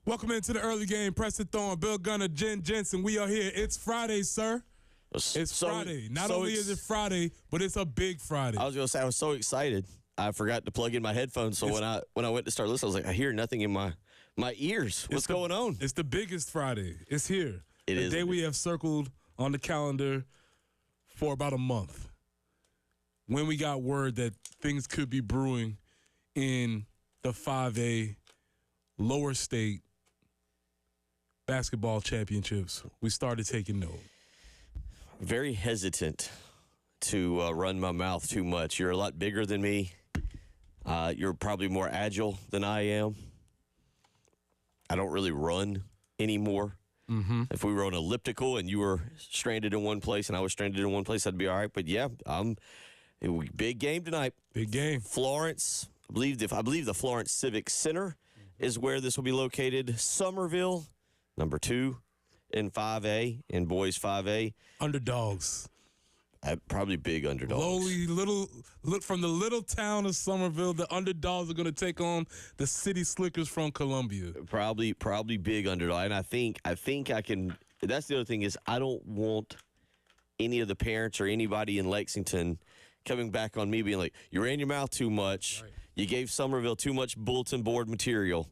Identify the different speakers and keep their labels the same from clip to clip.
Speaker 1: Welcome into the early game. Preston Thorne, Bill Gunner, Jen Jensen. We are here. It's Friday, sir. It's Friday. Not only is it Friday, but it's a big Friday.
Speaker 2: I was going to say, I was so excited. I forgot to plug in my headphones, so when I went to start listening, I was like, I hear nothing in my ears. What's going on?
Speaker 1: It's the biggest Friday. It's here.
Speaker 2: It
Speaker 1: is.
Speaker 2: The
Speaker 1: day we have circled on the calendar for about a month. When we got word that things could be brewing in the 5A lower state basketball championships, we started taking note.
Speaker 2: Very hesitant to run my mouth too much. You're a lot bigger than me. You're probably more agile than I am. I don't really run anymore. Mm-hmm. If we were on elliptical and you were stranded in one place and I was stranded in one place, I'd be all right. But yeah, big game tonight.
Speaker 1: Big game.
Speaker 2: Florence. I believe the Florence Civic Center is where this will be located. Somerville, number 2 in 5A, in boys 5A.
Speaker 1: Underdogs.
Speaker 2: Probably big underdogs.
Speaker 1: Lowly, look from the little town of Somerville, the underdogs are going to take on the City Slickers from Columbia.
Speaker 2: Probably big underdog. And I think I can. That's the other thing is I don't want any of the parents or anybody in Lexington coming back on me being like, you ran your mouth too much. Right. You gave Somerville too much bulletin board material.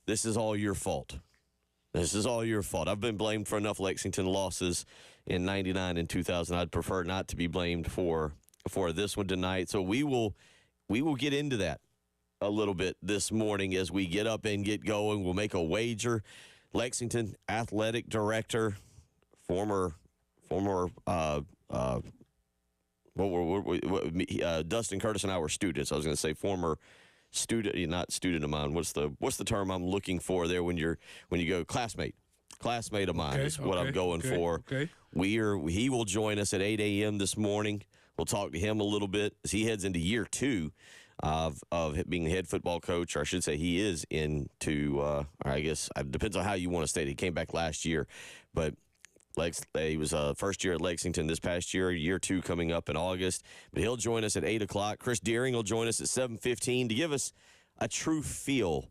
Speaker 2: This is all your fault. This is all your fault. I've been blamed for enough Lexington losses in 99 and 2000. I'd prefer not to be blamed for this one tonight. So we will get into that a little bit this morning as we get up and get going. We'll make a wager. Lexington athletic director, former Dustin Curtis and I were students. I was going to say former student, not student of mine. What's the term I'm looking for there when you go classmate of mine is what I'm going for.
Speaker 1: Okay.
Speaker 2: He will join us at 8 a.m. this morning. We'll talk to him a little bit as he heads into year 2 of being the head football coach, or I should say he is into, I guess it depends on how you want to state it. He came back last year, but he was first year at Lexington this past year, year 2 coming up in August. But he'll join us at 8 o'clock. Chris Deering will join us at 7:15 to give us a true feel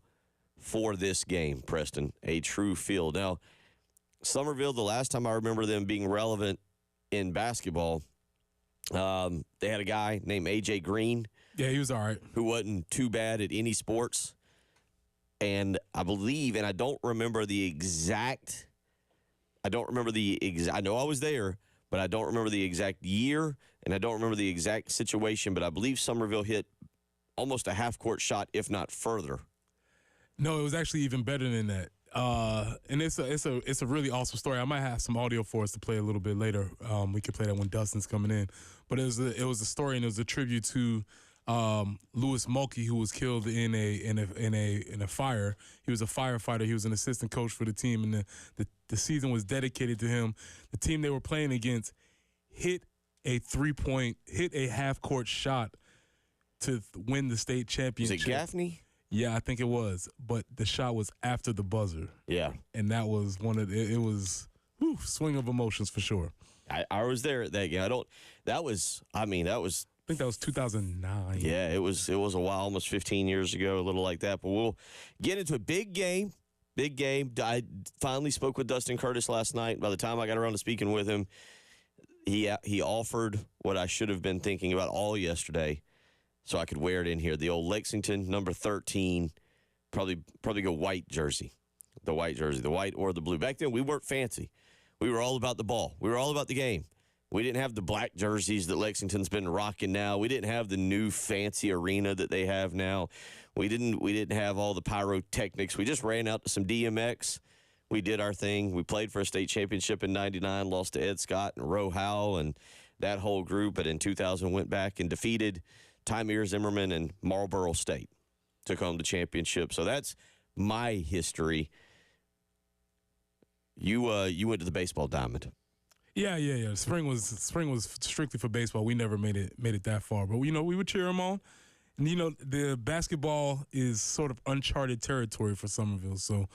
Speaker 2: for this game, Preston, a true feel. Now, Somerville, the last time I remember them being relevant in basketball, they had a guy named A.J. Green.
Speaker 1: Yeah, he was all right.
Speaker 2: Who wasn't too bad at any sports. And I believe, and I don't remember the exact I know I was there, but I don't remember the exact year, and I don't remember the exact situation, but I believe Somerville hit almost a half-court shot, if not further.
Speaker 1: No, it was actually even better than that. And it's a really awesome story. I might have some audio for us to play a little bit later. We can play that when Dustin's coming in. But it was a story, and it was a tribute to Louis Mulkey, who was killed in a fire. He was a firefighter. He was an assistant coach for the team, and the season was dedicated to him. The team they were playing against hit a half-court shot to win the state championship.
Speaker 2: Was it Gaffney?
Speaker 1: Yeah, I think it was. But the shot was after the buzzer.
Speaker 2: Yeah.
Speaker 1: And that was it was swing of emotions for sure.
Speaker 2: I was there at that game. I think that was
Speaker 1: 2009.
Speaker 2: Yeah, it was a while, almost 15 years ago, a little like that. But we'll get into a big game. Big game. I finally spoke with Dustin Curtis last night. By the time I got around to speaking with him, he offered what I should have been thinking about all yesterday, so I could wear it in here. The old Lexington number 13, probably go white jersey, the white or the blue. Back then, we weren't fancy. We were all about the ball. We were all about the game. We didn't have the black jerseys that Lexington's been rocking now. We didn't have the new fancy arena that they have now. We didn't have all the pyrotechnics. We just ran out to some DMX. We did our thing. We played for a state championship in 99, lost to Ed Scott and Roe Howell and that whole group. But in 2000, went back and defeated Tymir Zimmerman and Marlboro State. Took home the championship. So that's my history. You went to the baseball diamond.
Speaker 1: Yeah. Spring was strictly for baseball. We never made it that far, but we would cheer them on. And the basketball is sort of uncharted territory for Somerville. So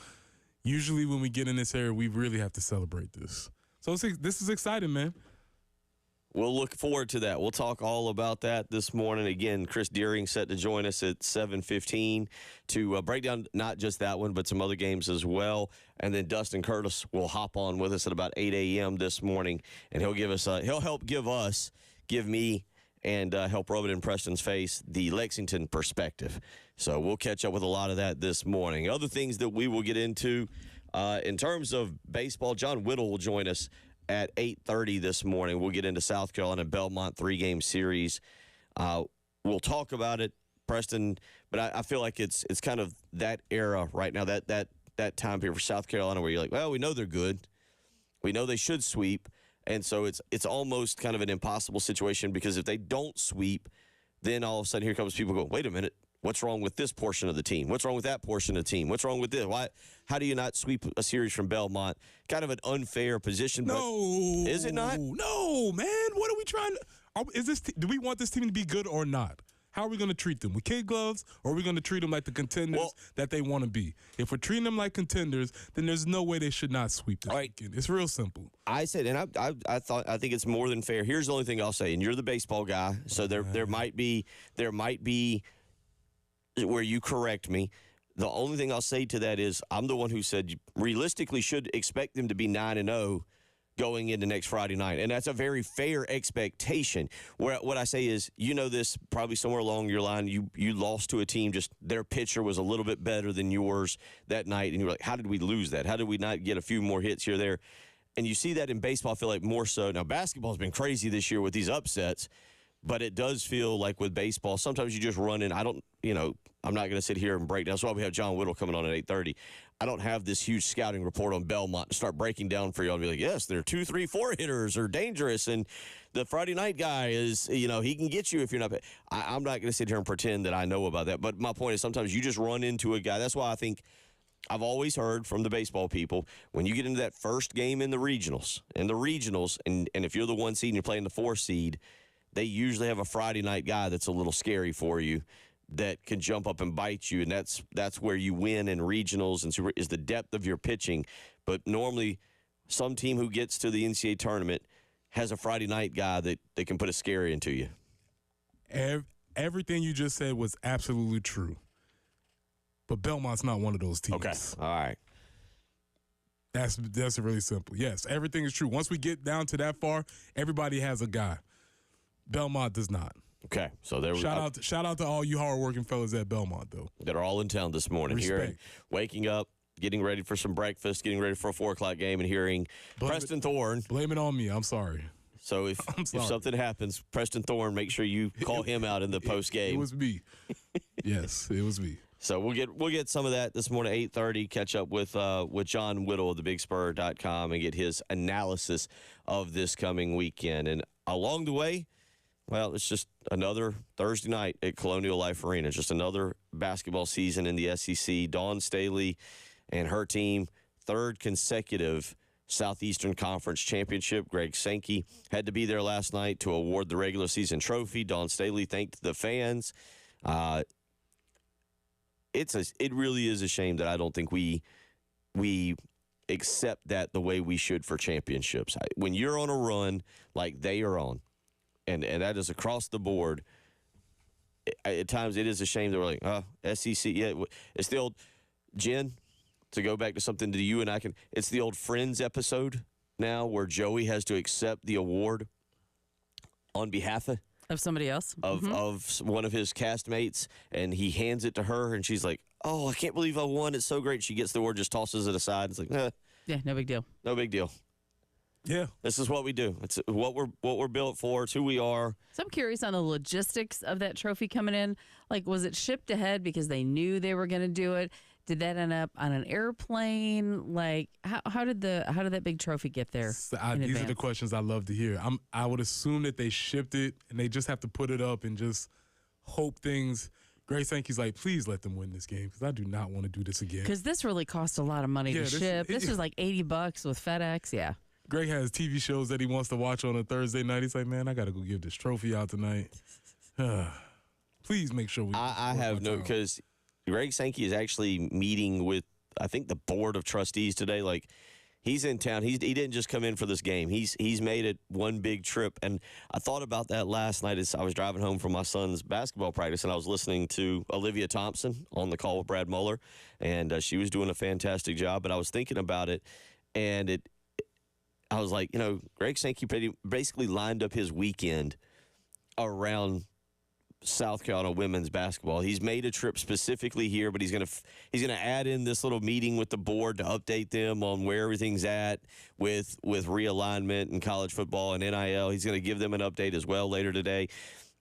Speaker 1: usually when we get in this area, we really have to celebrate this. So this is exciting, man.
Speaker 2: We'll look forward to that. We'll talk all about that this morning. Again, Chris Deering set to join us at 7:15 to break down not just that one, but some other games as well. And then Dustin Curtis will hop on with us at about 8 a.m. this morning, and he'll help give me, and help rub it in Preston's face, the Lexington perspective. So we'll catch up with a lot of that this morning. Other things that we will get into in terms of baseball, John Whittle will join us at 8:30 this morning. We'll get into South Carolina Belmont 3-game series. We'll talk about it, Preston, but I feel like it's kind of that era right now, that time period for South Carolina where you're like, well, we know they're good. We know they should sweep. And so it's almost kind of an impossible situation, because if they don't sweep, then all of a sudden here comes people going, wait a minute, what's wrong with this portion of the team? What's wrong with that portion of the team? What's wrong with this? How do you not sweep a series from Belmont? Kind of an unfair position.
Speaker 1: No.
Speaker 2: Is it not?
Speaker 1: No, man. What are we trying to – do we want this team to be good or not? How are we going to treat them? With kid gloves, or are we going to treat them like the contenders that they want to be? If we're treating them like contenders, then there's no way they should not sweep this weekend. It's real simple.
Speaker 2: I said, and I think it's more than fair. Here's the only thing I'll say, and you're the baseball guy, so there might be where you correct me. The only thing I'll say to that is I'm the one who said you realistically should expect them to be 9-0 going into next Friday night. And that's a very fair expectation. What I say is, this probably somewhere along your line, you lost to a team, just their pitcher was a little bit better than yours that night. And you were like, how did we lose that? How did we not get a few more hits here or there? And you see that in baseball, I feel like more so. Now, basketball's been crazy this year with these upsets. But it does feel like with baseball, sometimes you just run in. I'm not going to sit here and break down. That's why we have John Whittle coming on at 8:30. I don't have this huge scouting report on Belmont to start breaking down for you all and be like, yes, their 2, 3, 4 hitters are dangerous. And the Friday night guy is, he can get you if you're not. I'm not going to sit here and pretend that I know about that. But my point is sometimes you just run into a guy. That's why I think I've always heard from the baseball people, when you get into that first game in the regionals, and if you're the 1 seed and you're playing the 4 seed, they usually have a Friday night guy that's a little scary for you that can jump up and bite you, and that's where you win in regionals, and so is the depth of your pitching. But normally some team who gets to the NCAA tournament has a Friday night guy that can put a scary into you.
Speaker 1: Everything you just said was absolutely true. But Belmont's not one of those teams.
Speaker 2: Okay, all right.
Speaker 1: That's really simple. Yes, everything is true. Once we get down to that far, everybody has a guy. Belmont does not.
Speaker 2: Okay, so there we go.
Speaker 1: Shout out to all you hardworking fellas at Belmont, though.
Speaker 2: That are all in town this morning.
Speaker 1: Respect.
Speaker 2: Waking up, getting ready for some breakfast, getting ready for a 4 o'clock game, and hearing Preston Thorne.
Speaker 1: Blame it on me. I'm sorry.
Speaker 2: So if something happens, Preston Thorne, make sure you call him out in the post game.
Speaker 1: It was me. Yes, it was me.
Speaker 2: So we'll get some of that this morning at 8:30. Catch up with John Whittle of thebigspur.com and get his analysis of this coming weekend. And along the way, well, it's just another Thursday night at Colonial Life Arena. It's just another basketball season in the SEC. Dawn Staley and her team, 3rd consecutive Southeastern Conference championship. Greg Sankey had to be there last night to award the regular season trophy. Dawn Staley thanked the fans. It really is a shame that I don't think we accept that the way we should for championships. When you're on a run like they are on, and that is across the board, at times it is a shame that we're like, SEC, yeah, it's the old, Jen, to go back to something that you and I can, it's the old Friends episode now where Joey has to accept the award on behalf of
Speaker 3: somebody else,
Speaker 2: of one of his castmates, and he hands it to her, and she's like, oh, I can't believe I won. It's so great. She gets the award, just tosses it aside. It's like,
Speaker 3: yeah, no big deal.
Speaker 2: No big deal.
Speaker 1: Yeah.
Speaker 2: This is what we do. It's what we're built for. It's who we are.
Speaker 3: So I'm curious on the logistics of that trophy coming in. Like, was it shipped ahead because they knew they were going to do it? Did that end up on an airplane? Like, how did that big trophy get there?
Speaker 1: These are the questions I love to hear. I would assume that they shipped it and they just have to put it up and just hope things. Greg Sankey's like, please let them win this game because I do not want to do this again.
Speaker 3: Because this really cost a lot of money to ship. This was like $80 with FedEx. Yeah.
Speaker 1: Greg has TV shows that he wants to watch on a Thursday night. He's like, man, I got to go give this trophy out tonight. Please make sure we.
Speaker 2: I have no, because Greg Sankey is actually meeting with, I think, the board of trustees today. Like, He's in town. He didn't just come in for this game. He's made it one big trip. And I thought about that last night as I was driving home from my son's basketball practice, and I was listening to Olivia Thompson on the call with Brad Mueller, and she was doing a fantastic job. But I was thinking about it, and I was like, Greg Sankey basically lined up his weekend around South Carolina women's basketball. He's made a trip specifically here, but he's gonna add in this little meeting with the board to update them on where everything's at with realignment and college football and NIL. He's gonna give them an update as well later today.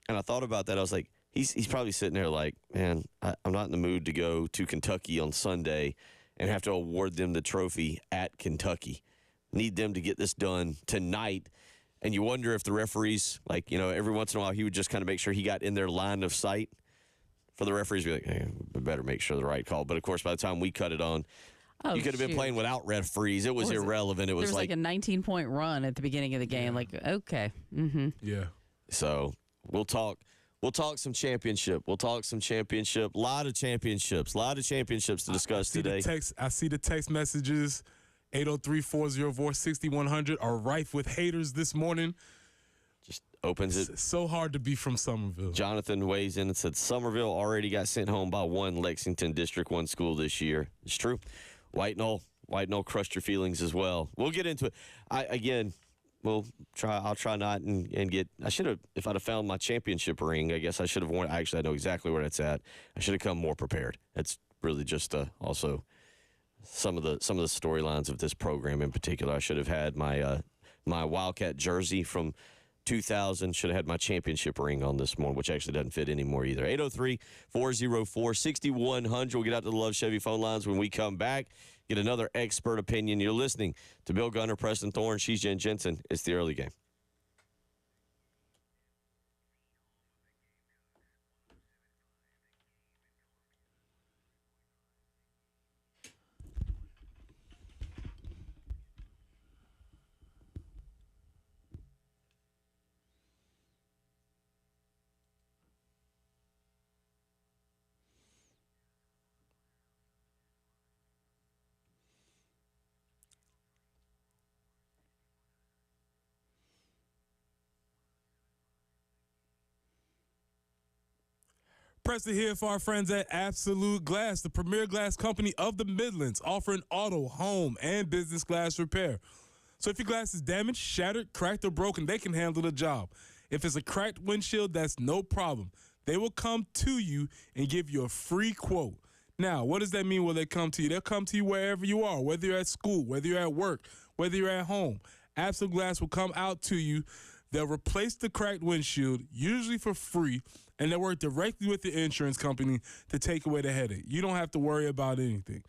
Speaker 2: And I thought about that. I was like, he's probably sitting there like, man, I'm not in the mood to go to Kentucky on Sunday and have to award them the trophy at Kentucky. Need them to get this done tonight. And you wonder if the referees, every once in a while, he would just kind of make sure he got in their line of sight for the referees to be like, hey, we better make sure the right call. But, of course, by the time we cut it on, you could have been playing without referees. It was irrelevant. It was
Speaker 3: like a 19-point run at the beginning of the game. Okay. Mm-hmm.
Speaker 1: Yeah.
Speaker 2: So we'll talk some championship. We'll talk some championship. A lot of championships to discuss today.
Speaker 1: I see the text messages. 803-404-6100 are rife with haters this morning.
Speaker 2: Just opens it.
Speaker 1: It's so hard to be from Summerville.
Speaker 2: Jonathan weighs in and said, Summerville already got sent home by one Lexington District 1 school this year. It's true. White Knoll crushed your feelings as well. We'll get into it. I'll try not and get. I should have, if I'd have found my championship ring, I guess I should have worn. Actually, I know exactly where that's at. I should have come more prepared. That's really just also some of the storylines of this program in particular. I should have had my Wildcat jersey from 2000. Should have had my championship ring on this morning, which actually doesn't fit anymore either. 803-404-6100. We'll get out to the Love Chevy phone lines when we come back. Get another expert opinion. You're listening to Bill Gunner, Preston Thorne. She's Jen Jensen. It's the early game.
Speaker 1: Preston here for our friends at Absolute Glass, the premier glass company of the Midlands, offering auto, home, and business glass repair. So if your glass is damaged, shattered, cracked, or broken, they can handle the job. If it's a cracked windshield, that's no problem. They will come to you and give you a free quote. Now, what does that mean when they come to you? They'll come to you wherever you are, whether you're at school, whether you're at work, whether you're at home. Absolute Glass will come out to you. They'll replace the cracked windshield, usually for free, and they'll work directly with the insurance company to take away the headache. You don't have to worry about anything.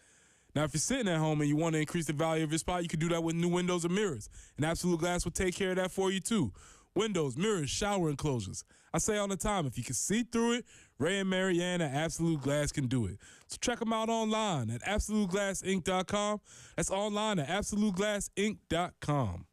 Speaker 1: Now, if you're sitting at home and you want to increase the value of your spot, you can do that with new windows or mirrors. And Absolute Glass will take care of that for you, too. Windows, mirrors, shower enclosures. I say all the time, if you can see through it, Ray and Marianne at Absolute Glass can do it. So check them out online at AbsoluteGlassInc.com. That's online at AbsoluteGlassInc.com.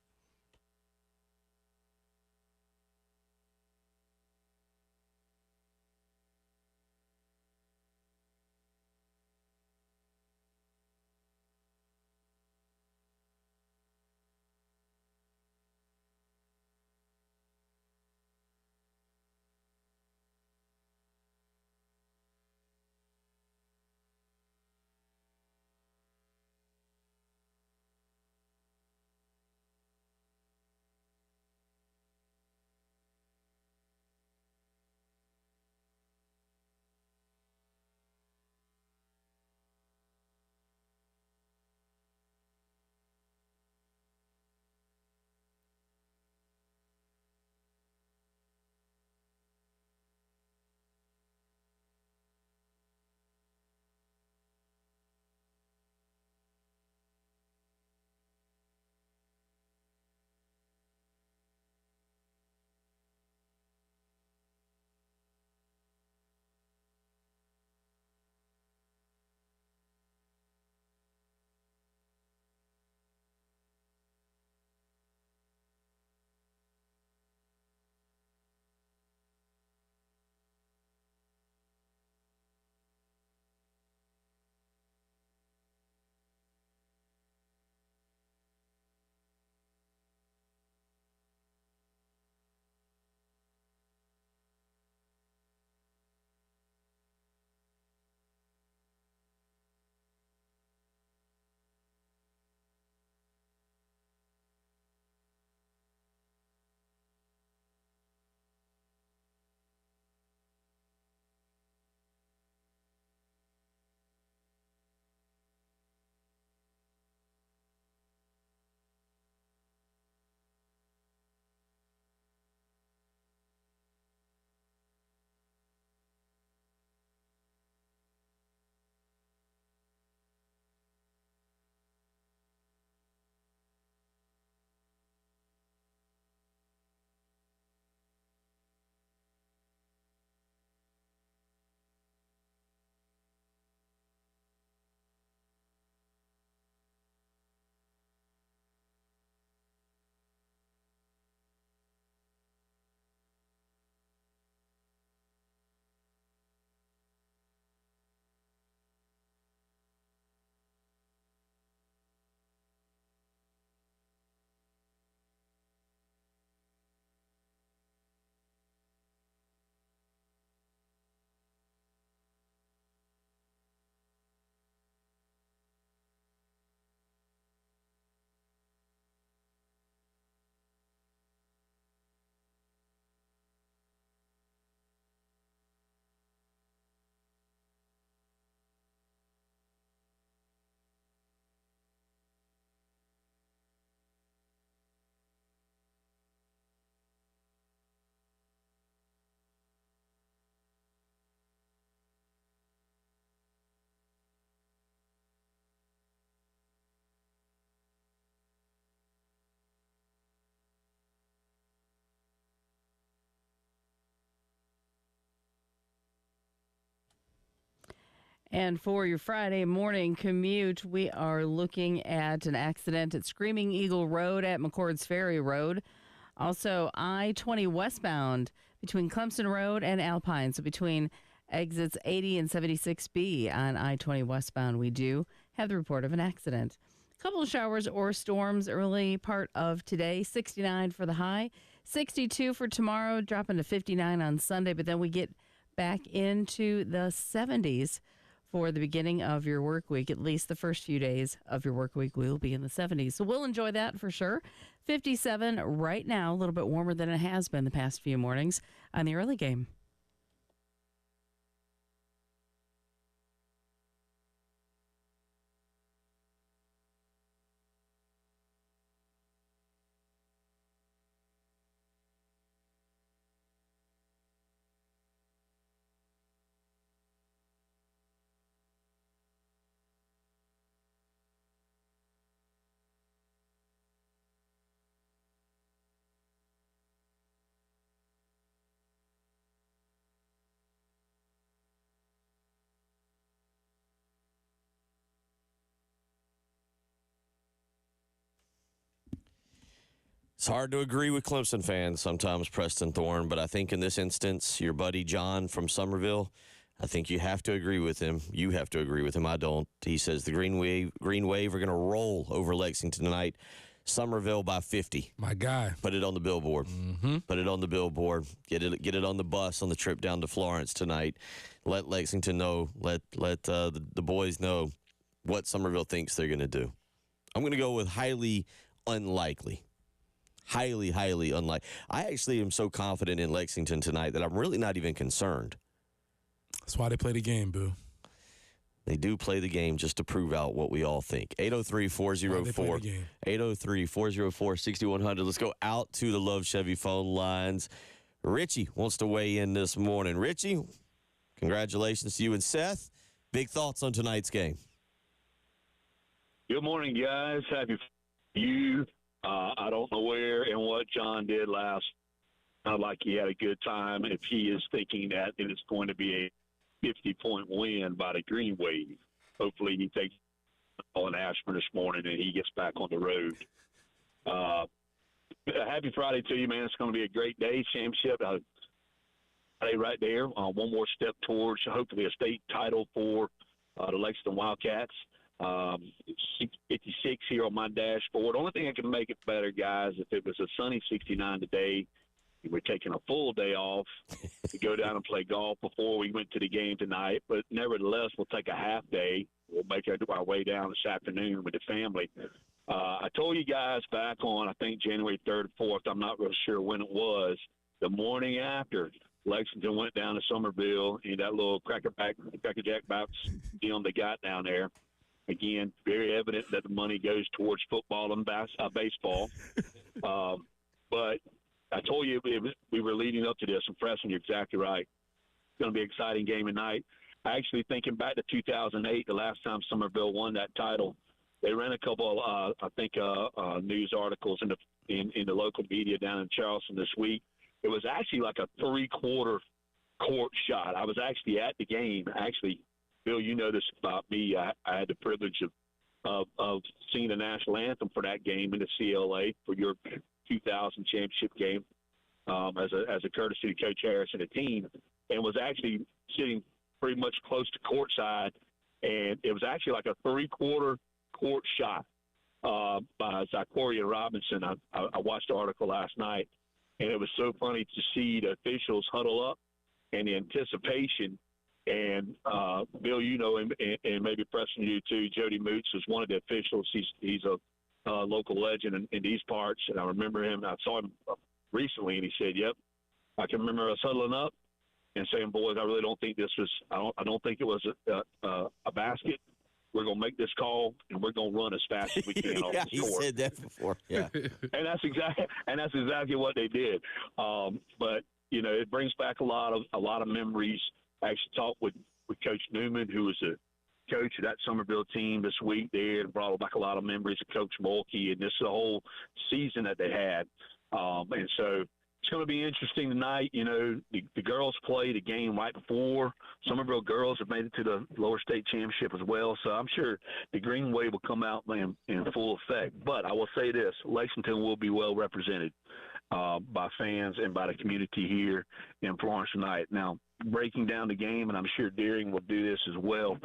Speaker 3: And for your Friday morning commute, we are looking at an accident at Screaming Eagle Road at McCord's Ferry Road. Also, I-20 westbound between Clemson Road and Alpine. So between exits 80 and 76B on I-20 westbound, we do have the report of an accident. A couple of showers or storms early part of today. 69 for the high, 62 for tomorrow, dropping to 59 on Sunday. But then we get back into the 70s for the beginning of your work week. At least the first few days of your work week will be in the 70s. So we'll enjoy that for sure. 57 right now, a little bit warmer than it has been the past few mornings on the early game.
Speaker 2: It's hard to agree with Clemson fans sometimes, Preston Thorne, but I think in this instance, your buddy John from Somerville, I think you have to agree with him. You have to agree with him. I don't. He says the Green Wave are going to roll over Lexington tonight. Somerville by 50.
Speaker 1: My guy.
Speaker 2: Put it on the billboard.
Speaker 1: Mm-hmm.
Speaker 2: Put it on the billboard. Get it on the bus on the trip down to Florence tonight. Let Lexington know. Let the boys know what Somerville thinks they're going to do. I'm going to go with highly unlikely. Highly, highly unlikely. I actually am so confident in Lexington tonight that I'm really not even concerned.
Speaker 1: That's why they play the game, boo.
Speaker 2: They do play the game just to prove out what we all think. 803-404-6100. Let's go out to the Love Chevy phone lines. Richie wants to weigh in this morning. Richie, congratulations to you and Seth. Big thoughts on tonight's game.
Speaker 4: Good morning, guys. Happy you. I don't know where and what John did last. Not like he had a good time. If he is thinking that it is going to be a 50-point win by the Green Wave, hopefully he takes on Ashburn this morning and he gets back on the road. Happy Friday to you, man. It's going to be a great day. Championship right there. One more step towards hopefully a state title for the Lexington Wildcats. 56 here on my dashboard. Only thing I can make it better, guys, if it was a sunny 69 today, we're taking a full day off to go down and play golf before we went to the game tonight. But nevertheless, we'll take a half day. We'll make our way down this afternoon with the family. I told you guys back on, I think, January 3rd or 4th, I'm not real sure when it was, the morning after Lexington went down to Somerville and that little crackerjack box deal they got down there. Again, very evident that the money goes towards football and baseball. But I told you we were leading up to this, and Preston, you're exactly right. It's going to be an exciting game tonight. Actually, thinking back to 2008, the last time Somerville won that title, they ran a couple, news articles in the local media down in Charleston this week. It was actually like a three-quarter court shot. I was actually at the game. Actually, Bill, you know this about me. I had the privilege of singing the national anthem for that game in the CLA for your 2000 championship game as a courtesy to Coach Harris and the team, and was actually sitting pretty much close to courtside, and it was actually like a three-quarter court shot by Zycoria Robinson. I watched the article last night, and it was so funny to see the officials huddle up and the anticipation. And Bill, you know him, and maybe Preston, you too. Jody Moots was one of the officials. He's a local legend in these parts, and I remember him. I saw him recently, and he said, "Yep, I can remember us huddling up and saying, boys, I really don't think this was. I don't think it was a basket. We're gonna make this call, and we're gonna run as fast as we can off the score."
Speaker 2: He said that before. Yeah,
Speaker 4: and that's exactly what they did. But you know, it brings back a lot of memories. I actually talked with Coach Newman, who was a coach of that Somerville team this week there, and brought back a lot of memories of Coach Mulkey and this the whole season that they had. And so It's going to be interesting tonight. You know, the girls played a game right before. Somerville girls have made it to the lower state championship as well. So I'm sure the green wave will come out in full effect. But I will say this, Lexington will be well represented by fans and by the community here in Florence tonight. Now, breaking down the game, and I'm sure Deering will do this as well,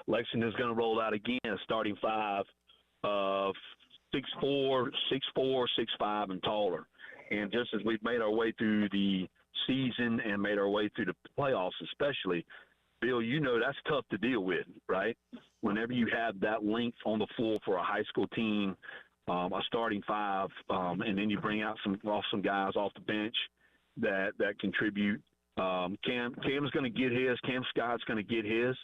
Speaker 4: Lexington's going to roll out again a starting five of 6'4", 6'4", 6'5", and taller. And just as we've made our way through the season and made our way through the playoffs especially, Bill, you know that's tough to deal with, right? Whenever you have that length on the floor for a high school team, a starting five, and then you bring out some guys off the bench that contribute. Cam's going to get his. Cam Scott's going to get his.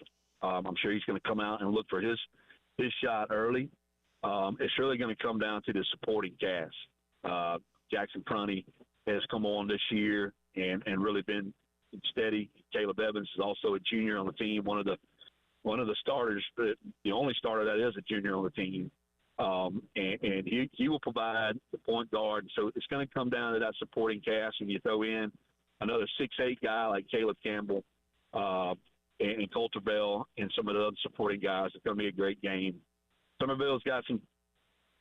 Speaker 4: I'm sure he's going to come out and look for his shot early. It's really going to come down to the supporting cast. Jackson Prunty has come on this year and really been steady. Caleb Evans is also a junior on the team, one of the starters, the only starter that is a junior on the team. And he will provide the point guard. So it's going to come down to that supporting cast, and you throw in another 6'8" guy like Caleb Campbell and Coulter Bell and some of the other supporting guys. It's going to be a great game. Somerville's got some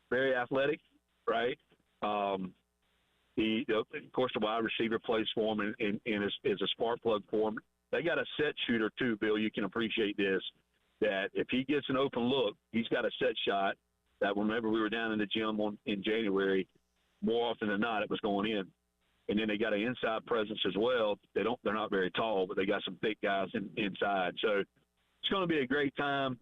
Speaker 4: very athletic, right? Of course, the wide receiver plays for him and is a spark plug for him. They got a set shooter, too, Bill. You can appreciate this, that if he gets an open look, he's got a set shot that whenever we were down in the gym in January, more often than not, it was going in. And then they got an inside presence as well. They're not very tall, but they got some thick guys inside. So it's going to be a great time.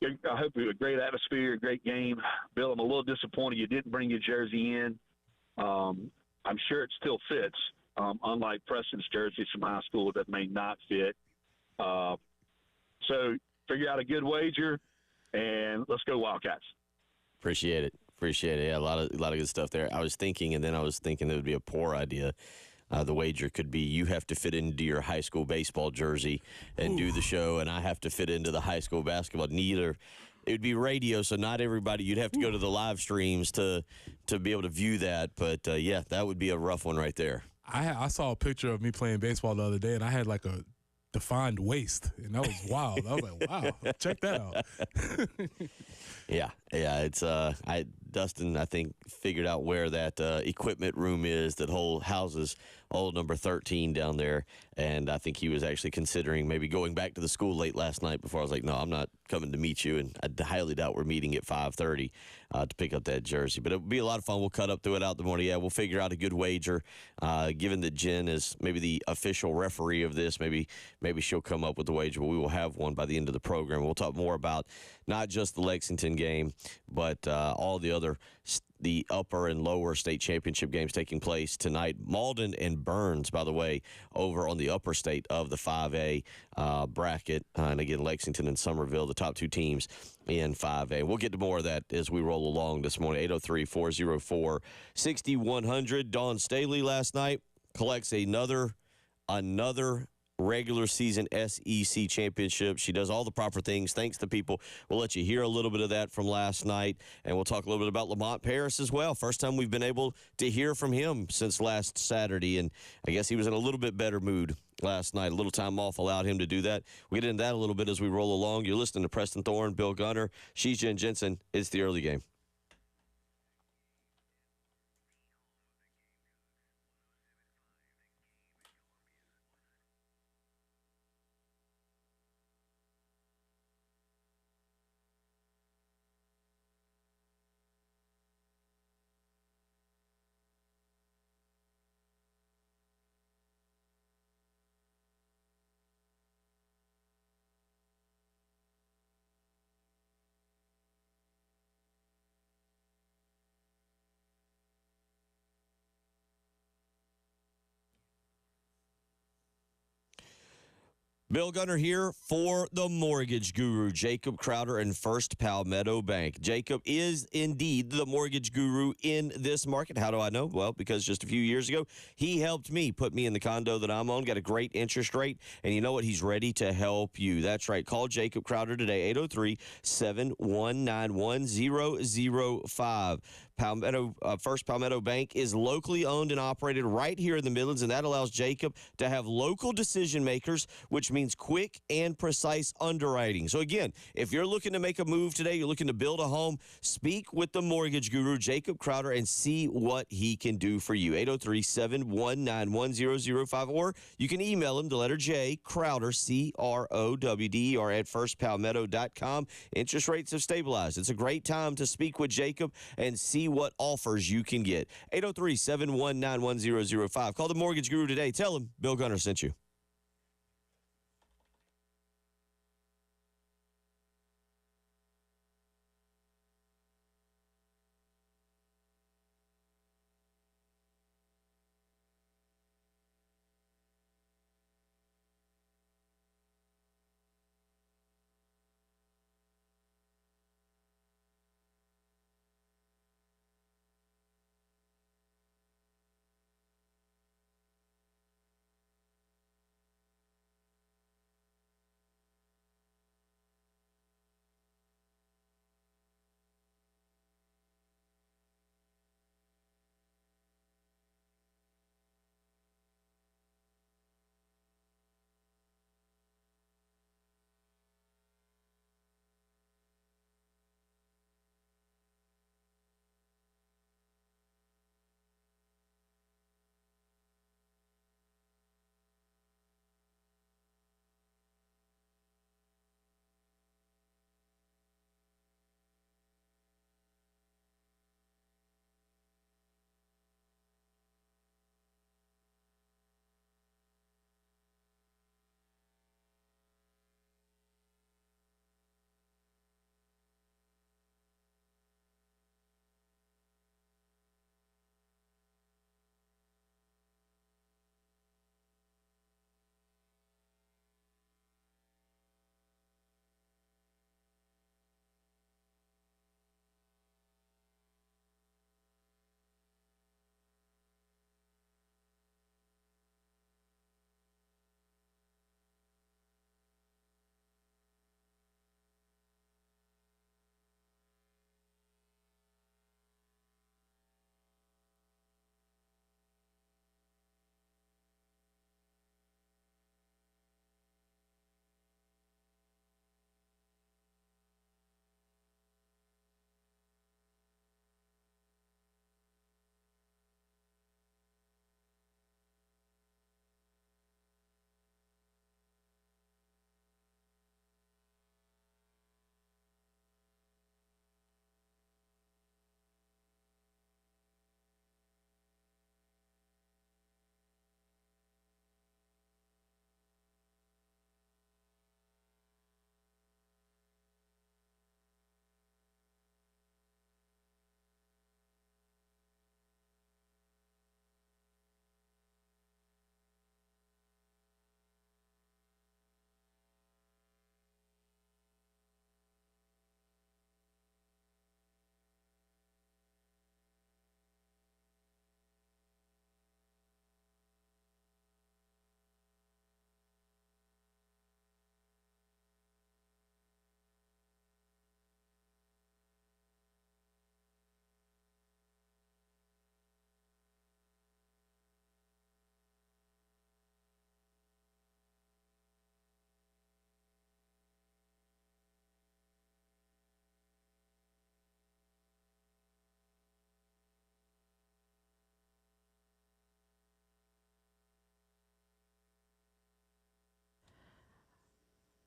Speaker 4: I hope a great atmosphere, a great game. Bill, I'm a little disappointed you didn't bring your jersey in. I'm sure it still fits, unlike Preston's jerseys from high school that may not fit. So figure out a good wager, and let's go Wildcats.
Speaker 2: Appreciate it. Yeah, a lot of good stuff there. I was thinking it would be a poor idea. The wager could be you have to fit into your high school baseball jersey and do the show, and I have to fit into the high school basketball. Neither. It would be radio, so not everybody. You'd have to go to the live streams to be able to view that. But, yeah, that would be a rough one right there.
Speaker 1: I saw a picture of me playing baseball the other day, and I had like a defined waist, and that was wild. I was like, wow, check that out.
Speaker 2: Yeah, it's Dustin, I think, figured out where that equipment room is that houses old number 13 down there, and I think he was actually considering maybe going back to the school late last night before I was like, no, I'm not coming to meet you, and I highly doubt we're meeting at 5:30 to pick up that jersey. But it would be a lot of fun. We'll cut up through it out the morning. Yeah, we'll figure out a good wager. Given that Jen is maybe the official referee of this, maybe she'll come up with the wager, but we will have one by the end of the program. We'll talk more about not just the Lexington game, but all the other the upper and lower state championship games taking place tonight. Malden and Burns, by the way, over on the upper state of the 5A bracket. And again, Lexington and Somerville, the top two teams in 5A. We'll get to more of that as we roll along this morning. 803-404-6100. Dawn Staley last night collects another regular season SEC championship. She does all the proper things. Thanks to people. We'll let you hear a little bit of that from last night, and we'll talk a little bit about Lamont Paris as well. First time we've been able to hear from him since last Saturday, and I guess he was in a little bit better mood last night. A little time off allowed him to do that. We'll get into that a little bit as we roll along. You're listening to Preston Thorne, Bill Gunner. She's Jen Jensen. It's the early game. Bill Gunner here for the mortgage guru, Jacob Crowder and First Palmetto Bank. Jacob is indeed the mortgage guru in this market. How do I know? Well, because just a few years ago, he helped me put me in the condo that I'm on, got a great interest rate, and you know what? He's ready to help you. That's right. Call Jacob Crowder today, 803-719-1005. First Palmetto Bank is locally owned and operated right here in the Midlands, and that allows Jacob to have local decision makers, which means quick and precise underwriting. So again, if you're looking to make a move today, you're looking to build a home, speak with the mortgage guru, Jacob Crowder, and see what he can do for you. 803-719-1005, or you can email him, the letter J, Crowder, C-R-O-W-D-E-R, at firstpalmetto.com. Interest rates have stabilized. It's a great time to speak with Jacob and see what offers you can get. 803-719-1005. Call the mortgage guru today. Tell him Bill Gunner sent you.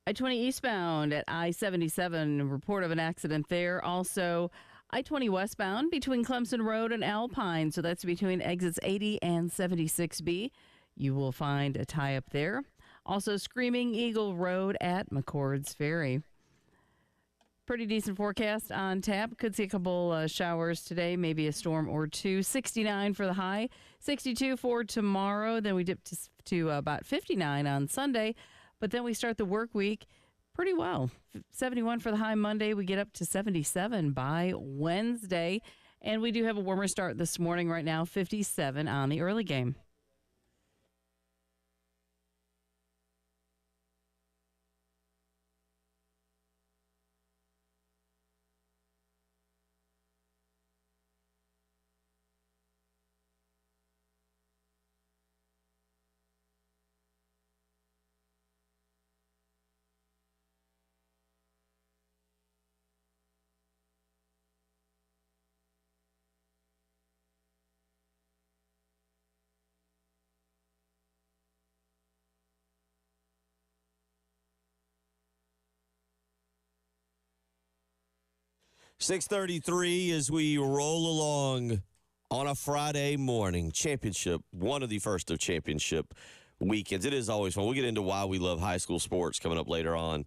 Speaker 3: I-20 eastbound at I-77, report of an accident there. Also, I-20 westbound between Clemson Road and Alpine, so that's between exits 80 and 76B. You will find a tie-up there. Also, Screaming Eagle Road at McCord's Ferry. Pretty decent forecast on tap. Could see a couple showers today, maybe a storm or two. 69 for the high, 62 for tomorrow. Then we dip to about 59 on Sunday. But then we start the work week pretty well. 71 for the high Monday. We get up to 77 by Wednesday. And we do have a warmer start this morning right now, 57 on the early game.
Speaker 2: .633 as we roll along on a Friday morning. Championship, one of the first of championship weekends. It is always fun. We'll get into why we love high school sports coming up later on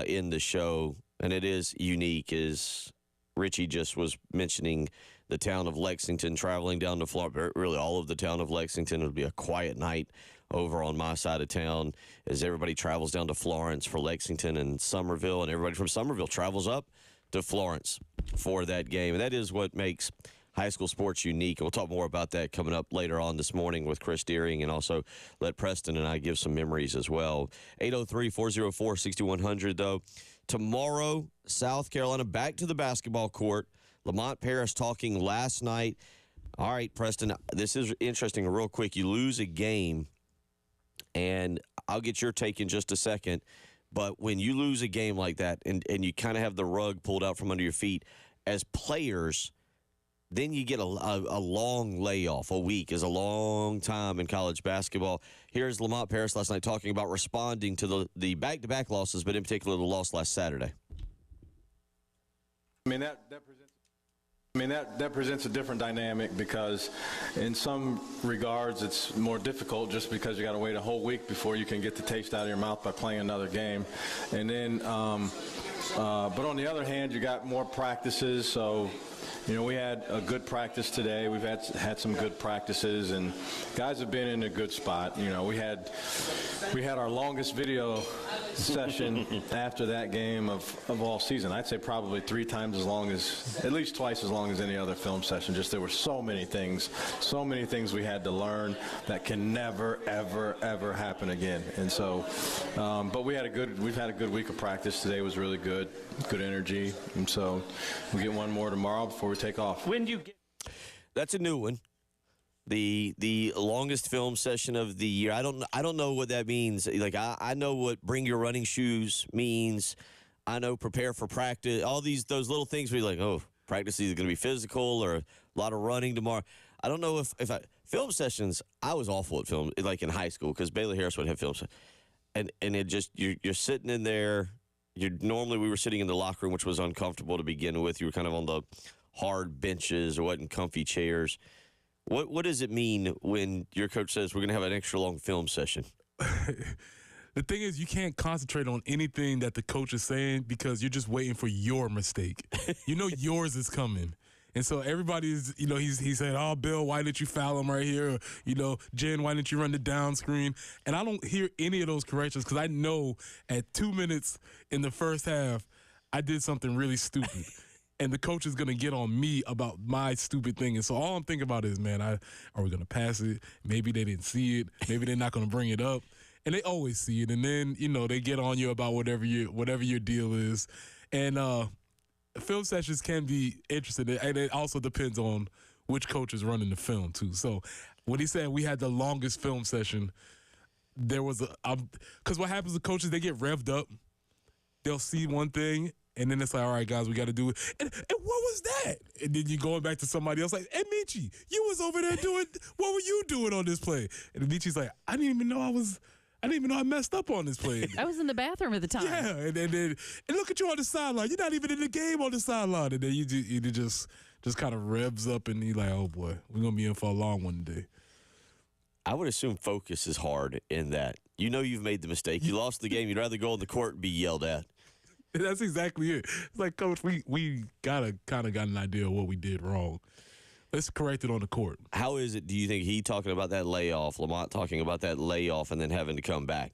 Speaker 2: in the show. And it is unique, as Richie just was mentioning, the town of Lexington traveling down to Florida. Really, all of the town of Lexington. It'll be a quiet night over on my side of town as everybody travels down to Florence for Lexington and Somerville. And everybody from Somerville travels up to Florence for that game. And that is what makes high school sports unique. And we'll talk more about that coming up later on this morning with Chris Deering, and also let Preston and I give some memories as well. 803-404-6100, though. Tomorrow, South Carolina back to the basketball court. Lamont Paris talking last night. All right, Preston, this is interesting. Real quick, you lose a game, and I'll get your take in just a second. But when you lose a game like that and you kind of have the rug pulled out from under your feet, as players, then you get a long layoff. A week is a long time in college basketball. Here's Lamont Paris last night talking about responding to the back-to-back losses, but in particular the loss last Saturday.
Speaker 5: I mean, that presents a different dynamic, because in some regards it's more difficult just because you got to wait a whole week before you can get the taste out of your mouth by playing another game. And then, but on the other hand, you got more practices. So, we had a good practice today. We've had some good practices, and guys have been in a good spot. We had our longest video session after that game of all season. I'd say probably at least twice as long as any other film session. Just there were so many things we had to learn that can never, ever, ever happen again. And so, but we've had a good week of practice. Today was really good energy. And so we'll get one more tomorrow before we take off.
Speaker 2: That's a new one. The longest film session of the year. I don't know what that means. Like I know what bring your running shoes means. I know prepare for practice. All those little things where you're like, oh, practice is either going to be physical or a lot of running tomorrow. I don't know if film sessions. I was awful at film, like in high school, because Bailey Harris would have film sessions, and it just you're sitting in there. Normally we were sitting in the locker room, which was uncomfortable to begin with. You were kind of on the hard benches or wasn't comfy chairs. What does it mean when your coach says we're going to have an extra long film session?
Speaker 1: The thing is, you can't concentrate on anything that the coach is saying because you're just waiting for your mistake. Yours is coming. And so everybody's, he said, oh, Bill, why didn't you foul him right here? Or, Jen, why didn't you run the down screen? And I don't hear any of those corrections because I know at 2 minutes in the first half, I did something really stupid. And the coach is going to get on me about my stupid thing. And so all I'm thinking about is, man, are we going to pass it? Maybe they didn't see it. Maybe they're not going to bring it up. And they always see it. And then, they get on you about whatever your deal is. And film sessions can be interesting. And it also depends on which coach is running the film, too. So when he said we had the longest film session, there was because what happens with coaches, they get revved up. They'll see one thing, and then it's like, all right, guys, we got to do it. And what was that? And then you're going back to somebody else like, hey, Michi, you was over there what were you doing on this play? And Michi's like, I didn't even know I messed up on this play.
Speaker 3: I was in the bathroom at the time.
Speaker 1: Yeah, and look at you on the sideline. You're not even in the game on the sideline. And then you just kind of revs up, and you're like, oh, boy, we're going to be in for a long one today.
Speaker 2: I would assume focus is hard in that. You've made the mistake. You lost the game. You'd rather go on the court and be yelled at.
Speaker 1: That's exactly it. It's like, Coach, we got an idea of what we did wrong. Let's correct it on the court.
Speaker 2: How is it, do you think, he talking about that layoff, Lamont talking about that layoff and then having to come back?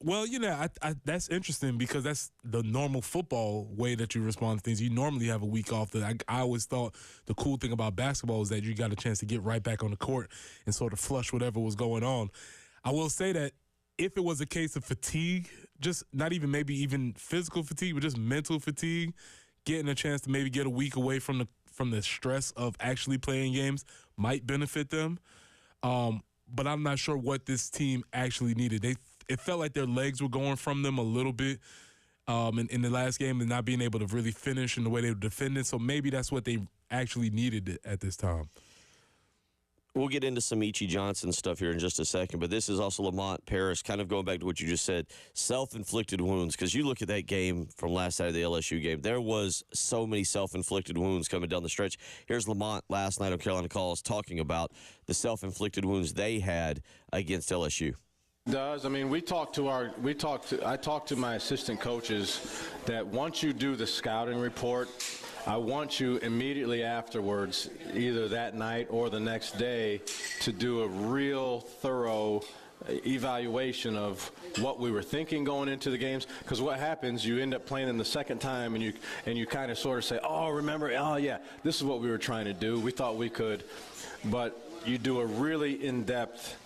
Speaker 1: Well, that's interesting because that's the normal football way that you respond to things. You normally have a week off. I always thought the cool thing about basketball is that you got a chance to get right back on the court and sort of flush whatever was going on. I will say that if it was a case of fatigue, just not even maybe even physical fatigue, but just mental fatigue, getting a chance to maybe get a week away from the stress of actually playing games might benefit them. But I'm not sure what this team actually needed. It felt like their legs were going from them a little bit in the last game and not being able to really finish in the way they were defending. So maybe that's what they actually needed at this time.
Speaker 2: We'll get into some Michi Johnson stuff here in just a second, but this is also Lamont Paris, kind of going back to what you just said, self-inflicted wounds, because you look at that game from last Saturday, the LSU game, there was so many self-inflicted wounds coming down the stretch. Here's Lamont last night on Carolina Calls talking about the self-inflicted wounds they had against LSU.
Speaker 5: I mean, I talked to my assistant coaches that once you do the scouting report, I want you immediately afterwards, either that night or the next day, to do a real thorough evaluation of what we were thinking going into the games. Because what happens, you end up playing them the second time, and you kind of sort of say, oh, remember, oh, yeah, this is what we were trying to do. We thought we could. But you do a really in-depth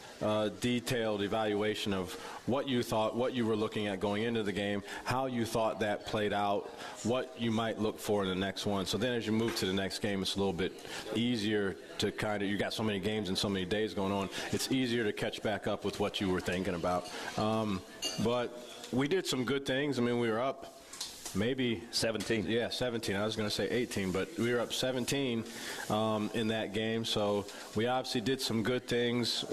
Speaker 5: detailed evaluation of what you thought, what you were looking at going into the game, how you thought that played out, what you might look for in the next one. So then as you move to the next game, it's a little bit easier to kind of, you got so many games and so many days going on, it's easier to catch back up with what you were thinking about. But we did some good things. I mean, we were up maybe 17. Yeah, 17. I was going to say 18, but we were up 17 in that game. So we obviously did some good things.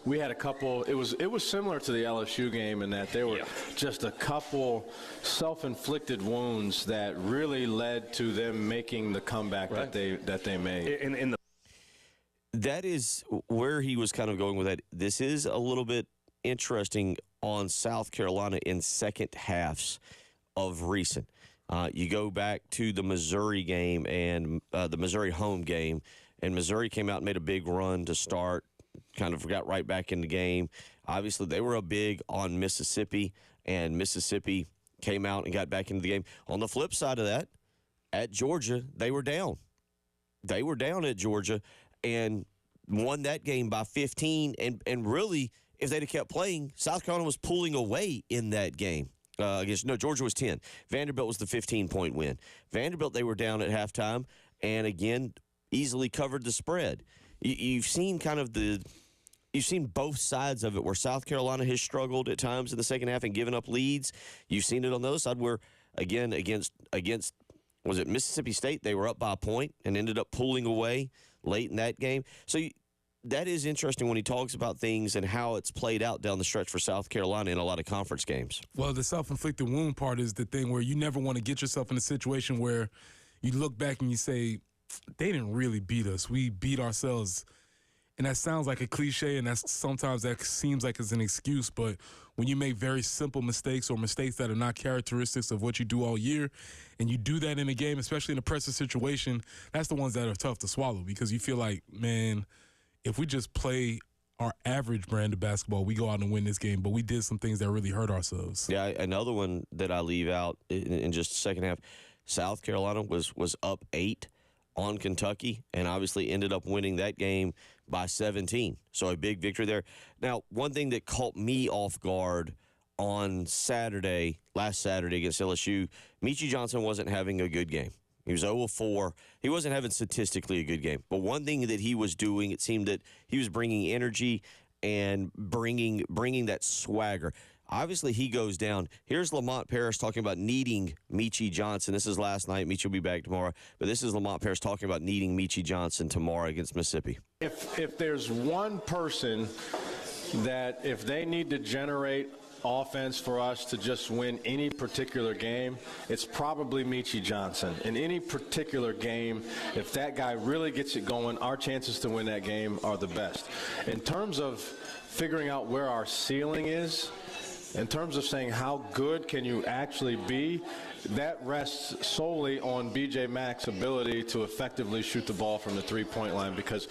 Speaker 5: We had a couple. It was similar to the LSU game in that there were just a couple self-inflicted wounds that really led to them making the comeback that they made.
Speaker 2: That is where he was kind of going with that. This is a little bit interesting on South Carolina in second halves of recent. You go back to the Missouri game and the Missouri home game, and Missouri came out and made a big run to start, kind of got right back in the game. Obviously, they were up big on Mississippi, and Mississippi came out and got back into the game. On the flip side of that, at Georgia, they were down. They were down at Georgia and won that game by 15. And really, if they'd have kept playing, South Carolina was pulling away in that game. Georgia was 10. Vanderbilt was the 15-point win. Vanderbilt, they were down at halftime, and again, easily covered the spread. You've seen you've seen both sides of it, where South Carolina has struggled at times in the second half and given up leads. You've seen it on the other side where, again, against was it Mississippi State, they were up by a point and ended up pulling away late in that game. So that is interesting when he talks about things and how it's played out down the stretch for South Carolina in a lot of conference games.
Speaker 1: Well, the self-inflicted wound part is the thing where you never want to get yourself in a situation where you look back and you say, they didn't really beat us. We beat ourselves. And that sounds like a cliche, and sometimes that seems like it's an excuse. But when you make very simple mistakes or mistakes that are not characteristics of what you do all year, and you do that in a game, especially in a pressure situation, that's the ones that are tough to swallow because you feel like, man, if we just play our average brand of basketball, we go out and win this game. But we did some things that really hurt ourselves.
Speaker 2: Yeah, another one that I leave out in just the second half, South Carolina was up 8 on Kentucky and obviously ended up winning that game by 17. So a big victory there. Now, one thing that caught me off guard on last Saturday against LSU, Michi Johnson wasn't having a good game. He was 0-4. He wasn't having statistically a good game. But one thing that he was doing, it seemed that he was bringing energy and bringing that swagger. Obviously, he goes down. Here's Lamont Paris talking about needing Michi Johnson. This is last night. Michi will be back tomorrow. But this is Lamont Paris talking about needing Michi Johnson tomorrow against Mississippi.
Speaker 5: If there's one person that if they need to generate offense for us to just win any particular game, it's probably Michi Johnson. In any particular game, if that guy really gets it going, our chances to win that game are the best. In terms of figuring out where our ceiling is, In terms of saying how good can you actually be, that rests solely on B.J. Mack's ability to effectively shoot the ball from the three-point line, because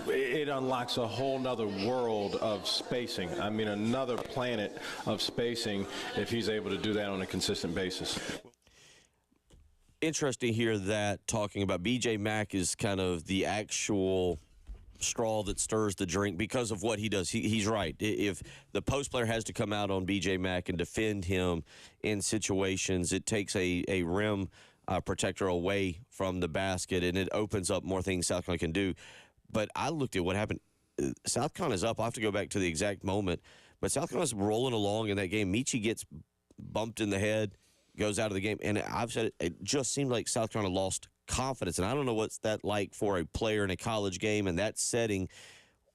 Speaker 5: it unlocks a whole nother world of spacing. I mean, another planet of spacing if he's able to do that on a consistent basis.
Speaker 2: Interesting here that talking about B.J. Mack is kind of the actual straw that stirs the drink because of what he does. He's right. If the post player has to come out on B.J. Mack and defend him in situations, it takes a rim protector away from the basket, and it opens up more things South Carolina can do. But I looked at what happened. South Carolina is up. I'll have to go back to the exact moment. But South Carolina's rolling along in that game. Michi gets bumped in the head, goes out of the game. And I've said it just seemed like South Carolina lost confidence. And I don't know what's that like for a player in a college game in that setting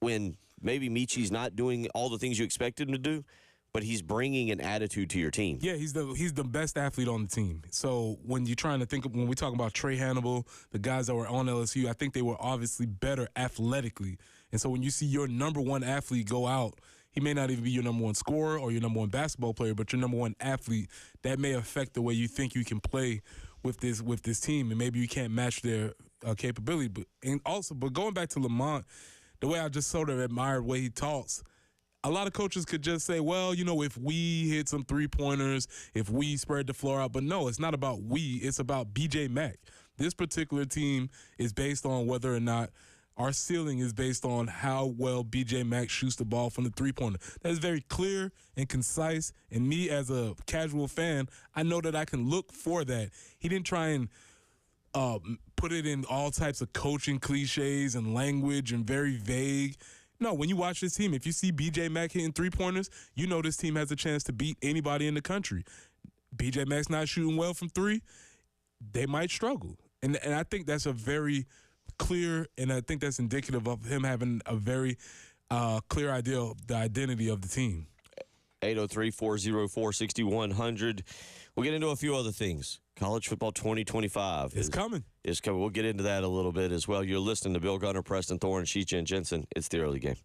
Speaker 2: when maybe Michi's not doing all the things you expected him to do, but he's bringing an attitude to your team.
Speaker 1: Yeah, he's the best athlete on the team. So when you're trying to think of, when we talk about Trey Hannibal, the guys that were on LSU, I think they were obviously better athletically. And so when you see your number one athlete go out, he may not even be your number one scorer or your number one basketball player, but your number one athlete, that may affect the way you think you can play with this team, and maybe you can't match their capability. But going back to Lamont, the way I just sort of admired the way he talks, a lot of coaches could just say, well, if we hit some three-pointers, if we spread the floor out. But no, it's not about we. It's about B.J. Mack. This particular team is based on whether or not our ceiling is based on how well B.J. Mack shoots the ball from the three-pointer. That is very clear and concise. And me as a casual fan, I know that I can look for that. He didn't try and put it in all types of coaching cliches and language and very vague. No, when you watch this team, if you see B.J. Mack hitting three-pointers, you know this team has a chance to beat anybody in the country. B.J. Mack's not shooting well from three, they might struggle. And I think that's a very clear, and I think that's indicative of him having a very clear idea of the identity of the team.
Speaker 2: 803-404-6100. We'll get into a few other things. College football 2025
Speaker 1: is coming.
Speaker 2: We'll get into that a little bit as well. You're listening to Bill Gunner, Preston Thorne, Sheetja, and Jensen. It's the early game.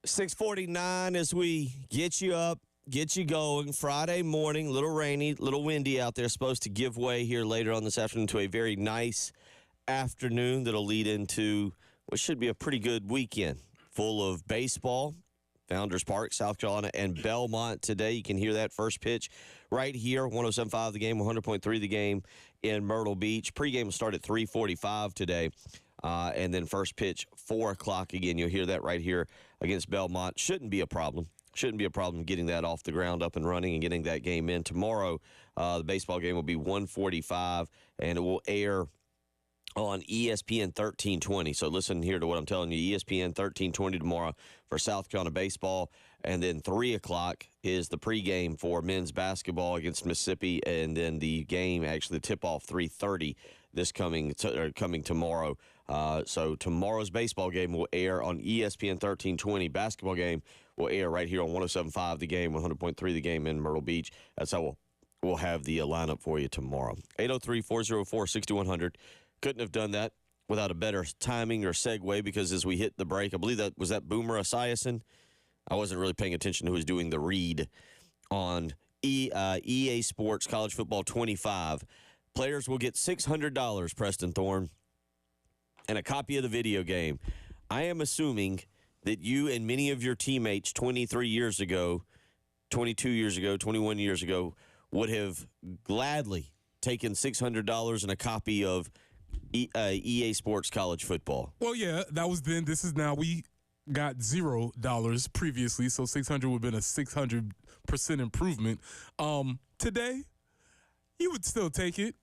Speaker 2: 6:49 as we get you up, get you going. Friday morning, a little rainy, a little windy out there. Supposed to give way here later on this afternoon to a very nice afternoon that'll lead into what should be a pretty good weekend full of baseball. Founders Park, South Carolina, and Belmont today. You can hear that first pitch right here, 107.5 the game, 100.3 the game in Myrtle Beach. Pregame will start at 3:45 today, and then first pitch, 4 o'clock again. You'll hear that right here against Belmont. Shouldn't be a problem. Shouldn't be a problem getting that off the ground up and running and getting that game in. Tomorrow, the baseball game will be 1:45, and it will air on ESPN 1320. So listen here to what I'm telling you. ESPN 1320 tomorrow for South Carolina baseball. And then 3 o'clock is the pregame for men's basketball against Mississippi. And then the game, actually the tip-off, 3:30 this coming tomorrow. So tomorrow's baseball game will air on ESPN 1320. Basketball game will air right here on 107.5 the game, 100.3 the game in Myrtle Beach. That's how we'll have the lineup for you tomorrow. 803-404-6100. Couldn't have done that without a better timing or segue, because as we hit the break, I believe that was Boomer Esiason. I wasn't really paying attention to who was doing the read on EA Sports College Football 25. Players will get $600, Preston Thorne, and a copy of the video game. I am assuming that you and many of your teammates 23 years ago, 22 years ago, 21 years ago would have gladly taken $600 and a copy of EA Sports College Football.
Speaker 1: Well, yeah, that was then. This is now. We got $0 previously, so 600 would have been a 600% improvement. Today, you would still take it.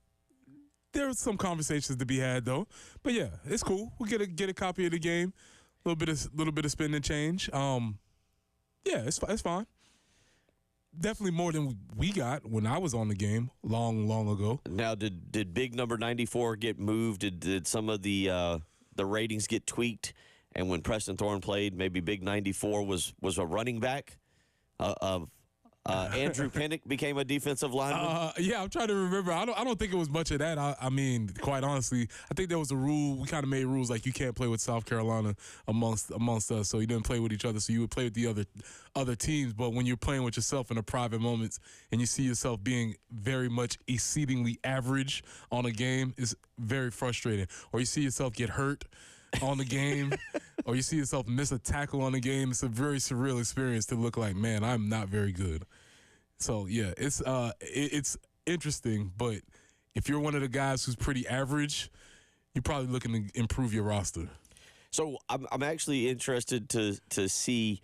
Speaker 1: There were some conversations to be had, though. But yeah, it's cool. We get a copy of the game. A little bit of spend and change. Yeah, it's fine. Definitely more than we got when I was on the game long ago.
Speaker 2: Now, did big number 94 get moved? Did some of the ratings get tweaked? And when Preston Thorne played, maybe big 94 was a running back. Andrew Pinnock became a defensive lineman.
Speaker 1: Yeah, I'm trying to remember. I don't think it was much of that. I mean, quite honestly, I think there was a rule. We kind of made rules like you can't play with South Carolina amongst us. So you didn't play with each other. So you would play with the other teams. But when you're playing with yourself in the private moments and you see yourself being very much exceedingly average on a game, it's very frustrating. Or you see yourself get hurt on the game, or you see yourself miss a tackle on the game. It's a very surreal experience to look like, man, I'm not very good. So yeah, it's interesting. But if you're one of the guys who's pretty average, you're probably looking to improve your roster.
Speaker 2: So I'm actually interested to see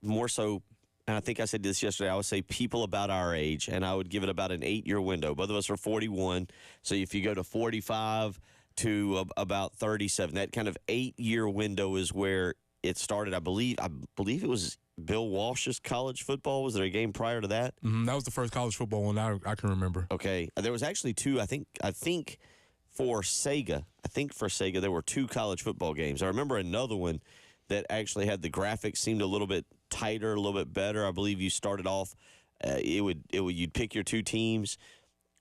Speaker 2: more so. And I think I said this yesterday. I would say people about our age, and I would give it about an 8-year window. Both of us are 41. So if you go to 45 to about 37, that kind of 8-year window is where it started. I believe it was Bill Walsh's college football. Was there a game prior to that?
Speaker 1: Mm-hmm. That was the first college football one I can remember.
Speaker 2: Okay, there was actually two. I think for Sega. There were 2 college football games. I remember another one that actually had the graphics seemed a little bit tighter, a little bit better. I believe you started off. You'd pick your 2 teams,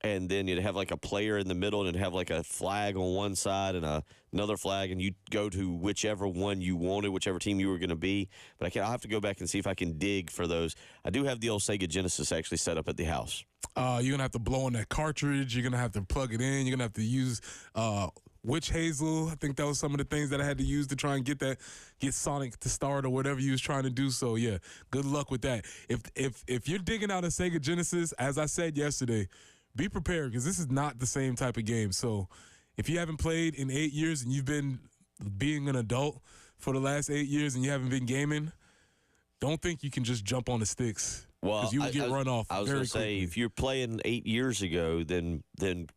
Speaker 2: and then you'd have like a player in the middle, and it'd have like a flag on one side and another flag, and you'd go to whichever one you wanted, whichever team you were going to be. But I'll have to go back and see if I can dig for those. I do have the old Sega Genesis actually set up at the house.
Speaker 1: You're going to have to blow on that cartridge. You're going to have to plug it in. You're going to have to use witch hazel. I think that was some of the things that I had to use to try and get Sonic to start or whatever you was trying to do. So, yeah, good luck with that. If you're digging out a Sega Genesis, as I said yesterday, be prepared, because this is not the same type of game. So if you haven't played in 8 years and you've been being an adult for the last 8 years and you haven't been gaming, don't think you can just jump on the sticks.
Speaker 2: Well,
Speaker 1: because you would get run off.
Speaker 2: I was going to say, if you're playing 8 years ago, then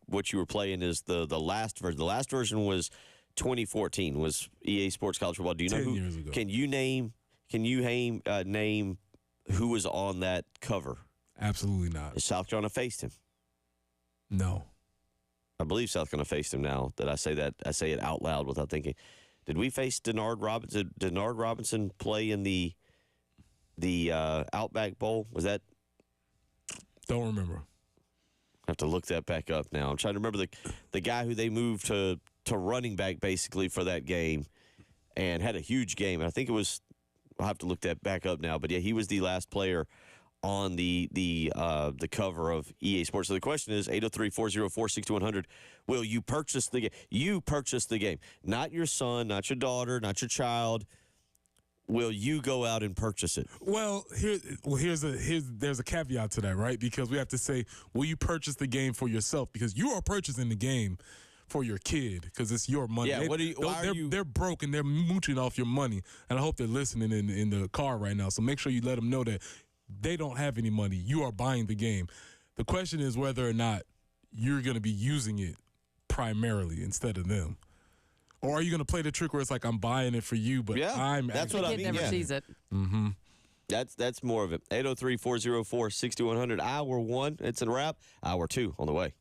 Speaker 2: what you were playing is the last version. The last version was 2014, was EA Sports College Football. Do you know
Speaker 1: 10 years ago.
Speaker 2: Can you name who was on that cover?
Speaker 1: Absolutely not.
Speaker 2: South Carolina faced him.
Speaker 1: No.
Speaker 2: I believe South Carolina faced him now that I say it out loud without thinking. Did we face Denard Robinson? Did Denard Robinson play in the Outback Bowl? Was that?
Speaker 1: Don't remember.
Speaker 2: I have to look that back up now. I'm trying to remember the guy who they moved to running back basically for that game and had a huge game. I think it was I'll have to look that back up now. But yeah, he was the last player on the cover of EA Sports. So the question is 803-404-6100. Will you purchase the game? You purchase the game, not your son, not your daughter, not your child. Will you go out and purchase it?
Speaker 1: Well, there's a caveat to that, right? Because we have to say, will you purchase the game for yourself? Because you are purchasing the game for your kid because it's your money.
Speaker 2: Yeah,
Speaker 1: they're broke and they're mooching off your money. And I hope they're listening in the car right now. So make sure you let them know that they don't have any money. You are buying the game. The question is whether or not you're going to be using it primarily instead of them. Or are you going to play the trick where it's like, I'm buying it for you, but
Speaker 2: that's what I mean.
Speaker 3: The kid never sees it.
Speaker 1: Mm-hmm.
Speaker 2: That's more of it. 803-404-6100. Hour 1, it's a wrap. Hour 2 on the way.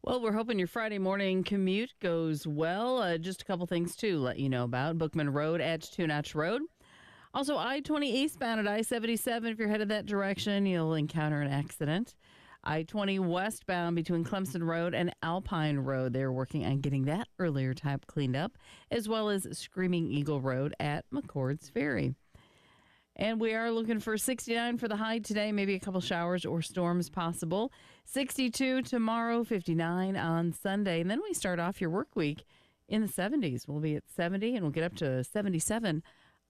Speaker 3: Well, we're hoping your Friday morning commute goes well. Just a couple things to let you know about. Bookman Road, Edge to Notch Road. Also, I-20 eastbound at I-77. If you're headed that direction, you'll encounter an accident. I-20 westbound between Clemson Road and Alpine Road. They're working on getting that earlier type cleaned up, as well as Screaming Eagle Road at McCord's Ferry. And we are looking for 69 for the high today, maybe a couple showers or storms possible. 62 tomorrow, 59 on Sunday. And then we start off your work week in the 70s. We'll be at 70, and we'll get up to 77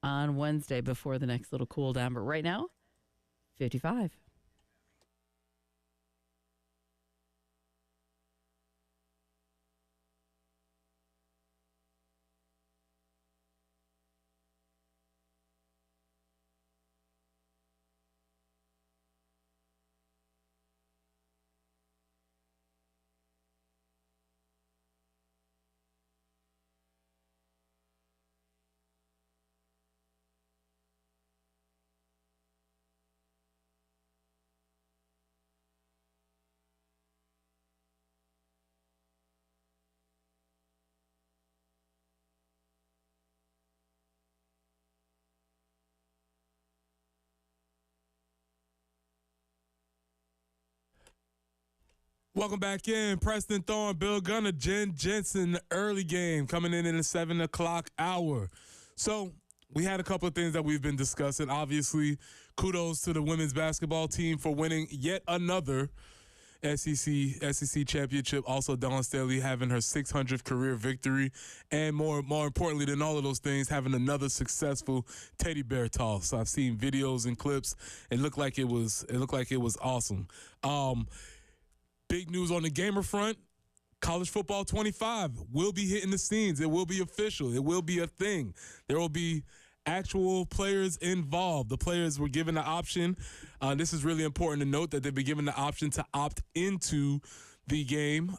Speaker 3: on Wednesday before the next little cool down. But right now, 55.
Speaker 1: Welcome back in. Preston Thorne, Bill Gunner, Jen Jensen, the early game coming in the 7 o'clock hour. So we had a couple of things that we've been discussing. Obviously, kudos to the women's basketball team for winning yet another SEC championship. Also, Dawn Staley having her 600th career victory, and more importantly than all of those things, having another successful teddy bear toss. So I've seen videos and clips. It looked like it was awesome. Big news on the gamer front. College football 25 will be hitting the scenes. It will be official. It will be a thing. There will be actual players involved. The players were given the option. This is really important to note that they've been given the option to opt into the game.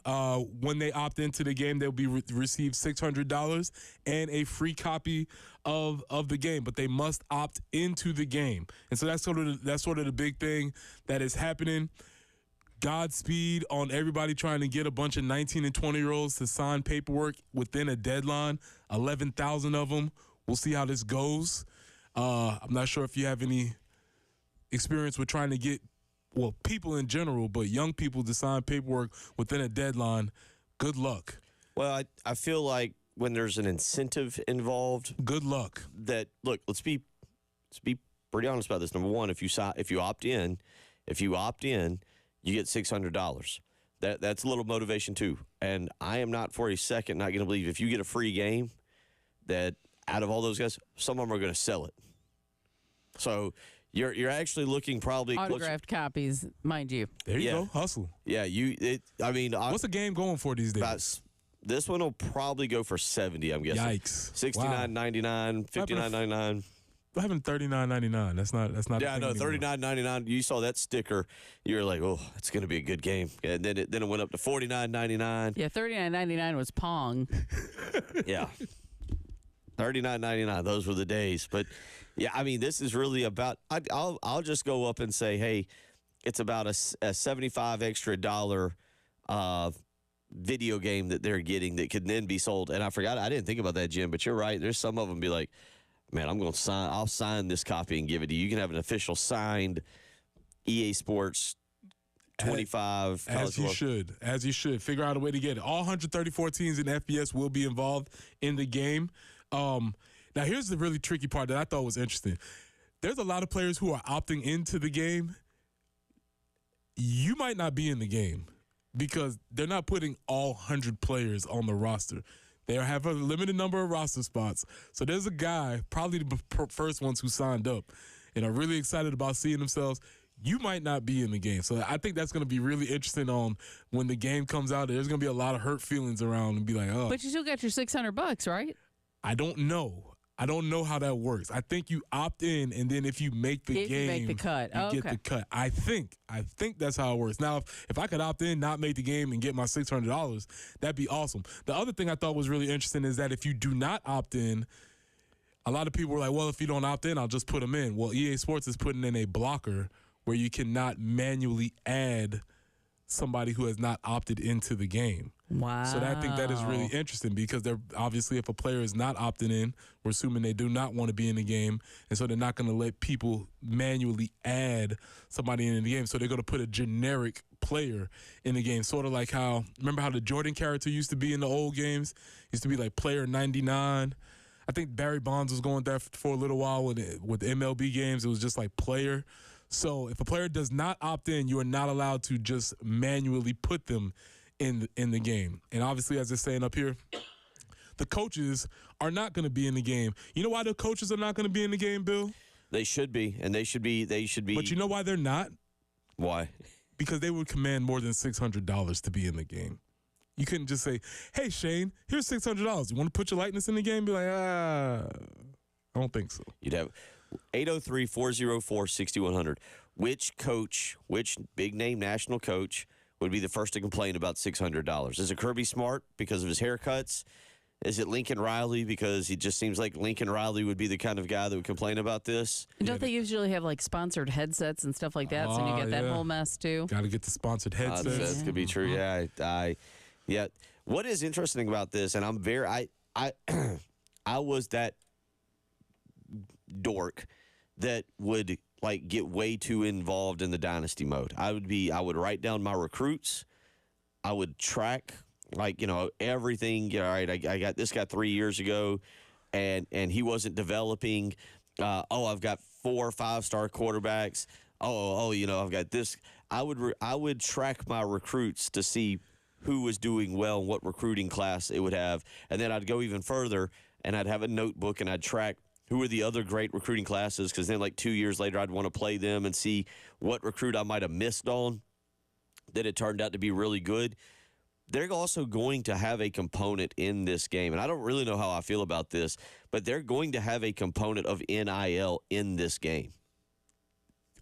Speaker 1: When they opt into the game, they'll be receive $600 and a free copy of the game. But they must opt into the game, and so that's sort of the big thing that is happening. Godspeed on everybody trying to get a bunch of 19 and 20-year-olds to sign paperwork within a deadline. 11,000 of them. We'll see how this goes. I'm not sure if you have any experience with trying to get, well, people in general, but young people to sign paperwork within a deadline. Good luck.
Speaker 2: Well, I feel like when there's an incentive involved,
Speaker 1: good luck.
Speaker 2: That look, let's be pretty honest about this. Number one, if you opt in, you get $600. That's a little motivation too. And I am not for a second not going to believe if you get a free game that out of all those guys, some of them are going to sell it. So you're actually looking probably
Speaker 3: autographed copies, mind you.
Speaker 1: There you go, hustle.
Speaker 2: Yeah,
Speaker 1: what's the game going for these days?
Speaker 2: This one will probably go for 70. I'm guessing.
Speaker 1: Yikes!
Speaker 2: $69.99, $59.99.
Speaker 1: What happened to $39.99? That's not.
Speaker 2: Yeah, no, $39.99. You saw that sticker, you were like, oh, it's going to be a good game. And then it went up to $49.99.
Speaker 3: Yeah, $39.99 was Pong.
Speaker 2: Yeah, $39.99. Those were the days. But yeah, I mean, this is really about. I'll just go up and say, hey, it's about a $75 extra video game that they're getting that can then be sold. And I didn't think about that, Jim. But you're right. There's some of them be like, man, I'll sign this copy and give it to you. You can have an official signed EA Sports 25.
Speaker 1: As you should. Figure out a way to get it. All 134 teams in FBS will be involved in the game. Now, here's the really tricky part that I thought was interesting. There's a lot of players who are opting into the game. You might not be in the game because they're not putting all 100 players on the roster. They have a limited number of roster spots. So there's a guy, probably the first ones who signed up, and are really excited about seeing themselves. You might not be in the game. So I think that's going to be really interesting on when the game comes out. There's going to be a lot of hurt feelings around and be like, oh.
Speaker 3: But you still got your $600, right?
Speaker 1: I don't know. I don't know how that works. I think you opt in, and then if you make the game,
Speaker 3: you make the cut.
Speaker 1: You get the cut. I think that's how it works. Now, if I could opt in, not make the game, and get my $600, that'd be awesome. The other thing I thought was really interesting is that if you do not opt in, a lot of people were like, well, if you don't opt in, I'll just put them in. Well, EA Sports is putting in a blocker where you cannot manually add somebody who has not opted into the game.
Speaker 3: Wow.
Speaker 1: So I think that is really interesting because they're obviously, if a player is not opting in, we're assuming they do not want to be in the game, and so they're not going to let people manually add somebody in the game. So they're going to put a generic player in the game, sort of like remember how the Jordan character used to be in the old games? Used to be like player 99. I think Barry Bonds was going there for a little while with MLB games. It was just like player. So if a player does not opt in, you are not allowed to just manually put them in the game. And obviously, as they're saying up here, the coaches are not going to be in the game. You know why the coaches are not going to be in the game, Bill?
Speaker 2: They should be, and they should be.
Speaker 1: But you know why they're not?
Speaker 2: Why?
Speaker 1: Because they would command more than $600 to be in the game. You couldn't just say, hey, Shane, here's $600. You want to put your likeness in the game? Be like, I don't think so.
Speaker 2: You'd have 803-404-6100. Which big-name national coach would be the first to complain about $600? Is it Kirby Smart because of his haircuts? Is it Lincoln Riley because he just seems like Lincoln Riley would be the kind of guy that would complain about this?
Speaker 3: And don't they usually have like sponsored headsets and stuff like that? So you get that whole mess too.
Speaker 1: Got to get the sponsored headsets.
Speaker 2: That could be true. Yeah. What is interesting about this, and I was that dork that would like get way too involved in the dynasty mode. I would write down my recruits. I would track everything. All right, I got this guy 3 years ago, and he wasn't developing. I've got 4 or 5-star quarterbacks. I've got this. I would track my recruits to see who was doing well and what recruiting class it would have, and then I'd go even further and I'd have a notebook and I'd track who are the other great recruiting classes, because then like 2 years later I'd want to play them and see what recruit I might have missed on that it turned out to be really good. They're also going to have a component in this game, and I don't really know how I feel about this, but they're going to have a component of NIL in this game.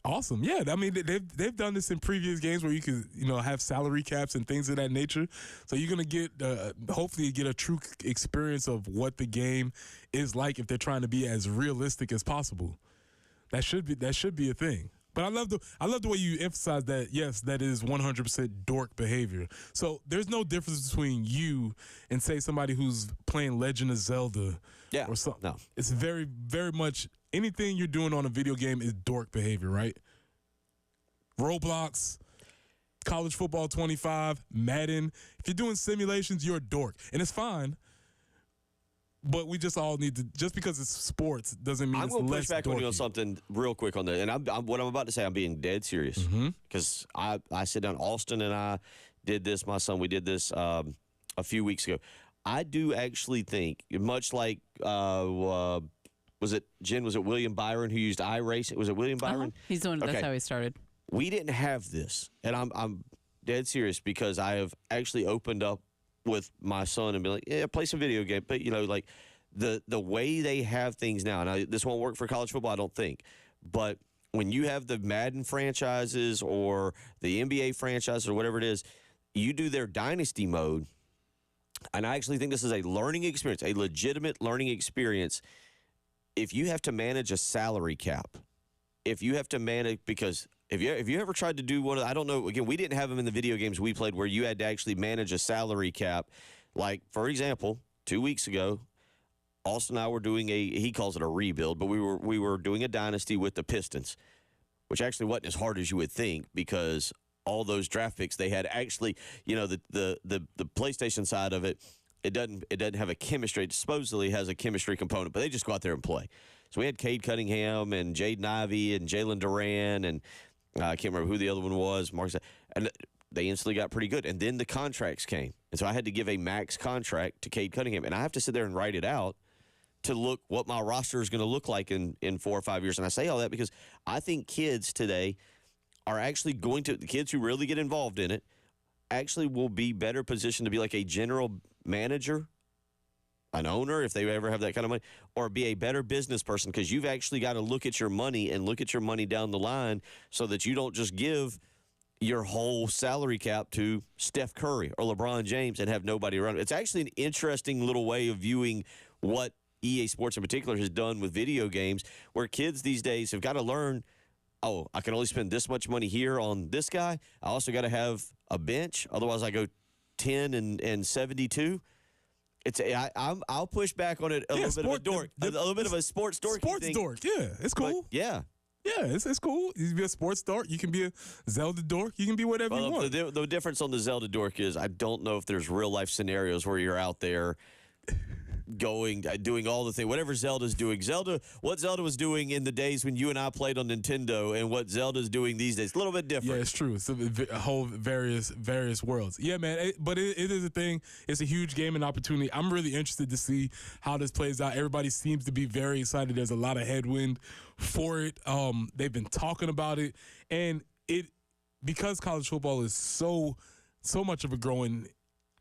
Speaker 1: Awesome. Yeah, I mean, they've done this in previous games where you could, have salary caps and things of that nature. So you're going to get, hopefully get a true experience of what the game is like if they're trying to be as realistic as possible. That should be a thing. But I love the way you emphasize that, yes, that is 100% dork behavior. So there's no difference between you and, say, somebody who's playing Legend of Zelda or something.
Speaker 2: No.
Speaker 1: It's very, very much anything you're doing on a video game is dork behavior, right? Roblox, College Football 25, Madden. If you're doing simulations, you're a dork. And it's fine. But we just all need to, just because it's sports doesn't mean it's less dorky. I'm going to push back
Speaker 2: on you on something real quick on that. And what I'm about to say, I'm being dead serious. Because I sit down, Austin and I did this, my son, we did this a few weeks ago. I do actually think, much like, was it William Byron who used iRacing? Was it William Byron?
Speaker 3: He's the one, that's how he started.
Speaker 2: We didn't have this. And I'm dead serious because I have actually opened up with my son and be like, yeah, play some video game. But, like the way they have things now, this won't work for college football, I don't think. But when you have the Madden franchises or the NBA franchises or whatever it is, you do their dynasty mode. And I actually think this is a learning experience, a legitimate learning experience. If you have to manage a salary cap, if you have to manage, because if you ever tried to do one of, I don't know, again, we didn't have them in the video games we played where you had to actually manage a salary cap. Like, for example, 2 weeks ago, Austin and I were doing he calls it a rebuild, but we were doing a dynasty with the Pistons, which actually wasn't as hard as you would think because all those draft picks they had actually, the PlayStation side of it, it doesn't have a chemistry. It supposedly has a chemistry component, but they just go out there and play. So we had Cade Cunningham and Jaden Ivey and Jalen Duran and I can't remember who the other one was. And they instantly got pretty good. And then the contracts came. And so I had to give a max contract to Cade Cunningham. And I have to sit there and write it out to look what my roster is going to look like in 4 or 5 years. And I say all that because I think kids today are actually the kids who really get involved in it actually will be better positioned to be like a general manager, an owner, if they ever have that kind of money, or be a better business person because you've actually got to look at your money and look at your money down the line so that you don't just give your whole salary cap to Steph Curry or LeBron James and have nobody around. It's actually an interesting little way of viewing what EA Sports in particular has done with video games, where kids these days have got to learn, I can only spend this much money here on this guy. I also got to have a bench. Otherwise, I go 10 and 72. I'll push back on it a little bit of a dork, a little bit of a sports dork.
Speaker 1: Sports dork, yeah, it's cool.
Speaker 2: Yeah,
Speaker 1: it's cool. You can be a sports dork. You can be a Zelda dork. You can be whatever you want.
Speaker 2: The difference on the Zelda dork is I don't know if there's real life scenarios where you're out there doing all the things, whatever Zelda's doing. What Zelda was doing in the days when you and I played on Nintendo and what Zelda's doing these days, a little bit different.
Speaker 1: Yeah, it's true. It's a whole various worlds. Yeah, man, but it is a thing. It's a huge gaming opportunity. I'm really interested to see how this plays out. Everybody seems to be very excited. There's a lot of headwind for it. They've been talking about it, and because college football is so much of a growing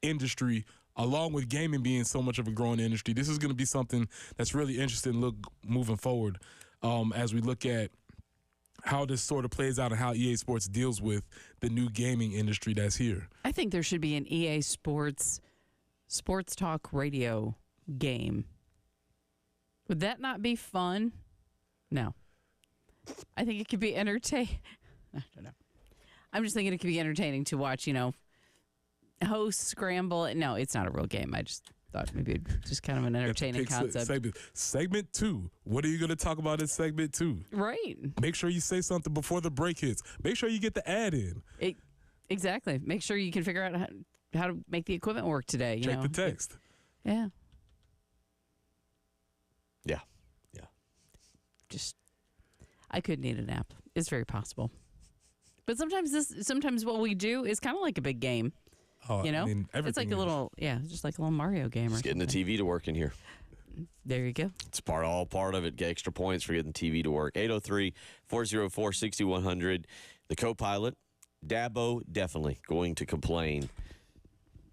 Speaker 1: industry, along with gaming being so much of a growing industry, this is going to be something that's really interesting moving forward as we look at how this sort of plays out and how EA Sports deals with the new gaming industry that's here.
Speaker 3: I think there should be an EA Sports talk radio game. Would that not be fun? No. I think it could be entertaining. I don't know. I'm just thinking it could be entertaining to watch, hosts scramble. No, it's not a real game. I just thought maybe it's just kind of an entertaining concept.
Speaker 1: Segment 2. What are you going to talk about in segment 2?
Speaker 3: Right.
Speaker 1: Make sure you say something before the break hits. Make sure you get the ad in.
Speaker 3: Exactly. Make sure you can figure out how to make the equipment work today.
Speaker 1: Check the text.
Speaker 3: Yeah.
Speaker 2: Yeah.
Speaker 3: I could need a nap. It's very possible. But sometimes what we do is kind of like a big game.
Speaker 1: Oh,
Speaker 3: I mean, it's like
Speaker 1: everything
Speaker 3: a little, just like a little Mario game.
Speaker 2: Just getting the TV to work in here.
Speaker 3: There you go.
Speaker 2: It's all part of it. Get extra points for getting TV to work. 803-404-6100. The co-pilot, Dabo, definitely going to complain.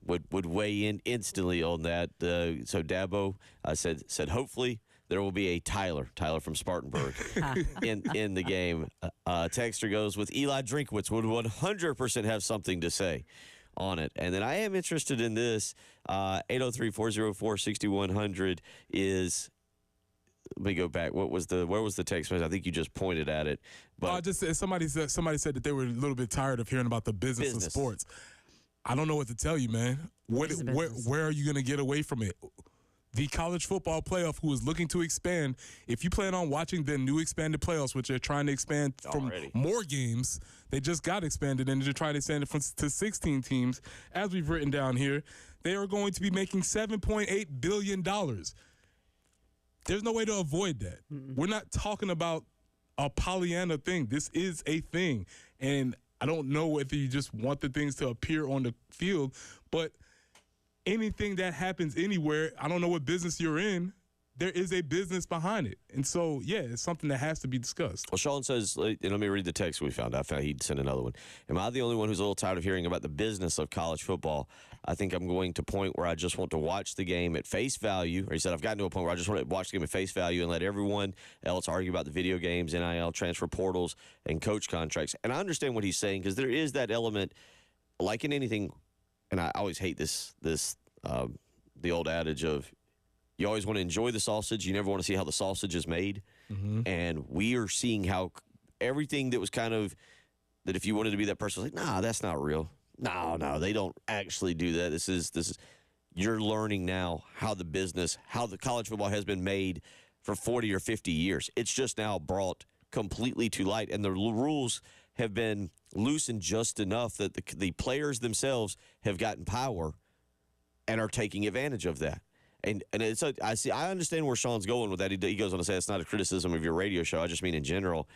Speaker 2: Would weigh in instantly on that. So Dabo said hopefully there will be a Tyler from Spartanburg in the game. Texter goes with Eli Drinkwitz would 100% have something to say on it. And then I am interested in this. 803-404-6100 is. Let me go back. Where was the text message? I think you just pointed at it. But
Speaker 1: somebody said that they were a little bit tired of hearing about the business of sports. I don't know what to tell you, man. Where are you going to get away from it? The college football playoff, who is looking to expand, if you plan on watching the new expanded playoffs, which they're trying to expand from more games, they just got expanded, and they're trying to expand it to 16 teams, as we've written down here, they are going to be making $7.8 billion. There's no way to avoid that. We're not talking about a Pollyanna thing. This is a thing. And I don't know if you just want the things to appear on the field, but anything that happens anywhere, I don't know what business you're in, there is a business behind it. And so, yeah, it's something that has to be discussed.
Speaker 2: Well, Sean says, let me read the text we found. I found he'd sent another one. Am I the only one who's a little tired of hearing about the business of college football? I think I'm going to a point where I just want to watch the game at face value. Or he said, I've gotten to a point where I just want to watch the game at face value and let everyone else argue about the video games, NIL, transfer portals, and coach contracts. And I understand what he's saying because there is that element, like in anything, and I always hate the old adage of, you always want to enjoy the sausage. You never want to see how the sausage is made. Mm-hmm. And we are seeing how everything that was kind of, that if you wanted to be that person, was like, nah, that's not real. No, they don't actually do that. This is, you're learning now how the college football has been made for 40 or 50 years. It's just now brought completely to light. And the rules have been loosened just enough that the players themselves have gotten power and are taking advantage of that. And I understand where Sean's going with that. He goes on to say it's not a criticism of your radio show. I just mean in general.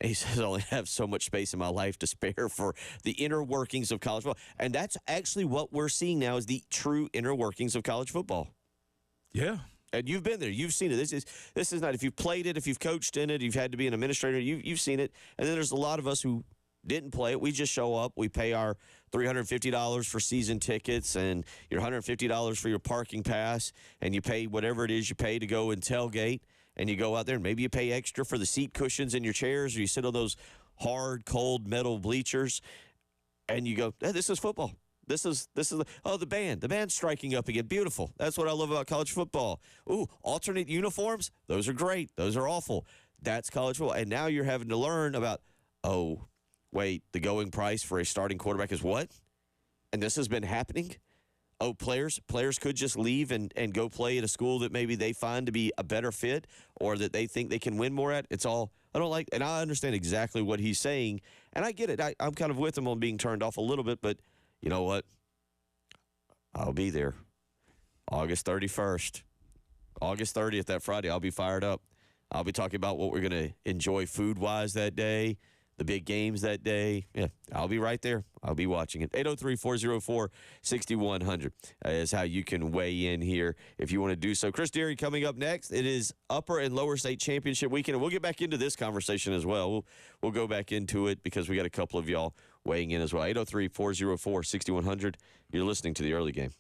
Speaker 2: He says I only have so much space in my life to spare for the inner workings of college football. And that's actually what we're seeing now is the true inner workings of college football.
Speaker 1: Yeah.
Speaker 2: And you've been there. You've seen it. This is not, if you've played it, if you've coached in it, you've had to be an administrator, you've seen it. And then there's a lot of us who didn't play it. We just show up. We pay our $350 for season tickets and your $150 for your parking pass, and you pay whatever it is you pay to go and tailgate, and you go out there, and maybe you pay extra for the seat cushions in your chairs, or you sit on those hard, cold metal bleachers, and you go, hey, this is football. This is the band. The band's striking up again. Beautiful. That's what I love about college football. Ooh, alternate uniforms? Those are great. Those are awful. That's college football. And now you're having to learn about, wait, the going price for a starting quarterback is what? And this has been happening? Oh, players could just leave and go play at a school that maybe they find to be a better fit or that they think they can win more at. It's all, I don't like, and I understand exactly what he's saying, and I get it. I'm kind of with him on being turned off a little bit, but you know what? I'll be there August 31st. August 30th, that Friday. I'll be fired up. I'll be talking about what we're going to enjoy food-wise that day, the big games that day. Yeah, I'll be right there. I'll be watching it. 803-404-6100 is how you can weigh in here if you want to do so. Chris Deary coming up next. It is Upper and Lower State Championship weekend, and we'll get back into this conversation as well. We'll go back into it because we got a couple of y'all weighing in as well. 803-404-6100. You're listening to the early game.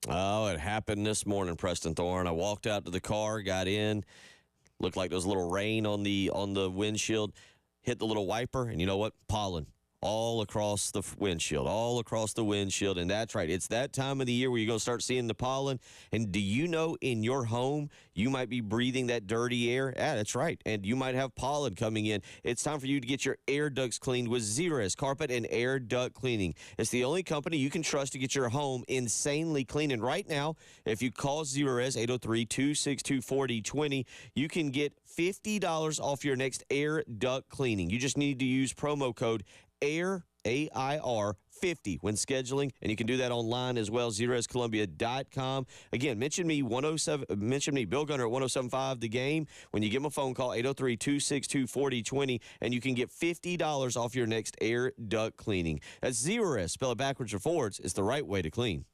Speaker 2: Oh, it happened this morning, Preston Thorne. I walked out to the car, got in, looked like there was a little rain on the windshield, hit the little wiper, and you know what? Pollen all across the windshield, and that's right. It's that time of the year where you're going to start seeing the pollen. And do you know in your home you might be breathing that dirty air? Yeah, that's right. And you might have pollen coming in. It's time for you to get your air ducts cleaned with Zerust Carpet and Air Duct Cleaning. It's the only company you can trust to get your home insanely clean. And right now, if you call Zerust 803-262-4020, you can get $50 off your next air duct cleaning. You just need to use promo code AIR, AIR 50 when scheduling, and you can do that online as well, ZerustColumbia.com. Again, mention me Bill Gunner at 1075 The Game when you give them a phone call, 803-262-4020, and you can get $50 off your next air duct cleaning. That's Zerust. Spell it backwards or forwards. It's the right way to clean.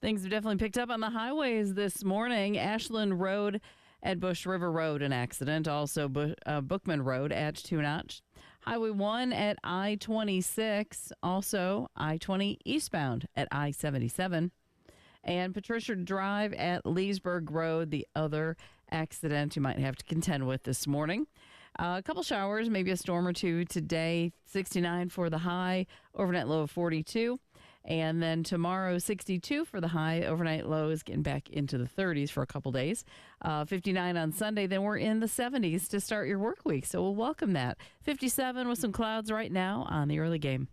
Speaker 3: Things have definitely picked up on the highways this morning. Ashland Road at Bush River Road, an accident. Also, Bookman Road at 2-Notch. Highway 1 at I-26. Also, I-20 eastbound at I-77. And Patricia Drive at Leesburg Road, the other accident you might have to contend with this morning. A couple showers, maybe a storm or two today. 69 for the high, overnight low of 42. And then tomorrow, 62 for the high, overnight lows getting back into the 30s for a couple days. 59 on Sunday. Then we're in the 70s to start your work week. So we'll welcome that. 57 with some clouds right now on the early game.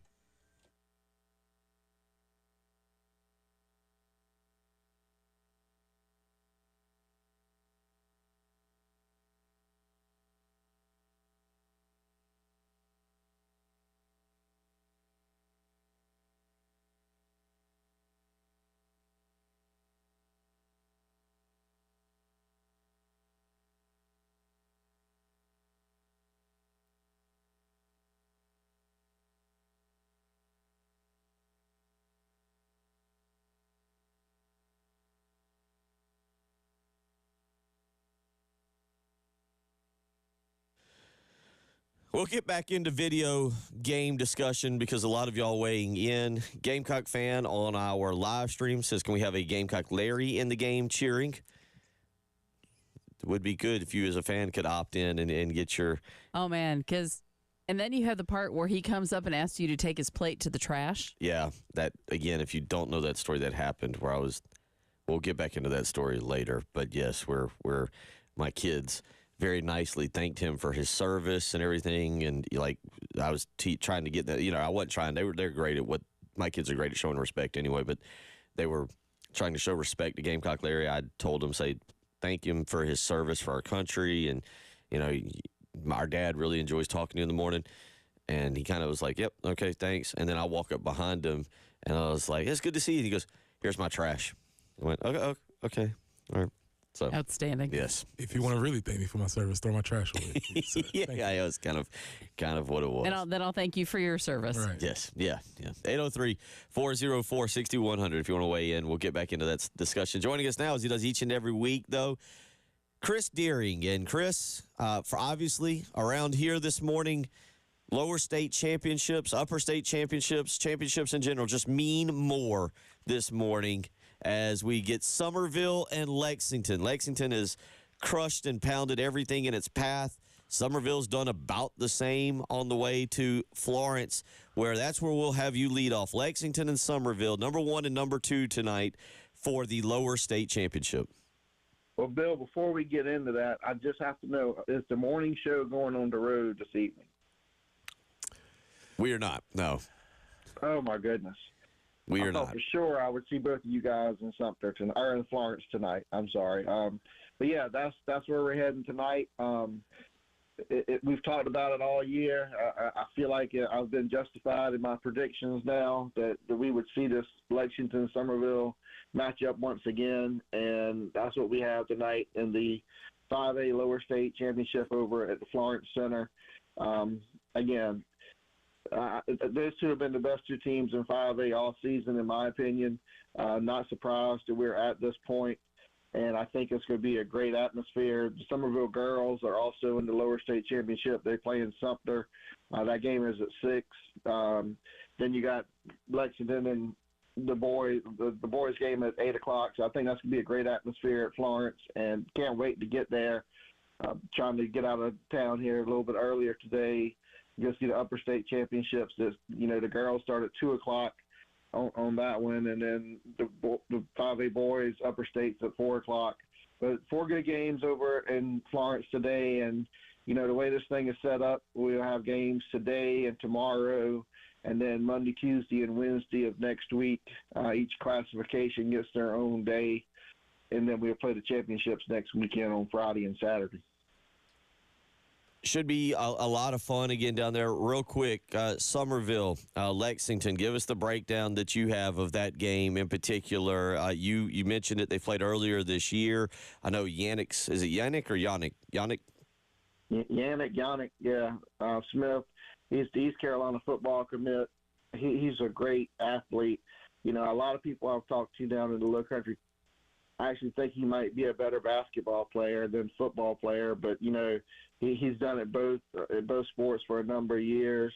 Speaker 2: We'll get back into video game discussion because a lot of y'all weighing in. Gamecock fan on our live stream says, can we have a Gamecock Larry in the game cheering? It would be good if you as a fan could opt in and get your...
Speaker 3: Oh, man, and then you have the part where he comes up and asks you to take his plate to the trash.
Speaker 2: Yeah, that, again, if you don't know that story, that happened where we'll get back into that story later. But yes, my kids very nicely thanked him for his service and everything. And like, I was trying to get that, I wasn't trying. They're great at what my kids are great at showing respect anyway, but they were trying to show respect to Gamecock Larry. I told him, thank him for his service for our country. And, our dad really enjoys talking to you in the morning. And he kind of was like, yep, okay, thanks. And then I walk up behind him and I was like, it's good to see you. And he goes, here's my trash. I went, okay, all right. So,
Speaker 3: outstanding.
Speaker 2: Yes.
Speaker 1: If you want to really thank me for my service, throw my trash away. So,
Speaker 2: yeah, it was kind of what it was.
Speaker 3: Then I'll thank you for your service.
Speaker 1: Right.
Speaker 2: Yes, yeah. 803-404-6100 if you want to weigh in. We'll get back into that discussion. Joining us now, as he does each and every week, though, Chris Deering. And Chris, for obviously around here this morning, lower state championships, upper state championships in general just mean more this morning as we get Summerville and Lexington. Lexington has crushed and pounded everything in its path. Summerville's done about the same on the way to Florence, that's where we'll have you lead off. Lexington and Summerville, number 1 and number 2 tonight for the lower state championship.
Speaker 6: Well, Bill, before we get into that, I just have to know, is the morning show going on the road this evening?
Speaker 2: We are not, no.
Speaker 6: Oh, my goodness.
Speaker 2: We are
Speaker 6: I thought
Speaker 2: not.
Speaker 6: for sure I would see both of you guys in Sumter tonight, or in Florence tonight. I'm sorry. But yeah, that's where we're heading tonight. We've talked about it all year. I feel like I've been justified in my predictions now that we would see this Lexington-Summerville matchup once again, and that's what we have tonight in the 5A lower state championship over at the Florence Center. Again, those two have been the best two teams in 5A all season, in my opinion. Not surprised that we're at this point, and I think it's going to be a great atmosphere. The Summerville girls are also in the lower state championship. They play in Sumter. That game is at 6. Then you got Lexington and the boys game at 8 o'clock. So I think that's going to be a great atmosphere at Florence, and can't wait to get there. Trying to get out of town here a little bit earlier today. Go see the upper state championships. The girls start at 2 o'clock on that one, and then the 5A boys upper states at 4 o'clock. But 4 good games over in Florence today, and the way this thing is set up, we'll have games today and tomorrow, and then Monday, Tuesday, and Wednesday of next week. Each classification gets their own day, and then we'll play the championships next weekend on Friday and Saturday.
Speaker 2: Should be a lot of fun again down there. Real quick, Summerville, Lexington, give us the breakdown that you have of that game in particular. You mentioned it. They played earlier this year. I know Yannick's, is it Yannick or Yannick? Yannick, yeah. Smith, he's the East Carolina football commit. He's a great athlete.
Speaker 6: A lot of people I've talked to down in the Low Country actually think he might be a better basketball player than football player, but he's done it in both sports for a number of years.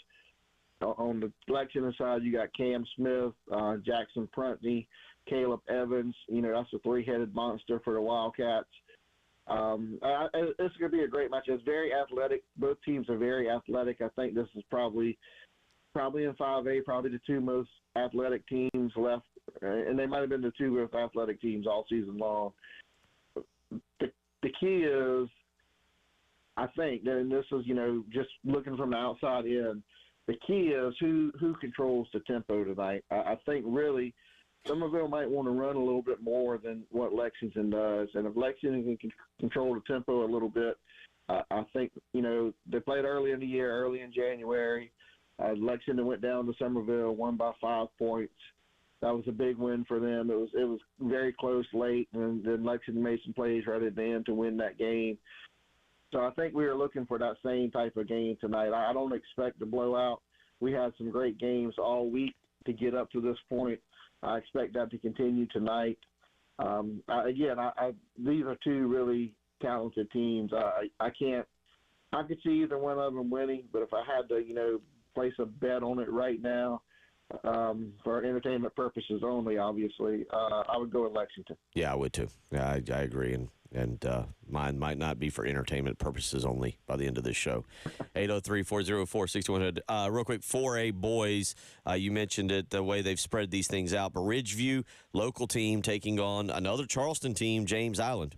Speaker 6: On the Lexington side, you got Cam Smith, Jackson Prunty, Caleb Evans. That's a three-headed monster for the Wildcats. It's going to be a great match. It's very athletic. Both teams are very athletic. I think this is probably in 5A, probably the two most athletic teams left, and they might have been the two most athletic teams all season long. The key is, I think, and this is, just looking from the outside in, the key is who controls the tempo tonight. I think really Somerville might want to run a little bit more than what Lexington does. And if Lexington can control the tempo a little bit, I think, they played early in the year, early in January. Lexington went down to Somerville, won by 5 points. That was a big win for them. It was very close late, and then Lexington made some plays right at the end to win that game. So I think we were looking for that same type of game tonight. I don't expect a blowout. We had some great games all week to get up to this point. I expect that to continue tonight. These are two really talented teams. I could see either one of them winning, but if I had to, place a bet on it right now, for entertainment purposes only, obviously, I would go with Lexington.
Speaker 2: Yeah, I would too. Yeah, I agree, and mine might not be for entertainment purposes only by the end of this show. 803-404-6100. Real quick, 4A boys, you mentioned it, the way they've spread these things out, but Ridgeview, local team, taking on another Charleston team, James Island.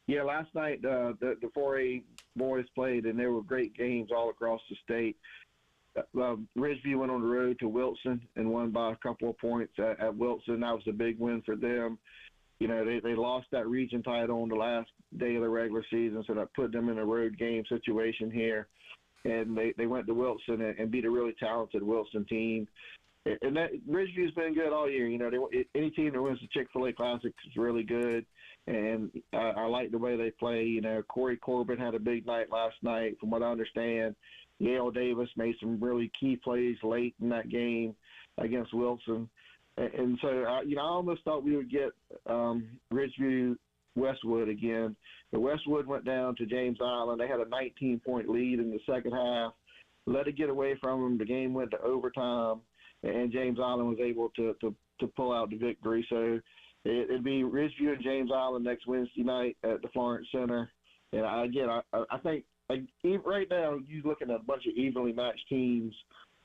Speaker 6: Yeah, last night the 4A boys played, and there were great games all across the state. Ridgeview went on the road to Wilson and won by a couple of points at Wilson. That was a big win for them. They lost that region title on the last day of the regular season, so that put them in a road game situation here. And they went to Wilson and beat a really talented Wilson team. And that Ridgeview's been good all year. Any team that wins the Chick-fil-A Classic is really good. And I like the way they play. Corey Corbin had a big night last night, from what I understand. Yale Davis made some really key plays late in that game against Wilson. And so, I almost thought we would get Ridgeview Westwood again. But Westwood went down to James Island. They had a 19-point lead in the second half. Let it get away from them. The game went to overtime, and James Island was able to pull out the victory. So it'd be Ridgeview and James Island next Wednesday night at the Florence Center. And I think right now you're looking at a bunch of evenly matched teams,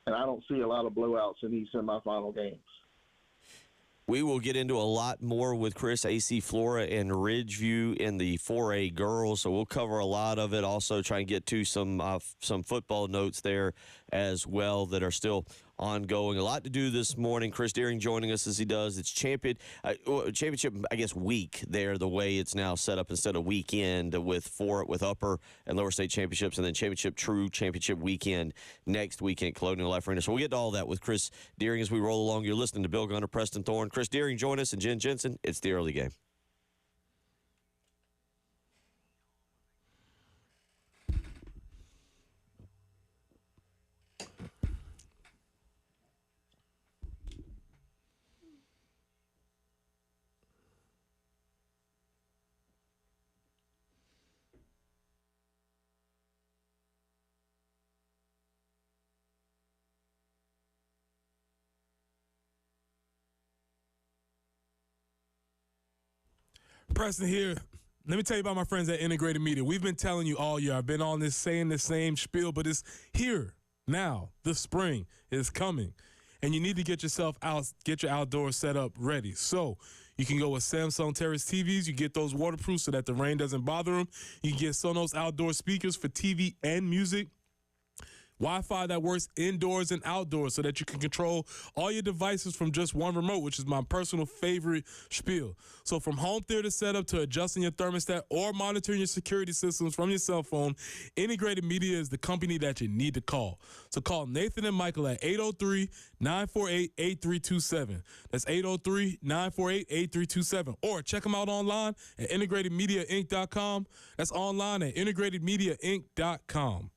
Speaker 6: and I don't see a lot of blowouts in these semifinal games.
Speaker 2: We will get into a lot more with Chris, AC Flora, and Ridgeview in the 4A girls, so we'll cover a lot of it. Also try and get to some football notes there as well that are still ongoing. A lot to do this morning. Chris Deering joining us as he does. It's championship, I guess, week there, the way it's now set up instead of weekend with upper and lower state championships, and then true championship weekend next weekend, Colonial Life Arena. So we'll get to all that with Chris Deering as we roll along. You're listening to Bill Gunner, Preston Thorne. Chris Deering join us, and Jen Jensen. It's the early game.
Speaker 1: Preston here. Let me tell you about my friends at Integrated Media. We've been telling you all year. I've been on this saying the same spiel, but it's here now. The spring is coming, and you need to get yourself out, get your outdoor setup ready. So you can go with Samsung Terrace TVs. You get those waterproof so that the rain doesn't bother them. You can get Sonos outdoor speakers for TV and music. Wi-Fi that works indoors and outdoors so that you can control all your devices from just one remote, which is my personal favorite spiel. So from home theater setup to adjusting your thermostat or monitoring your security systems from your cell phone, Integrated Media is the company that you need to call. So call Nathan and Michael at 803-948-8327. That's 803-948-8327. Or check them out online at integratedmediainc.com. That's online at integratedmediainc.com.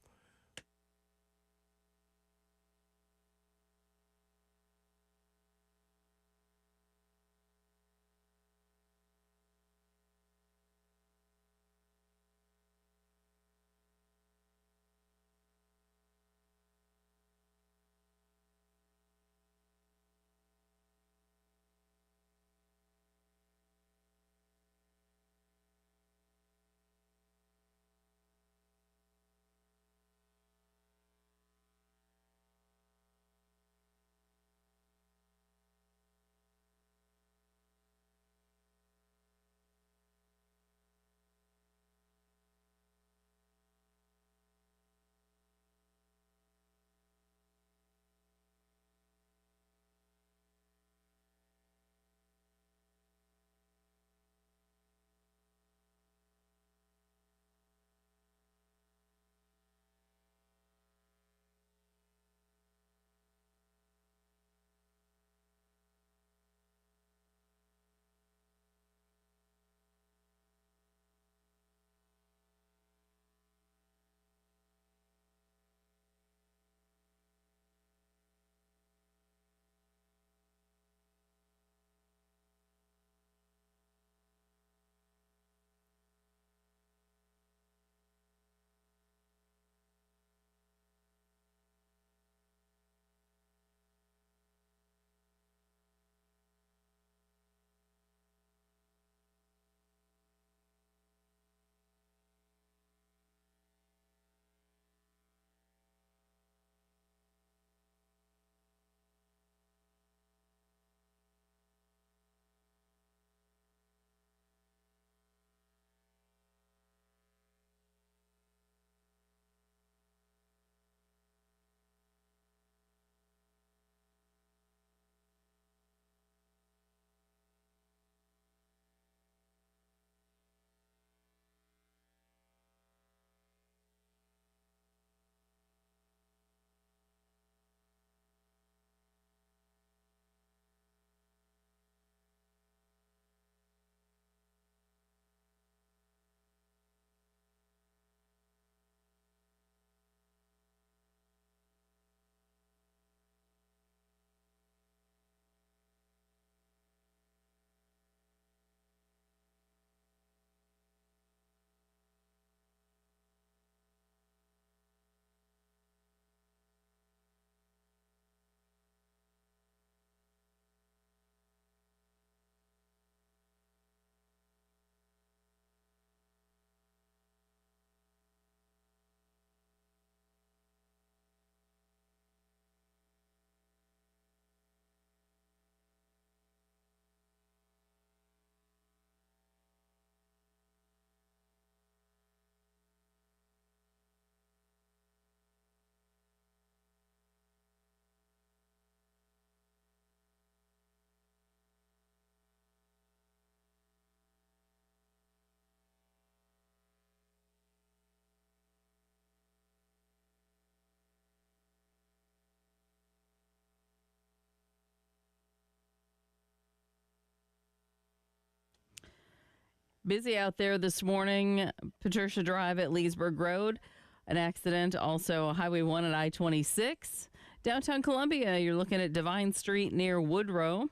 Speaker 3: Busy out there this morning. Patricia Drive at Leesburg Road. An accident. Also, Highway 1 at I-26. Downtown Columbia, you're looking at Divine Street near Woodrow.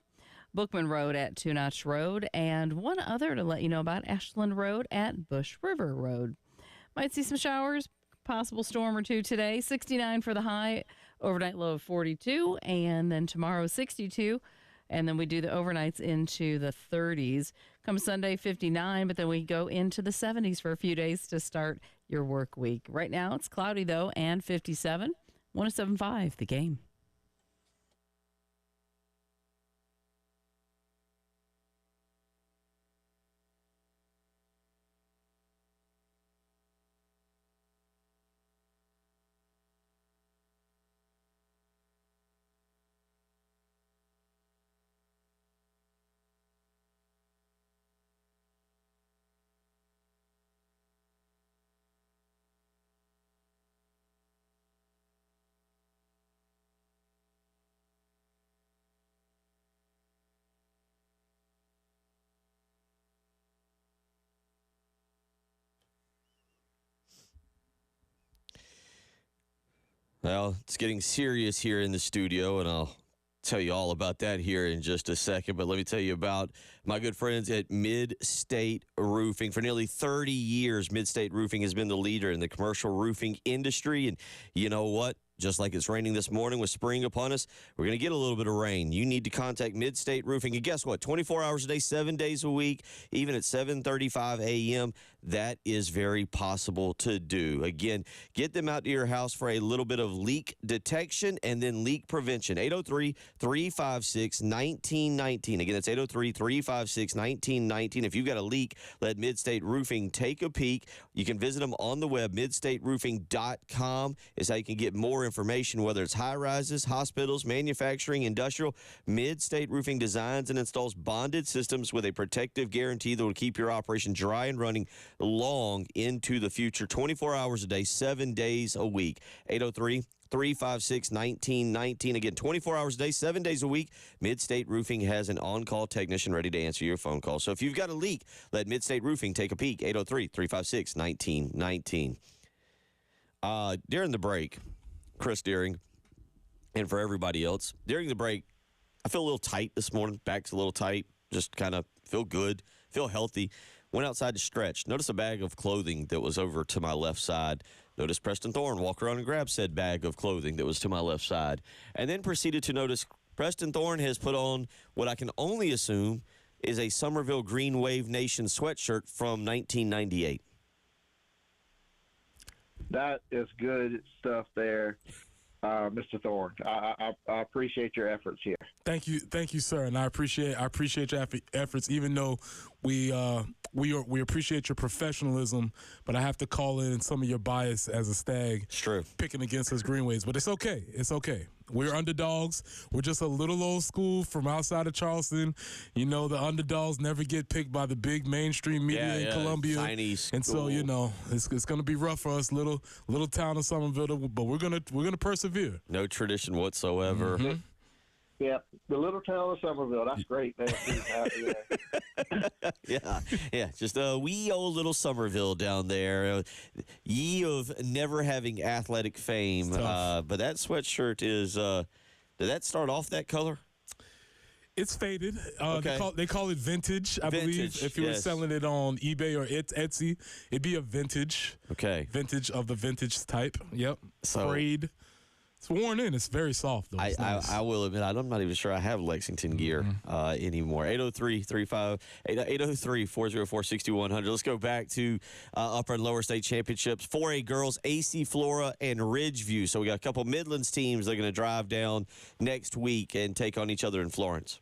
Speaker 3: Bookman Road at Two Notch Road. And one other to let you know about, Ashland Road at Bush River Road. Might see some showers. Possible storm or two today. 69 for the high. Overnight low of 42. And then tomorrow, 62. And then we do the overnights into the 30s. Come Sunday, 59, but then we go into the 70s for a few days to start your work week. Right now, it's cloudy, though, and 57. 107.5, The Game.
Speaker 2: Well, it's getting serious here in the studio, and I'll tell you all about that here in just a second. But let me tell you about my good friends at Mid-State Roofing. For nearly 30 years, Mid-State Roofing has been the leader in the commercial roofing industry. And you know what? Just like it's raining this morning with spring upon us, we're going to get a little bit of rain. You need to contact Mid-State Roofing. And guess what? 24 hours a day, 7 days a week, even at 7:35 a.m., that is very possible to do. Again, get them out to your house for a little bit of leak detection and then leak prevention. 803-356-1919. Again, that's 803-356-1919. If you've got a leak, let Mid-State Roofing take a peek. You can visit them on the web. MidStateRoofing.com is how you can get more information, whether it's high-rises, hospitals, manufacturing, industrial. Mid-State Roofing designs and installs bonded systems with a protective guarantee that will keep your operation dry and running long into the future. 24 hours a day, 7 days a week. 803-356-1919. Again, 24 hours a day, 7 days a week. Mid-State Roofing has an on-call technician ready to answer your phone call. So if you've got a leak, let Mid-State Roofing take a peek. 803-356-1919. During the break, Chris Deering, and for everybody else, during the break, I feel a little tight this morning. Back's a little tight. Just kind of feel good, feel healthy. Went outside to stretch. Noticed a bag of clothing that was over to my left side. Noticed Preston Thorne walk around and grab said bag of clothing that was to my left side. And then proceeded to notice Preston Thorne has put on what I can only assume is a Somerville Green Wave Nation sweatshirt from 1998.
Speaker 6: That is good stuff there, Mr. Thorne. I appreciate your efforts here.
Speaker 1: Thank you, sir, and I appreciate your efforts. Even though we appreciate your professionalism, but I have to call in some of your bias as a Stag.
Speaker 2: It's true. Picking
Speaker 1: against us Greenways, but it's okay. It's okay. We're underdogs. We're just a little old school from outside of Charleston. You know, the underdogs never get picked by the big mainstream media in Columbia.
Speaker 2: Chinese
Speaker 1: and so, you know, it's going to be rough for us, little town of Somerville, but we're going to persevere.
Speaker 2: No tradition whatsoever.
Speaker 1: Mm-hmm.
Speaker 6: Yeah, the little town of Somerville. That's great.
Speaker 2: Yeah, just a wee old little Somerville down there. Ye of never having athletic fame. But that sweatshirt is, did that start off that color?
Speaker 1: It's faded.
Speaker 2: Okay.
Speaker 1: They call it vintage, I believe. If you were selling it on eBay or Etsy, it'd be a vintage.
Speaker 2: Okay.
Speaker 1: Vintage of the vintage type. Yep.
Speaker 2: So,
Speaker 1: sprayed. It's worn in. It's very soft, though.
Speaker 2: Nice. I will admit, I'm not even sure I have Lexington gear anymore. 803-404-6100. Let's go back to upper and lower state championships. 4A girls, AC Flora and Ridgeview. So we got a couple Midlands teams that are going to drive down next week and take on each other in Florence.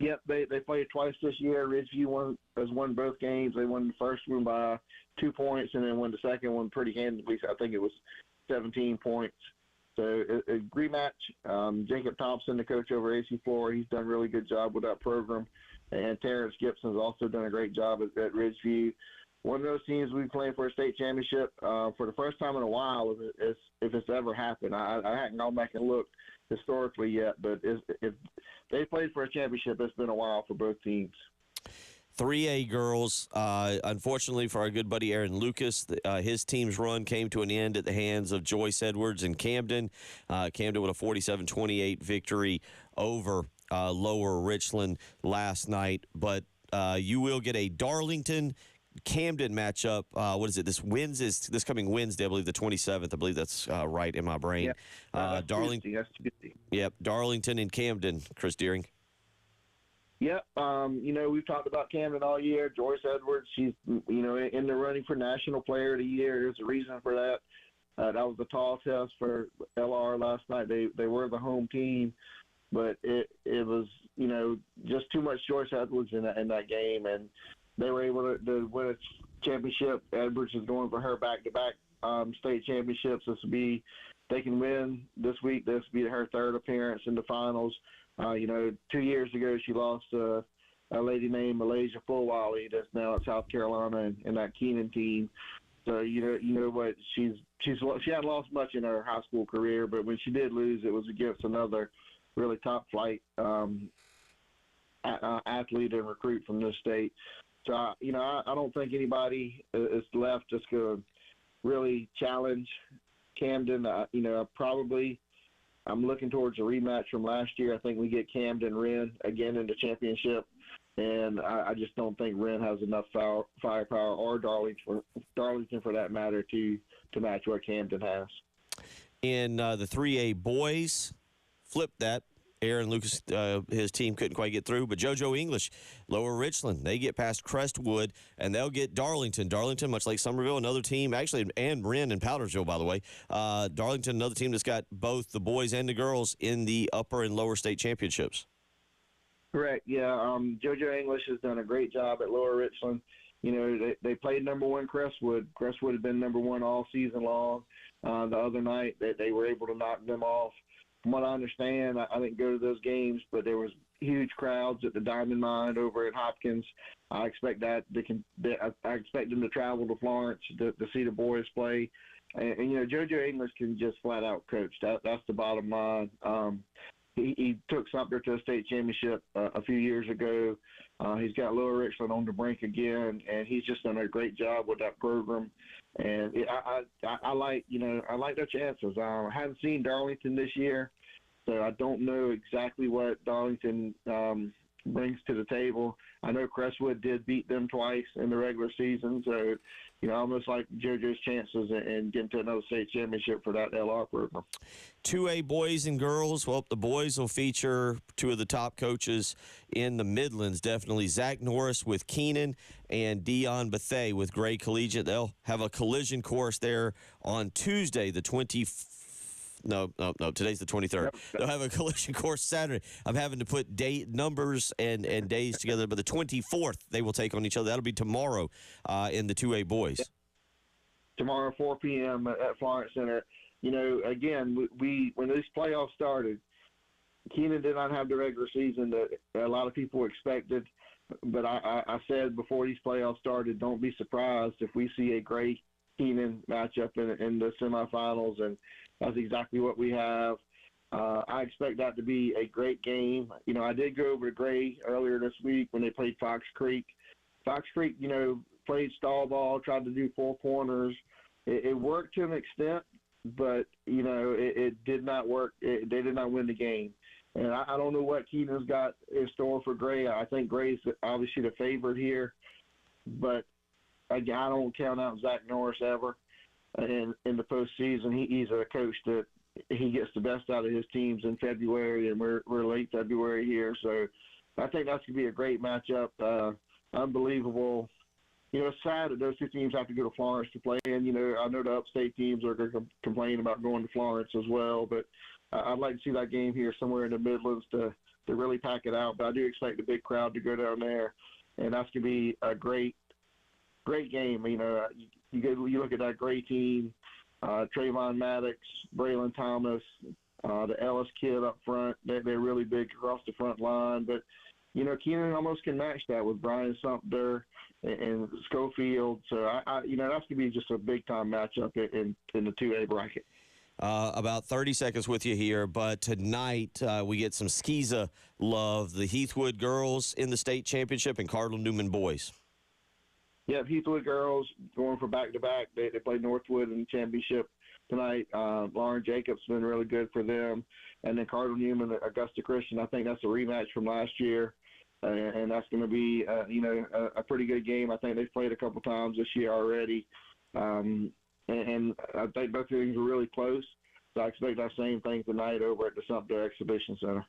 Speaker 6: Yep, they played twice this year. Ridgeview has won both games. They won the first one by 2 points and then won the second one pretty handily. I think it was 17 points. So a rematch. Jacob Thompson, the coach over AC Flora, he's done a really good job with that program. And Terrence Gibson's also done a great job at Ridgeview. One of those teams we'll be playing for a state championship for the first time in a while, if it's ever happened. I haven't gone back and looked historically yet, but if they played for a championship, it's been a while for both teams.
Speaker 2: 3A girls, unfortunately for our good buddy Aaron Lucas, his team's run came to an end at the hands of Joyce Edwards and Camden. Camden with a 47-28 victory over Lower Richland last night. But you will get a Darlington Camden matchup. What is it? This coming Wednesday, I believe the 27th. I believe that's right in my brain.
Speaker 6: Yep.
Speaker 2: Darlington. Yep, Darlington and Camden. Chris Deering.
Speaker 6: Yep. We've talked about Camden all year. Joyce Edwards, she's in the running for National Player of the Year. There's a reason for that. That was the tall test for LR last night. They were the home team, but it was just too much Joyce Edwards in that game, and they were able to win a championship. Edwards is going for her back-to-back state championships. They can win this week. This will be her third appearance in the finals. 2 years ago she lost a lady named Malaysia Fulwally that's now at South Carolina in that Keenan team. So you know what, she hadn't lost much in her high school career, but when she did lose, it was against another really top flight athlete and recruit from this state. So I don't think anybody is left that's going to really challenge Camden. I'm looking towards a rematch from last year. I think we get Camden Wren again in the championship, and I just don't think Wren has enough firepower, or Darlington for that matter, to match what Camden has.
Speaker 2: In the 3A boys, flip that. Aaron Lucas, his team couldn't quite get through, but JoJo English, Lower Richland, they get past Crestwood, and they'll get Darlington. Darlington, much like Somerville, another team, actually, and Wren and Powdersville, by the way. Darlington, another team that's got both the boys and the girls in the upper and lower state championships.
Speaker 6: Correct, yeah. JoJo English has done a great job at Lower Richland. They played number one Crestwood. Crestwood had been number one all season long. The other night, they were able to knock them off. From what I understand, I didn't go to those games, but there was huge crowds at the Diamond Mine over at Hopkins. I expect I expect them to travel to Florence to see the boys play. And JoJo English can just flat out coach. That's the bottom line. He took Sumter to a state championship a few years ago. He's got Lower Richland on the brink again, and he's just done a great job with that program. And I like their chances. I haven't seen Darlington this year, so I don't know exactly what Darlington brings to the table. I know Crestwood did beat them twice in the regular season, so almost like JoJo's chances and getting to another state championship for that LR program.
Speaker 2: 2A boys and girls, well, the boys will feature two of the top coaches in the Midlands, definitely. Zach Norris with Keenan and Dion Bethay with Gray Collegiate. They'll have a collision course there on Tuesday, the 24th. No, today's the 23rd. Yep. They'll have a collision course Saturday. I'm having to put numbers and days together, but the 24th they will take on each other. That'll be tomorrow in the 2A boys.
Speaker 6: Yep. Tomorrow, 4 p.m. at Florence Center. Again, when these playoffs started, Keenan did not have the regular season that a lot of people expected. But I said before these playoffs started, don't be surprised if we see a Gray Keenan matchup in the semifinals, and that's exactly what we have. I expect that to be a great game. I did go over to Gray earlier this week when they played Fox Creek. Fox Creek, played stall ball, tried to do four corners. It worked to an extent, but, it did not work. They did not win the game. And I don't know what Keenan's got in store for Gray. I think Gray's obviously the favorite here, but again, I don't count out Zach Norris ever in the postseason. He's a coach that he gets the best out of his teams in February, and we're late February here. So I think that's going to be a great matchup. Unbelievable. It's sad that those two teams have to go to Florence to play. And, I know the upstate teams are going to complain about going to Florence as well. But I'd like to see that game here somewhere in the Midlands to really pack it out. But I do expect a big crowd to go down there. And that's going to be a great game. You look at that great team, Trayvon Maddox, Braylon Thomas, the Ellis kid up front. They're really big across the front line. But, Keenan almost can match that with Brian Sumter and Schofield. So, that's going to be just a big-time matchup in the 2A bracket.
Speaker 2: About 30 seconds with you here, but tonight we get some Skeeza love. The Heathwood girls in the state championship and Cardinal Newman boys.
Speaker 6: Yeah, Heathwood girls going for back-to-back. They played Northwood in the championship tonight. Lauren Jacobs been really good for them. And then Cardinal Newman, Augusta Christian, I think that's a rematch from last year. And that's going to be, a pretty good game. I think they've played a couple times this year already. And I think both things are really close. So I expect that same thing tonight over at the Sumter Exhibition Center.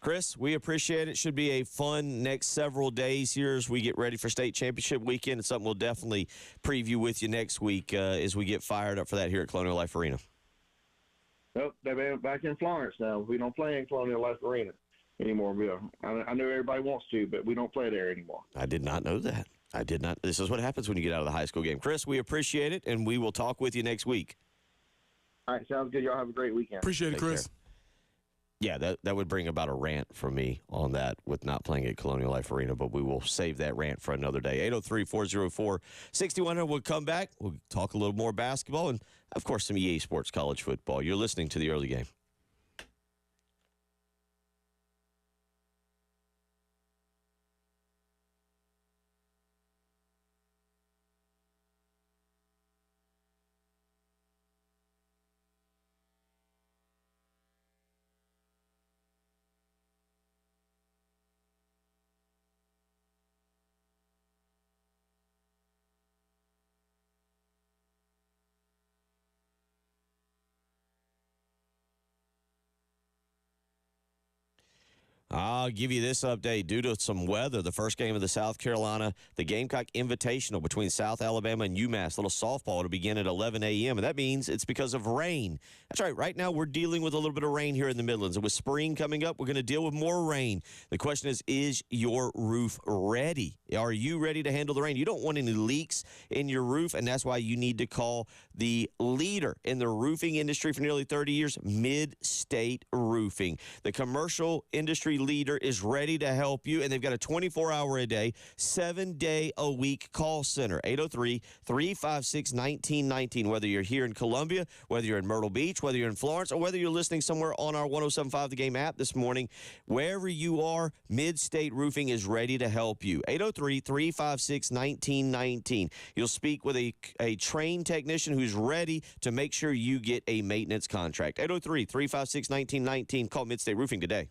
Speaker 2: Chris, we appreciate it. Should be a fun next several days here as we get ready for state championship weekend. It's something we'll definitely preview with you next week as we get fired up for that here at Colonial Life Arena.
Speaker 6: Nope, they're back in Florence now. We don't play in Colonial Life Arena anymore, Bill. I know everybody wants to, but we don't play there anymore.
Speaker 2: I did not know that. I did not. This is what happens when you get out of the high school game. Chris, we appreciate it, and we will talk with you next week.
Speaker 6: All right, sounds good. Y'all have a great weekend.
Speaker 1: Appreciate it,
Speaker 2: Take
Speaker 1: Chris.
Speaker 2: care. Yeah, that would bring about a rant from me on that with not playing at Colonial Life Arena, but we will save that rant for another day. 803-404-6100. We'll come back. We'll talk a little more basketball and, of course, some EA Sports college football. You're listening to The Early Game. I'll give you this update. Due to some weather, the first game of the South Carolina, the Gamecock Invitational between South Alabama and UMass, little softball, to begin at 11 a.m., and that means it's because of rain. That's right. Right now, we're dealing with a little bit of rain here in the Midlands, and with spring coming up, we're going to deal with more rain. The question is your roof ready? Are you ready to handle the rain? You don't want any leaks in your roof, and that's why you need to call the leader in the roofing industry for nearly 30 years, Mid-State Roofing. The commercial industry leader is ready to help you, and they've got a 24-hour-a-day, 7-day-a-week call center, 803-356-1919. Whether you're here in Columbia, whether you're in Myrtle Beach, whether you're in Florence, or whether you're listening somewhere on our 107.5 The Game app this morning, wherever you are, Mid-State Roofing is ready to help you. 803-356-1919. You'll speak with a trained technician who's ready to make sure you get a maintenance contract. 803-356-1919. Call Mid-State Roofing today.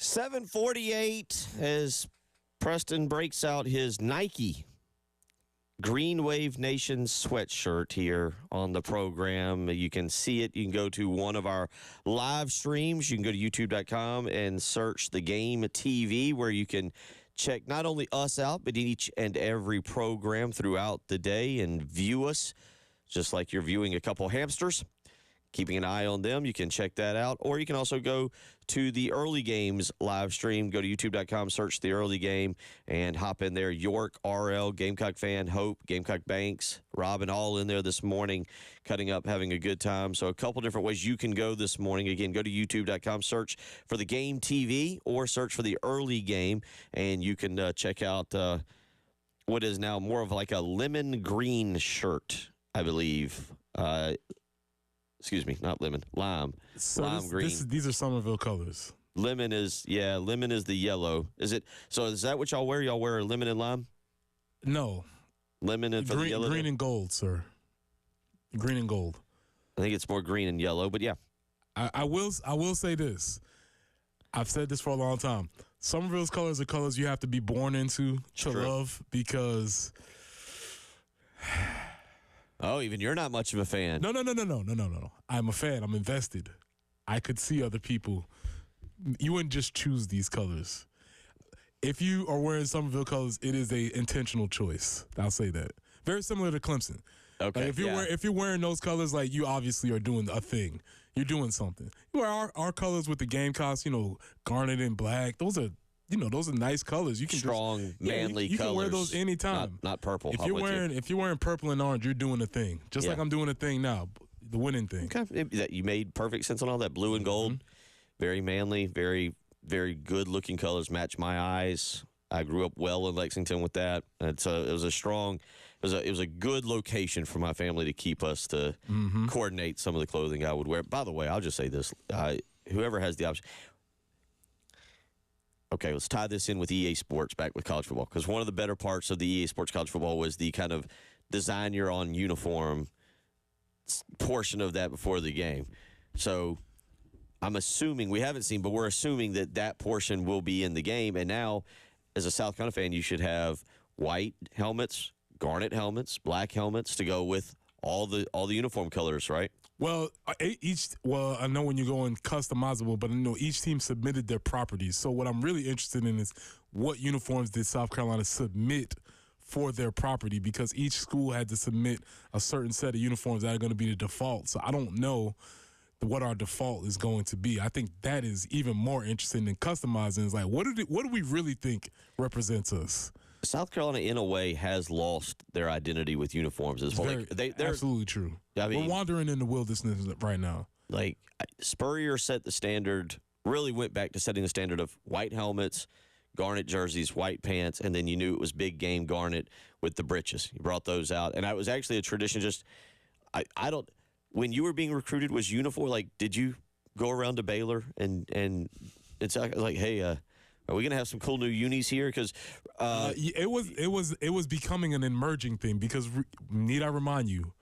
Speaker 2: 7:48 as Preston breaks out his Nike Green Wave Nation sweatshirt here on the program. You can see it. You can go to one of our live streams. You can go to youtube.com and search the Game TV, where you can check not only us out, but each and every program throughout the day and view us just like you're viewing a couple hamsters. Keeping an eye on them, you can check that out. Or you can also go to the early games live stream. Go to youtube.com, search the early game, and hop in there. York, RL, Gamecock fan, Hope, Gamecock Banks, Robin, all in there this morning, cutting up, having a good time. So a couple different ways you can go this morning. Again, go to youtube.com, search for the Game TV, or search for the early game, and you can check out what is now more of like a lemon green shirt, I believe. Excuse me, not lemon, lime.
Speaker 1: So
Speaker 2: lime green.
Speaker 1: These are Somerville colors.
Speaker 2: Lemon is the yellow. Is it? So is that what y'all wear? Y'all wear lemon and lime?
Speaker 1: No.
Speaker 2: Lemon and for the yellow?
Speaker 1: Green and gold, sir. Green and gold.
Speaker 2: I think it's more green and yellow, but yeah.
Speaker 1: I will say this. I've said this for a long time. Somerville's colors are colors you have to be born into to love, because
Speaker 2: oh, even you're not much of a fan.
Speaker 1: No. I'm a fan. I'm invested. I could see other people. You wouldn't just choose these colors. If you are wearing Somerville colors, it is a intentional choice. I'll say that. Very similar to Clemson.
Speaker 2: Okay.
Speaker 1: Like if you're wearing those colors, like, you obviously are doing a thing. You're doing something. You wear our colors with the Gamecocks, garnet and black. Those are nice colors. You can
Speaker 2: strong, manly
Speaker 1: you
Speaker 2: colors.
Speaker 1: can wear those anytime.
Speaker 2: Not purple.
Speaker 1: If you're wearing purple and orange, you're doing a thing. Just like I'm doing a thing now, the winning thing.
Speaker 2: Okay, that you made perfect sense on all that. Blue and gold, very manly, very, very good looking colors. Match my eyes. I grew up well in Lexington with that. It was a strong. It was a good location for my family to keep us to coordinate some of the clothing I would wear. By the way, I'll just say this: whoever has the option. Okay, let's tie this in with EA Sports back with college football, because one of the better parts of the EA Sports college football was the kind of design your own uniform portion of that before the game. So I'm assuming, we haven't seen, but we're assuming that portion will be in the game. And now, as a South Carolina fan, you should have white helmets, garnet helmets, black helmets to go with all the uniform colors, right?
Speaker 1: Well, I know when you go in customizable, but each team submitted their properties. So what I'm really interested in is what uniforms did South Carolina submit for their property, because each school had to submit a certain set of uniforms that are going to be the default. So I don't know what our default is going to be. I think that is even more interesting than customizing. It's like, what do we really think represents us?
Speaker 2: South Carolina, in a way, has lost their identity with uniforms as well. They're
Speaker 1: absolutely true. I mean, we're wandering in the wilderness right now.
Speaker 2: Like, Spurrier set the standard, really went back to setting the standard of white helmets, garnet jerseys, white pants, and then you knew it was big game garnet with the breeches. You brought those out. And it was actually a tradition. When you were being recruited, was uniform, like, did you go around to Baylor and it's like, hey, are we going to have some cool new unis here? Because
Speaker 1: it was becoming an emerging thing, because need I remind you,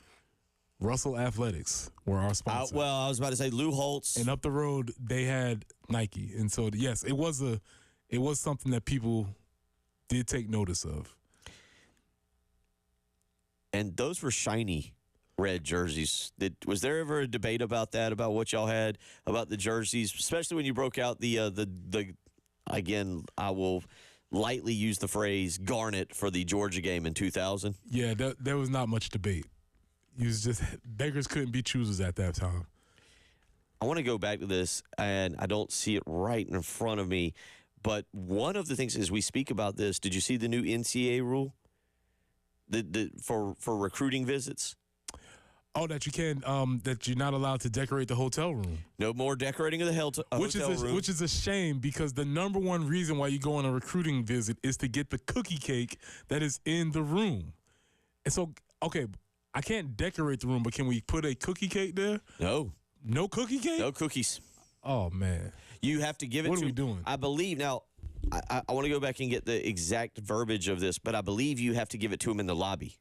Speaker 1: Russell Athletics were our sponsor.
Speaker 2: Well, I was about to say Lou Holtz,
Speaker 1: and up the road they had Nike, and so yes, it was something that people did take notice of. And
Speaker 2: those were shiny red jerseys. Was there ever a debate about that? About what y'all had about the jerseys, especially when you broke out the again, I will lightly use the phrase garnet for the Georgia game in 2000.
Speaker 1: Yeah, there was not much debate. It was just beggars couldn't be choosers at that time.
Speaker 2: I want to go back to this, and I don't see it right in front of me, but one of the things as we speak about this, did you see the new NCAA rule for recruiting visits?
Speaker 1: Oh, that you can that you're not allowed to decorate the hotel room.
Speaker 2: No more decorating of the hotel room.
Speaker 1: Which is a shame, because the number one reason why you go on a recruiting visit is to get the cookie cake that is in the room. And so, okay, I can't decorate the room, but can we put a cookie cake there?
Speaker 2: No.
Speaker 1: No cookie cake?
Speaker 2: No cookies.
Speaker 1: Oh, man.
Speaker 2: You have to give it to...
Speaker 1: What are we doing?
Speaker 2: I believe, now, I want to go back and get the exact verbiage of this, but I believe you have to give it to them in the lobby.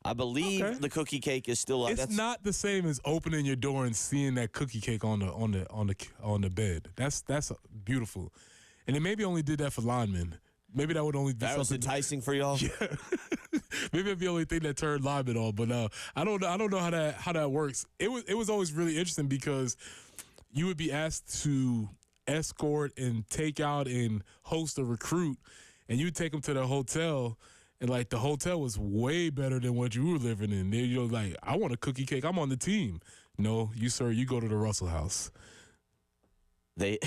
Speaker 2: I believe the cookie cake is still.
Speaker 1: It's not the same as opening your door and seeing that cookie cake on the bed. That's beautiful, and they maybe only did that for linemen. Maybe that would only be
Speaker 2: That was
Speaker 1: something
Speaker 2: enticing for y'all.
Speaker 1: Yeah. Maybe that's the only thing that turned linemen on. But I don't know how that works. It was always really interesting because you would be asked to escort and take out and host a recruit, and you take them to the hotel. And, like, the hotel was way better than what you were living in. You're like, I want a cookie cake. I'm on the team. No, you go to the Russell House.
Speaker 2: They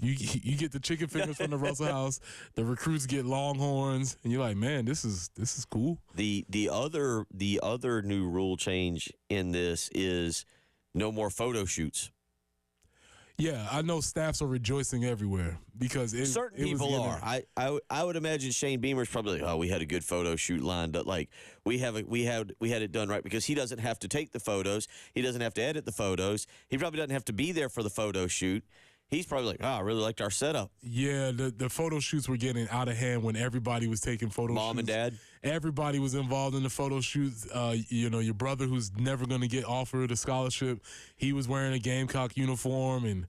Speaker 1: you get the chicken fingers from the Russell House. The recruits get Longhorns, and you're like, man, this is cool.
Speaker 2: the other new rule change in this is no more photo shoots.
Speaker 1: Yeah, I know staffs are rejoicing everywhere because
Speaker 2: Certain people are. I would imagine Shane Beamer's probably like, oh, we had a good photo shoot lined up. Like we had it done right because he doesn't have to take the photos. He doesn't have to edit the photos. He probably doesn't have to be there for the photo shoot. He's probably like, oh, I really liked our setup.
Speaker 1: Yeah, the photo shoots were getting out of hand when everybody was taking photo shoots.
Speaker 2: Mom and dad?
Speaker 1: Everybody was involved in the photo shoots. Your brother who's never going to get offered a scholarship, he was wearing a Gamecock uniform, and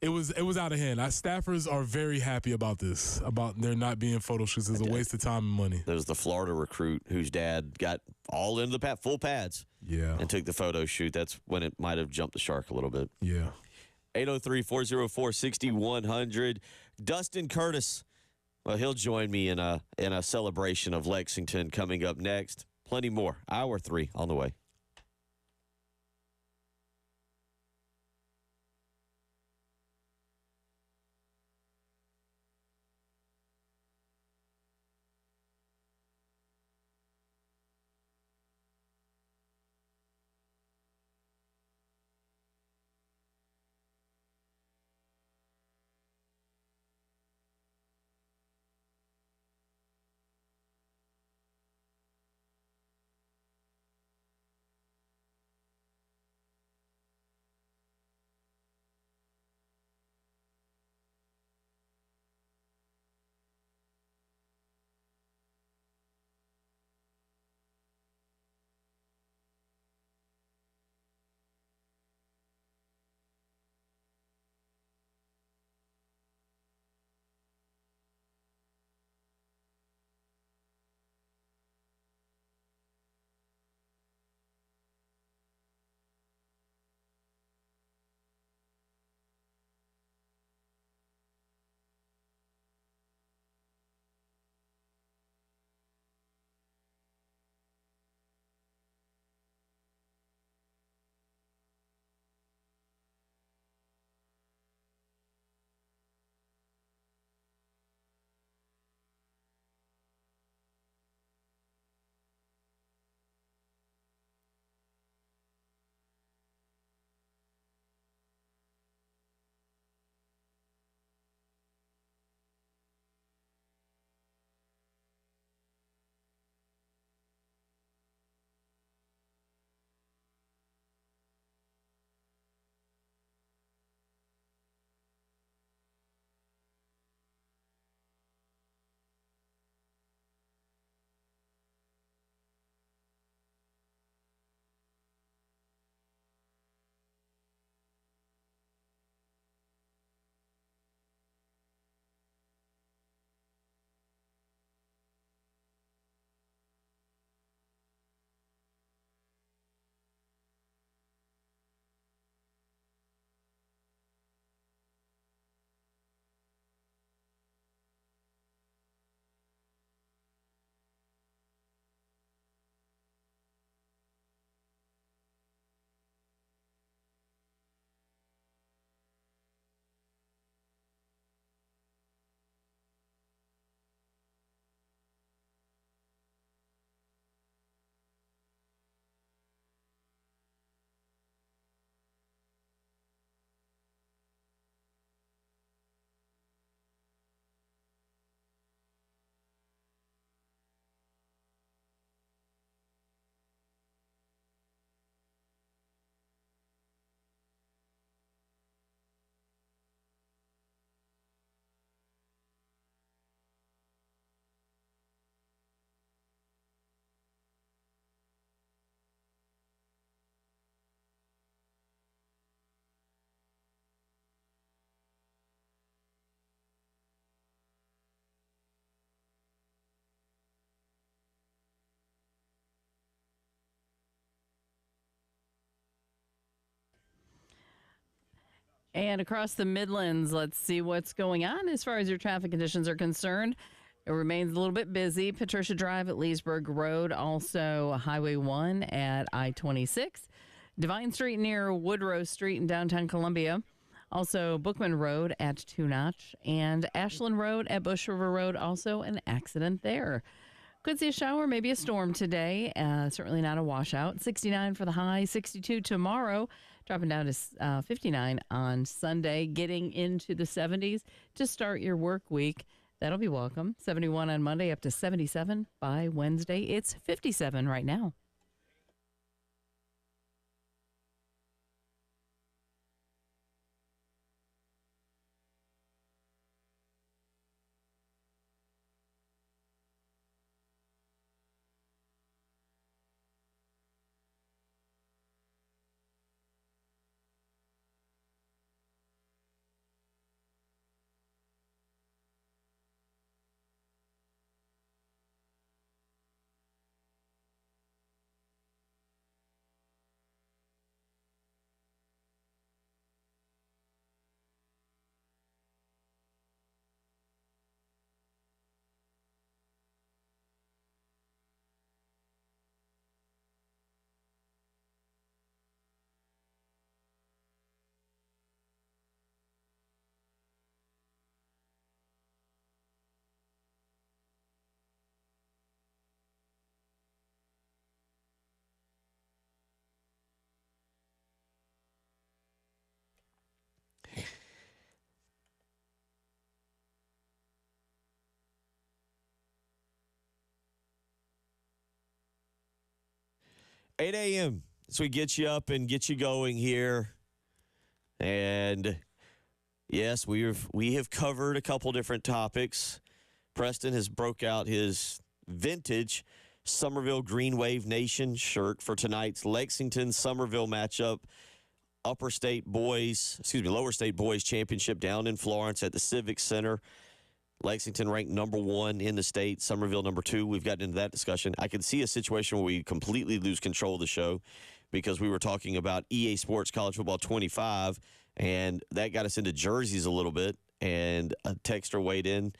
Speaker 1: it was out of hand. Staffers are very happy about this, about there not being photo shoots. It's a waste of time and money.
Speaker 2: There's the Florida recruit whose dad got all into the full pads.
Speaker 1: Yeah.
Speaker 2: And took the photo shoot. That's when it might have jumped the shark a little bit.
Speaker 1: Yeah.
Speaker 2: 803-404-6100. Dustin Curtis, well, he'll join me in a celebration of Lexington coming up next. Plenty more. Hour 3 on the way.
Speaker 3: And across the Midlands, let's see what's going on as far as your traffic conditions are concerned. It remains a little bit busy. Patricia Drive at Leesburg Road, also Highway 1 at I-26. Divine Street near Woodrow Street in downtown Columbia. Also Bookman Road at Two Notch. And Ashland Road at Bush River Road, also an accident there. Could see a shower, maybe a storm today. Certainly not a washout. 69 for the high, 62 tomorrow. Dropping down to 59 on Sunday. Getting into the 70s to start your work week. That'll be welcome. 71 on Monday, up to 77 by Wednesday. It's 57 right now.
Speaker 2: $8 a.m. So we get you up and get you going here. And yes, we have covered a couple different topics. Preston has broke out his vintage Somerville Green Wave Nation shirt for tonight's Lexington-Somerville matchup. Lower State Boys Championship down in Florence at the Civic Center. Lexington ranked number 1 in the state, Somerville number 2. We've gotten into that discussion. I can see a situation where we completely lose control of the show because we were talking about EA Sports College Football 25, and that got us into jerseys a little bit. And a texter weighed in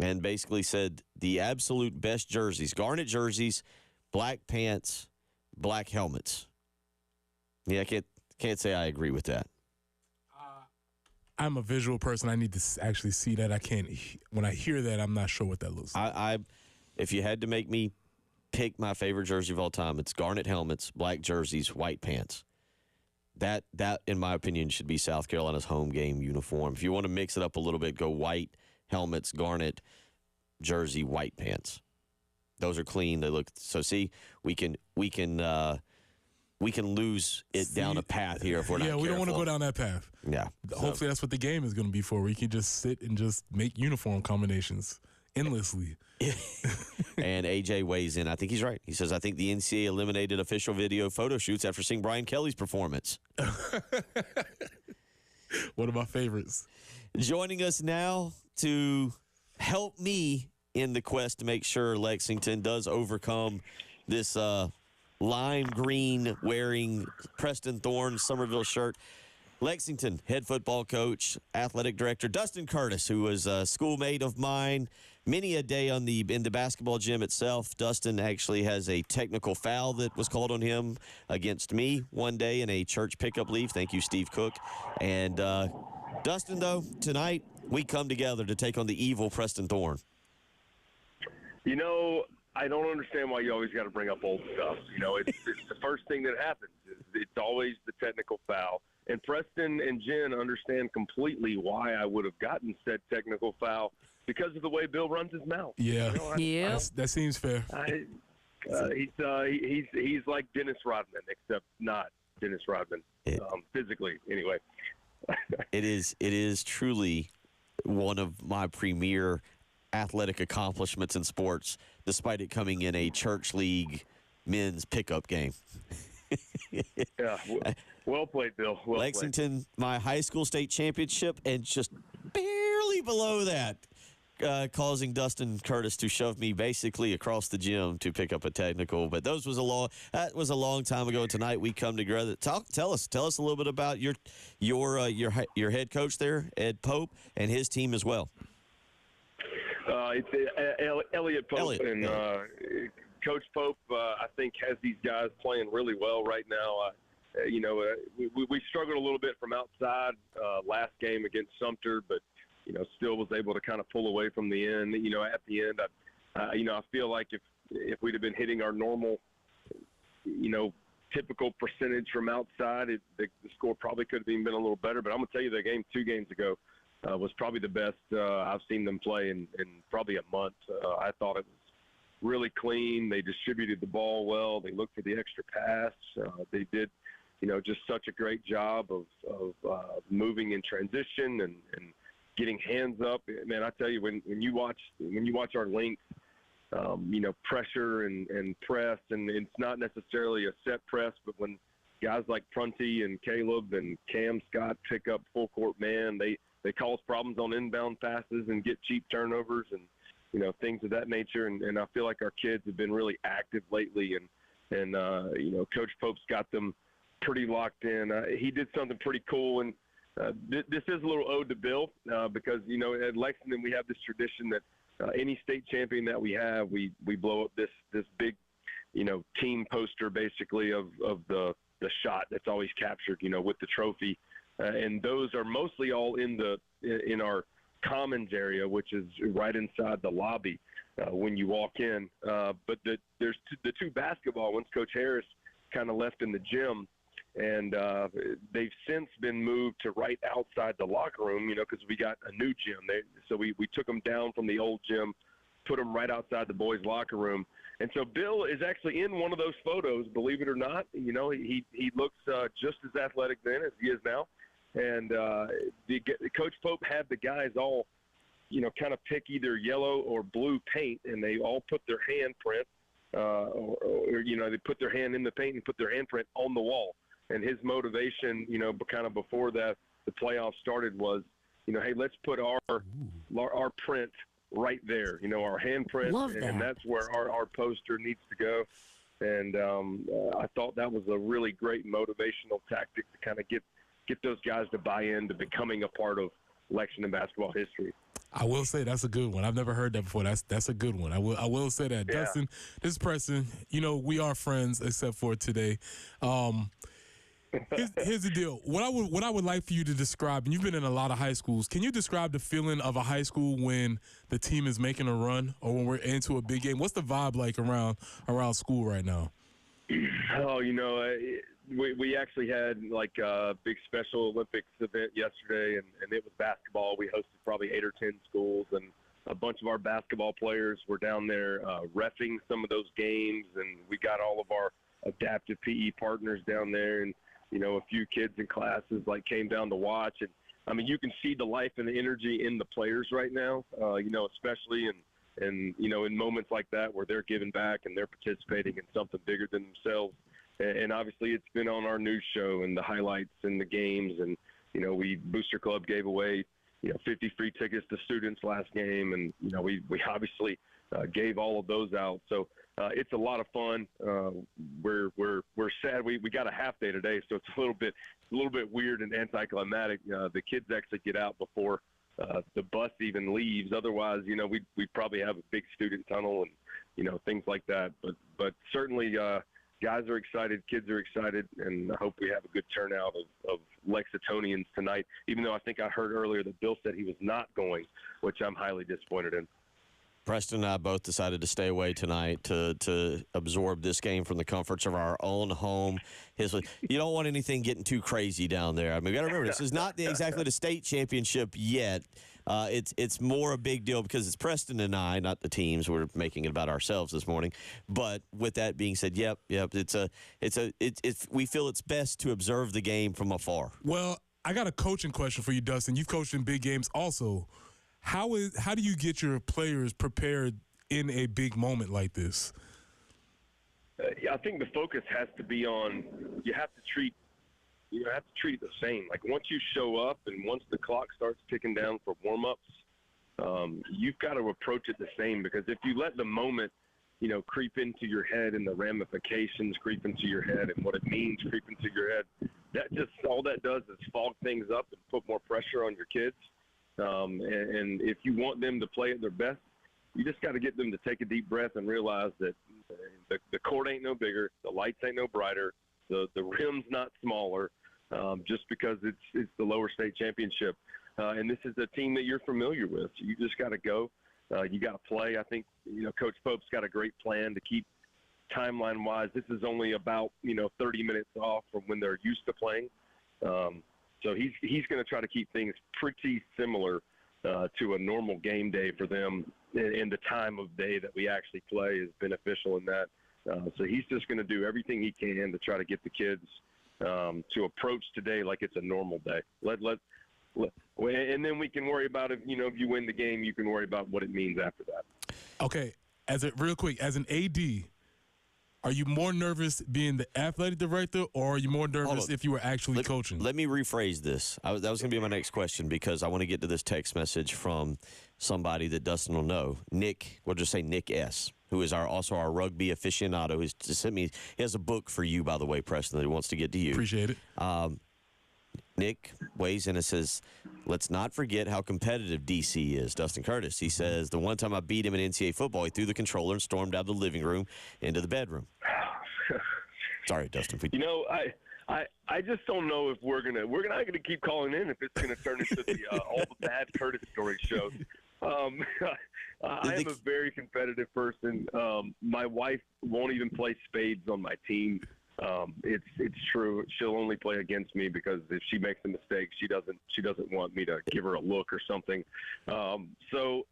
Speaker 2: and basically said the absolute best jerseys, garnet jerseys, black pants, black helmets. Yeah, I can't say I agree with that.
Speaker 1: I'm a visual person. I need to actually see that. I can't. When I hear that, I'm not sure what that looks like.
Speaker 2: If you had to make me pick my favorite jersey of all time, it's garnet helmets, black jerseys, white pants. That, in my opinion, should be South Carolina's home game uniform. If you want to mix it up a little bit, go white helmets, garnet jersey, white pants. Those are clean. They look so. See, we can lose it down a path here if we're not careful.
Speaker 1: We don't want to go down that path.
Speaker 2: Yeah.
Speaker 1: Hopefully that's what the game is going to be for. We can just sit and just make uniform combinations endlessly.
Speaker 2: And AJ weighs in. I think he's right. He says, I think the NCAA eliminated official video photo shoots after seeing Brian Kelly's performance.
Speaker 1: One of my favorites.
Speaker 2: Joining us now to help me in the quest to make sure Lexington does overcome this lime green wearing Preston Thorne Somerville shirt. Lexington head football coach, athletic director Dustin Curtis, who was a schoolmate of mine many a day in the basketball gym itself. Dustin actually has a technical foul that was called on him against me one day in a church pickup leave. Thank you, Steve Cook. And Dustin, though, tonight we come together to take on the evil Preston Thorne.
Speaker 7: You know, I don't understand why you always got to bring up old stuff. You know, it's the first thing that happens. It's always the technical foul. And Preston and Jen understand completely why I would have gotten said technical foul because of the way Bill runs his mouth.
Speaker 1: Yeah,
Speaker 7: you know,
Speaker 1: that seems fair.
Speaker 7: He's like Dennis Rodman, except not Dennis Rodman, physically anyway.
Speaker 2: It is truly one of my premier athletic accomplishments in sports, despite it coming in a church league men's pickup game.
Speaker 7: Yeah, well played, Bill. Well
Speaker 2: Lexington,
Speaker 7: played.
Speaker 2: My high school state championship, and just barely below that, causing Dustin Curtis to shove me basically across the gym to pick up a technical. But that was a long time ago. Tonight we come together. Tell us a little bit about your head coach there, Ed Pope, and his team as well.
Speaker 7: It's Elliot Pope, and Coach Pope, I think, has these guys playing really well right now. We struggled a little bit from outside last game against Sumter, but still was able to kind of pull away from the end. At the end, I feel like if we'd have been hitting our normal, typical percentage from outside, the score probably could have even been a little better. But I'm gonna tell you, the game 2 games ago was probably the best I've seen them play in probably a month. I thought it was really clean. They distributed the ball well. They looked for the extra pass. They did, just such a great job of moving in transition and getting hands up. Man, I tell you, when you watch our length, pressure and press, and it's not necessarily a set press, but when guys like Prunty and Caleb and Cam Scott pick up full court man, they cause problems on inbound passes and get cheap turnovers and things of that nature. And I feel like our kids have been really active lately, and Coach Pope's got them pretty locked in. He did something pretty cool, and this is a little ode to Bill because at Lexington we have this tradition that any state champion that we have, we blow up this big team poster basically of the shot that's always captured with the trophy, and those are mostly all in our commons area, which is right inside the lobby when you walk in. But there's the 2 basketball ones. Coach Harris kind of left in the gym, and they've since been moved to right outside the locker room, because we got a new gym. So we took them down from the old gym, put them right outside the boys' locker room. And so Bill is actually in one of those photos, believe it or not. He looks just as athletic then as he is now. And Coach Pope had the guys all, kind of pick either yellow or blue paint, and they all put their handprint, they put their hand in the paint and put their handprint on the wall. And his motivation, kind of before the playoffs started was, hey, let's put our print right there, our handprint, and that's where our poster needs to go. And I thought that was a really great motivational tactic to kind of get those guys to buy into becoming a part of Lexington basketball history.
Speaker 1: I will say that's a good one. I've never heard that before. That's a good one. I will say that.
Speaker 7: Yeah.
Speaker 1: Dustin, this is Preston. We are friends except for today. Here's the deal. What I would like for you to describe, and you've been in a lot of high schools, can you describe the feeling of a high school when the team is making a run or when we're into a big game? What's the vibe like around school right now?
Speaker 7: Oh, we actually had like a big Special Olympics event yesterday, and it was basketball. We hosted probably 8 or 10 schools, and a bunch of our basketball players were down there reffing some of those games, and we got all of our adaptive PE partners down there, and a few kids in classes came down to watch. And I mean, you can see the life and the energy in the players right now, especially in moments like that where they're giving back and they're participating in something bigger than themselves. And obviously it's been on our news show and the highlights and the games. And, Booster Club gave away, 50 free tickets to students last game. And, we obviously gave all of those out. So it's a lot of fun. We're sad. We got a half day today, so it's a little bit weird and anticlimactic. The kids actually get out before the bus even leaves. Otherwise, we'd probably have a big student tunnel and things like that. But certainly guys are excited, kids are excited, and I hope we have a good turnout of Lexingtonians tonight. Even though I think I heard earlier that Bill said he was not going, which I'm highly disappointed in.
Speaker 2: Preston and I both decided to stay away tonight to absorb this game from the comforts of our own home. You don't want anything getting too crazy down there. I mean, we got to remember, this is not exactly the state championship yet. It's more a big deal because it's Preston and I, not the teams. We're making it about ourselves this morning. But with that being said, yep. We feel it's best to observe the game from afar.
Speaker 1: Well, I got a coaching question for you, Dustin. You've coached in big games also. How do you get your players prepared in a big moment like this?
Speaker 7: I think the focus has to be on you have to treat it the same. Like once you show up and once the clock starts ticking down for warm-ups, you've got to approach it the same, because if you let the moment, creep into your head and the ramifications creep into your head and what it means creep into your head, all that does is fog things up and put more pressure on your kids. And if you want them to play at their best, you just got to get them to take a deep breath and realize that the court ain't no bigger, the lights ain't no brighter, the rim's not smaller, just because it's the lower state championship. And this is a team that you're familiar with. So you just got to go. You got to play. I think, Coach Pope's got a great plan to keep timeline-wise. This is only about, 30 minutes off from when they're used to playing. So he's going to try to keep things pretty similar to a normal game day for them. And the time of day that we actually play is beneficial in that. So he's just going to do everything he can to try to get the kids to approach today like it's a normal day. And then we can worry about if you win the game, you can worry about what it means after that.
Speaker 1: Okay, real quick, as an AD, are you more nervous being the athletic director, or are you more nervous if you were actually coaching?
Speaker 2: Let me rephrase this. That was going to be my next question, because I want to get to this text message from somebody that Dustin will know. Nick, we'll just say Nick S., who is also our rugby aficionado, who's sent me. He has a book for you, by the way, Preston, that he wants to get to you.
Speaker 1: Appreciate it.
Speaker 2: Nick weighs in and says, let's not forget how competitive DC is. Dustin Curtis, he says, the one time I beat him in NCAA football, he threw the controller and stormed out of the living room into the bedroom. Sorry, Dustin.
Speaker 7: I just don't know if we're not gonna keep calling in if it's gonna turn into the all the bad Curtis story shows. I am a very competitive person. My wife won't even play spades on my team. It's true. She'll only play against me because if she makes a mistake, she doesn't want me to give her a look or something. So.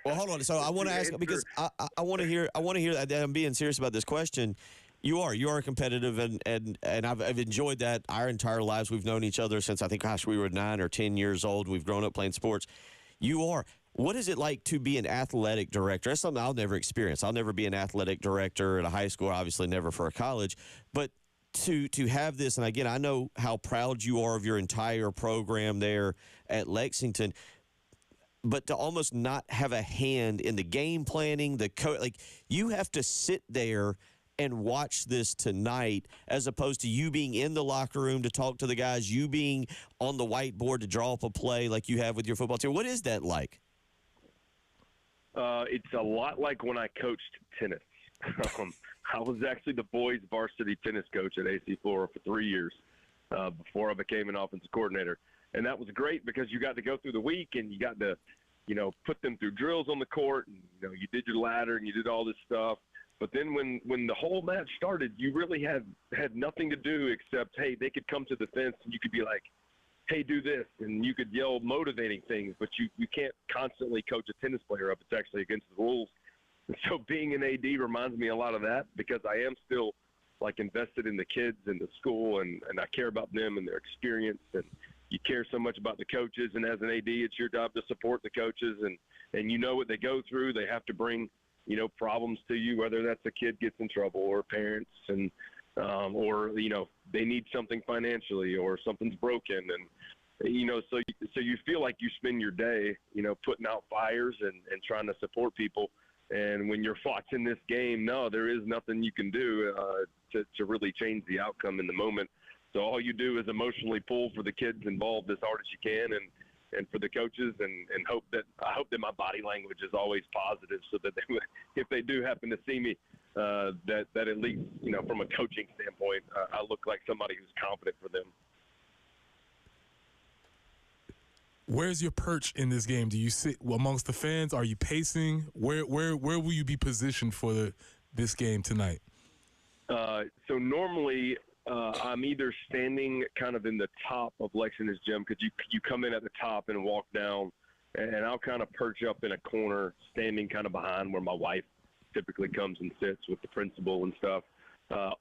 Speaker 2: Well, hold on. So I want to ask, because I want to hear that. I'm being serious about this question. You are competitive, and I've enjoyed that our entire lives. We've known each other since, I think, we were 9 or 10 years old. We've grown up playing sports. You are. What is it like to be an athletic director? That's something I'll never experience. I'll never be an athletic director at a high school, obviously never for a college. But to have this, and again, I know how proud you are of your entire program there at Lexington, but to almost not have a hand in the game planning, you have to sit there and watch this tonight, as opposed to you being in the locker room to talk to the guys, you being on the whiteboard to draw up a play like you have with your football team. What is that like?
Speaker 7: It's a lot like when I coached tennis. I was actually the boys' varsity tennis coach at AC Flora for 3 years before I became an offensive coordinator. And that was great because you got to go through the week and you got to, put them through drills on the court. And, you did your ladder and you did all this stuff. But then when the whole match started, you really had nothing to do except, hey, they could come to the fence and you could be like, hey, do this. And you could yell motivating things, but you can't constantly coach a tennis player up. It's actually against the rules. And so being an AD reminds me a lot of that, because I am still invested in the kids and the school, and I care about them and their experience, and you care so much about the coaches. And as an AD, it's your job to support the coaches, and what they go through. They have to bring problems to you, whether that's a kid gets in trouble or parents, and or they need something financially or something's broken, and so you feel like you spend your day putting out fires and trying to support people. And when you're watching this game, no, there is nothing you can do to really change the outcome in the moment. So all you do is emotionally pull for the kids involved as hard as you can, and for the coaches, and I hope that my body language is always positive, so that if they do happen to see me, that at least from a coaching standpoint, I look like somebody who's confident for them.
Speaker 1: Where's your perch in this game? Do you sit amongst the fans? Are you pacing? Where will you be positioned for this game tonight?
Speaker 7: So normally I'm either standing kind of in the top of Lexington's gym, because you come in at the top and walk down, and I'll kind of perch up in a corner, standing kind of behind where my wife typically comes and sits with the principal and stuff,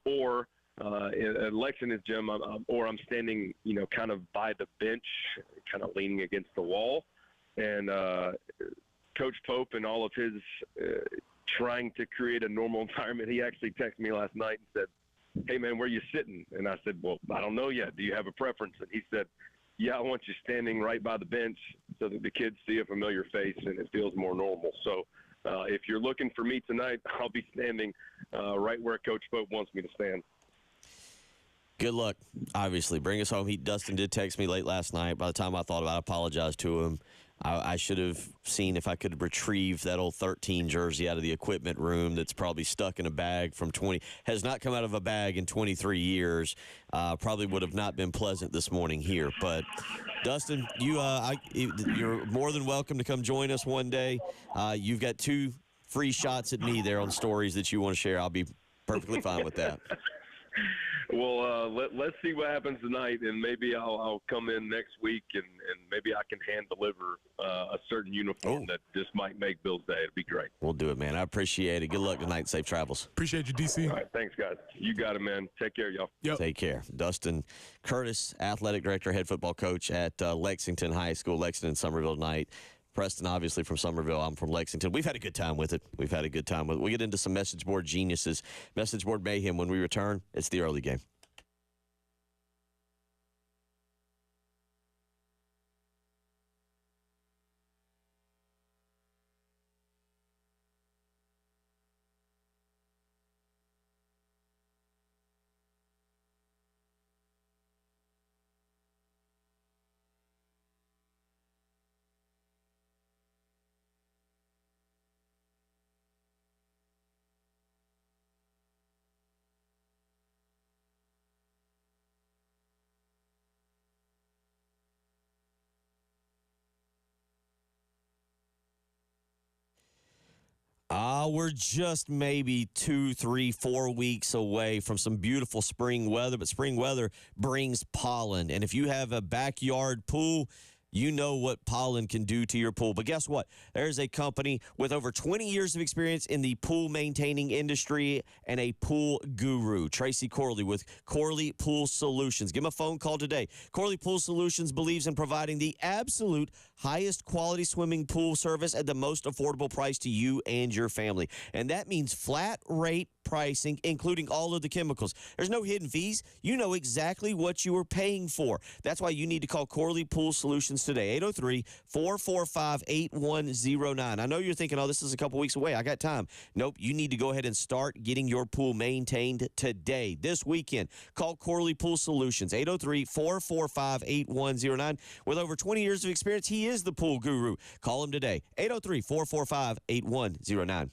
Speaker 7: or at Lexington's gym, I'm standing, kind of by the bench, kind of leaning against the wall. And Coach Pope and all of his trying to create a normal environment, he actually texted me last night and said, hey, man, where you sitting? And I said, well, I don't know yet. Do you have a preference? And he said, yeah, I want you standing right by the bench so that the kids see a familiar face and it feels more normal. So if you're looking for me tonight, I'll be standing right where Coach Pope wants me to stand.
Speaker 2: Good luck, obviously. Bring us home. Dustin did text me late last night. By the time I thought about it, I apologized to him. I should have seen if I could retrieve that old 13 jersey out of the equipment room that's probably stuck in a bag from 20. Has not come out of a bag in 23 years. Probably would have not been pleasant this morning here. But, Dustin, you're more than welcome to come join us one day. You've got 2 free shots at me there on stories that you want to share. I'll be perfectly fine with that.
Speaker 7: Well, let's see what happens tonight, and maybe I'll come in next week, and maybe I can hand deliver a certain uniform that just might make Bill's day. It'd be great.
Speaker 2: We'll do it, man. I appreciate it. Good luck tonight. Safe travels.
Speaker 1: Appreciate you, DC.
Speaker 7: All right, thanks, guys. You got it, man. Take care, y'all.
Speaker 1: Yep.
Speaker 2: Take care. Dustin Curtis, athletic director, head football coach at Lexington High School, Lexington, Somerville tonight. Preston, obviously, from Somerville. I'm from Lexington. We've had a good time with it. We'll get into some message board geniuses, message board mayhem when we return. It's the early game. We're just maybe 2, 3, 4 weeks away from some beautiful spring weather, but spring weather brings pollen. And if you have a backyard pool, you know what pollen can do to your pool. But guess what? There's a company with over 20 years of experience in the pool maintaining industry and a pool guru, Tracy Corley with Corley Pool Solutions. Give him a phone call today. Corley Pool Solutions believes in providing the absolute highest quality swimming pool service at the most affordable price to you and your family. And that means flat rate pricing, including all of the chemicals. There's no hidden fees. You know exactly what you are paying for. That's why you need to call Corley Pool Solutions today, 803-445-8109. I know you're thinking, oh, this is a couple weeks away. I got time. Nope. You need to go ahead and start getting your pool maintained today, this weekend. Call Corley Pool Solutions, 803-445-8109. With over 20 years of experience, he is the pool guru. Call him today, 803-445-8109.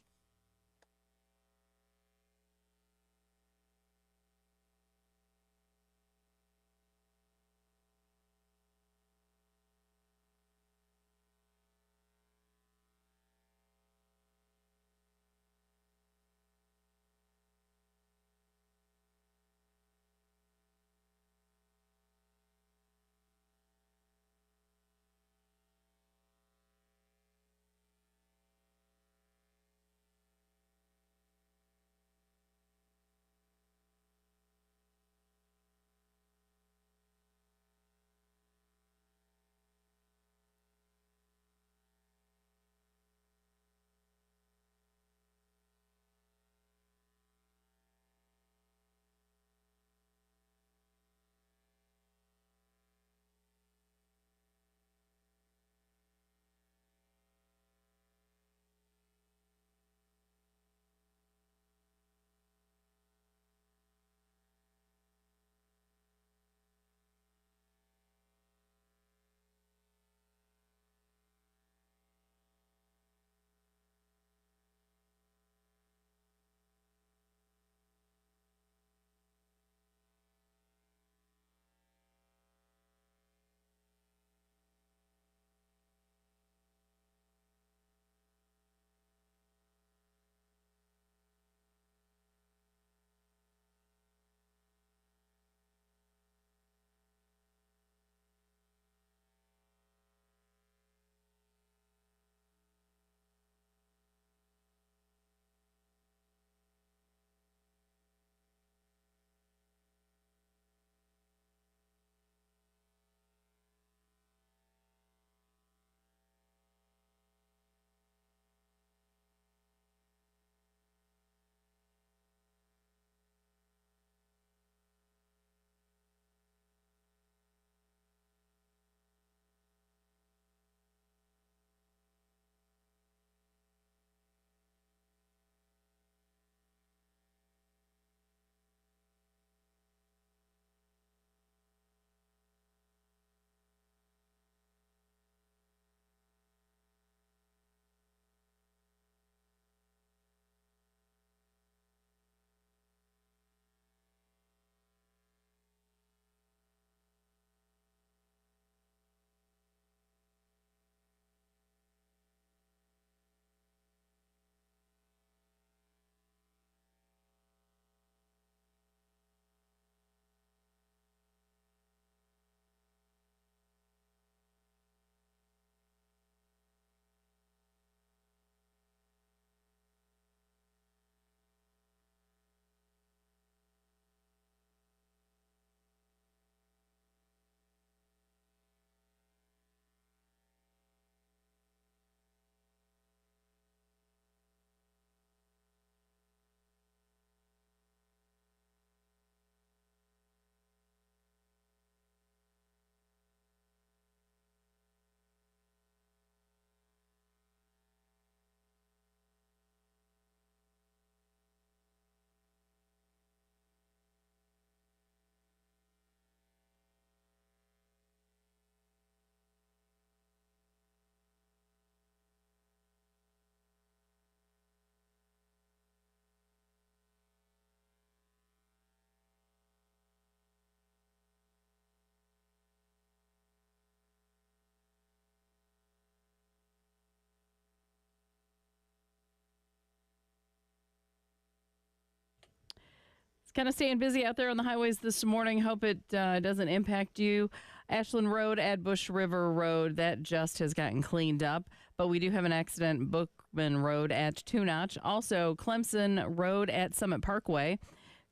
Speaker 3: Kind of staying busy out there on the highways this morning. Hope it doesn't impact you. Ashland Road at Bush River Road, that just has gotten cleaned up. But we do have an accident, Bookman Road at Two Notch. Also, Clemson Road at Summit Parkway.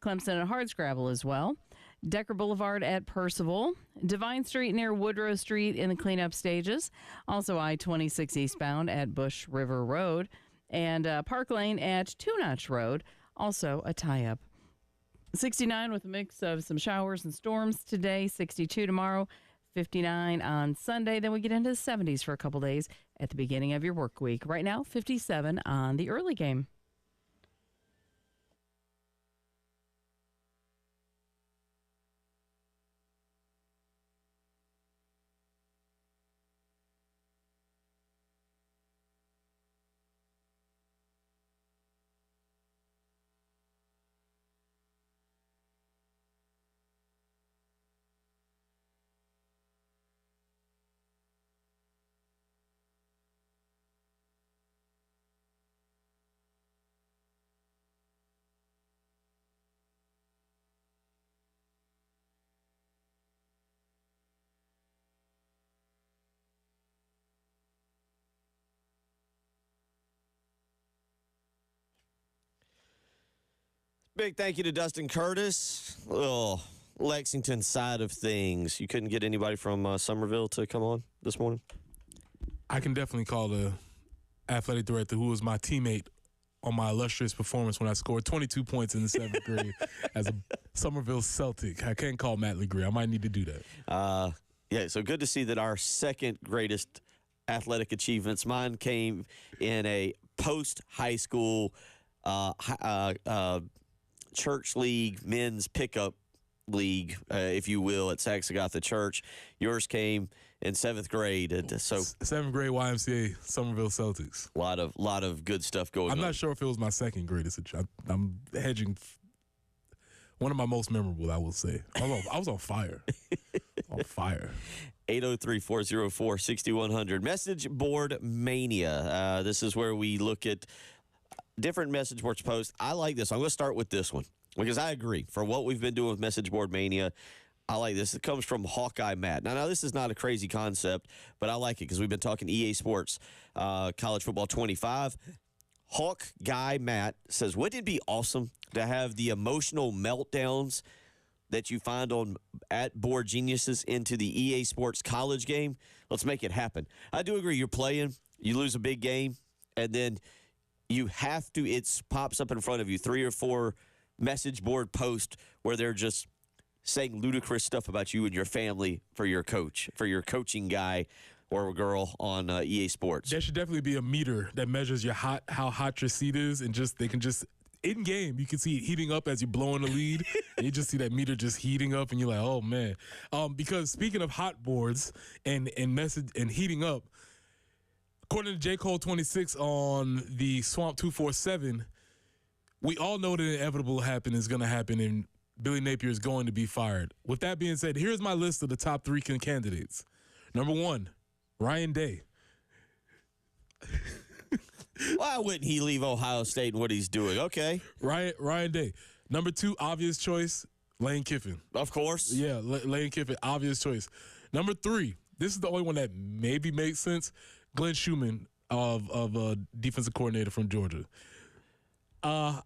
Speaker 3: Clemson at Hardscrabble as well. Decker Boulevard at Percival. Divine Street near Woodrow Street in the cleanup stages. Also, I-26 eastbound at Bush River Road. And Park Lane at Two Notch Road, also a tie-up. 69 with a mix of some showers and storms today, 62 tomorrow, 59 on Sunday. Then we get into the 70s for a couple days at the beginning of your work week. Right now, 57 on the early game.
Speaker 2: Big thank you to Dustin Curtis. Oh, Lexington side of things. You couldn't get anybody from Somerville to come on this morning?
Speaker 1: I can definitely call the athletic director, who was my teammate on my illustrious performance when I scored 22 points in the 7th grade as a Somerville Celtic. I can't call Matt Legree. I might need to do that.
Speaker 2: Yeah, so good to see that our second greatest athletic achievements, mine came in a post-high school church league, men's pickup league, if you will, at Saxagatha Church. Yours came in 7th grade, and so
Speaker 1: 7th grade YMCA Somerville Celtics.
Speaker 2: A lot of good stuff going on.
Speaker 1: I'm not sure if it was my second greatest. I'm hedging. One of my most memorable, I will say. I was on fire. On fire.
Speaker 2: 803-404-6100. Message board mania. This is where we look at different message boards posts. I like this. I'm going to start with this one because I agree. For what we've been doing with message board mania, I like this. It comes from Hawkeye Matt. Now this is not a crazy concept, but I like it because we've been talking EA Sports College Football 25. Hawk Guy Matt says, wouldn't it be awesome to have the emotional meltdowns that you find on at Board Geniuses into the EA Sports college game? Let's make it happen. I do agree. You're playing, you lose a big game, and then you have to, it pops up in front of you, 3 or 4 message board posts where they're just saying ludicrous stuff about you and your family for your coach, for your coaching guy or girl on EA Sports.
Speaker 1: There should definitely be a meter that measures how hot your seat is, and they can just in game you can see it heating up as you're blowing the lead, and you just see that meter just heating up, and you're like, oh man. Because speaking of hot boards and message and heating up, according to J. Cole 26 on the Swamp 247, we all know that the inevitable is going to happen, and Billy Napier is going to be fired. With that being said, here's my list of the top 3 candidates. Number 1, Ryan Day.
Speaker 2: Why wouldn't he leave Ohio State and what he's doing? Okay.
Speaker 1: Ryan Day. Number 2, obvious choice, Lane Kiffin.
Speaker 2: Of course.
Speaker 1: Yeah, Lane Kiffin, obvious choice. Number 3, this is the only one that maybe makes sense, Glenn Schumann of defensive coordinator from Georgia.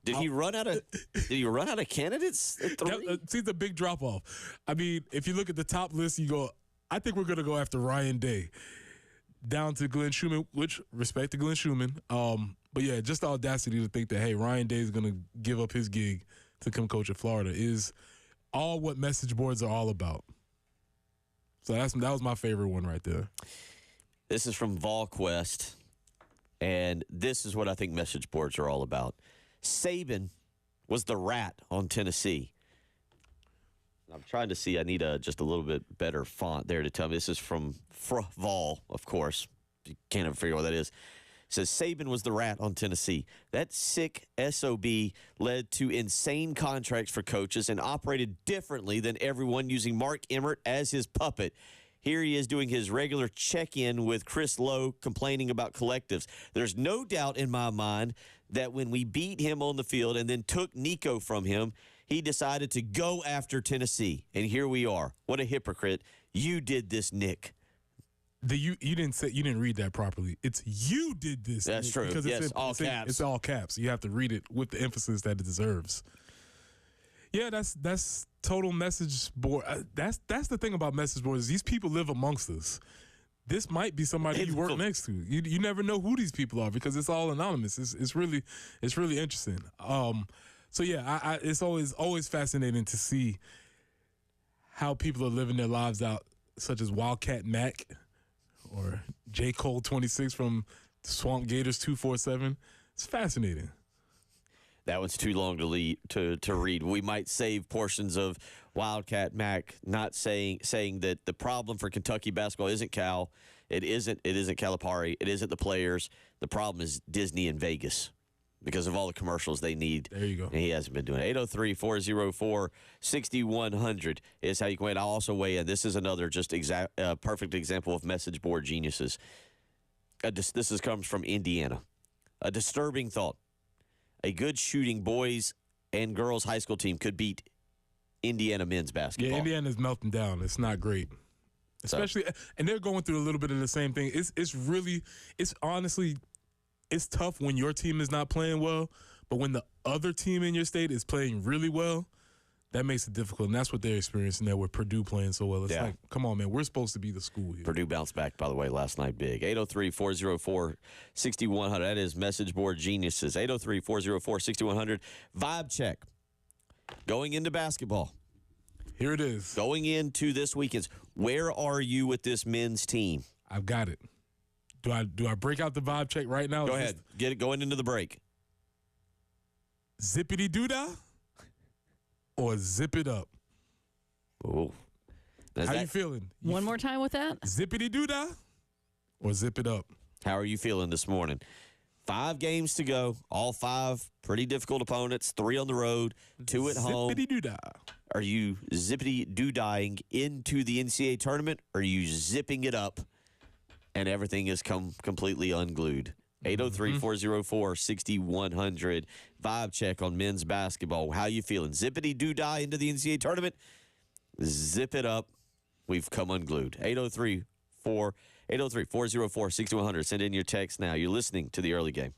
Speaker 2: Did he run out of candidates at 3?
Speaker 1: See, the big drop off. I mean, if you look at the top list, you go, I think we're gonna go after Ryan Day, down to Glenn Schumann, which respect to Glenn Schumann. But yeah, just the audacity to think that, hey, Ryan Day is gonna give up his gig to come coach at Florida is all what message boards are all about. So that was my favorite one right there.
Speaker 2: This is from VolQuest, and this is what I think message boards are all about. Saban was the rat on Tennessee. I'm trying to see. I need just a little bit better font there to tell me. This is from Vol, of course. You can't even figure out what that is. It says Saban was the rat on Tennessee. That sick SOB led to insane contracts for coaches and operated differently than everyone, using Mark Emmert as his puppet. Here he is doing his regular check-in with Chris Lowe, complaining about collectives. There's no doubt in my mind that when we beat him on the field and then took Nico from him, he decided to go after Tennessee. And here we are. What a hypocrite. You did this, Nick.
Speaker 1: You didn't read that properly. It's you did this.
Speaker 2: That's
Speaker 1: Nick,
Speaker 2: true.
Speaker 1: Because
Speaker 2: Yes, all caps.
Speaker 1: It's all caps. You have to read it with the emphasis that it deserves. Yeah, that's total message board. That's the thing about message boards. These people live amongst us. This might be somebody you work next to. You never know who these people are because it's all anonymous. It's really interesting. So yeah, it's always fascinating to see how people are living their lives out, such as Wildcat Mac or J. Cole 26 from Swamp Gators 247. It's fascinating.
Speaker 2: That one's too long to read. We might save portions of Wildcat Mac not saying that the problem for Kentucky basketball isn't Cal. It isn't Calipari. It isn't the players. The problem is Disney and Vegas because of all the commercials they need.
Speaker 1: There you go.
Speaker 2: And he hasn't been doing it. 803-404-6100 is how you can win. I'll also weigh in. This is another just perfect example of message board geniuses. This comes from Indiana. A disturbing thought. A good shooting boys and girls high school team could beat Indiana men's basketball.
Speaker 1: Yeah, Indiana's melting down. It's not great. Especially, and they're going through a little bit of the same thing. It's honestly tough when your team is not playing well, but when the other team in your state is playing really well, that makes it difficult. And that's what they're experiencing there with Purdue playing so well. It's like, come on, man, we're supposed to be the school here.
Speaker 2: Purdue bounced back, by the way, last night big. 803-404-6100. That is message board geniuses. 803-404-6100. Vibe check. Going into basketball.
Speaker 1: Here it is.
Speaker 2: Going into this weekend. Where are you with this men's team?
Speaker 1: I've got it. Do I break out the vibe check right now?
Speaker 2: Go ahead. Get it going into the break.
Speaker 1: Zippity doodah or zip it up?
Speaker 2: Oh.
Speaker 1: How you feeling?
Speaker 3: One more time with that?
Speaker 1: Zippity doodah or zip it up?
Speaker 2: How are you feeling this morning? 5 games to go. All 5 pretty difficult opponents. 3 on the road, 2 at home.
Speaker 1: Zippity doodah.
Speaker 2: Are you zippity-doo-dying into the NCAA tournament, or are you zipping it up and everything has come completely unglued? 803-404-6100. Vibe check on men's basketball. How you feeling? Zippity-doo-dah into the NCAA tournament? Zip it up. We've come unglued. 803-404-6100. Send in your text now. You're listening to the early game.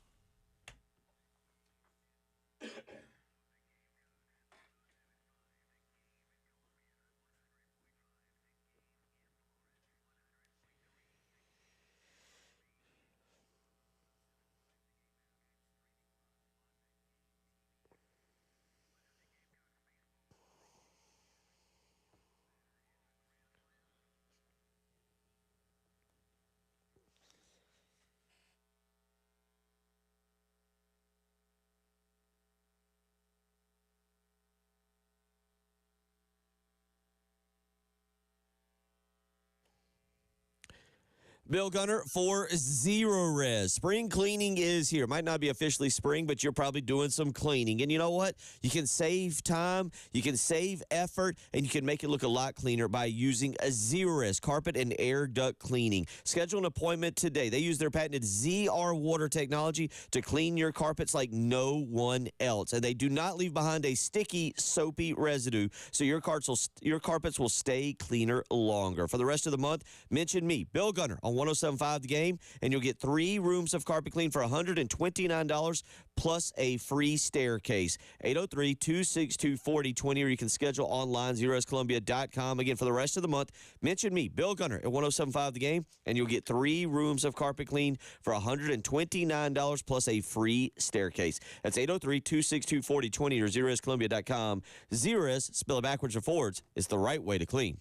Speaker 2: Bill Gunner for Zero Res. Spring cleaning is here. Might not be officially spring, but you're probably doing some cleaning. And you know what? You can save time, you can save effort, and you can make it look a lot cleaner by using a Zero Res carpet and air duct cleaning. Schedule an appointment today. They use their patented ZR water technology to clean your carpets like no one else. And they do not leave behind a sticky, soapy residue, so your carpets will stay cleaner longer. For the rest of the month, mention me, Bill Gunner, on 107.5 The Game, and you'll get 3 rooms of carpet clean for $129 plus a free staircase. 803-262-4020, or you can schedule online, zeroescolumbia.com. Again, for the rest of the month, mention me, Bill Gunner, at 107.5 The Game, and you'll get 3 rooms of carpet clean for $129 plus a free staircase. That's 803-262-4020 or zeroescolumbia.com. Zeroes, spell it backwards or forwards, is the right way to clean.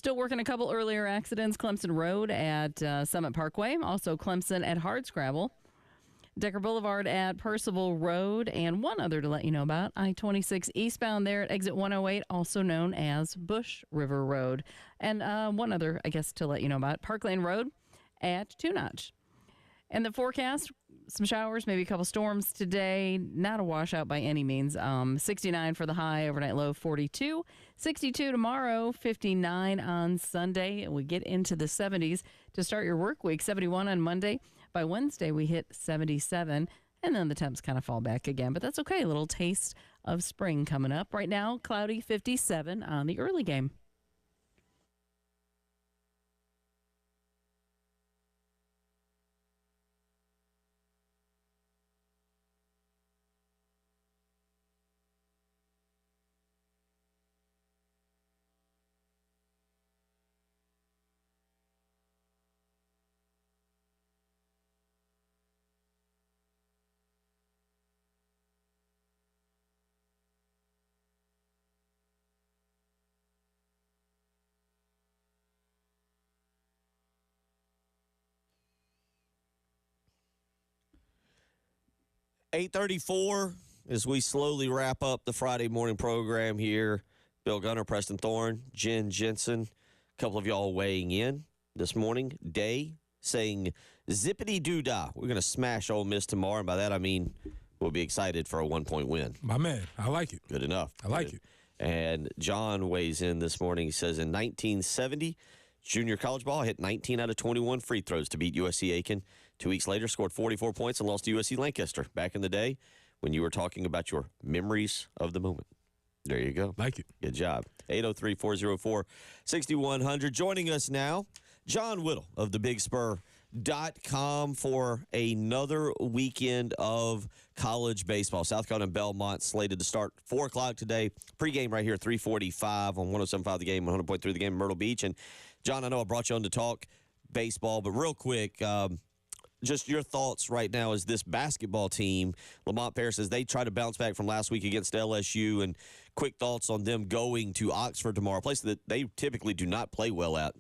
Speaker 3: Still working a couple earlier accidents. Clemson Road at Summit Parkway. Also Clemson at Hardscrabble. Decker Boulevard at Percival Road. And one other to let you know about, I-26 eastbound there at exit 108, also known as Bush River Road. And one other, I guess, to let you know about, Parkland Road at Two Notch. And the forecast, some showers, maybe a couple storms today. Not a washout by any means. 69 for the high, overnight low 42. 62 tomorrow, 59 on Sunday. And we get into the 70s to start your work week. 71 on Monday. By Wednesday, we hit 77. And then the temps kind of fall back again. But that's okay. A little taste of spring coming up. Right now, cloudy 57 on the early game.
Speaker 2: .34 as we slowly wrap up the Friday morning program here. Bill Gunner, Preston Thorne, Jen Jensen, a couple of y'all weighing in this morning. Day saying zippity-doo-dah. We're going to smash Ole Miss tomorrow, and by that I mean we'll be excited for a one-point win.
Speaker 1: My man, I like it.
Speaker 2: Good enough.
Speaker 1: I like it.
Speaker 2: And John weighs in this morning. He says in 1970, junior college ball, I hit 19 out of 21 free throws to beat USC Aiken. 2 weeks later, scored 44 points and lost to USC Lancaster. Back in the day when you were talking about your memories of the moment. There you go.
Speaker 1: Like it.
Speaker 2: Good job. 803-404-6100. Joining us now, John Whittle of thebigspur.com for another weekend of college baseball. South Carolina and Belmont slated to start 4 o'clock today. Pregame right here at 3:45 on 107.5 The Game, 100.3 The Game in Myrtle Beach. And, John, I know I brought you on to talk baseball, but real quick, just your thoughts right now as this basketball team, Lamont Paris, as they try to bounce back from last week against LSU, and quick thoughts on them going to Oxford tomorrow, a place that they typically do not play well at.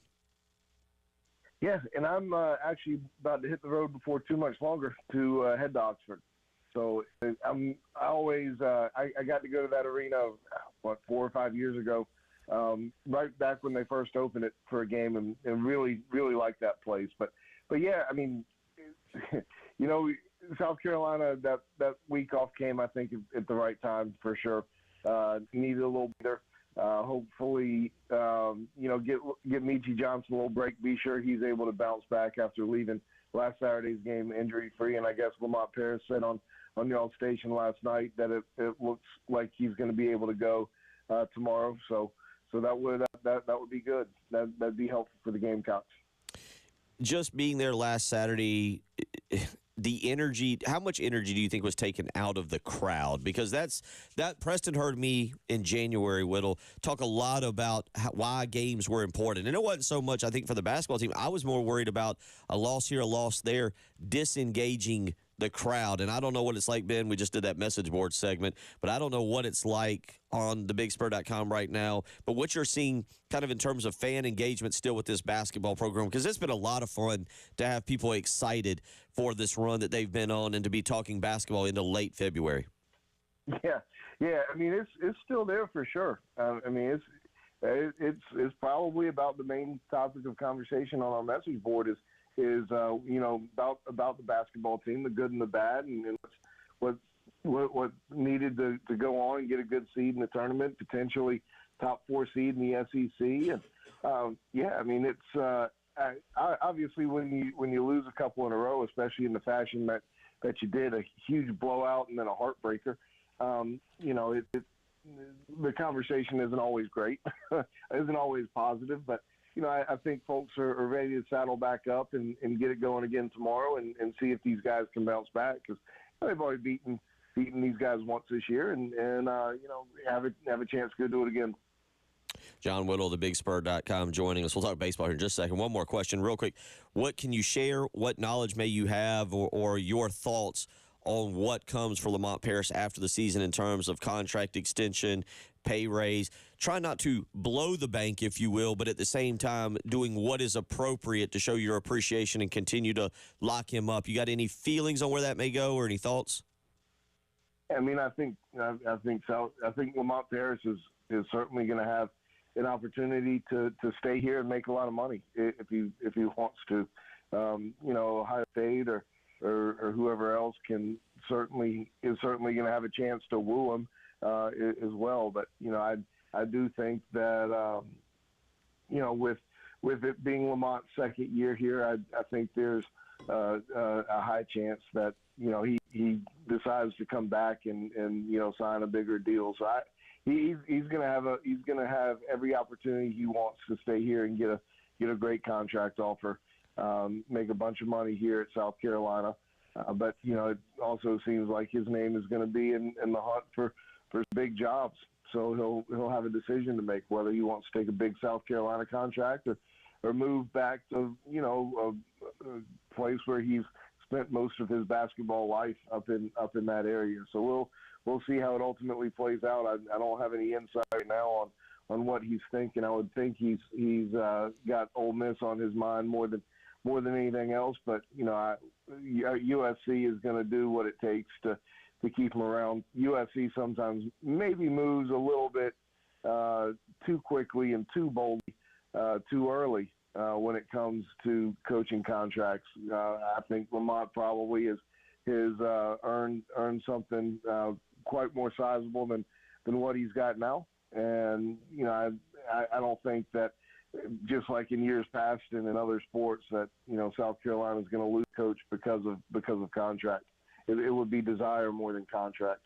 Speaker 6: Yeah, and I'm actually about to hit the road before too much longer to head to Oxford. So I got to go to that arena, 4 or 5 years ago, right back when they first opened it for a game, and really, really liked that place. But yeah, I mean, you know, South Carolina, that week off came, I think, at the right time for sure. Needed a little better. Hopefully, get Michi Johnson a little break. Be sure he's able to bounce back after leaving last Saturday's game injury-free. And I guess Lamont Paris said on y'all's station last night that it looks like he's going to be able to go tomorrow. So that would be good. That'd be helpful for the Gamecocks.
Speaker 2: Just being there last Saturday, the energy, how much energy do you think was taken out of the crowd? Because that Preston heard me in January, Whittle, talk a lot about why games were important. And it wasn't so much, I think, for the basketball team. I was more worried about a loss here, a loss there, disengaging the crowd. And I don't know what it's like, Ben. We just did that message board segment, but I don't know what it's like on thebigspur.com right now. But what you're seeing kind of in terms of fan engagement still with this basketball program, because it's been a lot of fun to have people excited for this run that they've been on and to be talking basketball into late February. Yeah.
Speaker 6: I mean, it's still there for sure. I mean, it's probably about the main topic of conversation on our message board is about the basketball team, the good and the bad, and what needed to go on and get a good seed in the tournament, potentially top 4 seed in the SEC. And I mean, it's obviously when you lose a couple in a row, especially in the fashion that you did, a huge blowout and then a heartbreaker. The conversation isn't always great, isn't always positive, but I think folks are ready to saddle back up and get it going again tomorrow and see if these guys can bounce back, because they've already beaten these guys once this year and have a chance to go do it again.
Speaker 2: John Whittle, thebigspur.com, joining us. We'll talk baseball here in just a second. One more question real quick. What can you share? What knowledge may you have or your thoughts on what comes for Lamont Paris after the season in terms of contract extension, pay raise. Try not to blow the bank, if you will, but at the same time doing what is appropriate to show your appreciation and continue to lock him up. You got any feelings on where that may go or any thoughts?
Speaker 7: I mean, I think Lamont Paris is certainly going to have an opportunity to stay here and make a lot of money if he wants to. Ohio State or whoever else is certainly going to have a chance to woo him as well. But I do think that with it being Lamont's second year here, I think there's a high chance that he decides to come back and sign a bigger deal. So he's going to have every opportunity he wants to stay here and get a great contract offer, make a bunch of money here at South Carolina. But it also seems like his name is going to be in the hunt for big jobs. So he'll have a decision to make whether he wants to take a big South Carolina contract or move back to a place where he's spent most of his basketball life up in that area. So we'll see how it ultimately plays out. I don't have any insight right now on what he's thinking. I would think he's got Ole Miss on his mind more than anything else. But USC is going to do what it takes to keep him around. USC sometimes maybe moves a little bit too quickly and too boldly, too early when it comes to coaching contracts. I think Lamont probably has earned something quite more sizable than what he's got now. And I don't think that, just like in years past and in other sports, that South Carolina is going to lose coach because of contract. It would be desire more than contract.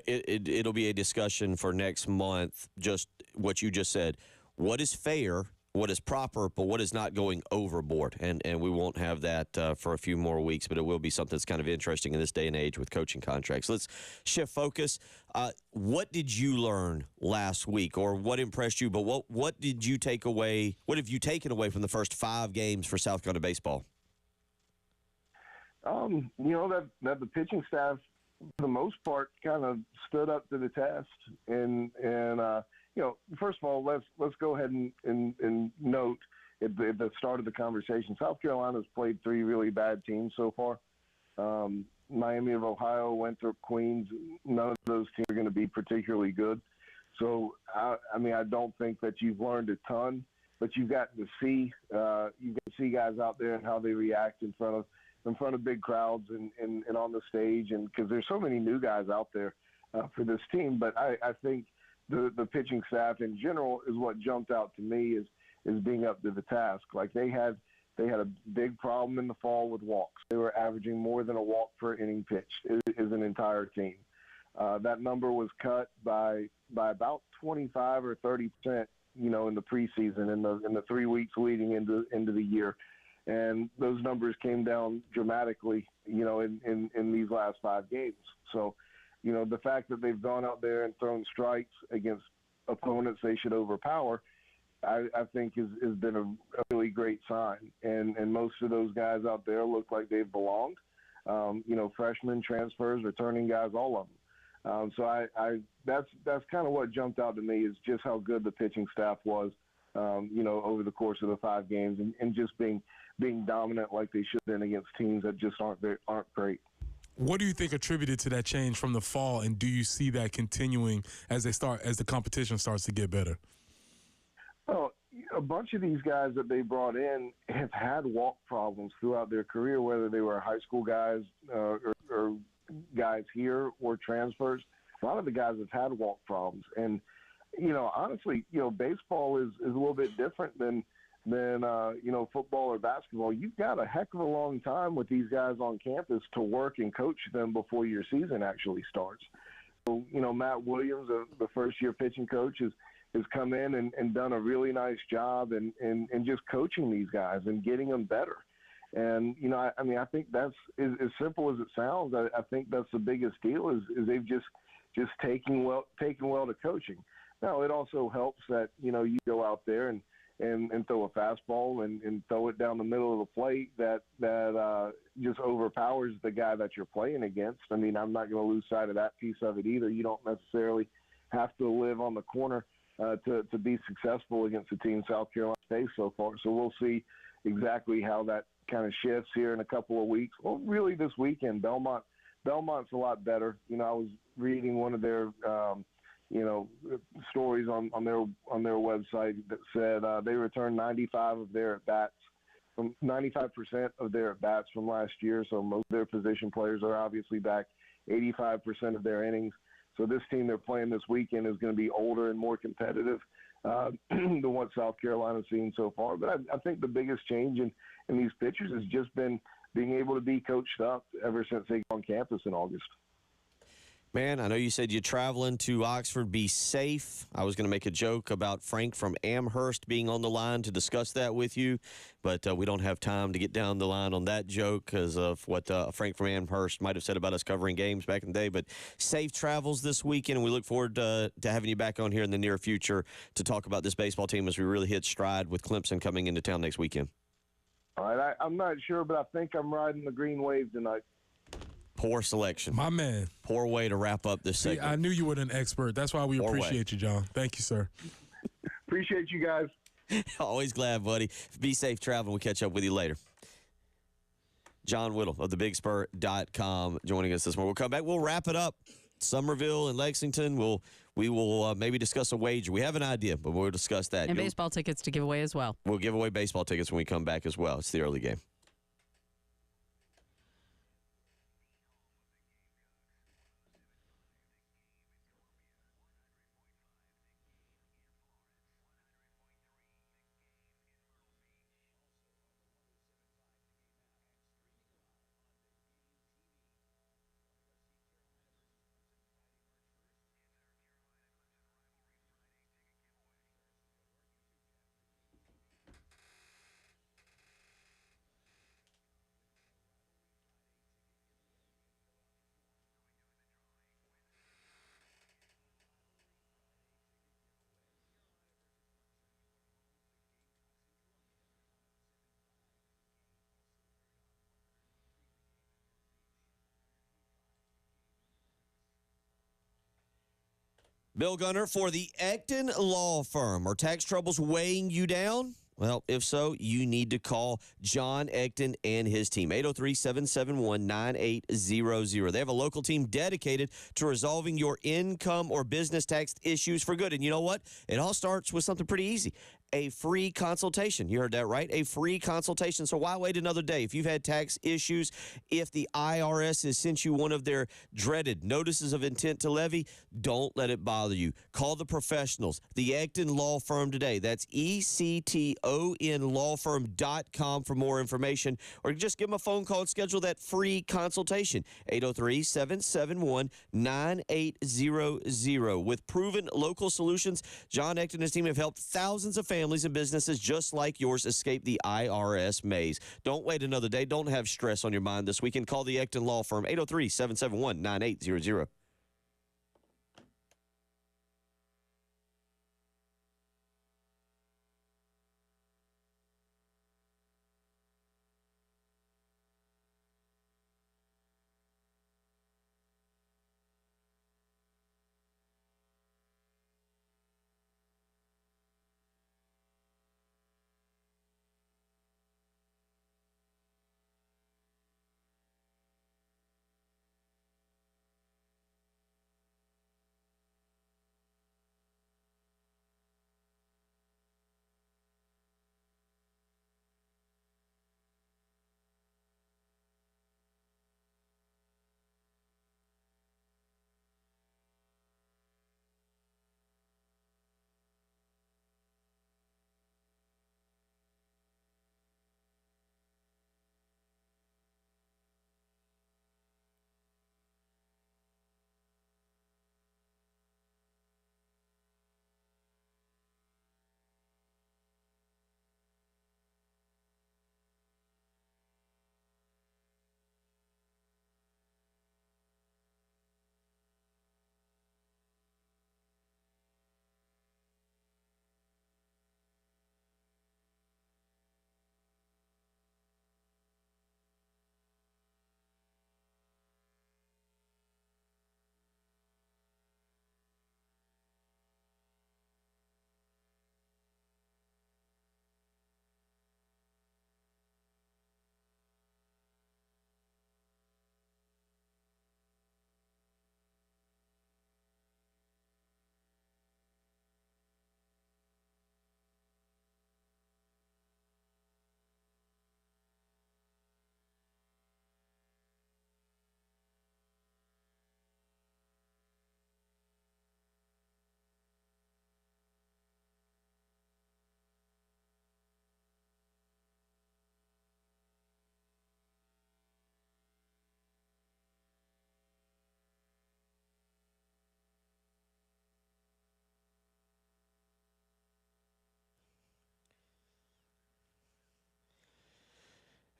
Speaker 2: It'll be a discussion for next month, just what you just said. What is fair, what is proper, but what is not going overboard? And we won't have that for a few more weeks, but it will be something that's kind of interesting in this day and age with coaching contracts. Let's shift focus. What did you learn last week, or what impressed you, but what did you take away? What have you taken away from the first 5 games for South Carolina baseball? That the pitching staff, for the most part, kind of stood up to the test. And first of all, let's go ahead and note at the start of the conversation, South Carolina's played 3 really bad teams so far. Miami of Ohio, Winthrop, Queens. None of those teams are going to be particularly good. So, I don't think that you've learned a ton, but you've got to see guys out there and how they react in front of big crowds and on the stage, and because there's so many new guys out there for this team. But I think the pitching staff in general is what jumped out to me is being up to the task. Like they had a big problem in the fall with walks. They were averaging more than a walk per inning pitched as an entire team. That number was cut by about 25 or 30%, in the preseason in the 3 weeks leading into the year. And those numbers came down dramatically, in these last 5 games. So, the fact that they've gone out there and thrown strikes against opponents they should overpower, I think has been a really great sign. And most of those guys out there look like they've belonged. Freshmen, transfers, returning guys, all of them. So that's kind of what jumped out to me, is just how good the pitching staff was, over the course of the 5 games, and just being dominant like they should have been against teams that just aren't great.
Speaker 1: What do you think attributed to that change from the fall, and do you see that continuing as the competition starts to get better?
Speaker 7: Well, a bunch of these guys that they brought in have had walk problems throughout their career, whether they were high school guys or guys here or transfers. A lot of the guys have had walk problems, and honestly, baseball is a little bit different than football or basketball. You've got a heck of a long time with these guys on campus to work and coach them before your season actually starts. So, Matt Williams, the first-year pitching coach, has come in and done a really nice job and just coaching these guys and getting them better. And, I think that's as simple as it sounds. I think that's the biggest deal is they've just taken well to coaching. Now, it also helps that, you go out there and throw a fastball and throw it down the middle of the plate that just overpowers the guy that you're playing against. I'm not going to lose sight of that piece of it either. You don't necessarily
Speaker 6: have to live on the corner to be successful against the team South Carolina faced so far. So we'll see exactly how that kind of shifts here in a couple of weeks. Well, really this weekend, Belmont's a lot better. You know, I was reading one of their stories on their website that said they returned 95% of their at bats from last year. So most of their position players are obviously back. 85% of their innings. So this team they're playing this weekend is going to be older and more competitive than what South Carolina's seen so far. But I think the biggest change in these pitchers has just been being able to be coached up ever since they got on campus in August.
Speaker 2: Man, I know you said you're traveling to Oxford. Be safe. I was going to make a joke about Frank from Amherst being on the line to discuss that with you, but we don't have time to get down the line on that joke because of what Frank from Amherst might have said about us covering games back in the day. But safe travels this weekend, and we look forward to having you back on here in the near future to talk about this baseball team as we really hit stride with Clemson coming into town next weekend.
Speaker 6: All right, I'm not sure, but I think I'm riding the green wave tonight.
Speaker 2: Poor selection.
Speaker 1: My man.
Speaker 2: Poor way to wrap up this segment.
Speaker 1: I knew you were an expert. That's why we appreciate you, John. Thank you, sir.
Speaker 6: Appreciate you guys.
Speaker 2: Always glad, buddy. Be safe traveling. We'll catch up with you later. John Whittle of thebigspur.com joining us this morning. We'll come back. We'll wrap it up. Somerville and Lexington. We will maybe discuss a wager. We have an idea, but we'll discuss that.
Speaker 3: And baseball tickets to give away as well.
Speaker 2: We'll give away baseball tickets when we come back as well. It's the early game. Bill Gunner for the Ecton Law Firm. Are tax troubles weighing you down? Well, if so, you need to call John Ecton and his team, 803-771-9800. They have a local team dedicated to resolving your income or business tax issues for good. And you know what? It all starts with something pretty easy. A free consultation. You heard that right? A free consultation. So why wait another day? If you've had tax issues, if the IRS has sent you one of their dreaded notices of intent to levy, don't let it bother you. Call the professionals, the Ecton Law Firm today. That's ECTONlawfirm.com for more information. Or just give them a phone call and schedule that free consultation. 803-771-9800. With proven local solutions, John Ecton and his team have helped thousands of families and businesses just like yours escape the IRS maze. Don't wait another day. Don't have stress on your mind this weekend. Call the Ecton Law Firm, 803-771-9800.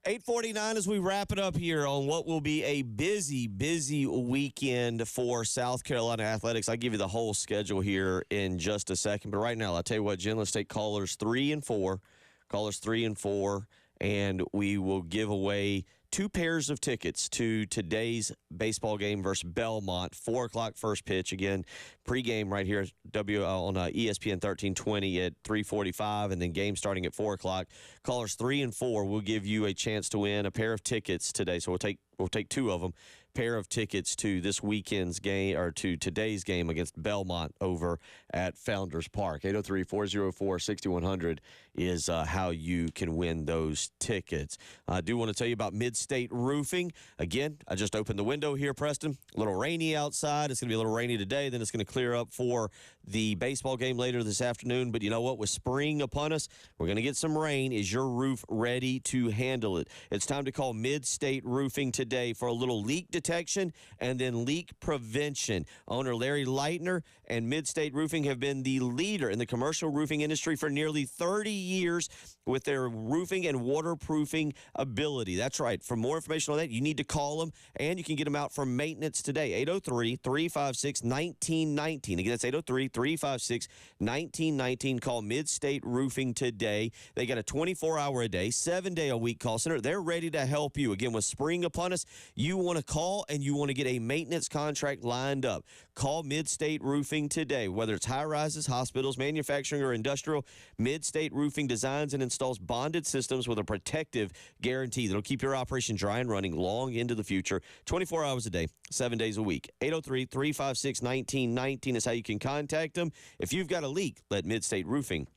Speaker 2: 8:49 as we wrap it up here on what will be a busy, busy weekend for South Carolina athletics. I'll give you the whole schedule here in just a second. But right now, I'll tell you what, Jen, let's take callers 3 and 4. Callers 3 and 4, and we will give away 2 pairs of tickets to today's baseball game versus Belmont. 4 o'clock first pitch. Again, pregame right here on ESPN 1320 at 3:45, and then game starting at 4 o'clock. Callers 3 and 4 will give you a chance to win a pair of tickets today. So we'll take 2 of them. Pair of tickets to this weekend's game, or to today's game against Belmont over at Founders Park. 803-404-6100 is how you can win those tickets. I do want to tell you about Mid-State Roofing. Again, I just opened the window here, Preston. A little rainy outside. It's going to be a little rainy today. Then it's going to clear up for the baseball game later this afternoon. But you know what? With spring upon us, we're going to get some rain. Is your roof ready to handle it? It's time to call Mid-State Roofing today for a little leak detection and then leak prevention. Owner Larry Leitner and Mid-State Roofing have been the leader in the commercial roofing industry for nearly 30 years with their roofing and waterproofing ability. That's right. For more information on that, you need to call them, and you can get them out for maintenance today. 803-356-1919. Again, that's 803-356-1919. Call Mid-State Roofing today. They got a 24-hour-a-day, 7-day-a-week call center. They're ready to help you. Again, with spring upon us, you want to call and you want to get a maintenance contract lined up. Call Mid-State Roofing today. Whether it's high-rises, hospitals, manufacturing, or industrial, Mid-State Roofing designs and installs bonded systems with a protective guarantee that'll keep your operation dry and running long into the future. 24 hours a day, 7 days a week. 803-356-1919 is how you can contact them. If you've got a leak, let Mid-State Roofing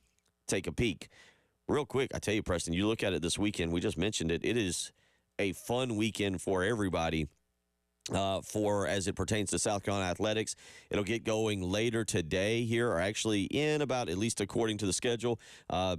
Speaker 2: take a peek. Real quick, I tell you, Preston, you look at it this weekend, we just mentioned it, it is a fun weekend for everybody. For as it pertains to South Carolina athletics, it'll get going later today here, or actually in about, at least according to the schedule.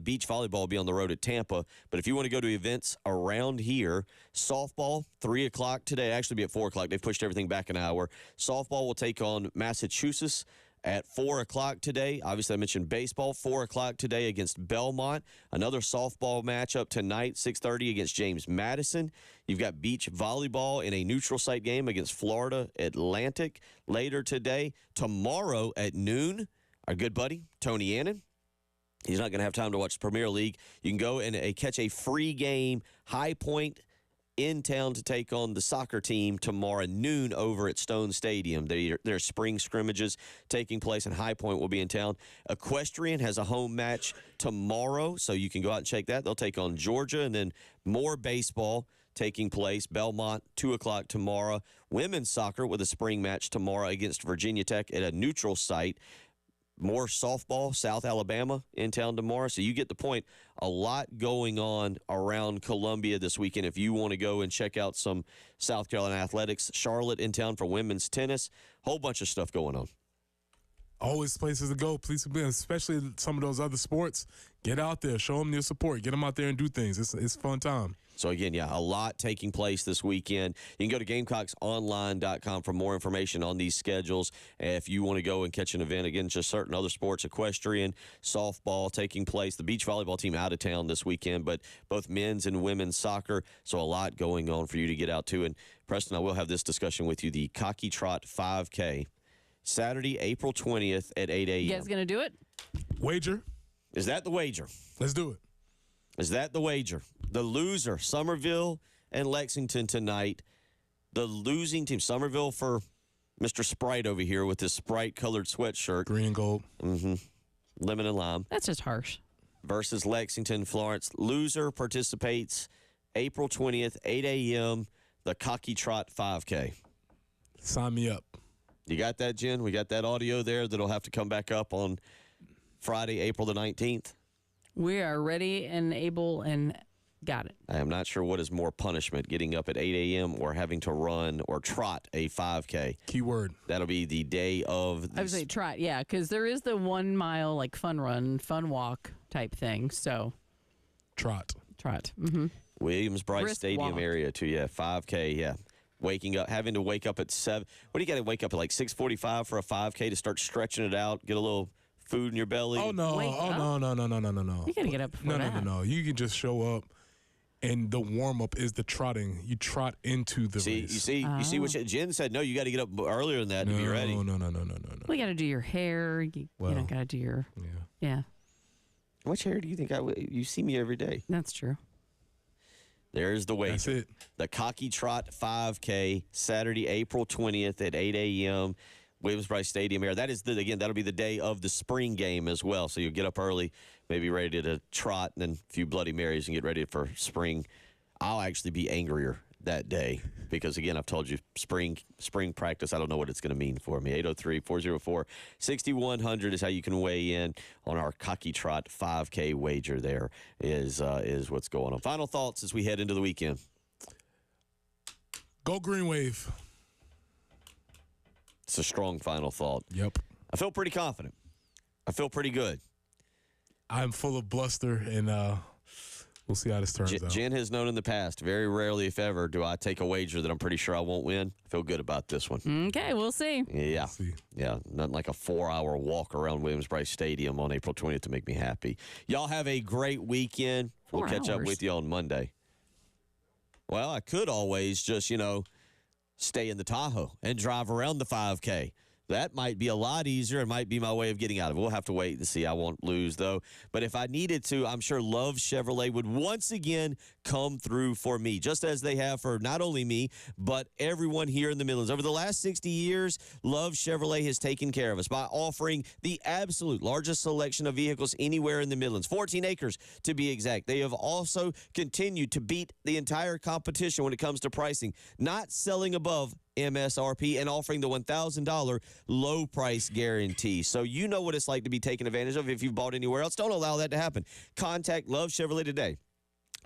Speaker 2: Beach volleyball will be on the road at Tampa. But if you want to go to events around here, softball, 3 o'clock today. Actually be at 4 o'clock. They've pushed everything back an hour. Softball will take on Massachusetts at 4 o'clock today. Obviously, I mentioned baseball, 4 o'clock today against Belmont. Another softball matchup tonight, 6:30 against James Madison. You've got beach volleyball in a neutral site game against Florida Atlantic later today. Tomorrow at noon, our good buddy, Tony Annan. He's not going to have time to watch the Premier League. You can go and catch a free game, High Point, in town to take on the soccer team tomorrow noon over at Stone Stadium. Their spring scrimmages taking place, and High Point will be in town. Equestrian has a home match tomorrow, so you can go out and check that. They'll take on Georgia, and then more baseball taking place. Belmont, 2 o'clock tomorrow. Women's soccer with a spring match tomorrow against Virginia Tech at a neutral site. More softball, South Alabama in town tomorrow. So you get the point. A lot going on around Columbia this weekend. If you want to go and check out some South Carolina athletics, Charlotte in town for women's tennis. Whole bunch of stuff going on.
Speaker 1: Always places to go, please, especially some of those other sports. Get out there, show them your support, get them out there and do things. It's a fun time.
Speaker 2: So, again, yeah, a lot taking place this weekend. You can go to GamecocksOnline.com for more information on these schedules. If you want to go and catch an event, again, just certain other sports, equestrian, softball taking place. The beach volleyball team out of town this weekend, but both men's and women's soccer. So a lot going on for you to get out to. And, Preston, I will have this discussion with you. The Cocky Trot 5K, Saturday, April 20th at 8 a.m.
Speaker 3: You guys going to do it?
Speaker 1: Wager?
Speaker 2: Is that the wager?
Speaker 1: Let's do it.
Speaker 2: Is that the wager? The loser, Summerville and Lexington tonight. The losing team, Summerville for Mr. Sprite over here with his Sprite-colored sweatshirt.
Speaker 1: Green and gold.
Speaker 2: Mm-hmm. Lemon and lime.
Speaker 3: That's just harsh.
Speaker 2: Versus Lexington, Florence. Loser participates April 20th, 8 a.m., the Cocky Trot 5K.
Speaker 1: Sign me up.
Speaker 2: You got that, Jen? We got that audio there that'll have to come back up on Friday, April the 19th.
Speaker 3: We are ready and able and got it.
Speaker 2: I am not sure what is more punishment, getting up at 8 a.m. or having to run or trot a 5K.
Speaker 1: Keyword.
Speaker 2: That'll be the day of.
Speaker 3: I would say trot, yeah, because there is the 1 mile like fun run, fun walk type thing. So
Speaker 1: Trot.
Speaker 3: Mm-hmm.
Speaker 2: Williams-Brice
Speaker 3: Brisk
Speaker 2: Stadium
Speaker 3: walk.
Speaker 2: area too. Yeah, 5K. Yeah, waking up, having to wake up at 7. What do you got to wake up at like 6:45 for a 5K to start stretching it out, get a little food in your belly?
Speaker 1: Oh no!
Speaker 3: Wake up.
Speaker 1: No!
Speaker 3: You got to get up before that.
Speaker 1: No. You can just show up and the warm up is the trotting. You trot into the race.
Speaker 2: You see what Jen said. No, you got to get up earlier than that to be ready.
Speaker 1: No.
Speaker 3: We got to do your hair. You got to do your yeah.
Speaker 2: How much hair do you think you see me every day?
Speaker 3: That's true.
Speaker 2: There's the wager.
Speaker 1: That's it.
Speaker 2: The Cocky Trot 5K, Saturday, April 20th at 8 a.m., Williams-Brice Stadium area. That is, that'll be the day of the spring game as well. So you'll get up early, maybe ready to trot, and then a few Bloody Marys and get ready for spring. I'll actually be angrier that day because, again, I've told you, spring practice, I don't know what it's going to mean for me. 803-404-6100 is how you can weigh in on our Cocky Trot 5K wager. There is what's going on. Final thoughts as we head into the weekend.
Speaker 1: Go Green Wave.
Speaker 2: It's a strong final thought.
Speaker 1: Yep.
Speaker 2: I feel pretty confident. I feel pretty good.
Speaker 1: I'm full of bluster, and we'll see how this turns out.
Speaker 2: Jen has known in the past, very rarely, if ever, do I take a wager that I'm pretty sure I won't win. I feel good about this one.
Speaker 3: Okay, we'll see.
Speaker 2: Yeah. Yeah, nothing like a 4-hour walk around Williams-Brice Stadium on April 20th to make me happy. Y'all have a great weekend. We'll catch up with you on Monday. Well, I could always just, stay in the Tahoe and drive around the 5K. That might be a lot easier. It might be my way of getting out of it. We'll have to wait and see. I won't lose, though. But if I needed to, I'm sure Love Chevrolet would once again come through for me, just as they have for not only me, but everyone here in the Midlands. Over the last 60 years, Love Chevrolet has taken care of us by offering the absolute largest selection of vehicles anywhere in the Midlands, 14 acres to be exact. They have also continued to beat the entire competition when it comes to pricing, not selling above MSRP and offering the $1,000 low price guarantee. So you know what it's like to be taken advantage of if you've bought anywhere else. Don't allow that to happen. Contact Love Chevrolet today.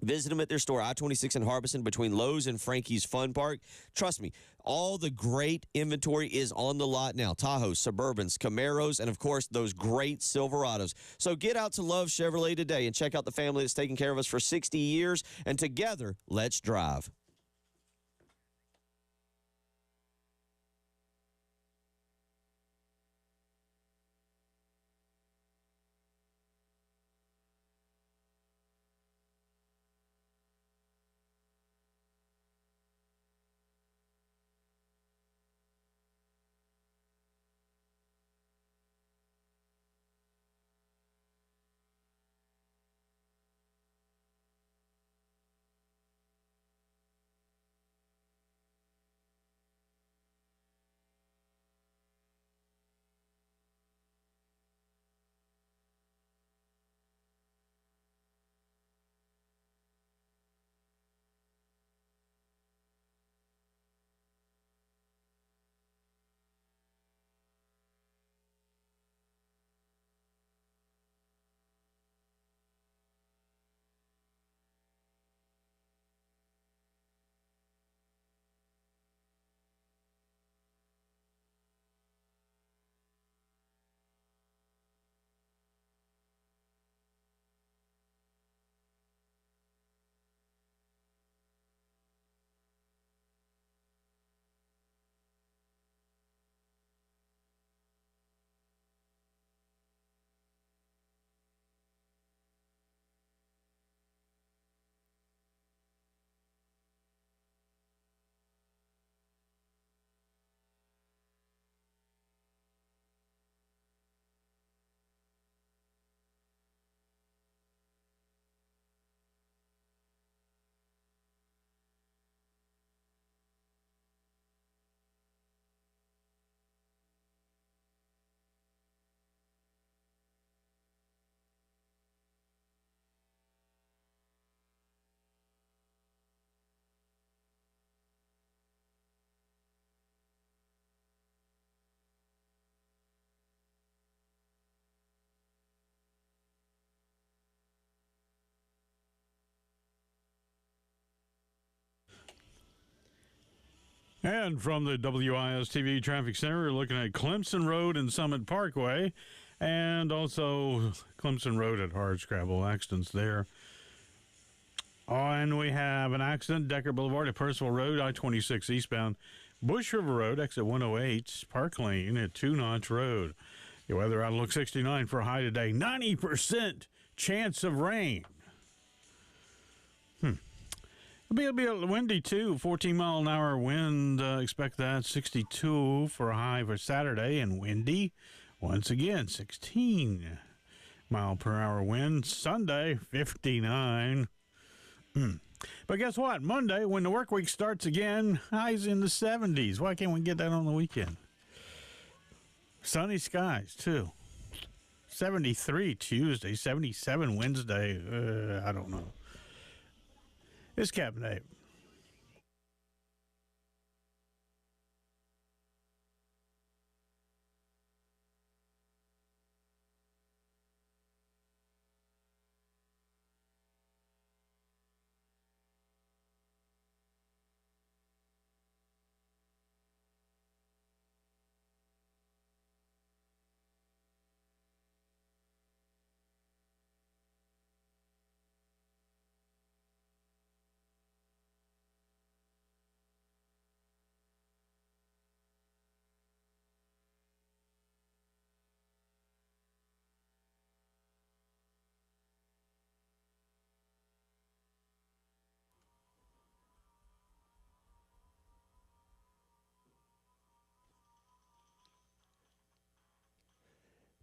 Speaker 2: Visit them at their store, I-26 in Harbison, between Lowe's and Frankie's Fun Park. Trust me, all the great inventory is on the lot now. Tahoes, Suburbans, Camaros, and, of course, those great Silverados. So get out to Love Chevrolet today and check out the family that's taken care of us for 60 years. And together, let's drive.
Speaker 8: And from the WIS-TV Traffic Center, we're looking at Clemson Road and Summit Parkway, and also Clemson Road at Hardscrabble. Accidents there. And we have an accident, Decker Boulevard at Percival Road, I-26 eastbound. Bush River Road, exit 108, Park Lane at Two Notch Road. Your weather outlook 69 for a high today. 90% chance of rain. It'll be windy, too. 14-mile-an-hour wind. Expect that. 62 for a high for Saturday. And windy, once again, 16-mile-per-hour wind. Sunday, 59. But guess what? Monday, when the work week starts again, highs in the 70s. Why can't we get that on the weekend? Sunny skies, too. 73 Tuesday, 77 Wednesday. I don't know. It's Captain Abe.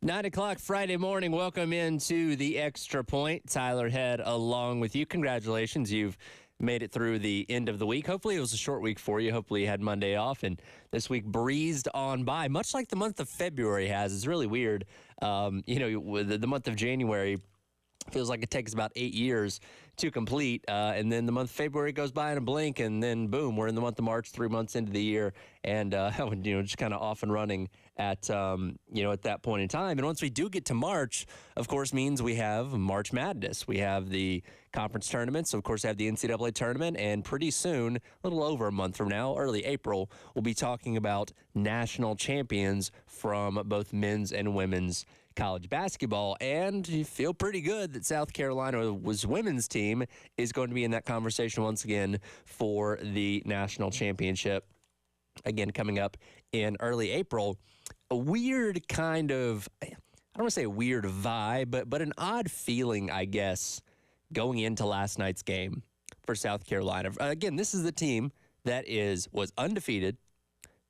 Speaker 9: Nine o'clock Friday morning. Welcome into the Extra Point. Tyler Head along with you. Congratulations. You've made it through the end of the week. Hopefully it was a short week for you. Hopefully you had Monday off, and this week breezed on by, much like the month of February has. It's really weird. The month of January feels like it takes about 8 years to complete, and then the month of February goes by in a blink, and then boom, we're in the month of March, 3 months into the year, and just kind of off and running at that point in time. And once we do get to March, of course, means we have March Madness. We have the conference tournaments, of course, have the NCAA tournament, and pretty soon, a little over a month from now, early April, we'll be talking about national champions from both men's and women's college basketball. And you feel pretty good that South Carolina's women's team is going to be in that conversation once again for the national championship, again, coming up in early April. A weird kind of, I don't want to say a weird vibe, but an odd feeling, I guess, going into last night's game for South Carolina. Again, this is the team that was undefeated,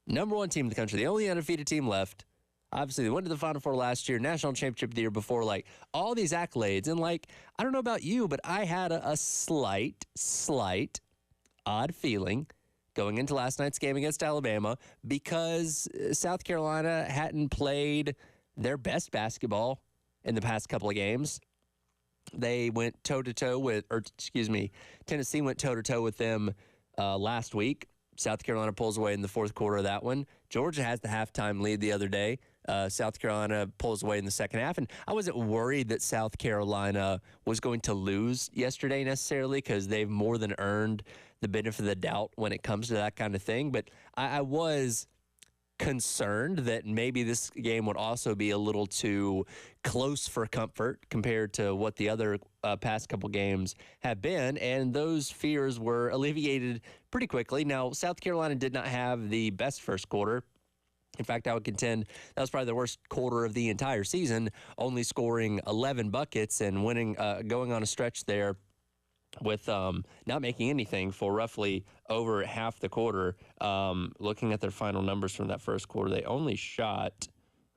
Speaker 9: number one team in the country, the only undefeated team left. Obviously, they went to the Final Four last year, national championship the year before, like all these accolades. And like, I don't know about you, but I had a slight odd feeling going into last night's game against Alabama because South Carolina hadn't played their best basketball in the past couple of games. They went toe-to-toe Tennessee went toe-to-toe with them last week. South Carolina pulls away in the fourth quarter of that one. Georgia has the halftime lead the other day. South Carolina pulls away in the second half. And I wasn't worried that South Carolina was going to lose yesterday necessarily because they've more than earned the benefit of the doubt when it comes to that kind of thing. But I was concerned that maybe this game would also be a little too close for comfort compared to what the other past couple games have been, and those fears were alleviated pretty quickly. Now, South Carolina did not have the best first quarter. In fact, I would contend that was probably the worst quarter of the entire season, only scoring 11 buckets and winning, going on a stretch there with not making anything for roughly over half the quarter. Looking at their final numbers from that first quarter, they only shot,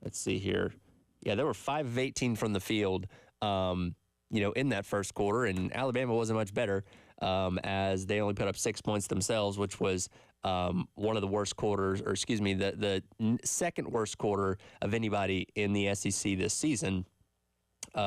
Speaker 9: let's see here. Yeah, they were 5 of 18 from the field, in that first quarter, and Alabama wasn't much better as they only put up 6 points themselves, which was one of the worst quarters, or excuse me, the second worst quarter of anybody in the SEC this season.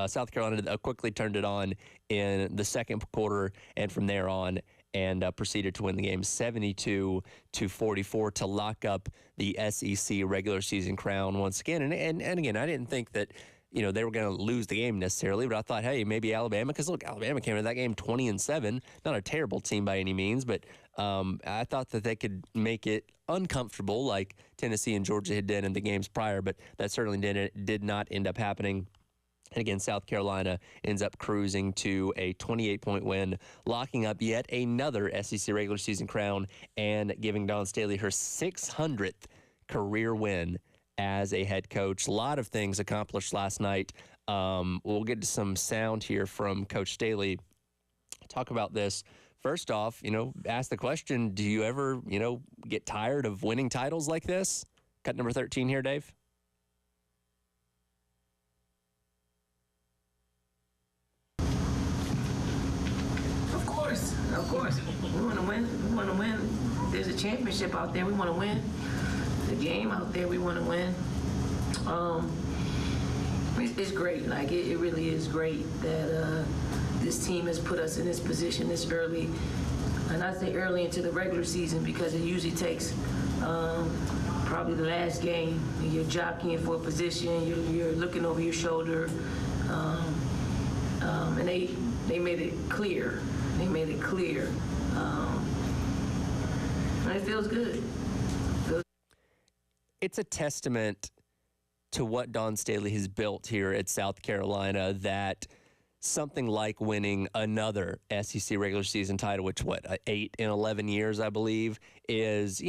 Speaker 9: South Carolina quickly turned it on in the second quarter, and from there on, and proceeded to win the game 72-44 to lock up the SEC regular season crown once again. And again, I didn't think that they were going to lose the game necessarily, but I thought, hey, maybe Alabama, because look, Alabama came into that game 20-7, not a terrible team by any means, but I thought that they could make it uncomfortable like Tennessee and Georgia had done in the games prior, but that certainly did not end up happening. And again, South Carolina ends up cruising to a 28-point win, locking up yet another SEC regular season crown and giving Dawn Staley her 600th career win as a head coach. A lot of things accomplished last night. We'll get to some sound here from Coach Staley. Talk about this first off, ask the question, do you ever, get tired of winning titles like this? Cut number 13 here, Dave.
Speaker 10: Of course. We want to win. There's a championship out there. We want to win. The game out there. We want to win. It's great. Like it really is great that this team has put us in this position this early, and I say early into the regular season because it usually takes probably the last game. You're jockeying for a position. You're looking over your shoulder, and they made it clear. And it feels good.
Speaker 9: It's a testament to what Dawn Staley has built here at South Carolina that something like winning another SEC regular season title, which 8 in 11 years, I believe, is,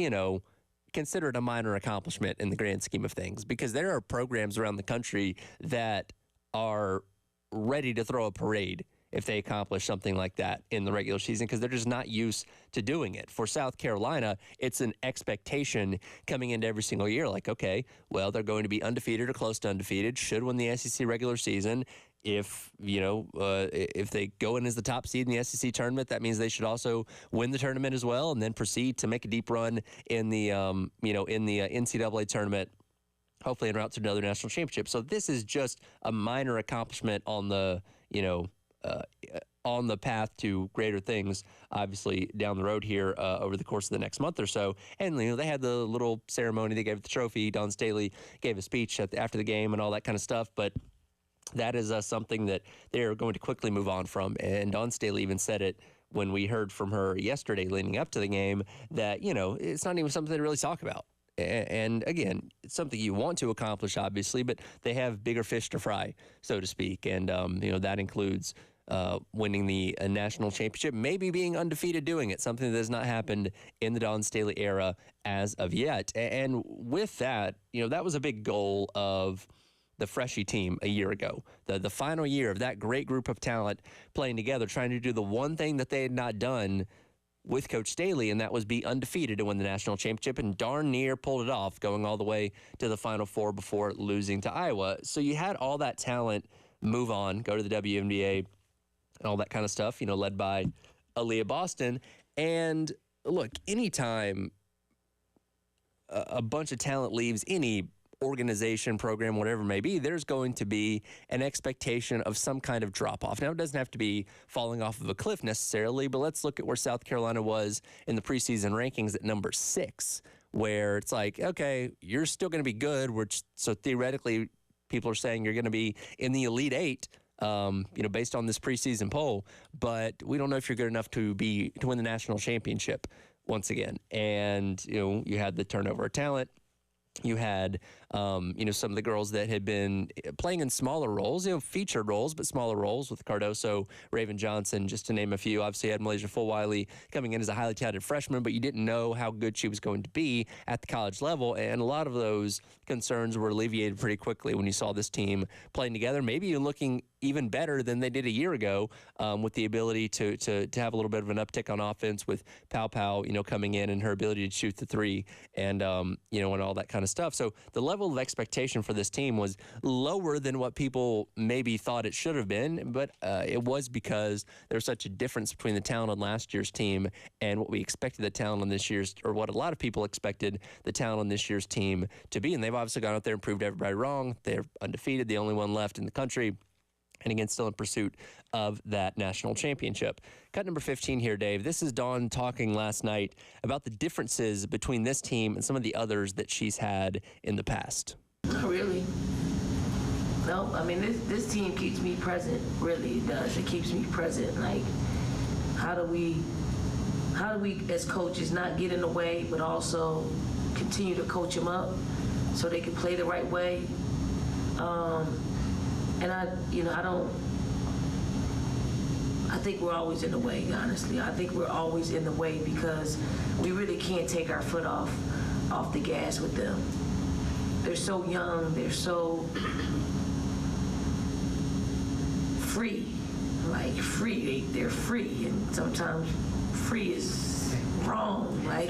Speaker 9: considered a minor accomplishment in the grand scheme of things, because there are programs around the country that are ready to throw a parade if they accomplish something like that in the regular season, because they're just not used to doing it. For South Carolina, it's an expectation coming into every single year. Like, okay, well, they're going to be undefeated or close to undefeated, should win the SEC regular season. If they go in as the top seed in the SEC tournament, that means they should also win the tournament as well, and then proceed to make a deep run in the NCAA tournament, hopefully en route to another national championship. So this is just a minor accomplishment on the path to greater things, obviously, down the road here over the course of the next month or so. And, they had the little ceremony. They gave the trophy. Dawn Staley gave a speech after the game and all that kind of stuff. But that is something that they're going to quickly move on from. And Dawn Staley even said it when we heard from her yesterday leading up to the game that, it's not even something to really talk about. And again, it's something you want to accomplish, obviously, but they have bigger fish to fry, so to speak. And, that includes winning the national championship, maybe being undefeated doing it, something that has not happened in the Dawn Staley era as of yet. And with that, that was a big goal of the Freshie team a year ago. The final year of that great group of talent playing together, trying to do the one thing that they had not done with Coach Staley, and that was be undefeated to win the national championship, and darn near pulled it off, going all the way to the Final Four before losing to Iowa. So you had all that talent move on, go to the WNBA, and all that kind of stuff, led by Aaliyah Boston. And look, anytime a bunch of talent leaves any organization, program, whatever it may be, there's going to be an expectation of some kind of drop-off. Now, it doesn't have to be falling off of a cliff necessarily, but let's look at where South Carolina was in the preseason rankings at number 6, where it's like, okay, you're still going to be good, so theoretically, people are saying you're going to be in the Elite 8, based on this preseason poll, but we don't know if you're good enough to win the national championship once again. And, you had the turnover of talent. You had, some of the girls that had been playing in smaller roles, featured roles, but smaller roles with Cardoso, Raven Johnson, just to name a few. Obviously, you had Malaysia Fulwiley coming in as a highly touted freshman, but you didn't know how good she was going to be at the college level. And a lot of those concerns were alleviated pretty quickly when you saw this team playing together, maybe even looking even better than they did a year ago, with the ability to have a little bit of an uptick on offense with Pow Pow, coming in and her ability to shoot the three and, and all that kind of stuff. So the level of expectation for this team was lower than what people maybe thought it should have been, but it was because there's such a difference between the talent on last year's team and what we expected the talent on this year's, or what a lot of people expected the talent on this year's team to be. And they've obviously gone out there and proved everybody wrong. They're undefeated, the only one left in the country, and again, still in pursuit of that national championship. Cut number 15 here, Dave. This is Dawn talking last night about the differences between this team and some of the others that she's had in the past.
Speaker 10: Not really. No, I mean, this team keeps me present. Really, it does. It keeps me present. Like, how do we as coaches not get in the way, but also continue to coach them up so they can play the right way? And I think we're always in the way, honestly. I think we're always in the way because we really can't take our foot off the gas with them. They're so young, they're so free. like free. They're free, and sometimes free is wrong. Like,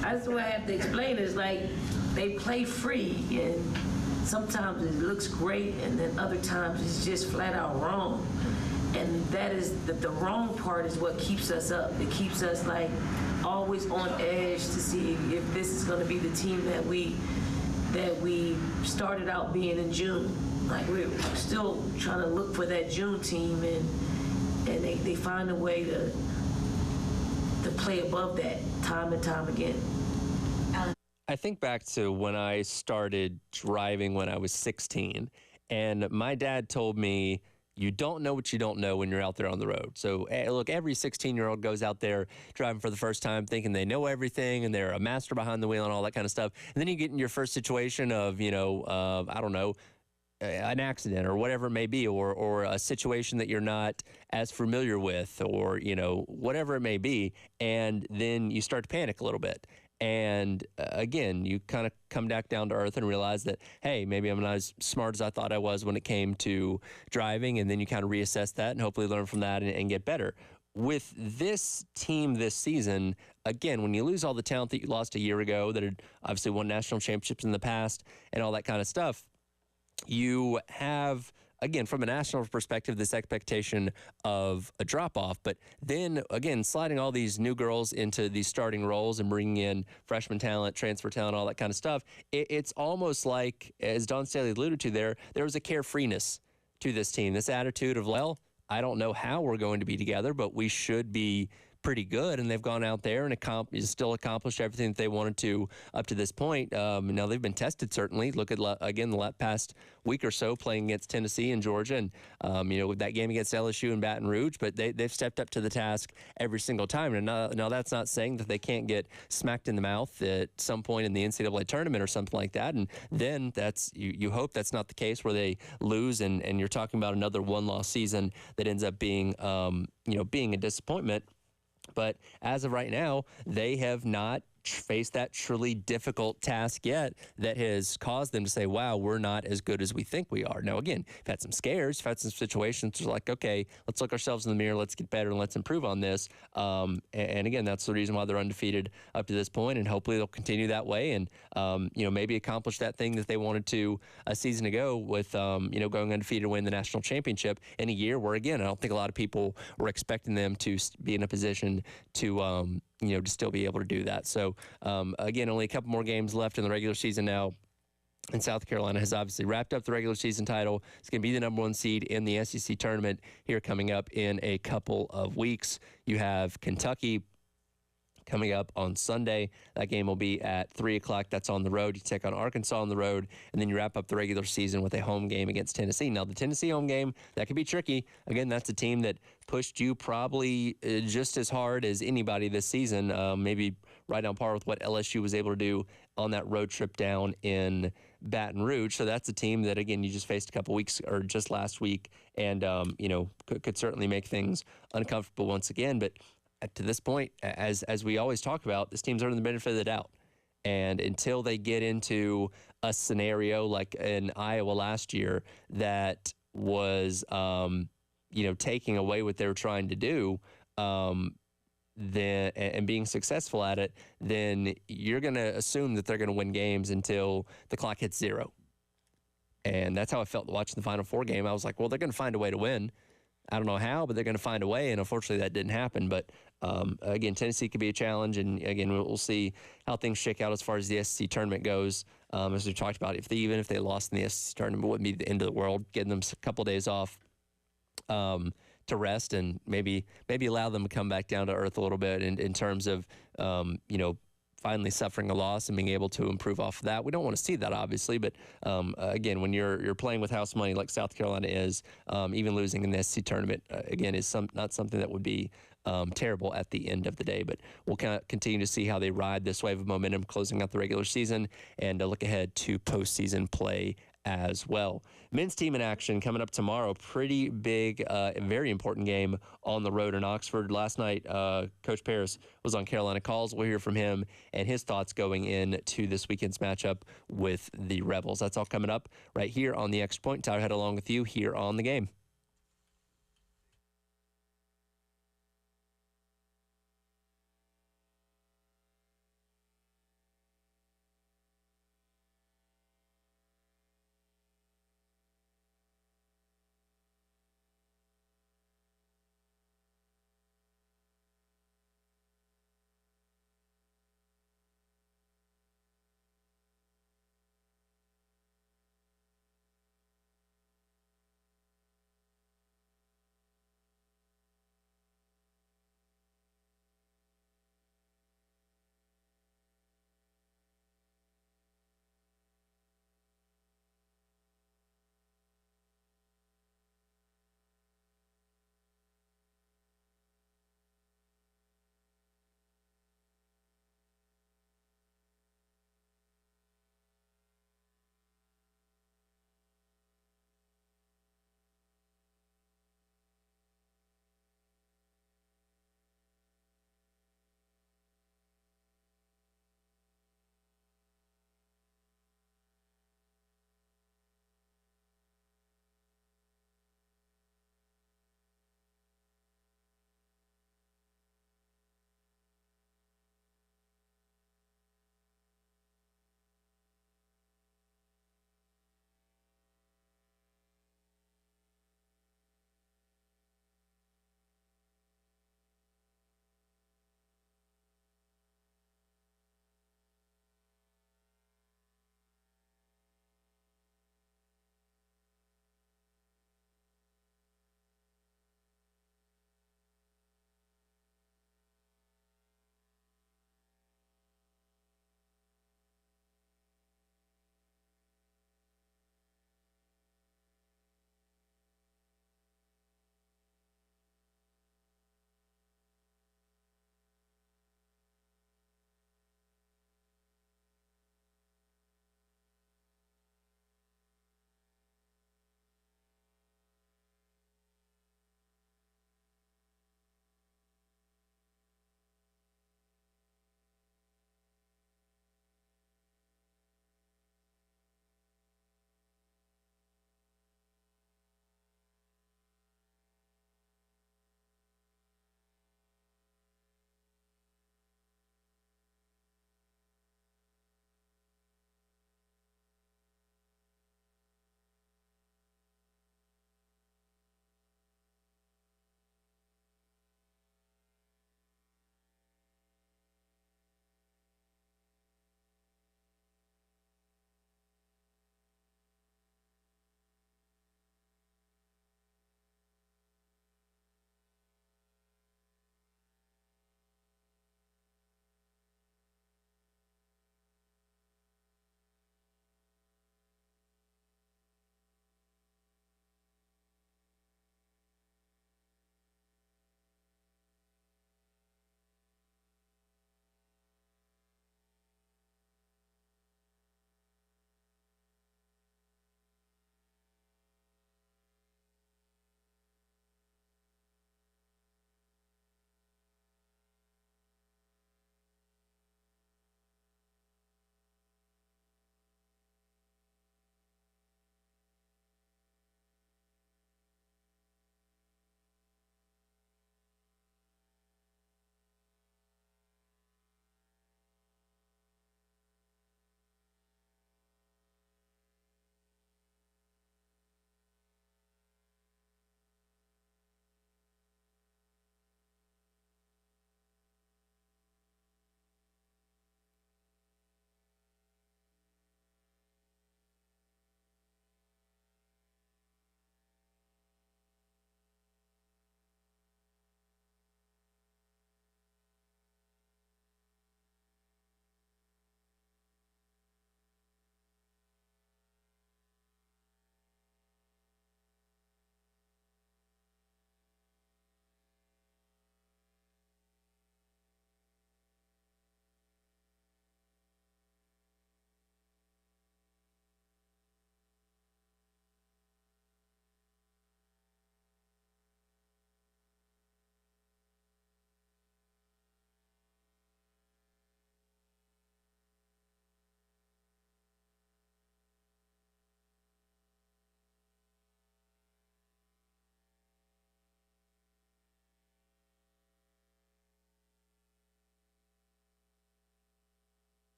Speaker 10: that's the way I have to explain it. It's like they play free, and sometimes it looks great, and then other times it's just flat out wrong. And that is the wrong part is what keeps us up. It keeps us like always on edge to see if this is going to be the team that we started out being in June. Like, we're still trying to look for that June team, and they find a way to play above that time and time again.
Speaker 9: I think back to when I started driving when I was 16, and my dad told me, you don't know what you don't know when you're out there on the road. So, look, every 16-year-old goes out there driving for the first time thinking they know everything and they're a master behind the wheel and all that kind of stuff. And then you get in your first situation of, I don't know, an accident or whatever it may be, or a situation that you're not as familiar with, or, whatever it may be. And then you start to panic a little bit. And again, you kind of come back down to earth and realize that, hey, maybe I'm not as smart as I thought I was when it came to driving. And then you kind of reassess that and hopefully learn from that and get better. With this team this season, again, when you lose all the talent that you lost a year ago that had obviously won national championships in the past and all that kind of stuff, you have, again, from a national perspective, this expectation of a drop-off. But then, again, sliding all these new girls into these starting roles and bringing in freshman talent, transfer talent, all that kind of stuff, it's almost like, as Don Staley alluded to there was a carefreeness to this team, this attitude of, well, I don't know how we're going to be together, but we should be pretty good. And they've gone out there and still accomplished everything that they wanted to up to this point. Now they've been tested, certainly. Look at, again, the past week or so playing against Tennessee and Georgia, and with that game against LSU and Baton Rouge, but they've stepped up to the task every single time. And now that's not saying that they can't get smacked in the mouth at some point in the NCAA tournament or something like that. And then you hope that's not the case where they lose and you're talking about another one-loss season that ends up being being a disappointment. But as of right now, they have not faced that truly difficult task yet that has caused them to say, wow, we're not as good as we think we are. Now, again, you've had some scares, you've had some situations where like, okay, let's look ourselves in the mirror, let's get better, and let's improve on this. And again, that's the reason why they're undefeated up to this point, and hopefully they'll continue that way and, maybe accomplish that thing that they wanted to a season ago with, going undefeated to win the national championship in a year where, again, I don't think a lot of people were expecting them to be in a position to, to still be able to do that. So, again, only a couple more games left in the regular season now. And South Carolina has obviously wrapped up the regular season title. It's going to be the number one seed in the SEC tournament here coming up in a couple of weeks. You have Kentucky coming up on Sunday. That game will be at 3 o'clock. That's on the road. You take on Arkansas on the road, and then you wrap up the regular season with a home game against Tennessee. Now, the Tennessee home game, that could be tricky. Again, that's a team that pushed you probably just as hard as anybody this season, maybe right on par with what LSU was able to do on that road trip down in Baton Rouge. So that's a team that, again, you just faced a couple weeks or just last week and, could certainly make things uncomfortable once again. But to this point, as we always talk about, this team's earning the benefit of the doubt. And until they get into a scenario like in Iowa last year that was, taking away what they were trying to do, then and being successful at it, then you're going to assume that they're going to win games until the clock hits zero. And that's how I felt watching the Final Four game. I was like, well, they're going to find a way to win. I don't know how, but they're going to find a way, and unfortunately that didn't happen. But, again, Tennessee could be a challenge, and, again, we'll see how things shake out as far as the SEC tournament goes. As we talked about, even if they lost in the SEC tournament, it wouldn't be the end of the world, getting them a couple days off to rest and maybe allow them to come back down to earth a little bit in terms of, finally suffering a loss and being able to improve off of that. We don't want to see that, obviously, but again, when you're playing with house money like South Carolina is, even losing in the SEC tournament, again, is not something that would be terrible at the end of the day. But we'll kind of continue to see how they ride this wave of momentum closing out the regular season and look ahead to postseason play as well. Men's team in action coming up tomorrow. Pretty big, very important game on the road in Oxford. Last night, Coach Paris was on Carolina Calls. We'll hear from him and his thoughts going into this weekend's matchup with the Rebels. That's all coming up right here on the Extra Point. Tyler Head along with you here on The Game.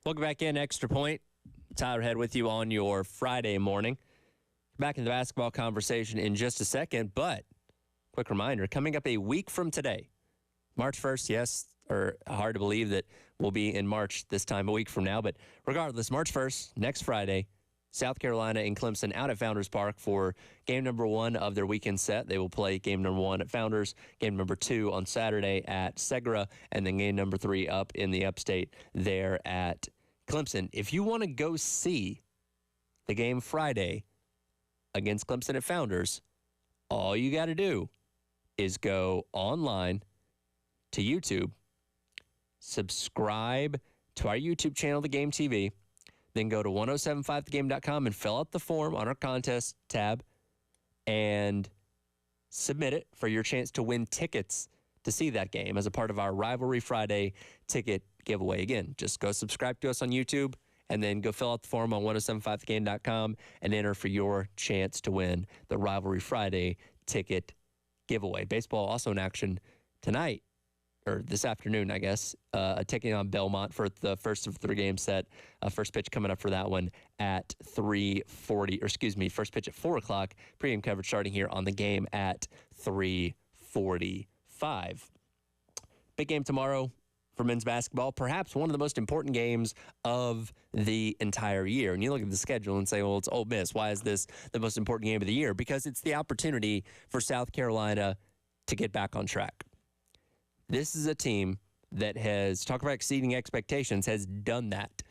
Speaker 9: Welcome back in, Extra Point. Tyler Head with you on your Friday morning. Back in the basketball conversation in just a second, but quick reminder, coming up a week from today, March 1st, yes, or hard to believe that we'll be in March this time a week from now, but regardless, March 1st, next Friday, South Carolina and Clemson out at Founders Park for game number 1 of their weekend set. They will play game number 1 at Founders, game number 2 on Saturday at Segra, and then game number 3 up in the upstate there at Clemson. If you want to go see the game Friday against Clemson at Founders, all you got to do is go online to YouTube, subscribe to our YouTube channel, The Game TV, then go to 1075thegame.com and fill out the form on our contest tab and submit it for your chance to win tickets to see that game as a part of our Rivalry Friday ticket giveaway. Again, just go subscribe to us on YouTube and then go fill out the form on 1075thegame.com and enter for your chance to win the Rivalry Friday ticket giveaway. Baseball also in action tonight, or this afternoon, I guess, taking on Belmont for the first of 3 game set. First pitch coming up for that one at 3:40, first pitch at 4 o'clock. Pregame coverage starting here on the game at 3:45. Big game tomorrow for men's basketball, perhaps one of the most important games of the entire year. And you look at the schedule and say, well, it's Ole Miss. Why is this the most important game of the year? Because it's the opportunity for South Carolina to get back on track. This is a team that has, talk about exceeding expectations, has done that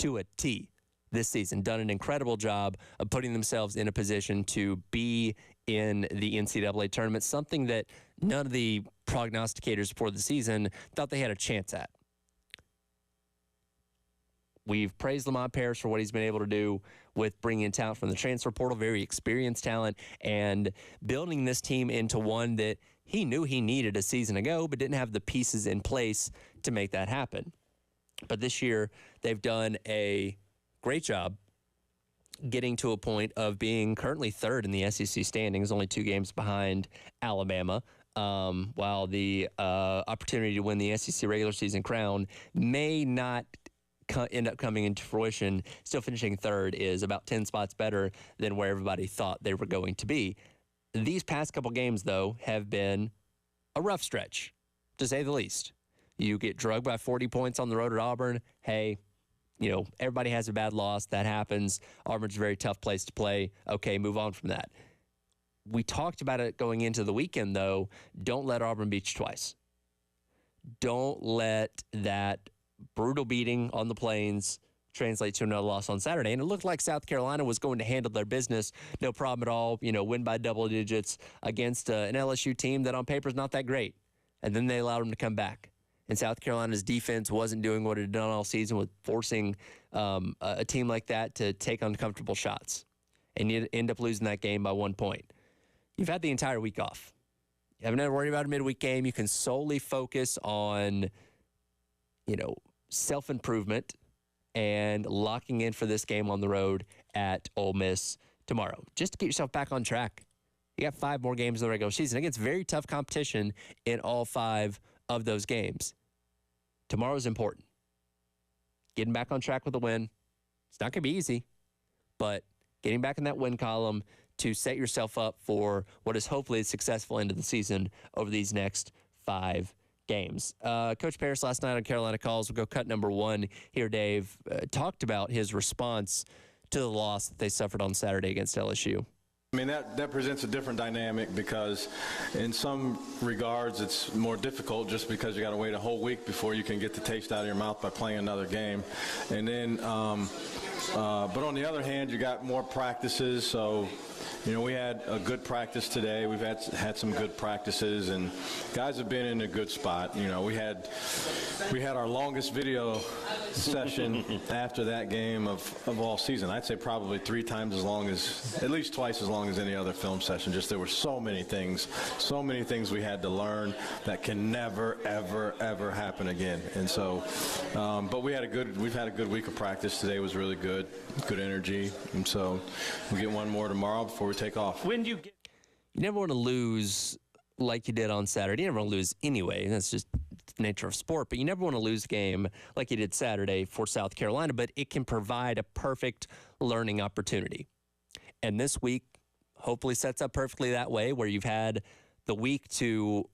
Speaker 9: to a T this season, done an incredible job of putting themselves in a position to be in the NCAA tournament, something that none of the prognosticators before the season thought they had a chance at. We've praised Lamont Paris for what he's been able to do with bringing in talent from the transfer portal, very experienced talent, and building this team into one that he knew he needed a season ago, but didn't have the pieces in place to make that happen. But this year, they've done a great job getting to a point of being currently 3rd in the SEC standings, only 2 games behind Alabama, while the opportunity to win the SEC regular season crown may not end up coming into fruition. Still finishing 3rd is about 10 spots better than where everybody thought they were going to be. These past couple games, though, have been a rough stretch, to say the least. You get drugged by 40 points on the road at Auburn. Hey, you know, everybody has a bad loss. That happens. Auburn's a very tough place to play. Okay, move on from that. We talked about it going into the weekend, though. Don't let Auburn beat you twice. Don't let that brutal beating on the Plains translate to another loss on Saturday. And it looked like South Carolina was going to handle their business, no problem at all, you know, win by double digits against an LSU team that on paper is not that great. And then they allowed them to come back. And South Carolina's defense wasn't doing what it had done all season with forcing a team like that to take uncomfortable shots. And you end up losing that game by 1 point. You've had the entire week off. You haven't had to worry about a midweek game. You can solely focus on, you know, self-improvement and locking in for this game on the road at Ole Miss tomorrow, just to get yourself back on track. You got 5 more games in the regular season against very tough competition in all 5 of those games. Tomorrow's important. Getting back on track with a win. It's not going to be easy, but getting back in that win column to set yourself up for what is hopefully a successful end of the season over these next 5 games. Coach Paris last night on Carolina Calls, we'll go cut number 1 here, Dave, talked about his response to the loss that they suffered on Saturday against LSU.
Speaker 5: I mean, that presents a different dynamic because in some regards it's more difficult just because you got to wait a whole week before you can get the taste out of your mouth by playing another game. And then, but on the other hand, you got more practices. So, you know, we had a good practice today. We've had some good practices, and guys have been in a good spot. You know, we had our longest video session after that game of all season. I'd say probably 3 times as long as, at least twice as long as any other film session. Just there were so many things we had to learn that can never, ever, ever happen again. And so, but we've had a good week of practice. Today was really good energy. And so we get one more tomorrow before we take off.
Speaker 9: You never want to lose like you did on Saturday. You never want to lose anyway. That's just the nature of sport, but you never want to lose a game like you did Saturday for South Carolina, but it can provide a perfect learning opportunity. And this week hopefully sets up perfectly that way, where you've had the week to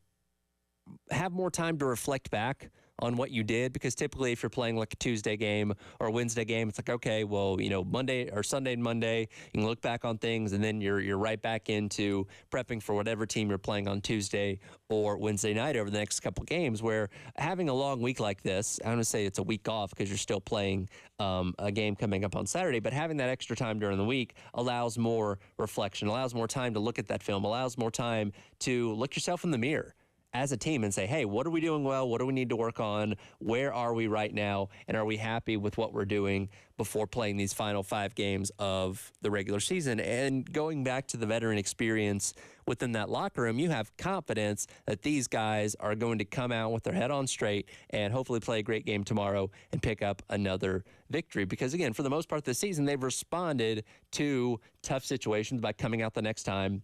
Speaker 9: have more time to reflect back on what you did, because typically if you're playing like a Tuesday game or a Wednesday game, it's like, okay, well, Monday or Sunday and Monday, you can look back on things, and then you're right back into prepping for whatever team you're playing on Tuesday or Wednesday night over the next couple games. Where having a long week like this, I don't want to say it's a week off because you're still playing a game coming up on Saturday, but having that extra time during the week allows more reflection, allows more time to look at that film, allows more time to look yourself in the mirror as a team and say, hey, what are we doing well? What do we need to work on? Where are we right now? And are we happy with what we're doing before playing these final 5 games of the regular season? And going back to the veteran experience within that locker room, you have confidence that these guys are going to come out with their head on straight and hopefully play a great game tomorrow and pick up another victory. Because again, for the most part this season, they've responded to tough situations by coming out the next time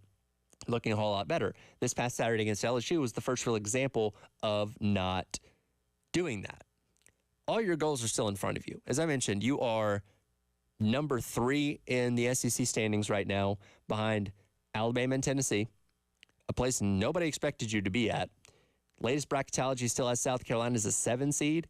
Speaker 9: looking a whole lot better. This past Saturday against LSU was the first real example of not doing that. All your goals are still in front of you. As I mentioned, you are number 3 in the SEC standings right now, behind Alabama and Tennessee, a place nobody expected you to be at. Latest bracketology still has South Carolina as a 7 seed.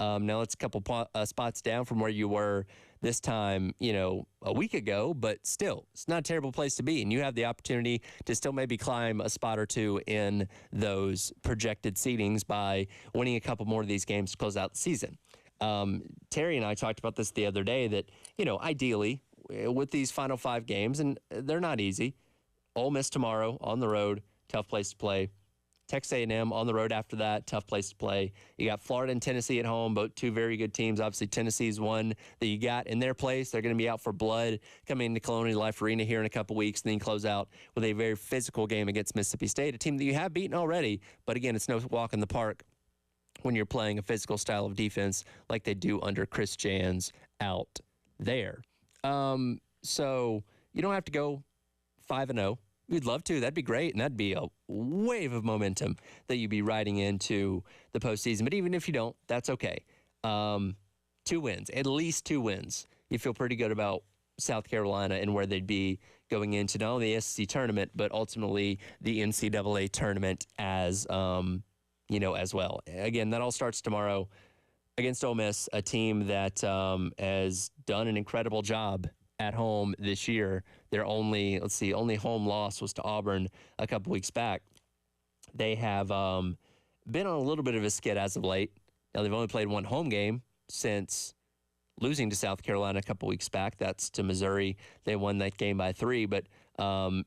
Speaker 9: Now it's a couple spots down from where you were this time, a week ago, but still, it's not a terrible place to be. And you have the opportunity to still maybe climb a spot or two in those projected seedings by winning a couple more of these games to close out the season. Terry and I talked about this the other day that, ideally with these final 5 games, and they're not easy. Ole Miss tomorrow on the road, tough place to play. Texas A&M on the road after that, tough place to play. You got Florida and Tennessee at home, both 2 very good teams. Obviously, Tennessee's one that you got in their place. They're going to be out for blood coming into Colonial Life Arena here in a couple weeks, and then close out with a very physical game against Mississippi State, a team that you have beaten already. But again, it's no walk in the park when you're playing a physical style of defense like they do under Chris Jans out there. So you don't have to go 5-0. We'd love to. That'd be great, and that'd be a wave of momentum that you'd be riding into the postseason. But even if you don't, that's okay. 2 wins, at least 2 wins. You feel pretty good about South Carolina and where they'd be going into not only the SEC tournament, but ultimately the NCAA tournament as well. Again, that all starts tomorrow against Ole Miss, a team that has done an incredible job at home this year. Their only home loss was to Auburn a couple weeks back. They have been on a little bit of a skid as of late. Now, they've only played 1 home game since losing to South Carolina a couple weeks back. That's to Missouri. They won that game by 3, but a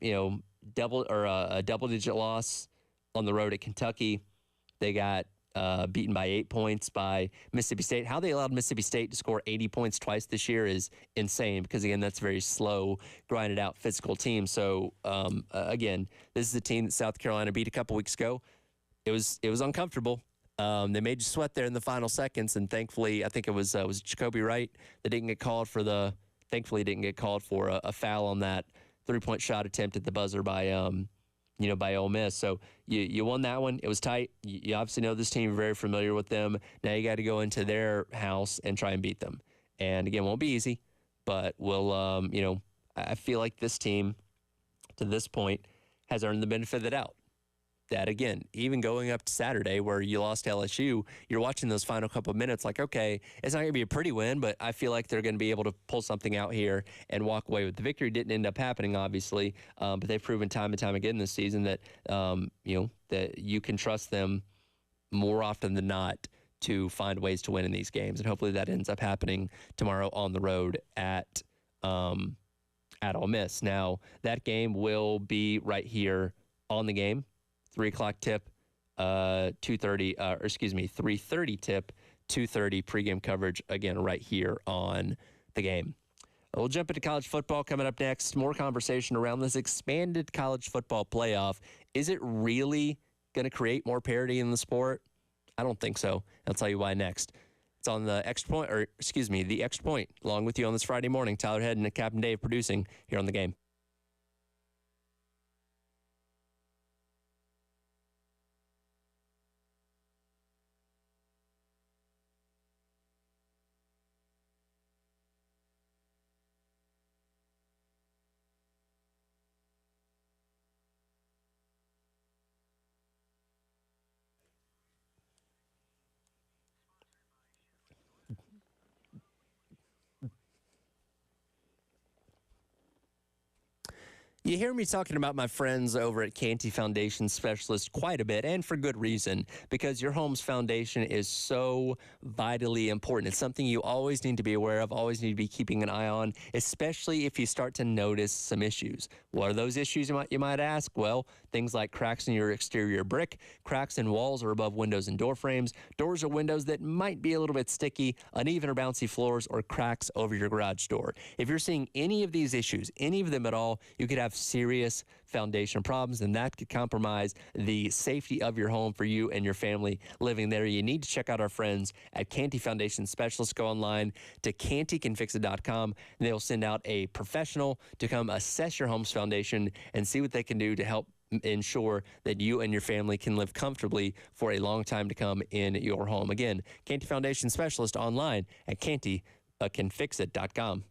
Speaker 9: double-digit loss on the road at Kentucky. They got beaten by 8 points by Mississippi State. How they allowed Mississippi State to score 80 points twice this year is insane, because, again, that's a very slow, grinded-out physical team. So, again, this is a team that South Carolina beat a couple weeks ago. It was uncomfortable. They made you sweat there in the final seconds, and thankfully, I think it was Jacoby Wright that didn't get called for a foul on that 3-point shot attempt at the buzzer by Ole Miss. So you won that one. It was tight. You obviously know this team. You're very familiar with them. Now you got to go into their house and try and beat them. And again, won't be easy, but we'll, I feel like this team to this point has earned the benefit of the doubt. That, again, even going up to Saturday where you lost to LSU, you're watching those final couple of minutes like, okay, it's not going to be a pretty win, but I feel like they're going to be able to pull something out here and walk away with the victory. Didn't end up happening, obviously, but they've proven time and time again this season that, that you can trust them more often than not to find ways to win in these games. And hopefully that ends up happening tomorrow on the road at Ole Miss. Now, that game will be right here on the game. 3 o'clock tip, 3:30 tip, 2:30 pregame coverage, again, right here on the game. We'll jump into college football coming up next. More conversation around this expanded college football playoff. Is it really going to create more parity in the sport? I don't think so. I'll tell you why next. It's on the Extra Point, along with you on this Friday morning. Tyler Head and Captain Dave producing here on the game. You hear me talking about my friends over at Canty Foundation Specialist quite a bit, and for good reason, because your home's foundation is so vitally important. It's something you always need to be aware of, always need to be keeping an eye on, especially if you start to notice some issues. What are those issues, you might ask? Well, things like cracks in your exterior brick, cracks in walls or above windows and door frames, doors or windows that might be a little bit sticky, uneven or bouncy floors, or cracks over your garage door. If you're seeing any of these issues, any of them at all, you could have serious foundation problems, and that could compromise the safety of your home for you and your family living there. You need to check out our friends at Canty Foundation Specialists. Go online to cantycanfixit.com, and they'll send out a professional to come assess your home's foundation and see what they can do to help ensure that you and your family can live comfortably for a long time to come in your home. Again, Canty Foundation Specialist online at cantycanfixit.com.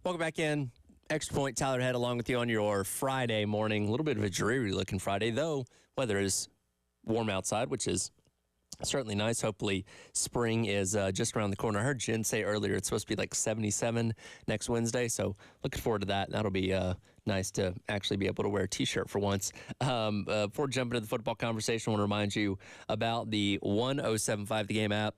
Speaker 9: Welcome back in. Extra Point, Tyler Head along with you on your Friday morning. A little bit of a dreary looking Friday, though weather is warm outside, which is certainly nice. Hopefully spring is just around the corner. I heard Jen say earlier it's supposed to be like 77 next Wednesday, so looking forward to that. That'll be nice to actually be able to wear a T-shirt for once. Before jumping into the football conversation, I want to remind you about the 107.5 The Game app.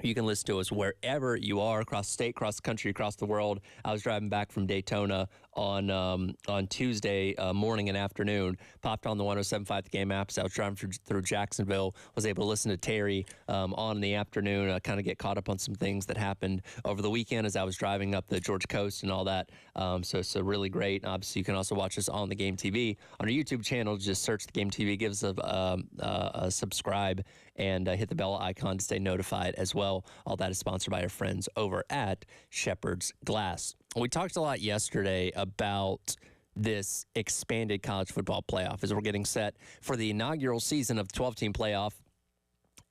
Speaker 9: You can listen to us wherever you are, across the state, across the country, across the world. I was driving back from Daytona on Tuesday morning and afternoon. Popped on the 107.5 The Game app as I was driving through Jacksonville. Was able to listen to Terry on in the afternoon, kind of get caught up on some things that happened over the weekend as I was driving up the Georgia coast and all that. So really great. Obviously, you can also watch us on the Game TV. On our YouTube channel, just search the Game TV, give us a subscribe, and hit the bell icon to stay notified as well. All that is sponsored by our friends over at Shepherd's Glass. We talked a lot yesterday about this expanded college football playoff as we're getting set for the inaugural season of the 12-team playoff.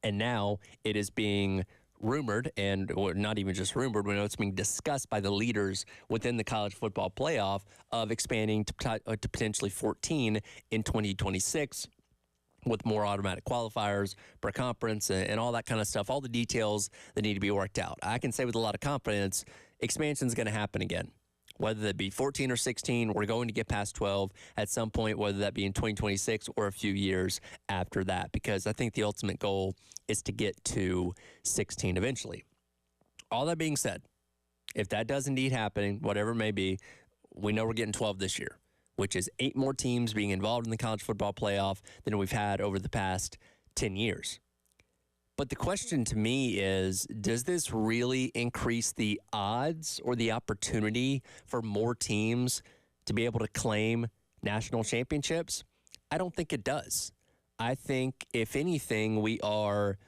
Speaker 9: And now it is being rumored, and or not even just rumored, we know it's being discussed by the leaders within the college football playoff of expanding to potentially 14 in 2026. With more automatic qualifiers per conference and all that kind of stuff, all the details that need to be worked out. I can say with a lot of confidence, expansion is going to happen again. Whether that be 14 or 16, we're going to get past 12 at some point, whether that be in 2026 or a few years after that, because I think the ultimate goal is to get to 16 eventually. All that being said, if that does indeed happen, whatever it may be, we know we're getting 12 this year, which is 8 more teams being involved in the college football playoff than we've had over the past 10 years. But the question to me is, does this really increase the odds or the opportunity for more teams to be able to claim national championships? I don't think it does. I think, if anything, we are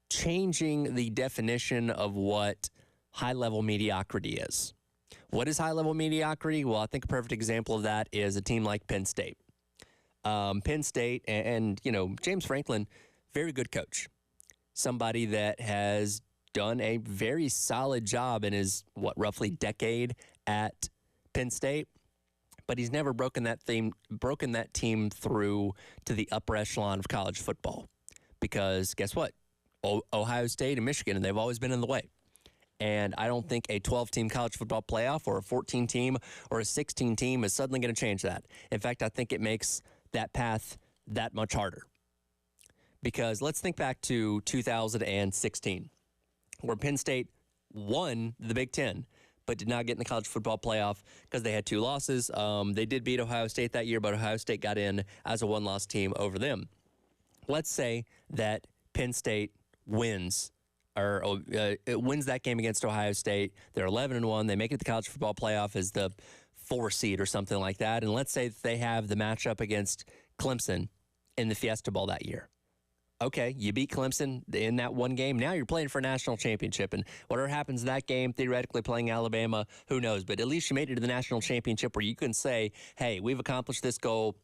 Speaker 9: changing the definition of what high-level mediocrity is. What is high-level mediocrity? Well, I think a perfect example of that is a team like Penn State. Penn State and James Franklin, very good coach. Somebody that has done a very solid job in his, roughly decade at Penn State. But he's never broken that team through to the upper echelon of college football. Because guess what? Ohio State and Michigan, they've always been in the way. And I don't think a 12-team college football playoff or a 14-team or a 16-team is suddenly going to change that. In fact, I think it makes that path that much harder. Because let's think back to 2016, where Penn State won the Big Ten, but did not get in the college football playoff because they had 2 losses. They did beat Ohio State that year, but Ohio State got in as a 1-loss team over them. Let's say that Penn State wins it wins that game against Ohio State. They're 11-1. They make it to the college football playoff as the 4 seed or something like that. And let's say that they have the matchup against Clemson in the Fiesta Bowl that year. Okay, you beat Clemson in that one game. Now you're playing for a national championship. And whatever happens in that game, theoretically playing Alabama, who knows? But at least you made it to the national championship where you can say, hey, we've accomplished this goal.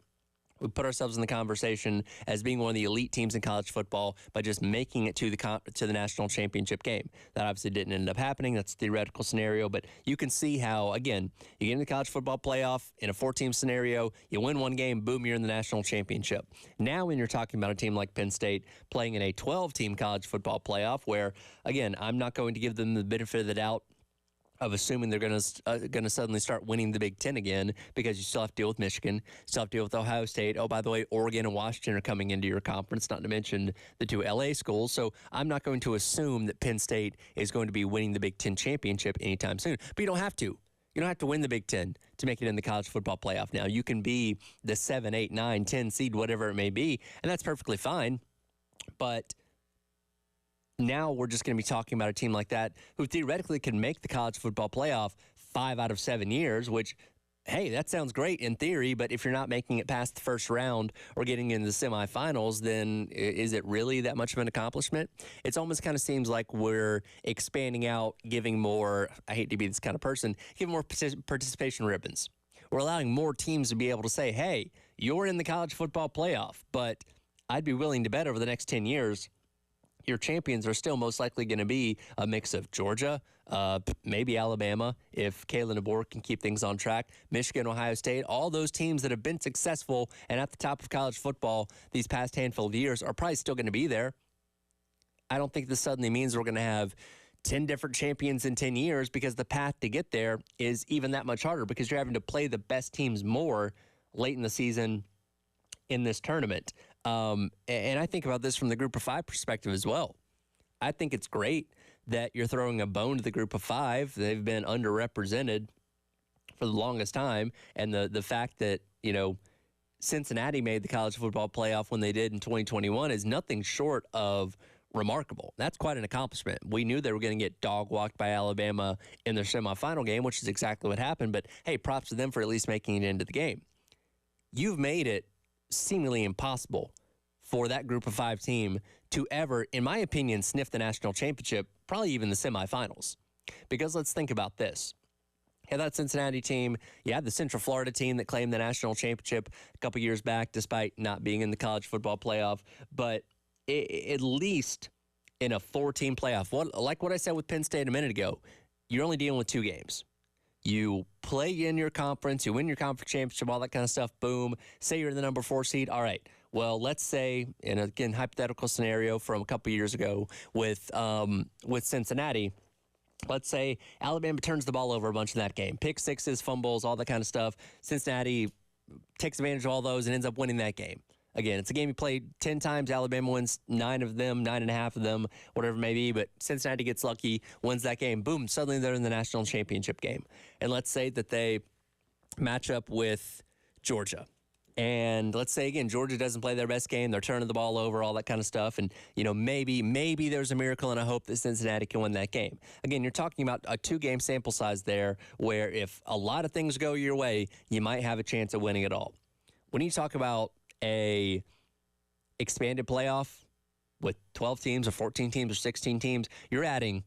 Speaker 9: We put ourselves in the conversation as being one of the elite teams in college football by just making it to the national championship game. That obviously didn't end up happening. That's a theoretical scenario, but you can see how, again, you get in the college football playoff in a 4-team scenario, you win one game, boom, you're in the national championship. Now when you're talking about a team like Penn State playing in a 12-team college football playoff where, again, I'm not going to give them the benefit of the doubt of assuming they're going to suddenly start winning the Big Ten again, because you still have to deal with Michigan, still have to deal with Ohio State. Oh, by the way, Oregon and Washington are coming into your conference, not to mention the 2 LA schools. So I'm not going to assume that Penn State is going to be winning the Big Ten championship anytime soon. But you don't have to. You don't have to win the Big Ten to make it in the college football playoff. Now, you can be the 7, 8, 9, 10 seed, whatever it may be, and that's perfectly fine. But now we're just going to be talking about a team like that who theoretically can make the college football playoff 5 out of 7 years, which, hey, that sounds great in theory, but if you're not making it past the first round or getting into the semifinals, then is it really that much of an accomplishment? It's almost kind of seems like we're expanding out, giving more, I hate to be this kind of person, giving more participation ribbons. We're allowing more teams to be able to say, hey, you're in the college football playoff, but I'd be willing to bet over the next 10 years your champions are still most likely going to be a mix of Georgia, maybe Alabama, if Kalen DeBoer can keep things on track, Michigan, Ohio State, all those teams that have been successful and at the top of college football these past handful of years are probably still going to be there. I don't think this suddenly means we're going to have 10 different champions in 10 years, because the path to get there is even that much harder, because you're having to play the best teams more late in the season in this tournament. And I think about this from the group of 5 perspective as well. I think it's great that you're throwing a bone to the group of 5. They've been underrepresented for the longest time. And the fact that, Cincinnati made the college football playoff when they did in 2021 is nothing short of remarkable. That's quite an accomplishment. We knew they were going to get dog walked by Alabama in their semifinal game, which is exactly what happened. But hey, props to them for at least making it into the game. You've made it seemingly impossible for that group of 5 team to ever, in my opinion, sniff the national championship, probably even the semifinals. Because let's think about this. You had that Cincinnati team. You had the Central Florida team that claimed the national championship a couple years back, despite not being in the college football playoff. But at least in a 4-team playoff, like what I said with Penn State a minute ago, you're only dealing with 2 games. You play in your conference, you win your conference championship, all that kind of stuff, boom. Say you're the number 4 seed. All right, well, let's say, and again, hypothetical scenario from a couple years ago with Cincinnati, let's say Alabama turns the ball over a bunch in that game. Pick sixes, fumbles, all that kind of stuff. Cincinnati takes advantage of all those and ends up winning that game. Again, it's a game you played 10 times. Alabama wins 9 of them, 9.5 of them, whatever it may be. But Cincinnati gets lucky, wins that game. Boom, suddenly they're in the national championship game. And let's say that they match up with Georgia. And let's say, again, Georgia doesn't play their best game. They're turning the ball over, all that kind of stuff. And, maybe there's a miracle and a hope that Cincinnati can win that game. Again, you're talking about a 2-game sample size there, where if a lot of things go your way, you might have a chance of winning it all. When you talk about a expanded playoff with 12 teams or 14 teams or 16 teams, you're adding,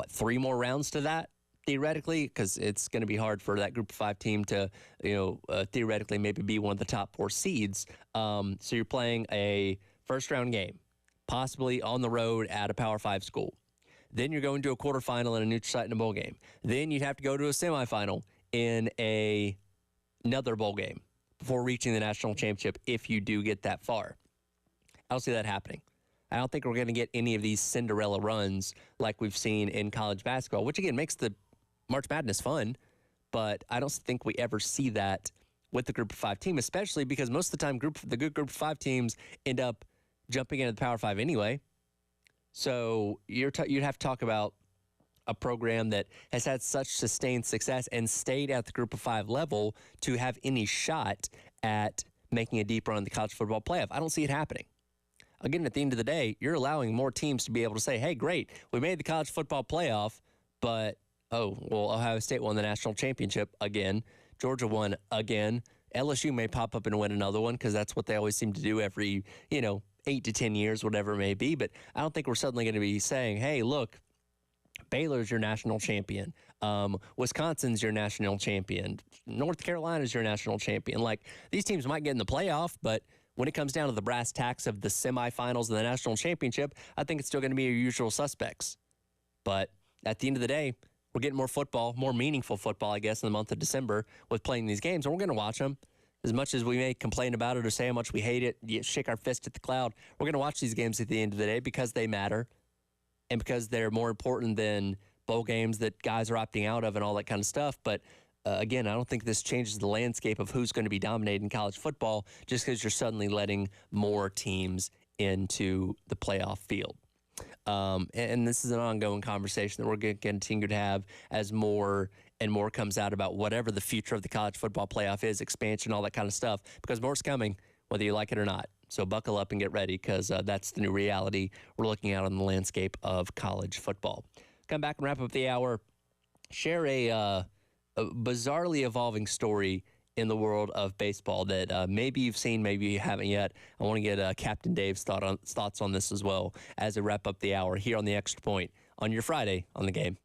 Speaker 9: 3 more rounds to that, theoretically, because it's going to be hard for that group of 5 team to, theoretically maybe be one of the top 4 seeds. So you're playing a first-round game, possibly on the road at a Power 5 school. Then you're going to a quarterfinal in a neutral site in a bowl game. Then you'd have to go to a semifinal in another bowl game before reaching the national championship if you do get that far. I don't see that happening. I don't think we're going to get any of these Cinderella runs like we've seen in college basketball, which, again, makes the March Madness fun, but I don't think we ever see that with the Group of 5 team, especially because most of the time the good Group of 5 teams end up jumping into the Power 5 anyway. So you'd have to talk about a program that has had such sustained success and stayed at the Group of 5 level to have any shot at making a deep run in the college football playoff. I don't see it happening. Again, at the end of the day, you're allowing more teams to be able to say, hey, great, we made the college football playoff, but, Ohio State won the national championship again. Georgia won again. LSU may pop up and win another one because that's what they always seem to do every, 8 to 10 years, whatever it may be. But I don't think we're suddenly going to be saying, hey, look, Baylor's your national champion. Wisconsin's your national champion. North Carolina's your national champion. Like, these teams might get in the playoff, but when it comes down to the brass tacks of the semifinals of the national championship, I think it's still going to be your usual suspects. But at the end of the day, we're getting more football, more meaningful football, I guess, in the month of December with playing these games, and we're going to watch them. As much as we may complain about it or say how much we hate it, shake our fist at the cloud, we're going to watch these games at the end of the day because they matter and because they're more important than bowl games that guys are opting out of and all that kind of stuff. But again, I don't think this changes the landscape of who's going to be dominating college football just because you're suddenly letting more teams into the playoff field. And this is an ongoing conversation that we're going to continue to have as more and more comes out about whatever the future of the college football playoff is, expansion, all that kind of stuff, because more's coming, whether you like it or not. So buckle up and get ready because that's the new reality we're looking at on the landscape of college football. Come back and wrap up the hour. Share a bizarrely evolving story in the world of baseball that maybe you've seen, maybe you haven't yet. I want to get Captain Dave's thoughts on this as well as I wrap up the hour here on the Extra Point on your Friday on the Game.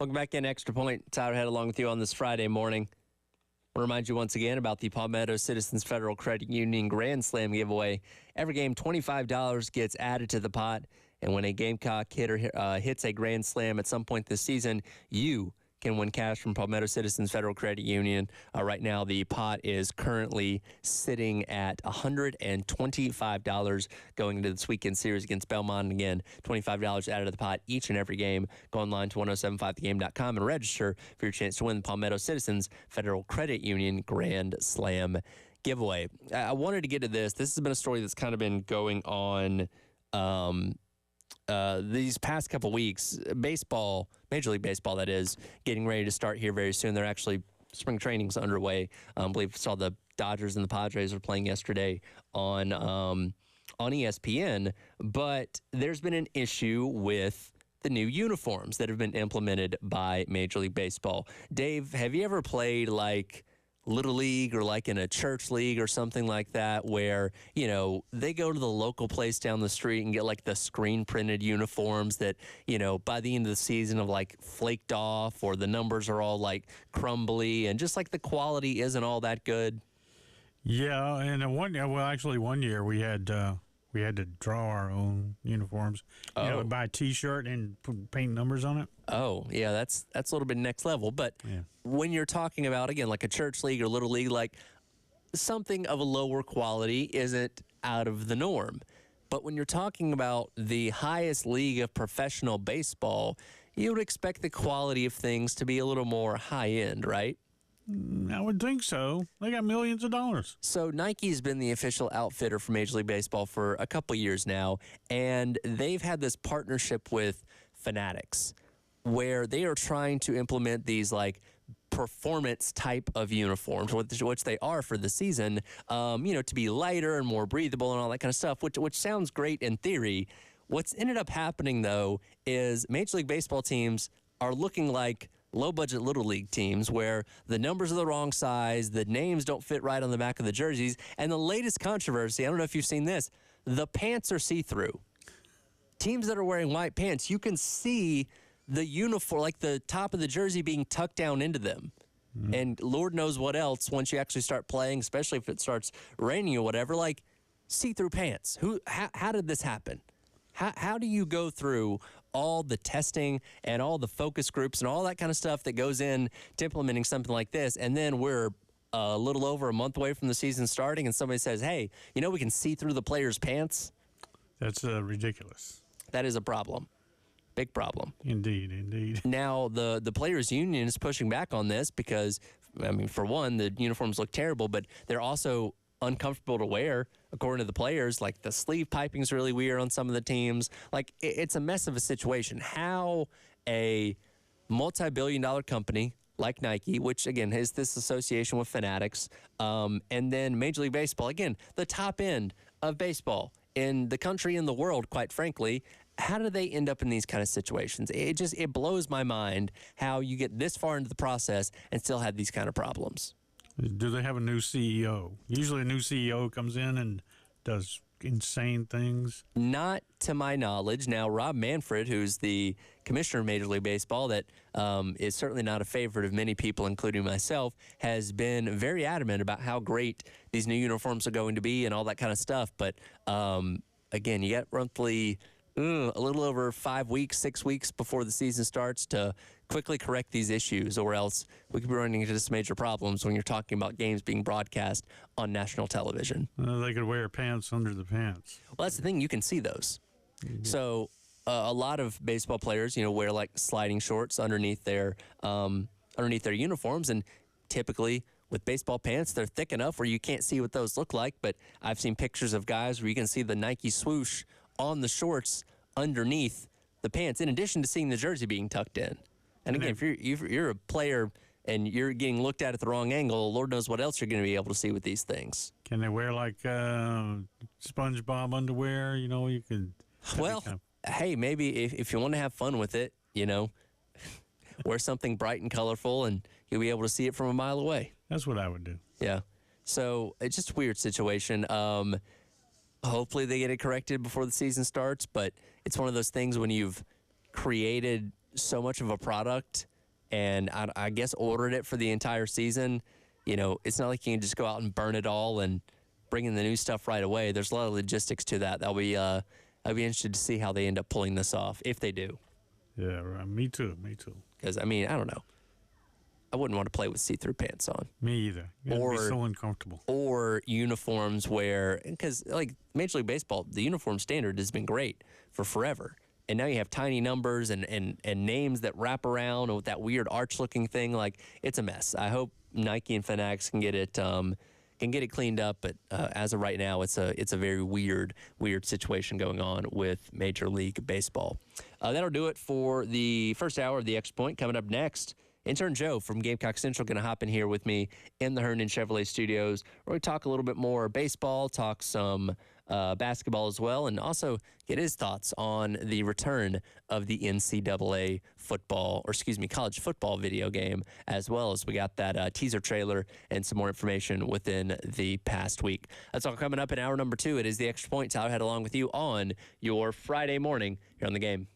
Speaker 9: Welcome back in Extra Point. Tyler Head along with you on this Friday morning. I want to remind you once again about the Palmetto Citizens Federal Credit Union Grand Slam giveaway. Every game, $25 gets added to the pot. And when a Gamecock hitter hits a Grand Slam at some point this season, you can win cash from Palmetto Citizens Federal Credit Union. Right now, the pot is currently sitting at $125 going into this weekend series against Belmont. And again, $25 added to the pot each and every game. Go online to 1075thegame.com and register for your chance to win the Palmetto Citizens Federal Credit Union Grand Slam giveaway. I wanted to get to this. This has been a story that's kind of been going on these past couple weeks. Baseball, Major League Baseball, that is, getting ready to start here very soon. They're actually, spring training's underway. I believe I saw the Dodgers and the Padres were playing yesterday on ESPN. But there's been an issue with the new uniforms that have been implemented by Major League Baseball. Dave, have you ever played like Little League or like in a church league or something like that where, you know, they go to the local place down the street and get like the screen printed uniforms that, you know, by the end of the season have like flaked off, or the numbers are all like crumbly and just like the quality isn't all that good?
Speaker 8: Yeah, and one year we had to draw our own uniforms. You know, buy a T-shirt and paint numbers on it.
Speaker 9: Oh, yeah, that's a little bit next level. But when you're talking about, again, like a church league or little league, like something of a lower quality isn't out of the norm. But when you're talking about the highest league of professional baseball, you would expect the quality of things to be a little more high-end, right?
Speaker 8: I would think so. They got millions of dollars.
Speaker 9: So Nike's been the official outfitter for Major League Baseball for a couple years now, and they've had this partnership with Fanatics where they are trying to implement these like performance type of uniforms, which they are for the season, you know, to be lighter and more breathable and all that kind of stuff, which sounds great in theory. What's ended up happening, though, is Major League Baseball teams are looking like low-budget Little League teams where the numbers are the wrong size, the names don't fit right on the back of the jerseys, and the latest controversy, I don't know if you've seen this, the pants are see-through. Teams that are wearing white pants, you can see the uniform, like the top of the jersey being tucked down into them. And Lord knows what else once you actually start playing, especially if it starts raining or whatever, like see-through pants. How did this happen? How do you go through all the testing and all the focus groups and all that kind of stuff that goes in to implementing something like this, and then we're a little over a month away from the season starting and somebody says, hey, you know, we can see through the players' pants?
Speaker 8: That's ridiculous.
Speaker 9: That is a problem. Big problem.
Speaker 8: Indeed.
Speaker 9: Now, the Players Union is pushing back on this because, I mean, for one, the uniforms look terrible, but they're also uncomfortable to wear, according to the players. Like, the sleeve piping's really weird on some of the teams. Like, it's a mess of a situation. How a multi-billion-dollar company like Nike, which, again, has this association with Fanatics, and then Major League Baseball, again, the top end of baseball in the country and the world, quite frankly, how do they end up in these kind of situations? It blows my mind how you get this far into the process and still have these kind of problems.
Speaker 8: Do they have a new CEO? Usually a new CEO comes in and does insane things.
Speaker 9: Not to my knowledge. Now, Rob Manfred, who's the commissioner of Major League Baseball, that is certainly not a favorite of many people, including myself, has been very adamant about how great these new uniforms are going to be and all that kind of stuff. But, again, you got roughly a little over 5 weeks, 6 weeks before the season starts to quickly correct these issues, or else we could be running into some major problems when you're talking about games being broadcast on national television.
Speaker 8: They could wear pants under the pants.
Speaker 9: Well, that's the thing. You can see those. Mm-hmm. So a lot of baseball players, wear like sliding shorts underneath their uniforms, and typically with baseball pants, they're thick enough where you can't see what those look like. But I've seen pictures of guys where you can see the Nike swoosh on the shorts underneath the pants, in addition to seeing the jersey being tucked in. And again, if you're a player and you're getting looked at the wrong angle, Lord knows what else you're going to be able to see with these things.
Speaker 8: Can they wear like SpongeBob underwear? You can.
Speaker 9: Well, hey, maybe if you want to have fun with it, wear something bright and colorful, and you'll be able to see it from a mile away.
Speaker 8: That's what I would do.
Speaker 9: Yeah. So it's just a weird situation. Hopefully they get it corrected before the season starts, but it's one of those things when you've created so much of a product, and I guess ordered it for the entire season. You know, it's not like you can just go out and burn it all and bring in the new stuff right away. There's a lot of logistics to that. I'll be interested to see how they end up pulling this off, if they do.
Speaker 8: Yeah, right. Me too.
Speaker 9: Because, I mean, I don't know. I wouldn't want to play with see-through pants on.
Speaker 8: Me either. It'd be so uncomfortable.
Speaker 9: Or uniforms where, because like Major League Baseball, the uniform standard has been great for forever. And now you have tiny numbers and names that wrap around with that weird arch-looking thing. Like, it's a mess. I hope Nike and Fanatics can get it cleaned up. But as of right now, it's a very weird situation going on with Major League Baseball. That'll do it for the first hour of the Extra Point. Coming up next, intern Joe from Gamecock Central going to hop in here with me in the Herndon Chevrolet studios. We're going to talk a little bit more baseball, talk some basketball as well, and also get his thoughts on the return of the NCAA college football video game, as well as we got that teaser trailer and some more information within the past week. That's all coming up in hour number 2. It is the Extra Point. Tyler Head along with you on your Friday morning here on the Game.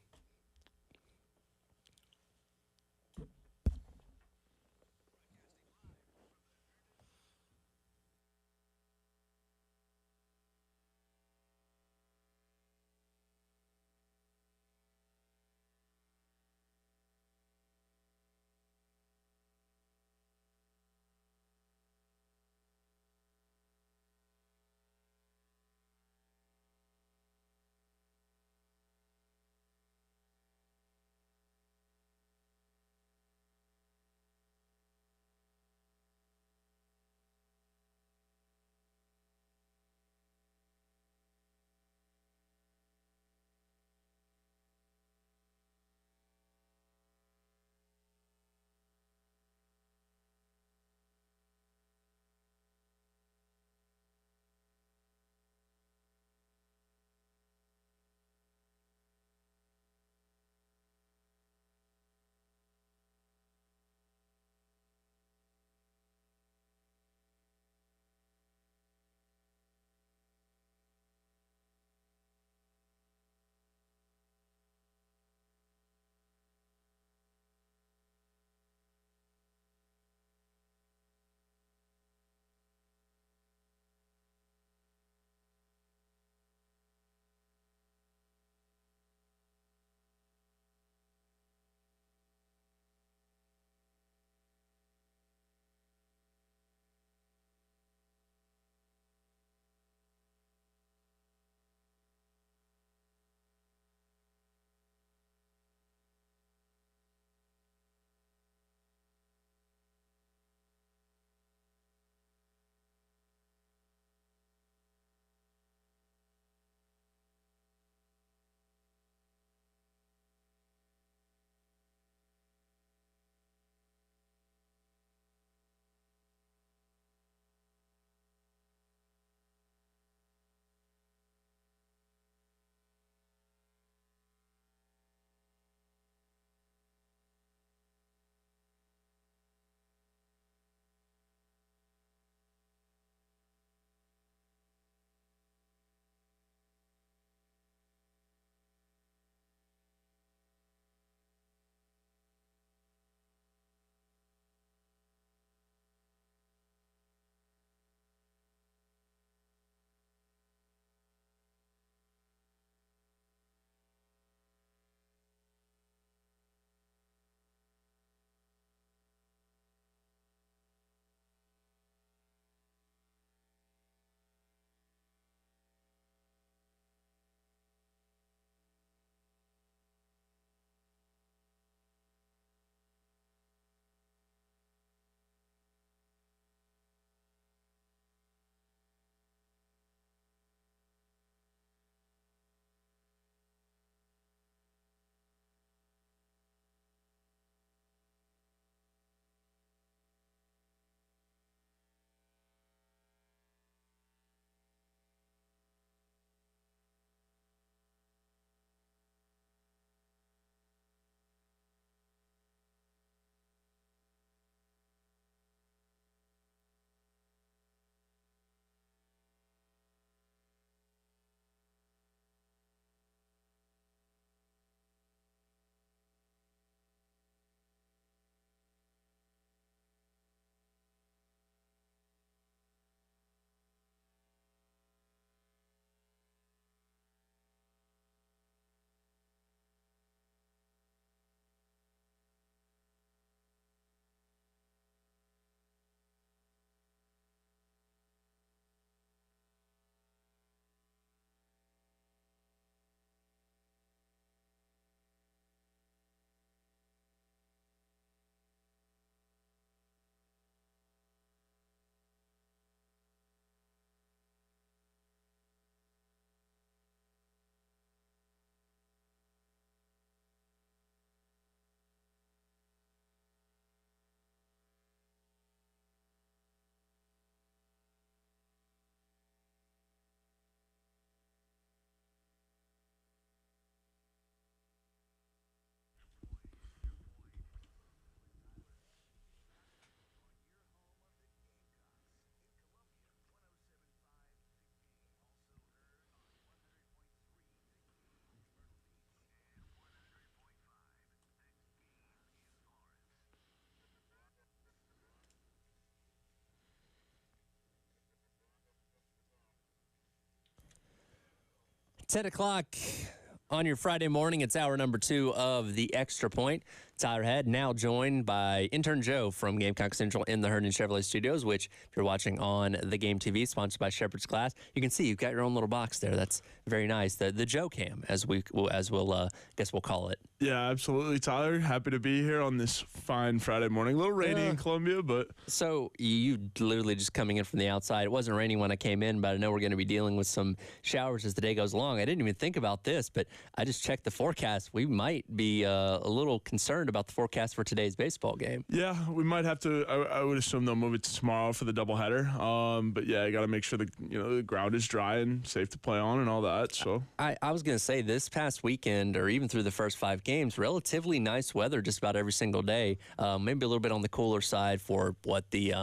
Speaker 9: 10 o'clock on your Friday morning. It's hour number 2 of the Extra Point. Tyler Head, now joined by intern Joe from Gamecock Central in the Herndon Chevrolet Studios, which, if you're watching on the Game TV, sponsored by Shepherd's Glass, you can see you've got your own little box there. That's very nice. The Joe Cam, as we'll guess we'll call it.
Speaker 11: Yeah, absolutely, Tyler. Happy to be here on this fine Friday morning. A little rainy in Columbia, but...
Speaker 9: So you literally just coming in from the outside. It wasn't raining when I came in, but I know we're going to be dealing with some showers as the day goes along. I didn't even think about this, but I just checked the forecast. We might be a little concerned about the forecast for today's baseball game.
Speaker 11: Yeah, we might have to. I would assume they'll move it to tomorrow for the doubleheader. But yeah, you got to make sure the ground is dry and safe to play on and all that. So
Speaker 9: I was going to say this past weekend, or even through the first 5 games, relatively nice weather just about every single day. Maybe a little bit on the cooler side for what the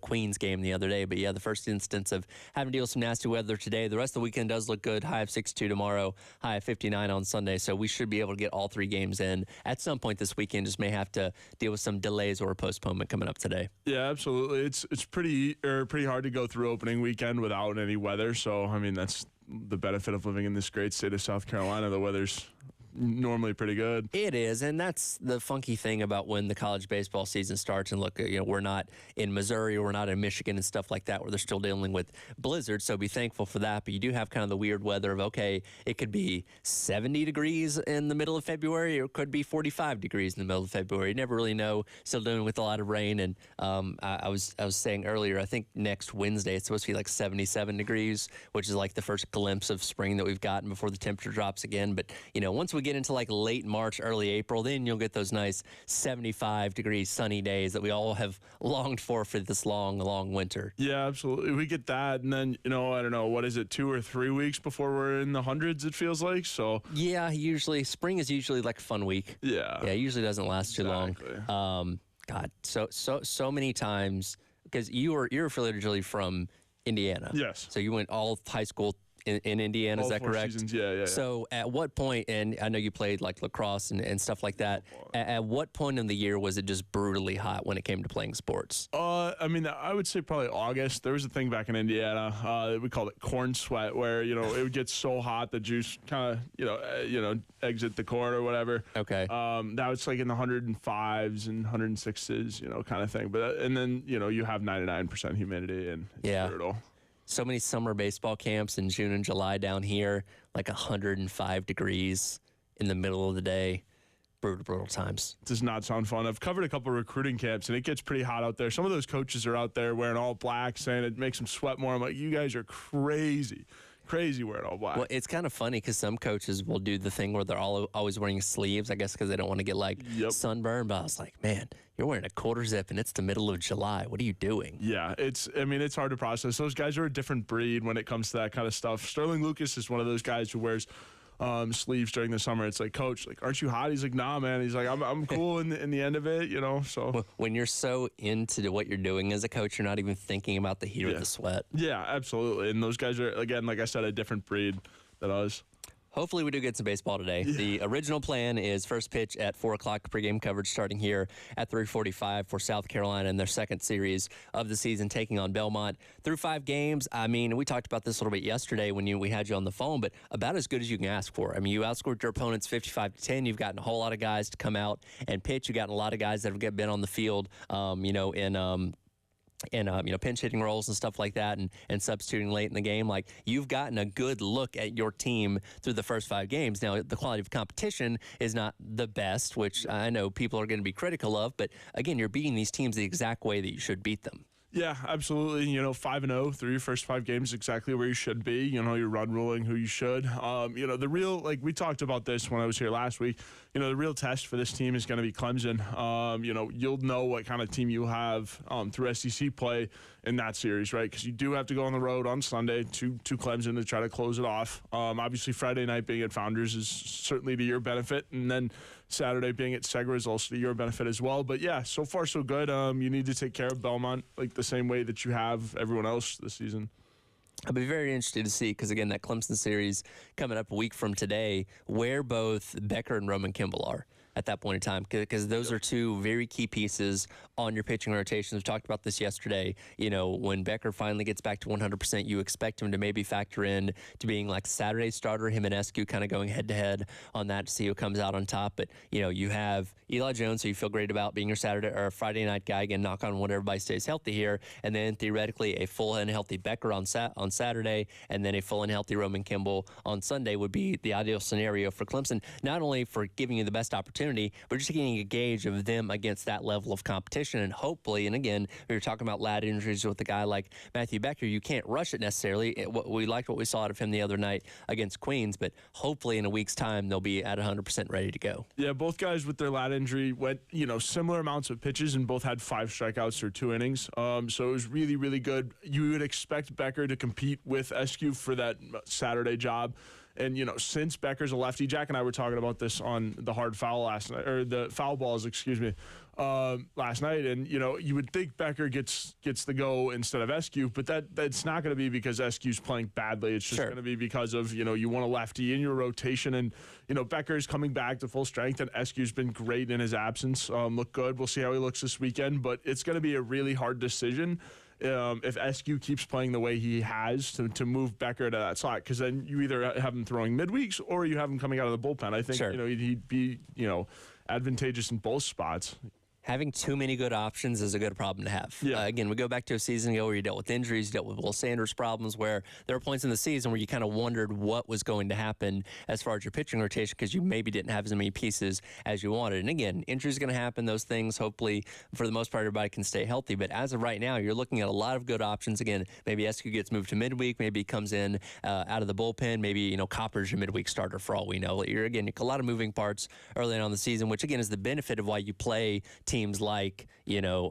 Speaker 9: Queens game the other day. But yeah, the first instance of having to deal with some nasty weather today. The rest of the weekend does look good. High of 62 tomorrow, high of 59 on Sunday. So we should be able to get all 3 games in at some point this weekend. Just may have to deal with some delays or a postponement coming up today.
Speaker 11: Yeah, absolutely. It's pretty hard to go through opening weekend without any weather. So I mean, that's the benefit of living in this great state of South Carolina. The weather's normally pretty good.
Speaker 9: It is, and that's the funky thing about when the college baseball season starts. And look, we're not in Missouri or we're not in Michigan and stuff like that where they're still dealing with blizzards, so be thankful for that. But you do have kind of the weird weather of, okay, it could be 70 degrees in the middle of February or it could be 45 degrees in the middle of February. You never really know. Still dealing with a lot of rain, and I was saying earlier, I think next Wednesday it's supposed to be like 77 degrees, which is like the first glimpse of spring that we've gotten before the temperature drops again. But once we get into like late March, early April, then you'll get those nice 75-degree sunny days that we all have longed for this long winter.
Speaker 11: Yeah, absolutely. We get that, and then, I don't know, what is it, 2 or 3 weeks before we're in the hundreds, it feels like, so.
Speaker 9: Yeah, usually, spring is usually like a fun week.
Speaker 11: Yeah.
Speaker 9: Yeah, it usually doesn't last too long. God, so many times, because you're affiliated from Indiana.
Speaker 11: Yes.
Speaker 9: So you went all high school in Indiana, is that correct?
Speaker 11: Seasons, yeah.
Speaker 9: So at what point, and I know you played like lacrosse and stuff like that, at what point in the year was it just brutally hot when it came to playing sports?
Speaker 11: I mean, I would say probably August. There was a thing back in Indiana, we called it corn sweat, where, it would get so hot the juice kind of, exit the court or whatever.
Speaker 9: Okay.
Speaker 11: That was like in the 105s and 106s, kind of thing. But, and then, you have 99% humidity and it's brutal.
Speaker 9: So many summer baseball camps in June and July down here, like 105 degrees in the middle of the day. Brutal times.
Speaker 11: Does not sound fun. I've covered a couple of recruiting camps, and it gets pretty hot out there. Some of those coaches are out there wearing all black, saying it makes them sweat more. I'm like, you guys are crazy wearing all black.
Speaker 9: Well, it's kind of funny because some coaches will do the thing where they're always wearing sleeves, I guess because they don't want to get sunburn. But I was like, man, you're wearing a quarter zip and it's the middle of July. What are you doing?
Speaker 11: Yeah, it's hard to process. Those guys are a different breed when it comes to that kind of stuff. Sterling Lucas is one of those guys who wears sleeves during the summer. It's like, coach, like, aren't you hot? He's like, nah, man. He's like, I'm cool in the end of it, so.
Speaker 9: When you're so into what you're doing as a coach, you're not even thinking about the heat or the sweat.
Speaker 11: Yeah, absolutely. And those guys are, again, like I said, a different breed than us.
Speaker 9: Hopefully we do get some baseball today. Yeah. The original plan is first pitch at 4 o'clock, pregame coverage starting here at 3:45 for South Carolina in their second series of the season, taking on Belmont. Through 5 games, I mean, we talked about this a little bit yesterday when we had you on the phone, but about as good as you can ask for. I mean, you outscored your opponents 55-10. You've gotten a whole lot of guys to come out and pitch. You've gotten a lot of guys that have been on the field, in pinch hitting roles and stuff like that, and substituting late in the game. Like, you've gotten a good look at your team through the first 5 games. Now, the quality of competition is not the best, which I know people are going to be critical of, but again, you're beating these teams the exact way that you should beat them.
Speaker 11: Yeah, absolutely. 5-0 through your first 5 games, exactly where you should be. You're run ruling who you should. The real, like we talked about this when I was here last week, the real test for this team is going to be Clemson. You'll know what kind of team you have through SEC play in that series, right? Because you do have to go on the road on Sunday to Clemson to try to close it off. Obviously, Friday night being at Founders is certainly to your benefit, and then Saturday being at Segra is also to your benefit as well. But yeah, so far so good. You need to take care of Belmont like the same way that you have everyone else this season.
Speaker 9: I'll be very interested to see, because again, that Clemson series coming up a week from today, where both Becker and Roman Kimball are. at that point in time, because those are two very key pieces on your pitching rotations. We talked about this yesterday. You know, when Becker finally gets back to 100%, you expect him to maybe factor in to being like Saturday starter, him and Eskew kind of going head-to-head on that to see who comes out on top. But, you know, you have Eli Jones, who you feel great about being your Saturday or Friday night guy. Again, knock on wood, everybody stays healthy here. And then theoretically a full and healthy Becker on Saturday, and then a full and healthy Roman Kimball on Sunday would be the ideal scenario for Clemson, not only for giving you the best opportunity, but just getting a gauge of them against that level of competition. And hopefully, and again, we were talking about lat injuries with a guy like Matthew Becker, you can't rush it necessarily. We liked what we saw out of him the other night against Queens, but hopefully in a week's time, they'll be at 100% ready to go.
Speaker 11: Yeah, both guys with their lat injury went, you know, similar amounts of pitches and both had 5 strikeouts through 2 innings. So it was really, really good. You would expect Becker to compete with Eskew for that Saturday job. And, you know, since Becker's a lefty, Jack and I were talking about this on the hard foul last night, or the foul balls, excuse me, last night. And, you know, you would think Becker gets the go instead of Eskew, but that's not going to be because Eskew's playing badly. It's just going to be because of, you know, you want a lefty in your rotation. And, you know, Becker's coming back to full strength, and Eskew's been great in his absence. Look good. We'll see how he looks this weekend, but it's going to be a really hard decision. If Eskew keeps playing the way he has to move Becker to that slot, because then you either have him throwing midweeks or you have him coming out of the bullpen. I think you know he'd be, you know, advantageous in both spots.
Speaker 9: Having too many good options is a good problem to have. Yeah. Again, we go back to a season ago where you dealt with injuries, you dealt with Will Sanders problems, where there were points in the season where you kind of wondered what was going to happen as far as your pitching rotation because you maybe didn't have as many pieces as you wanted. And again, injuries are going to happen. Those things, hopefully, for the most part, everybody can stay healthy. But as of right now, you're looking at a lot of good options. Again, maybe Eskew gets moved to midweek, maybe he comes in out of the bullpen, maybe, you know, Copper's your midweek starter for all we know. You're, again, a lot of moving parts early on in the season, which, again, is the benefit of why you play teams like, you know,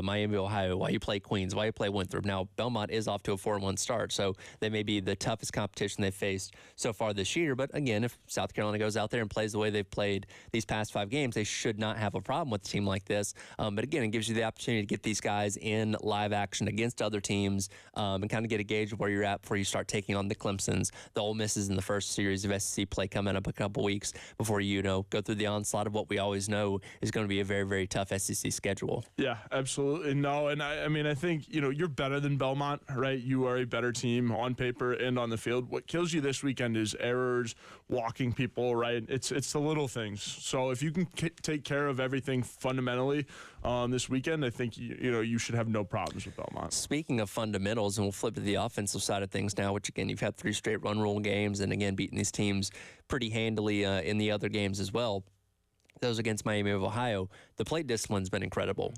Speaker 9: Miami, Ohio, why you play Queens, why you play Winthrop. Now, Belmont is off to a 4-1 start, so they may be the toughest competition they've faced so far this year. But again, if South Carolina goes out there and plays the way they've played these past 5 games, they should not have a problem with a team like this. But again, it gives you the opportunity to get these guys in live action against other teams and kind of get a gauge of where you're at before you start taking on the Clemsons, the Ole Misses in the first series of SEC play coming up a couple weeks before you know go through the onslaught of what we always know is going to be a very, very tough SEC schedule.
Speaker 11: Yeah, absolutely. No, and I mean, I think, you know, you're better than Belmont, right? You are a better team on paper and on the field. What kills you this weekend is errors, walking people, right? It's the little things. So if you can take care of everything fundamentally this weekend, I think, you know, you should have no problems with Belmont.
Speaker 9: Speaking of fundamentals, and we'll flip to the offensive side of things now, which, again, you've had 3 straight run rule games and, again, beating these teams pretty handily in the other games as well. Those against Miami of Ohio, the plate discipline's been incredible.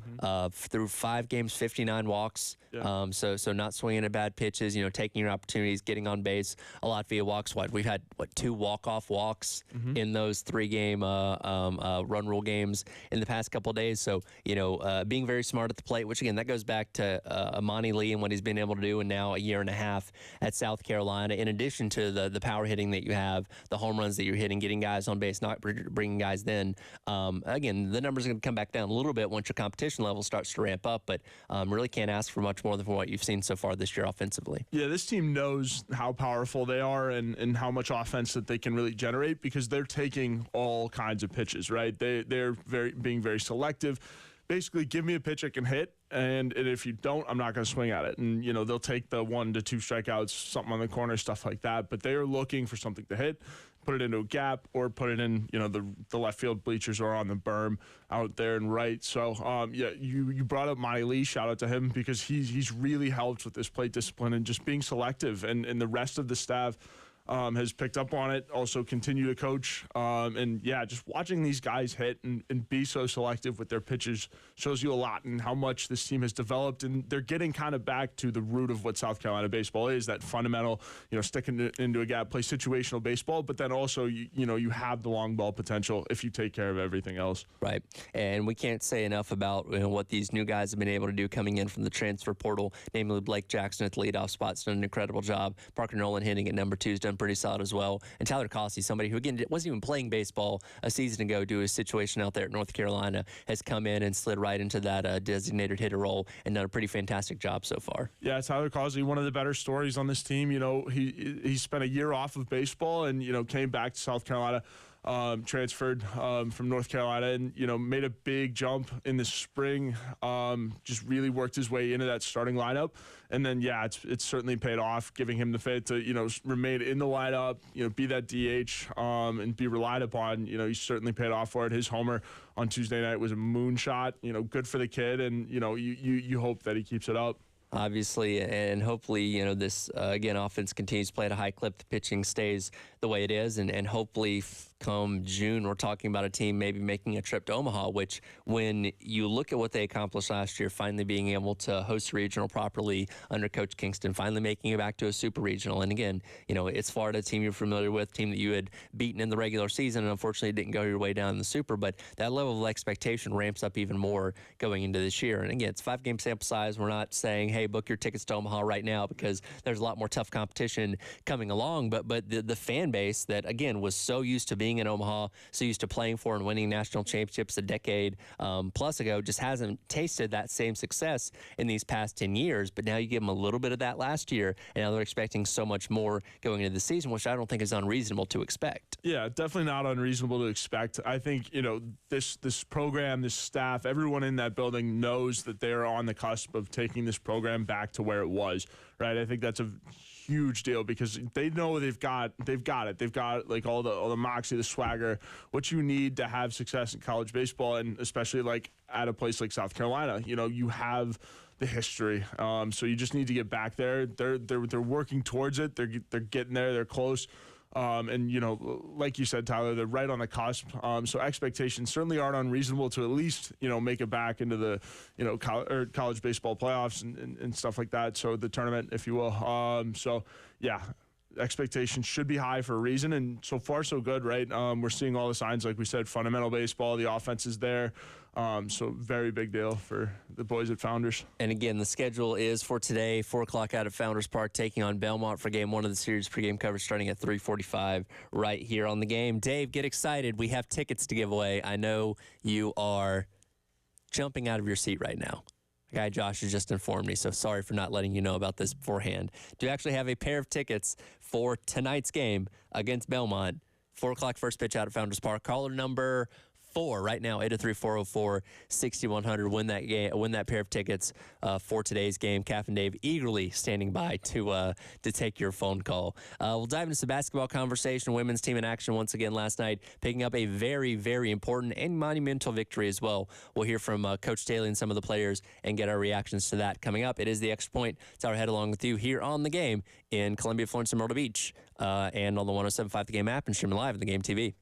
Speaker 9: Through 5 games, 59 walks. Yeah. So not swinging at bad pitches, you know, taking your opportunities, getting on base a lot via walks. We've had 2 walk-off walks in those 3-game run rule games in the past couple of days. So, you know, being very smart at the plate, which again, that goes back to Amani Lee and what he's been able to do in now a year and a half at South Carolina. In addition to the power hitting that you have, the home runs that you're hitting, getting guys on base, not bringing guys in. Again, the numbers are going to come back down a little bit once your competition level starts to ramp up, but really can't ask for much more than what you've seen so far this year offensively.
Speaker 11: Yeah, this team knows how powerful they are and how much offense that they can really generate because they're taking all kinds of pitches, right? They're being very selective. Basically, give me a pitch I can hit, and if you don't, I'm not going to swing at it. And, you know, they'll take the 1 to 2 strikeouts, something on the corner, stuff like that. But they are looking for something to hit, put it into a gap, or put it in, you know, the left field bleachers or on the berm out there and right. So, yeah, you brought up Monty Lee. Shout out to him because he's really helped with this plate discipline and just being selective. And the rest of the staff has picked up on it, also continue to coach. And, yeah, just watching these guys hit and be so selective with their pitches shows you a lot and how much this team has developed. And they're getting kind of back to the root of what South Carolina baseball is, that fundamental, you know, sticking into a gap, play situational baseball, but then also, you know, you have the long ball potential if you take care of everything else.
Speaker 9: Right. And we can't say enough about, you know, what these new guys have been able to do coming in from the transfer portal, namely Blake Jackson at the leadoff spot. He's done an incredible job. Parker Nolan hitting at number 2 has done pretty solid as well. And Tyler Cossey, somebody who, again, wasn't even playing baseball a season ago due to his situation out there at North Carolina, has come in and slid right into that designated hitter role and done a pretty fantastic job so far.
Speaker 11: Yeah, Tyler Cossey, one of the better stories on this team. You know, he spent a year off of baseball and, you know, came back to South Carolina. transferred from North Carolina, and made a big jump in the spring. Just really worked his way into that starting lineup, and then it's certainly paid off, giving him the fit to remain in the lineup, be that DH, and be relied upon. He certainly paid off for it. His homer on Tuesday night was a moonshot. Good for the kid, and you hope that he keeps it up.
Speaker 9: Obviously, and hopefully, this, again, offense continues to play at a high clip. The pitching stays the way it is, and hopefully come June, we're talking about a team maybe making a trip to Omaha, which when you look at what they accomplished last year, finally being able to host a regional properly under Coach Kingston, finally making it back to a super regional. And again, it's Florida, a team you're familiar with, team that you had beaten in the regular season, and unfortunately didn't go your way down in the super, but that level of expectation ramps up even more going into this year. And again, it's 5-game sample size. We're not saying, hey, book your tickets to Omaha right now, because there's a lot more tough competition coming along, but the fan base that, again, was so used to being in Omaha, so used to playing for and winning national championships a decade plus ago, just hasn't tasted that same success in these past 10 years. But now you give them a little bit of that last year, and now they're expecting so much more going into the season, which I don't think is unreasonable to expect.
Speaker 11: Yeah, definitely not unreasonable to expect. I think, this program, this staff, everyone in that building knows that they're on the cusp of taking this program back to where it was, right? I think that's a huge deal, because they know they've got it. They've got like all the moxie, the swagger, what you need to have success in college baseball, and especially like at a place like South Carolina. You have the history, so you just need to get back there. They're working towards it. They're getting there. They're close. And like you said, Tyler, they're right on the cusp. So expectations certainly aren't unreasonable to at least make it back into the college baseball playoffs and stuff like that. So the tournament, if you will. So yeah, expectations should be high for a reason, and so far so good, right? We're seeing all the signs, like we said, fundamental baseball. The offense is there. So very big deal for the boys at Founders.
Speaker 9: And again, the schedule is for today, 4 o'clock out at Founders Park, taking on Belmont for game 1 of the series. Pregame coverage starting at 3:45 right here on the game. Dave, get excited. We have tickets to give away. I know you are jumping out of your seat right now. Guy Josh has just informed me, so sorry for not letting you know about this beforehand. Do you actually have a pair of tickets for tonight's game against Belmont? 4 o'clock first pitch out at Founders Park. Caller number 4 right now, 803-404-6100. Win that pair of tickets for today's game. Calf and Dave eagerly standing by to take your phone call. We'll dive into some basketball conversation. Women's team in action once again last night, picking up a very, very important and monumental victory as well. We'll hear from Coach Daly and some of the players and get our reactions to that coming up. It is the Extra Point. Tyler Head along with you here on the game in Columbia, Florence, and Myrtle Beach, and on the 107.5 The Game app and streaming live at The Game TV.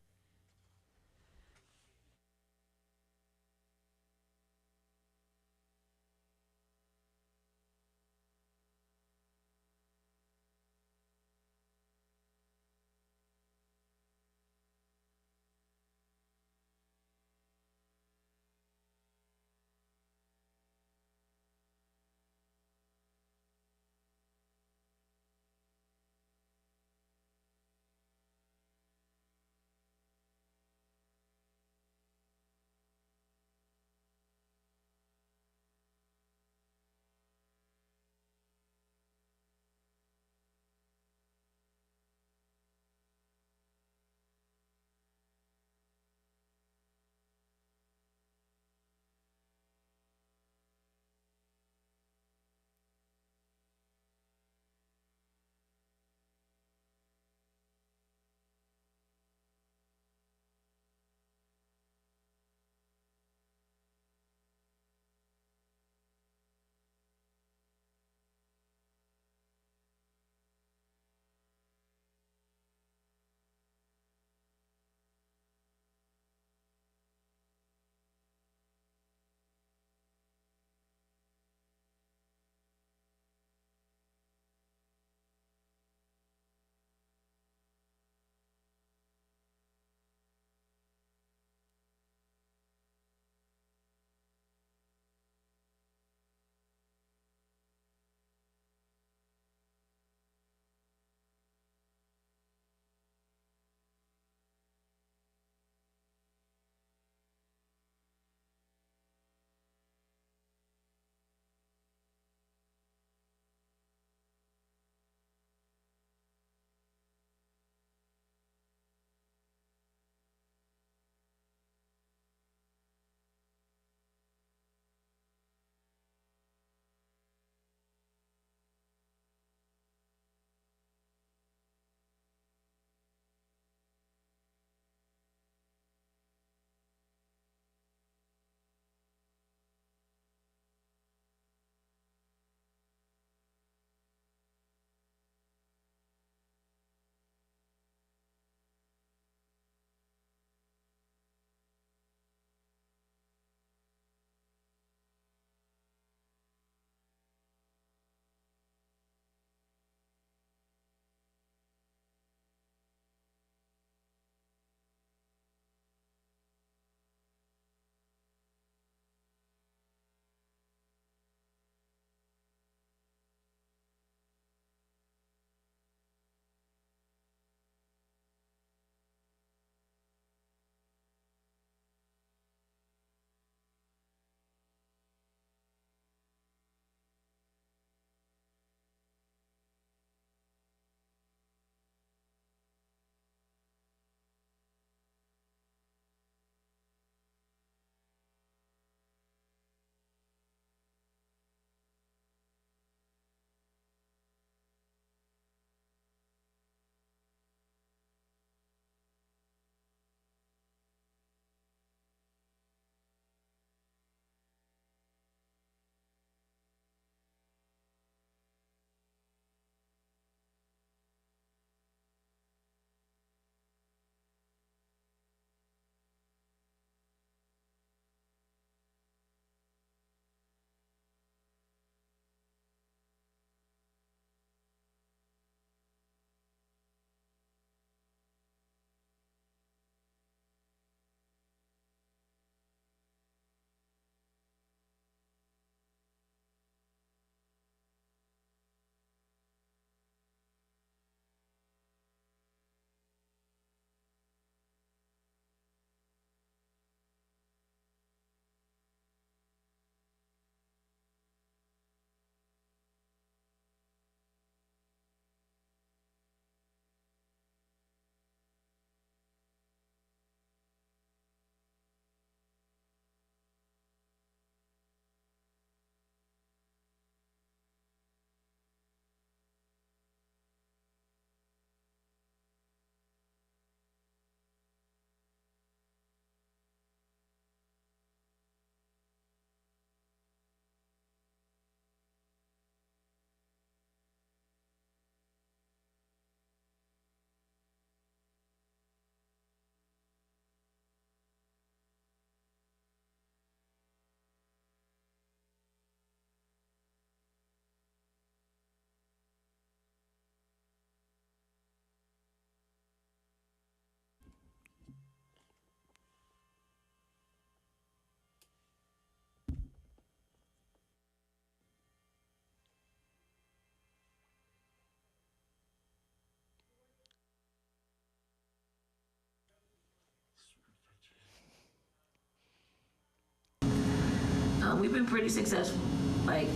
Speaker 10: we've been pretty successful, like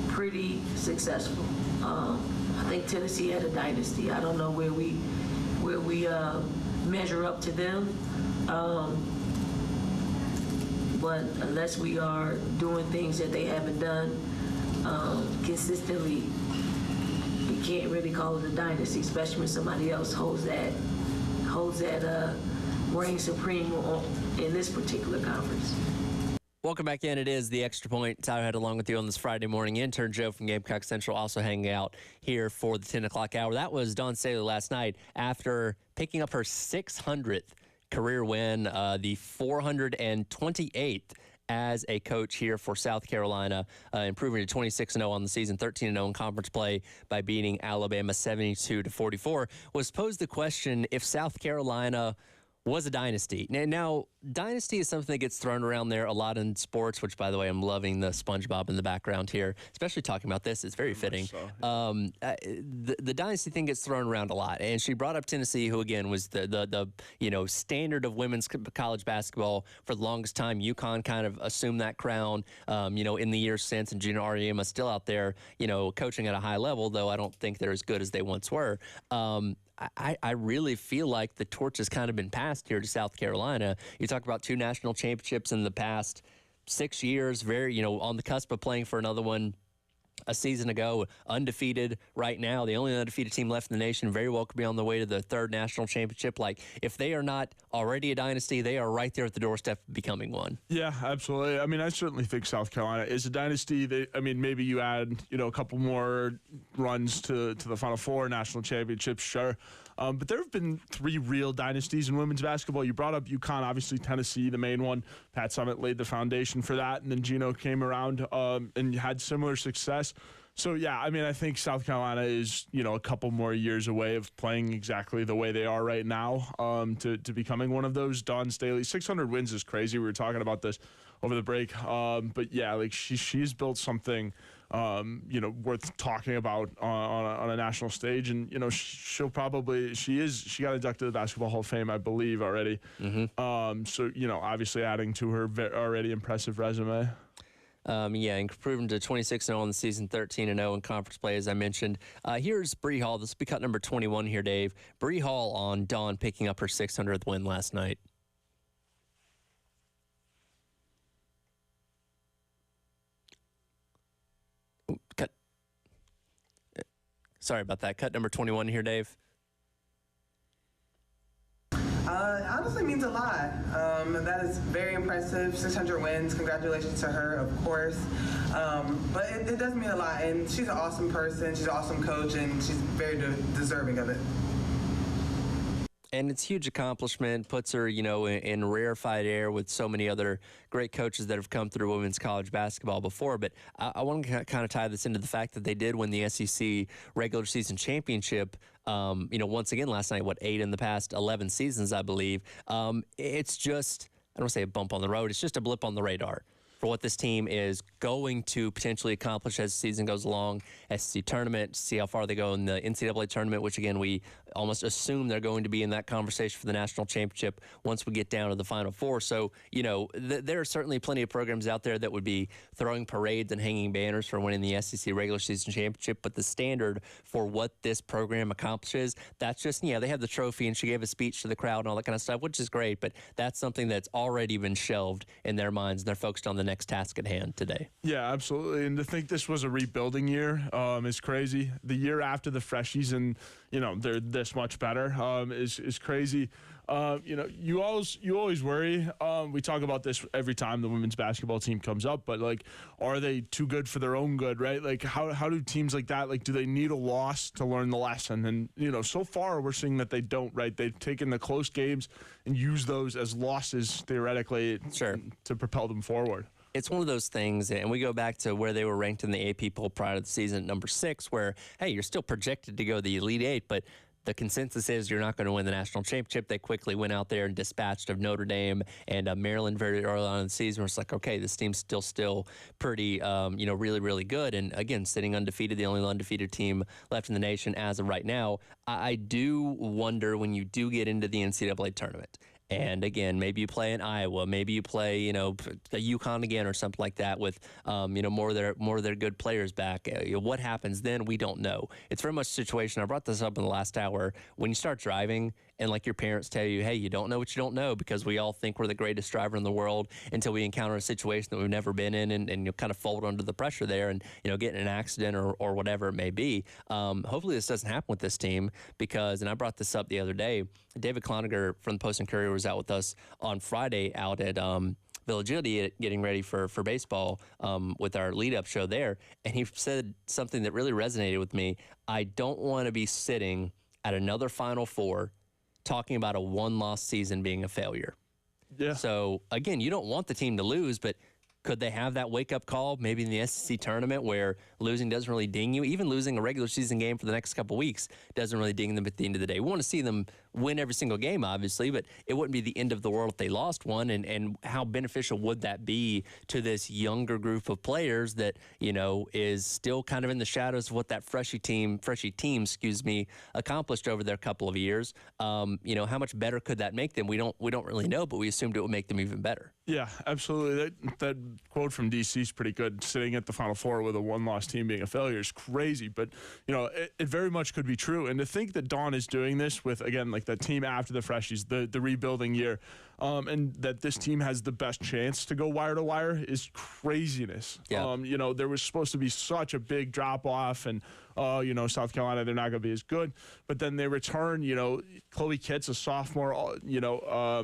Speaker 10: pretty successful. I think Tennessee had a dynasty. I don't know where we measure up to them, but unless we are doing things that they haven't done consistently, you can't really call it a dynasty, especially when somebody else holds that reign supreme in this particular conference.
Speaker 9: Welcome back in. It is the Extra Point. Tyler Head along with you on this Friday morning. Intern Joe from Gamecock Central also hanging out here for the 10 o'clock hour. That was Dawn Staley last night after picking up her 600th career win, the 428th as a coach here for South Carolina, improving to 26-0 on the season, 13-0 in conference play by beating Alabama 72-44. Was posed the question if South Carolina was a dynasty. Now, dynasty is something that gets thrown around there a lot in sports, which, by the way, I'm loving the SpongeBob in the background here, especially talking about this. It's very fitting. So, yeah. The dynasty thing gets thrown around a lot, and she brought up Tennessee, who, again, was the standard of women's college basketball for the longest time. UConn kind of assumed that crown, in the years since, and Gina Auriemma still out there, coaching at a high level, though I don't think they're as good as they once were. I really feel like the torch has kind of been passed here to South Carolina. You talk about 2 national championships in the past 6 years, very, on the cusp of playing for another one a season ago, undefeated right now. The only undefeated team left in the nation, very well could be on the way to the 3rd national championship. Like, if they are not already a dynasty, they are right there at the doorstep of becoming one.
Speaker 11: Yeah, absolutely. I mean, I certainly think South Carolina is a dynasty. Maybe you add, a couple more runs to the Final Four, national championships, sure. But there have been 3 real dynasties in women's basketball. You brought up UConn, obviously Tennessee, the main one. Pat Summitt laid the foundation for that, and then Gino came around and had similar success. So, yeah, I think South Carolina is, a couple more years away of playing exactly the way they are right now to becoming one of those. Dawn Staley, 600 wins is crazy. We were talking about this over the break. But, yeah, like she's built something worth talking about on a national stage. And, she got inducted to the Basketball Hall of Fame, I believe, already. Mm-hmm. So, obviously adding to her already impressive resume.
Speaker 9: And proven to 26-0 on the season, 13-0 in conference play, as I mentioned. Here's Bree Hall. This will be cut number 21 here, Dave. Bree Hall on Dawn picking up her 600th win last night. Cut. Sorry about that. Cut number 21 here, Dave.
Speaker 12: Honestly means a lot. That is very impressive. 600 wins. Congratulations to her, of course. But it does mean a lot. And she's an awesome person. She's an awesome coach, and she's very deserving of it.
Speaker 9: And it's a huge accomplishment, puts her, in rarefied air with so many other great coaches that have come through women's college basketball before. But I want to kind of tie this into the fact that they did win the SEC regular season championship, once again last night, 8 in the past 11 seasons, I believe. It's just, I don't want to say a bump on the road, it's just a blip on the radar for what this team is going to potentially accomplish as the season goes along. SEC tournament, see how far they go in the NCAA tournament, which, again, we almost assume they're going to be in that conversation for the national championship once we get down to the Final Four. So, there are certainly plenty of programs out there that would be throwing parades and hanging banners for winning the SEC regular season championship, but the standard for what this program accomplishes, that's just, they have the trophy, and she gave a speech to the crowd and all that kind of stuff, which is great, but that's something that's already been shelved in their minds, and they're focused on the next task at hand today.
Speaker 11: Yeah, absolutely. And to think this was a rebuilding year is crazy. The year after the freshies and, they're this much better is crazy. You always worry. We talk about this every time the women's basketball team comes up, but are they too good for their own good, right? How do teams like that, do they need a loss to learn the lesson? And, so far we're seeing that they don't, right? They've taken the close games and used those as losses theoretically to propel them forward.
Speaker 9: It's one of those things, and we go back to where they were ranked in the AP poll prior to the season at number 6, where, hey, you're still projected to go the Elite 8, but the consensus is you're not going to win the national championship. They quickly went out there and dispatched of Notre Dame and Maryland very early on in the season. It's like, okay, this team's still pretty, really, really good. And again, sitting undefeated, the only undefeated team left in the nation as of right now. I do wonder when you do get into the NCAA tournament And again, maybe you play in Iowa, maybe you play, a UConn again or something like that with, more of their good players back. What happens then? We don't know. It's very much a situation. I brought this up in the last hour. When you start driving and like your parents tell you, hey, you don't know what you don't know, because we all think we're the greatest driver in the world until we encounter a situation that we've never been in, and you kind of fold under the pressure there and, get in an accident or whatever it may be. Hopefully this doesn't happen with this team, because, and I brought this up the other day, David Cloninger from the Post and Courier was out with us on Friday out at Village Idiot getting ready for baseball with our lead-up show there, and he said something that really resonated with me. I don't want to be sitting at another Final Four talking about a one-loss season being a failure.
Speaker 11: Yeah.
Speaker 9: So, again, you don't want the team to lose, but could they have that wake-up call maybe in the SEC tournament where losing doesn't really ding you? Even losing a regular season game for the next couple weeks doesn't really ding them at the end of the day. We want to see them win every single game, obviously, but it wouldn't be the end of the world if they lost one. And how beneficial would that be to this younger group of players that, is still kind of in the shadows of what that freshie team, accomplished over their couple of years? How much better could that make them? We don't really know, but we assumed it would make them even better.
Speaker 11: Yeah, absolutely. That quote from DC is pretty good. Sitting at the Final Four with a one-loss team being a failure is crazy, but it very much could be true. And to think that Dawn is doing this with, again, like that team after the freshies, the rebuilding year, and that this team has the best chance to go wire to wire is craziness.
Speaker 9: Yeah.
Speaker 11: There was supposed to be such a big drop off, and South Carolina, they're not going to be as good. But then they return. Chloe Kitt's a sophomore.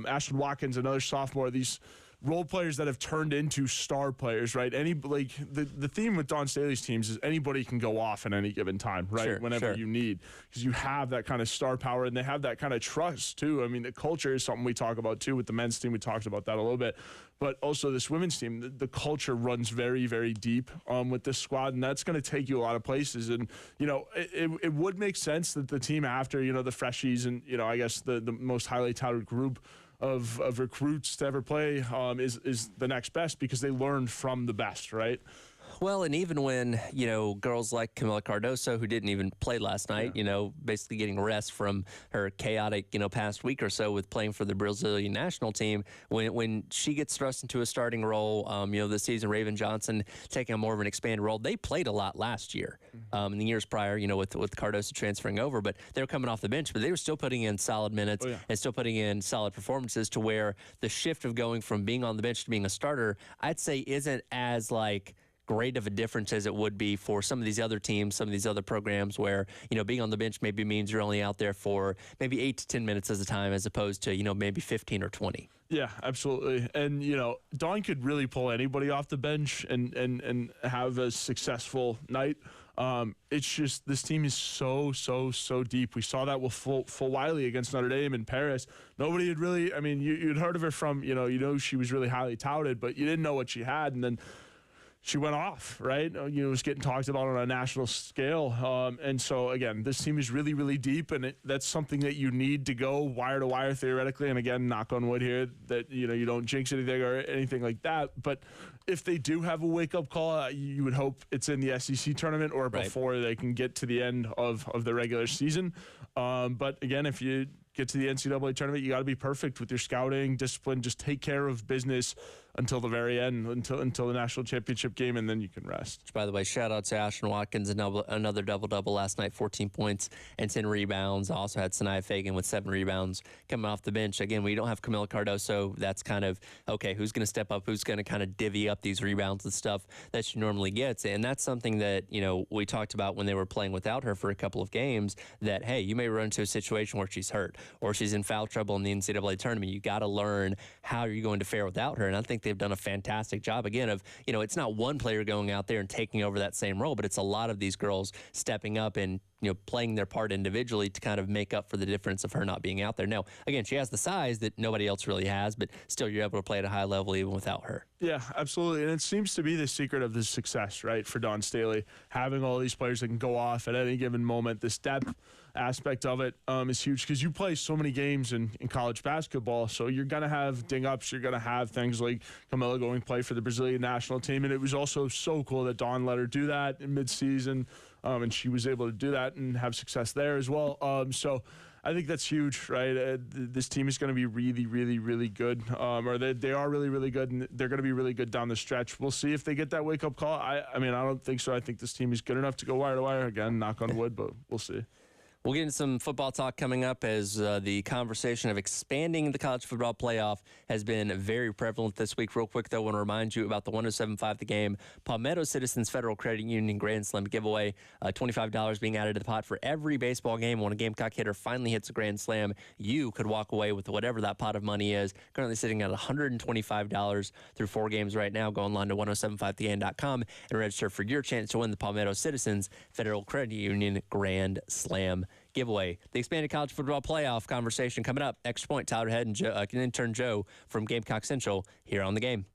Speaker 11: Ashton Watkins, another sophomore. These role players that have turned into star players, right? The theme with Dawn Staley's teams is anybody can go off at any given time, right? Whenever you need, because you have that kind of star power, and they have that kind of trust too. I mean, the culture is something we talk about too with the men's team. We talked about that a little bit, but also this women's team, the culture runs very, very deep with this squad, and that's going to take you a lot of places. And it would make sense that the team after the freshies and I guess the most highly touted group of recruits to ever play is the next best, because they learned from the best, right?
Speaker 9: Well, and even when, girls like Camila Cardoso, who didn't even play last night, basically getting rest from her chaotic, past week or so with playing for the Brazilian national team, when she gets thrust into a starting role, this season, Raven Johnson taking a more of an expanded role. They played a lot last year, in the years prior, with Cardoso transferring over, but they were coming off the bench, but they were still putting in solid minutes and still putting in solid performances, to where the shift of going from being on the bench to being a starter, I'd say isn't as great of a difference as it would be for some of these other teams, some of these other programs where, being on the bench maybe means you're only out there for maybe 8 to 10 minutes at a time, as opposed to, maybe 15 or 20.
Speaker 11: Yeah, absolutely. And, Dawn could really pull anybody off the bench and have a successful night. It's just, this team is so deep. We saw that with Full Wiley against Notre Dame in Paris. Nobody had really, you'd heard of her from, she was really highly touted, but you didn't know what she had. And then she went off, right? It was getting talked about on a national scale. And so, again, this team is really, really deep, and that's something that you need to go wire to wire theoretically. And, again, knock on wood here that, you don't jinx anything or anything like that. But if they do have a wake-up call, you would hope it's in the SEC tournament or before they can get to the end of the regular season. But, again, if you get to the NCAA tournament, you got to be perfect with your scouting, discipline. Just take care of business until the very end, until the national championship game, and then you can rest.
Speaker 9: Which, by the way, shout out to Ashton Watkins, another double-double last night, 14 points and 10 rebounds. Also had Sanaya Fagan with 7 rebounds coming off the bench. Again, we don't have Camila Cardoso. That's kind of, okay, who's going to step up? Who's going to kind of divvy up these rebounds and stuff that she normally gets? And that's something that, we talked about when they were playing without her for a couple of games, that, hey, you may run into a situation where she's hurt or she's in foul trouble in the NCAA tournament. You got to learn how you're going to fare without her. And I think they've done a fantastic job, again, of, it's not one player going out there and taking over that same role, but it's a lot of these girls stepping up and, playing their part individually to kind of make up for the difference of her not being out there. Now, again, she has the size that nobody else really has, but still you're able to play at a high level even without her.
Speaker 11: Yeah, absolutely. And it seems to be the secret of the success, right, for Dawn Staley, having all these players that can go off at any given moment. This depth aspect of it is huge, because you play so many games in college basketball, so you're going to have ding-ups. You're going to have things like Camila going to play for the Brazilian national team, and it was also so cool that Dawn let her do that in midseason, and she was able to do that and have success there as well. So I think that's huge, right? This team is going to be really, really, really good, or they are really, really good, and they're going to be really good down the stretch. We'll see if they get that wake-up call. I mean, I don't think so. I think this team is good enough to go wire to wire again, knock on wood, but we'll see.
Speaker 9: We'll get into some football talk coming up as the conversation of expanding the college football playoff has been very prevalent this week. Real quick, though, I want to remind you about the 107.5 The Game Palmetto Citizens Federal Credit Union Grand Slam giveaway. $25 being added to the pot for every baseball game. When a Gamecock hitter finally hits a Grand Slam, you could walk away with whatever that pot of money is. Currently sitting at $125 through 4 games right now. Go online to 1075thegame.com and register for your chance to win the Palmetto Citizens Federal Credit Union Grand Slam giveaway. The expanded college football playoff conversation coming up. Extra Point, Tyler Head and intern Joe from Gamecock Central here on The Game.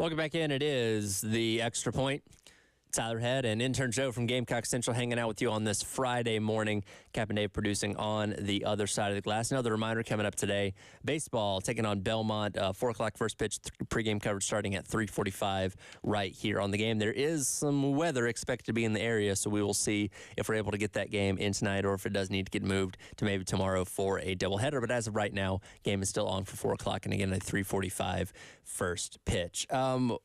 Speaker 9: Welcome back in. It is the Extra Point. Tyler Head and intern Joe from Gamecock Central hanging out with you on this Friday morning. Cap and Dave producing on the other side of the glass. Another reminder coming up today, baseball taking on Belmont, 4 o'clock first pitch, pregame coverage starting at 3:45 right here on the game. There is some weather expected to be in the area, so we will see if we're able to get that game in tonight or if it does need to get moved to maybe tomorrow for a doubleheader. But as of right now, game is still on for 4 o'clock and again a 3:45 first pitch.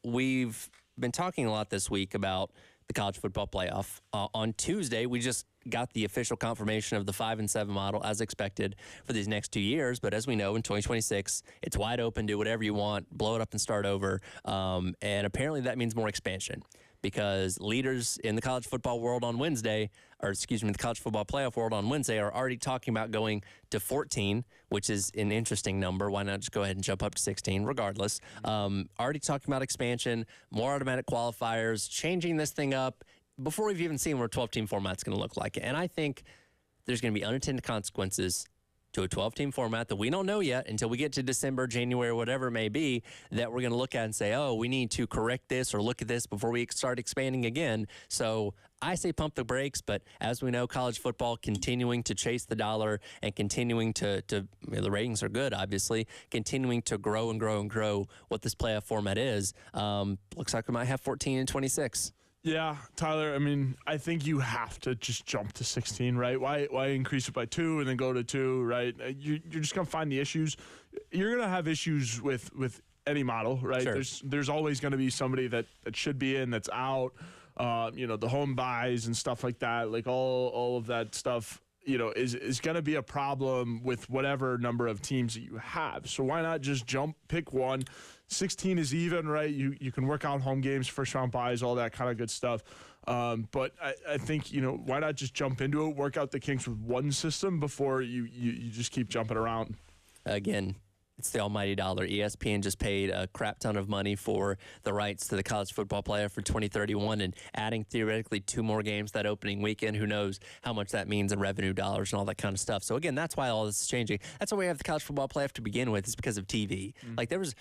Speaker 9: We've been talking a lot this week about the college football playoff. On Tuesday, we just got the official confirmation of the 5-7 model as expected for these next 2 years. But as we know, in 2026, it's wide open. Do whatever you want, blow it up and start over. And apparently that means more expansion, because leaders in the college football world on Wednesday, or excuse me, the college football playoff world on Wednesday are already talking about going to 14, which is an interesting number. Why not just go ahead and jump up to 16 regardless? Already talking about expansion, more automatic qualifiers, changing this thing up before we've even seen what a 12-team format's going to look like. And I think there's going to be unintended consequences to a 12-team format that we don't know yet until we get to December, January, whatever it may be, that we're going to look at and say, oh, we need to correct this or look at this before we start expanding again. So I say pump the brakes, but as we know, college football continuing to chase the dollar and continuing to the ratings are good, obviously, continuing to grow and grow and grow what this playoff format is. Looks like we might have 14 and 26.
Speaker 11: Yeah, Tyler, I mean, I think you have to just jump to 16, right? Why increase it by 2 and then go to 2, right? You're just going to find the issues. You're going to have issues with any model, right?
Speaker 9: Sure.
Speaker 11: There's always going to be somebody that should be in that's out, the home buys and stuff like that, like all of that stuff, is going to be a problem with whatever number of teams that you have. So why not just pick one? 16 is even, right? You can work out home games, first round buys, all that kind of good stuff. But I think, why not just jump into it, work out the kinks with one system before you just keep jumping around?
Speaker 9: Again, it's the almighty dollar. ESPN just paid a crap ton of money for the rights to the college football playoff for 2031 and adding theoretically 2 more games that opening weekend. Who knows how much that means in revenue dollars and all that kind of stuff. So again, that's why all this is changing. That's why we have the college football playoff to begin with, is because of TV. Like there's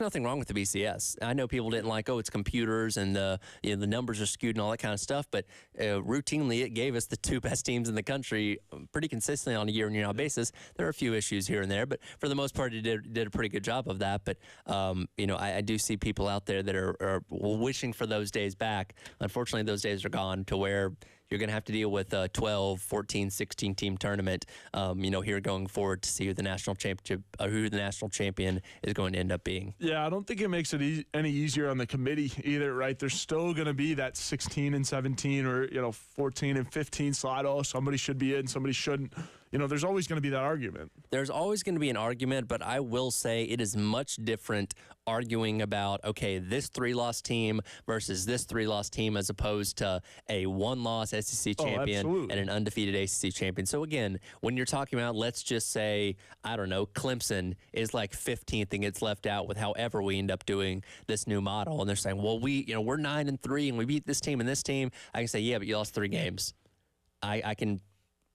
Speaker 9: nothing wrong with the BCS. I know people didn't like, it's computers and the numbers are skewed and all that kind of stuff, but routinely it gave us the 2 best teams in the country pretty consistently on a year in, year out basis. There are a few issues here and there, but for the most part, did a pretty good job of that. But, I do see people out there that are wishing for those days back. Unfortunately, those days are gone, to where you're going to have to deal with a 12, 14, 16-team tournament, here going forward to see who the national champion is going to end up being.
Speaker 11: Yeah, I don't think it makes it any easier on the committee either, right? There's still going to be that 16 and 17 or, 14 and 15 slide. Oh, somebody should be in, somebody shouldn't. There's always going to be that argument. There's always going to be an argument, but I will say it is much different arguing about, okay, this 3-loss team versus this 3-loss team, as opposed to a 1-loss SEC champion and an undefeated ACC champion. So again, when you're talking about, let's just say, I don't know, Clemson is like 15th and gets left out with however we end up doing this new model, and they're saying, well, we're 9-3 and we beat this team and this team. I can say, yeah, but you lost 3 games. I can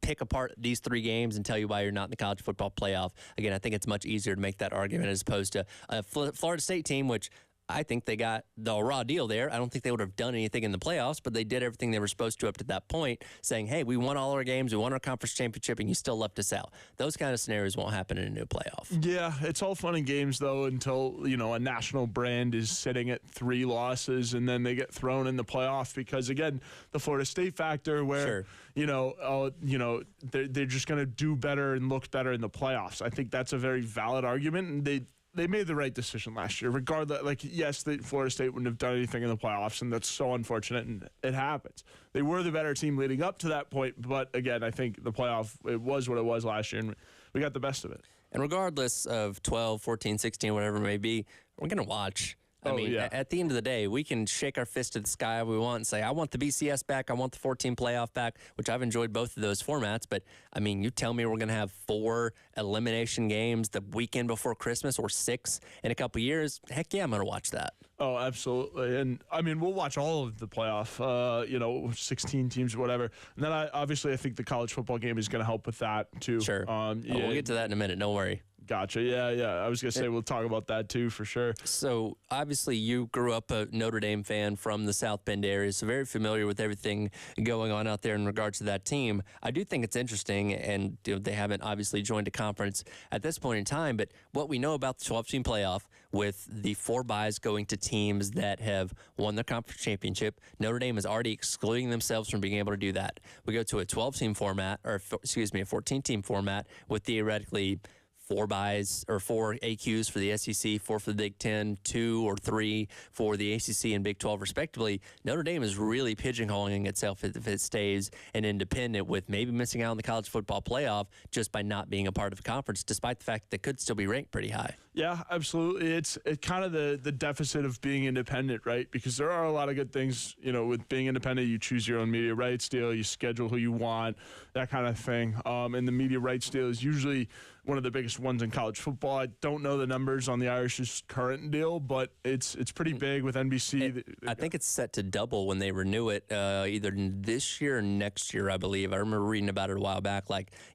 Speaker 11: pick apart these 3 games and tell you why you're not in the college football playoff. Again, I think it's much easier to make that argument as opposed to a Florida State team, which I think they got the raw deal there. I don't think they would have done anything in the playoffs, but they did everything they were supposed to up to that point, saying, hey, we won all our games, we won our conference championship, and you still left us out. Those kind of scenarios won't happen in a new playoff. Yeah, it's all fun and games, though, until, a national brand is sitting at 3 losses, and then they get thrown in the playoff because, again, the Florida State factor where, they're just going to do better and look better in the playoffs. I think that's a very valid argument, and they made the right decision last year. Regardless, yes, Florida State wouldn't have done anything in the playoffs, and that's so unfortunate, and it happens. They were the better team leading up to that point, but again, I think the playoff, it was what it was last year, and we got the best of it. And regardless of 12, 14, 16, whatever it may be, we're going to watch. I mean, at the end of the day, we can shake our fist to the sky if we want and say, I want the BCS back, I want the 14 playoff back, which I've enjoyed both of those formats. But, I mean, you tell me we're going to have 4 elimination games the weekend before Christmas or 6 in a couple years. Heck yeah, I'm going to watch that. Oh, absolutely. And, I mean, we'll watch all of the playoff, 16 teams or whatever. And then, I think the college football game is going to help with that, too. Sure. We'll get to that in a minute. Don't worry. Gotcha. Yeah. I was going to say we'll talk about that too for sure.
Speaker 9: So obviously you grew up a Notre Dame fan from the South Bend area, so very familiar with everything going on out there in regards to that team. I do think it's interesting, and they haven't obviously joined a conference at this point in time, but what we know about the 12-team playoff with the 4 byes going to teams that have won their conference championship, Notre Dame is already excluding themselves from being able to do that. We go to a 12-team format, or excuse me, a 14-team format with theoretically 4 byes or 4 AQs for the SEC, 4 for the Big Ten, 2 or 3 for the ACC and Big 12, respectively. Notre Dame is really pigeonholing itself if it stays an independent, with maybe missing out on the college football playoff just by not being a part of a conference, despite the fact that they could still be ranked pretty high.
Speaker 11: Yeah, absolutely. It's kind of the deficit of being independent, right? Because there are a lot of good things, with being independent. You choose your own media rights deal, you schedule who you want, that kind of thing. And the media rights deal is usually one of the biggest ones in college football. I don't know the numbers on the Irish's current deal, but it's pretty big with NBC.
Speaker 9: I think it's set to double when they renew it, either this year or next year, I believe. I remember reading about it a while back.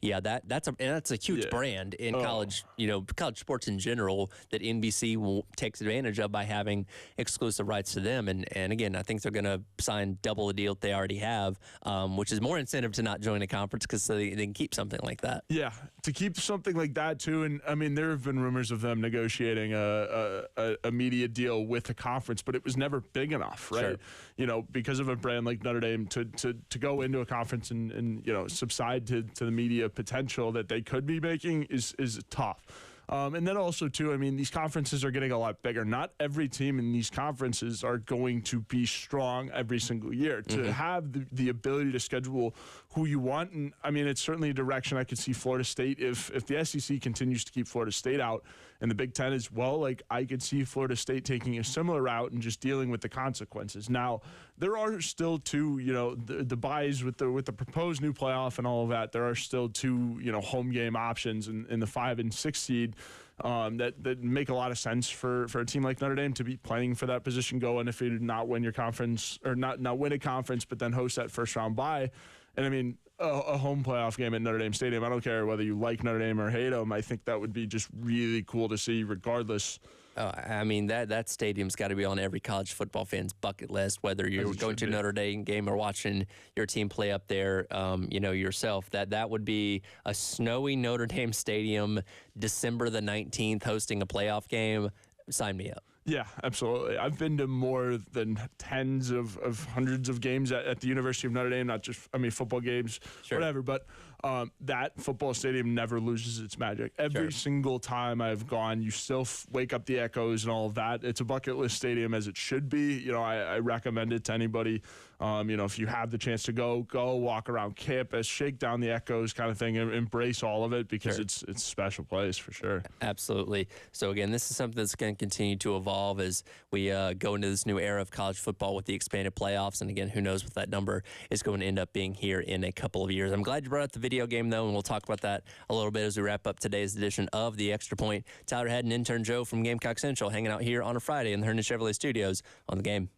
Speaker 9: That's a huge brand in college, college sports in general, that NBC takes advantage of by having exclusive rights to them. And again, I think they're going to sign double the deal that they already have, which is more incentive to not join a conference because they can keep something like that.
Speaker 11: Yeah, to keep something like that too. And I mean, there have been rumors of them negotiating a media deal with a conference, but it was never big enough, right?
Speaker 9: Sure.
Speaker 11: Because of a brand like Notre Dame to go into a conference and subside to the media potential that they could be making is tough. And then also, too, I mean, these conferences are getting a lot bigger. Not every team in these conferences are going to be strong every single year. To have the ability to schedule who you want, and I mean, it's certainly a direction I could see Florida State. If the SEC continues to keep Florida State out, and the Big Ten as well, I could see Florida State taking a similar route and just dealing with the consequences. Now, there are still 2, the byes with the proposed new playoff and all of that. There are still 2, home game options in the 5 and 6 seed that make a lot of sense for a team like Notre Dame to be playing for that position going if you did not win your conference or not win a conference, but then host that first round bye. And I mean, a home playoff game at Notre Dame Stadium, I don't care whether you like Notre Dame or hate them. I think that would be just really cool to see regardless.
Speaker 9: Oh, I mean, that stadium's got to be on every college football fan's bucket list, whether you're going to a Notre Dame game or watching your team play up there, yourself. That would be a snowy Notre Dame Stadium, December the 19th, hosting a playoff game. Sign me up.
Speaker 11: Yeah, absolutely. I've been to more than tens of hundreds of games at the University of Notre Dame, not just, football games, whatever, but that football stadium never loses its magic. Every single time I've gone, you still wake up the echoes and all of that. It's a bucket list stadium as it should be. I recommend it to anybody. If you have the chance to go walk around campus, shake down the echoes kind of thing, and embrace all of it because it's a special place for sure.
Speaker 9: Absolutely. So again, this is something that's going to continue to evolve as we go into this new era of college football with the expanded playoffs. And again, who knows what that number is going to end up being here in a couple of years. I'm glad you brought up the video game, though, and we'll talk about that a little bit as we wrap up today's edition of The Extra Point. Tyler Head and intern Joe from Gamecock Central hanging out here on a Friday in the Herndon Chevrolet Studios on The Game.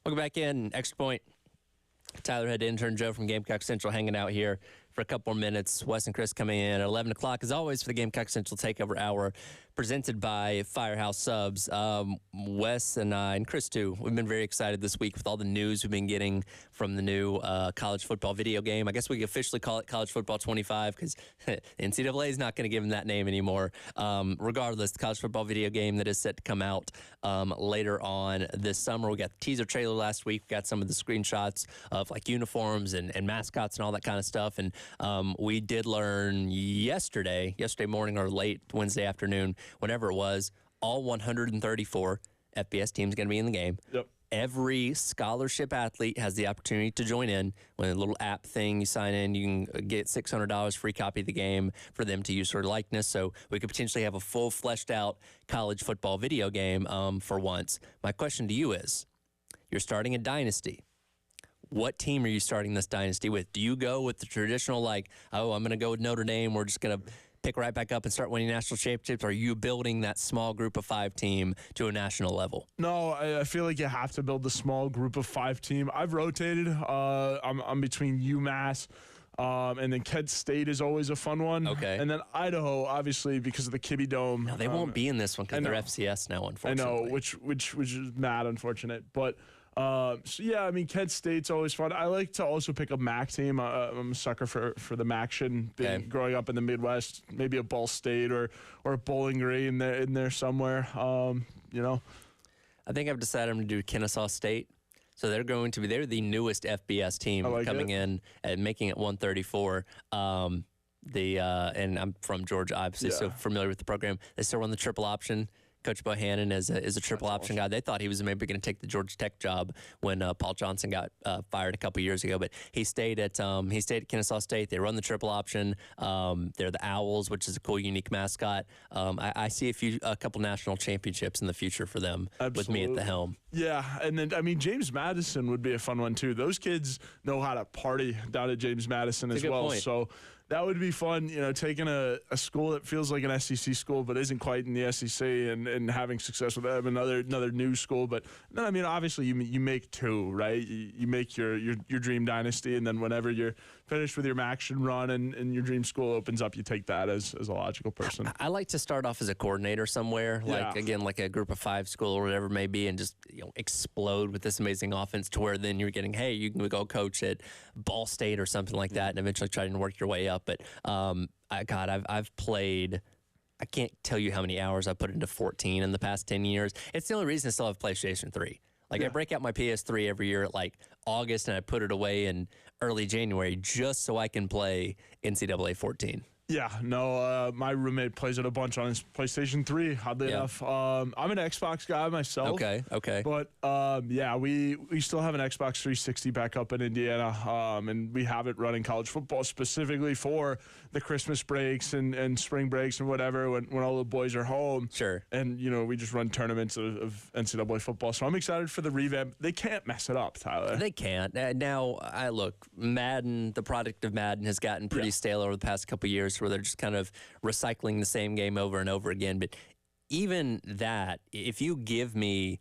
Speaker 9: Welcome back in. Extra Point. Tyler Head, intern Joe from Gamecock Central hanging out here for a couple more minutes. Wes and Chris coming in at 11 o'clock, as always, for the Gamecock Central Takeover Hour, presented by Firehouse Subs. Wes and I, and Chris too, we've been very excited this week with all the news we've been getting from the new college football video game. I guess we can officially call it College Football 25 because NCAA is not going to give them that name anymore. Regardless, the college football video game that is set to come out later on this summer. We got the teaser trailer last week. We got some of the screenshots of like uniforms and mascots and all that kind of stuff. And we did learn yesterday morning or late Wednesday afternoon, whenever it was, all 134 FBS teams going to be in the game.
Speaker 11: Yep.
Speaker 9: Every scholarship athlete has the opportunity to join in. With a little app thing, you sign in, you can get $600 free copy of the game for them to use their likeness. So we could potentially have a full fleshed out college football video game for once. My question to you is, you're starting a dynasty. What team are you starting this dynasty with? Do you go with the traditional, like, oh, I'm going to go with Notre Dame, we're just going to pick right back up and start winning national championships? Or are you building that small group of 5 team to a national level?
Speaker 11: No, I feel like you have to build the small group of 5 team. I've rotated. I'm between UMass, and then Kent State is always a fun one.
Speaker 9: Okay.
Speaker 11: And then Idaho, obviously, because of the Kibbe Dome.
Speaker 9: No, they won't be in this one because they're FCS now, unfortunately.
Speaker 11: I know, which is mad unfortunate. But so yeah, I mean, Kent State's always fun. I like to also pick a MAC team. I'm a sucker for the MACtion. Growing up in the Midwest, maybe a Ball State or a Bowling Green in there somewhere. You know,
Speaker 9: I think I've decided I'm going to do Kennesaw State. So they're the newest FBS team coming in and making it 134. And I'm from Georgia, obviously, so familiar with the program. They still run the triple option. Coach Bohannon is a triple option guy. They thought he was maybe going to take the Georgia Tech job when Paul Johnson got fired a couple years ago, but he stayed at Kennesaw State. They run the triple option. They're the Owls, which is a cool, unique mascot. I see a couple national championships in the future for them. Absolutely. With me at the helm.
Speaker 11: Yeah, and then I mean James Madison would be a fun one too. Those kids know how to party down at James Madison as well. Point. So that would be fun, you know, taking a school that feels like an SEC school but isn't quite in the SEC and having success with them. Another new school, but no, I mean obviously you make 2, right? You make your dream dynasty, and then whenever you're finished with your MACtion run and your dream school opens up, you take that as a logical person.
Speaker 9: I like to start off as a coordinator somewhere, like a group of 5 school or whatever it may be, and just explode with this amazing offense to where then you're getting, hey, you can go coach at Ball State or something like that, and eventually try to work your way up. But I've played, I can't tell you how many hours I put into 14 in the past 10 years. It's the only reason I still have PlayStation 3. I break out my PS3 every year at like August, and I put it away in early January just so I can play NCAA 14.
Speaker 11: Yeah, no, my roommate plays it a bunch on his PlayStation 3, oddly enough. I'm an Xbox guy myself.
Speaker 9: Okay.
Speaker 11: But, we still have an Xbox 360 back up in Indiana, and we have it running college football specifically for the Christmas breaks and spring breaks and whatever when all the boys are home.
Speaker 9: Sure.
Speaker 11: And, you know, we just run tournaments of NCAA football. So I'm excited for the revamp. They can't mess it up, Tyler.
Speaker 9: They can't. Now, Madden, the product of Madden has gotten pretty stale over the past couple of years, where they're just kind of recycling the same game over and over again. But even that, if you give me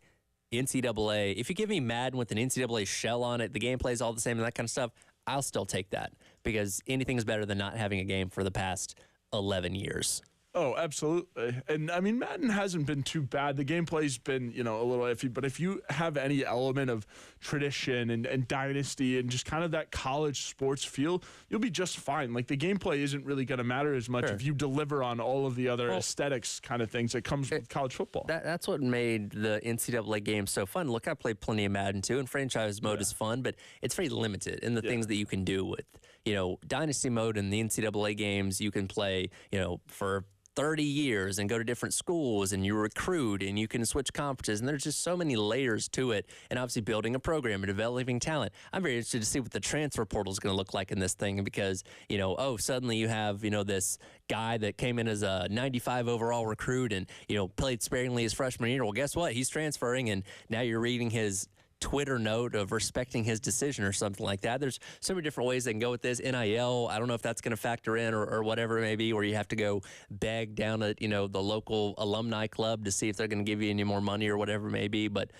Speaker 9: Madden with an NCAA shell on it, the gameplay is all the same and that kind of stuff, I'll still take that, because anything's better than not having a game for the past 11 years.
Speaker 11: Oh, absolutely. And I mean, Madden hasn't been too bad. The gameplay's been, a little iffy, but if you have any element of tradition and dynasty and just kind of that college sports feel, you'll be just fine. Like, the gameplay isn't really going to matter as much if you deliver on all of the other aesthetics kind of things that comes with college football.
Speaker 9: That's what made the NCAA game so fun. Look, I played plenty of Madden too, and franchise mode is fun, but it's very limited in the things that you can do with, dynasty mode in the NCAA games. You can play, for 30 years and go to different schools, and you recruit, and you can switch conferences, and there's just so many layers to it, and obviously building a program and developing talent. I'm very interested to see what the transfer portal is going to look like in this thing, because, suddenly you have, this guy that came in as a 95 overall recruit and, played sparingly his freshman year. Well, guess what? He's transferring, and now you're reading his Twitter note of respecting his decision or something like that. There's so many different ways they can go with this. NIL, I don't know if that's going to factor in or whatever it may be, where you have to go beg down at, the local alumni club to see if they're going to give you any more money or whatever it may be. But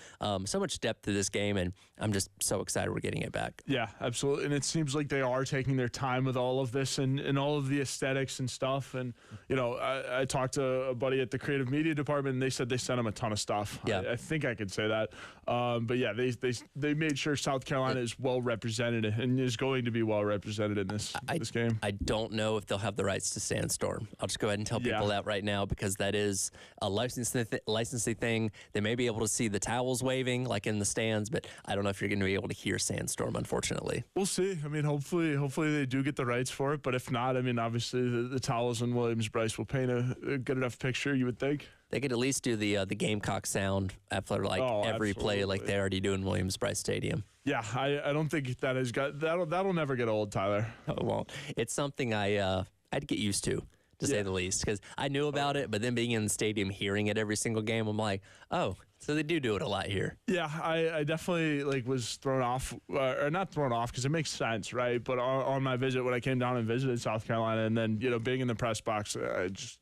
Speaker 9: so much depth to this game, and I'm just so excited we're getting it back.
Speaker 11: Yeah, absolutely. And it seems like they are taking their time with all of this and all of the aesthetics and stuff. And, I talked to a buddy at the creative media department, and they said they sent him a ton of stuff.
Speaker 9: Yeah.
Speaker 11: I think I could say that. But yeah, they made sure South Carolina is well represented and is going to be well represented in this game.
Speaker 9: I don't know if they'll have the rights to Sandstorm. I'll just go ahead and tell people that right now, because that is a licensing thing. They may be able to see the towels waving like in the stands, but I don't know if you're going to be able to hear Sandstorm, unfortunately.
Speaker 11: We'll see. I mean, hopefully they do get the rights for it. But if not, I mean, obviously the towels and Williams-Brice will paint a good enough picture, you would think.
Speaker 9: They could at least do the Gamecock sound after every play like they already do in Williams-Brice Stadium.
Speaker 11: Yeah, I don't think that'll never get old, Tyler.
Speaker 9: Oh, it won't. It's something I'd get used to say the least, because I knew about it, but then being in the stadium, hearing it every single game, I'm like, oh, so they do it a lot here.
Speaker 11: Yeah, I definitely was thrown off, or not thrown off because it makes sense, right? But on my visit, when I came down and visited South Carolina, and then being in the press box,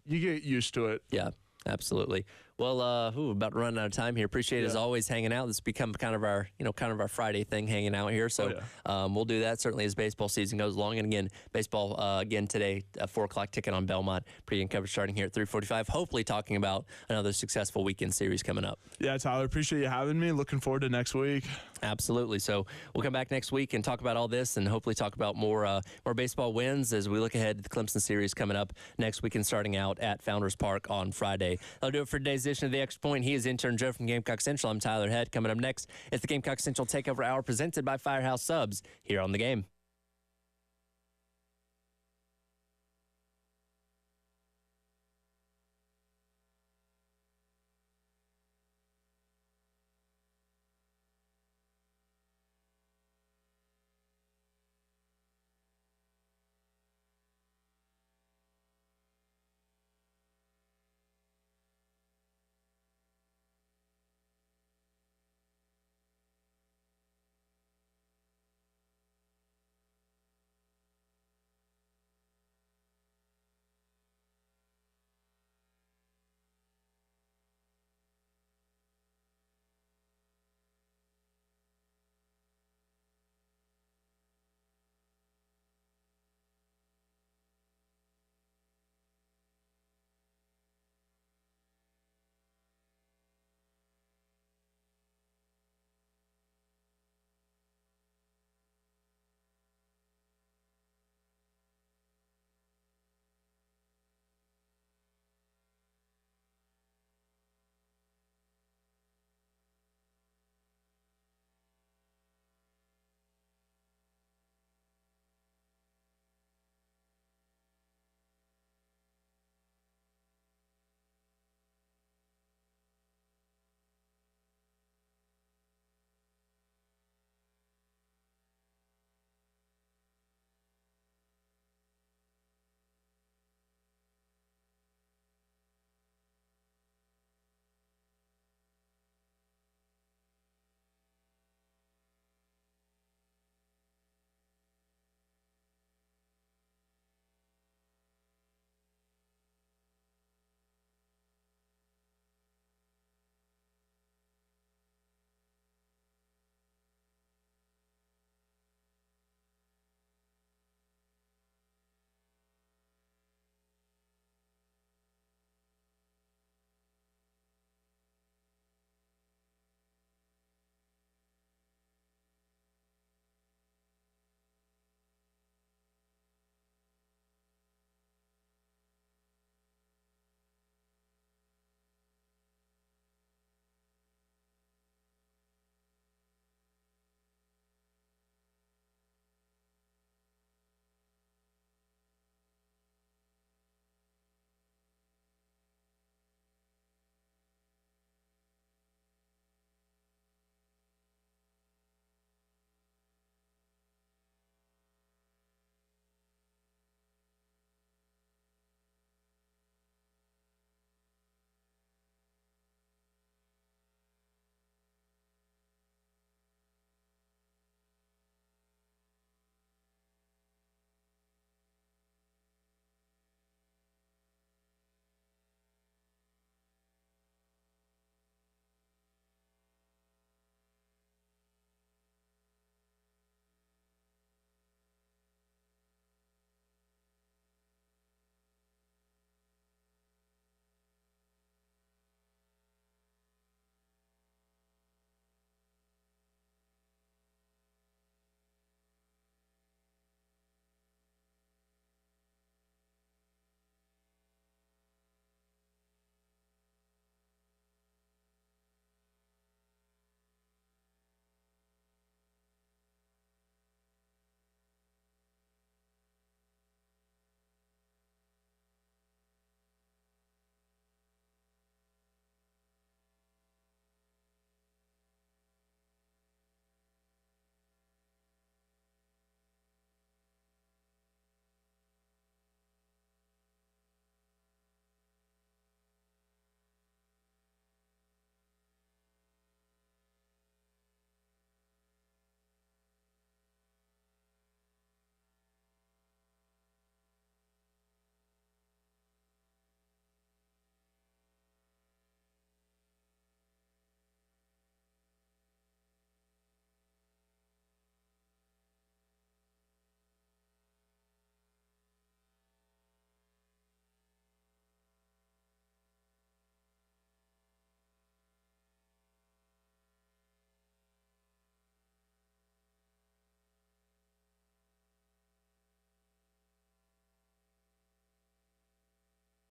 Speaker 11: you get used to it.
Speaker 9: Yeah. Absolutely. Well, about to run out of time here. Appreciate as always hanging out. This has become kind of our Friday thing, hanging out here. So we'll do that certainly as baseball season goes along. And again, baseball again today, 4 o'clock ticket on Belmont. Pregame coverage starting here at 3:45. Hopefully talking about another successful weekend series coming up.
Speaker 11: Yeah, Tyler, appreciate you having me. Looking forward to next week.
Speaker 9: Absolutely. So we'll come back next week and talk about all this, and hopefully talk about more baseball wins as we look ahead to the Clemson series coming up next weekend, starting out at Founders Park on Friday. That'll do it for today's edition of The Extra Point. He is intern Joe from Gamecock Central. I'm Tyler Head. Coming up next, it's the Gamecock Central Takeover Hour presented by Firehouse Subs here on The Game.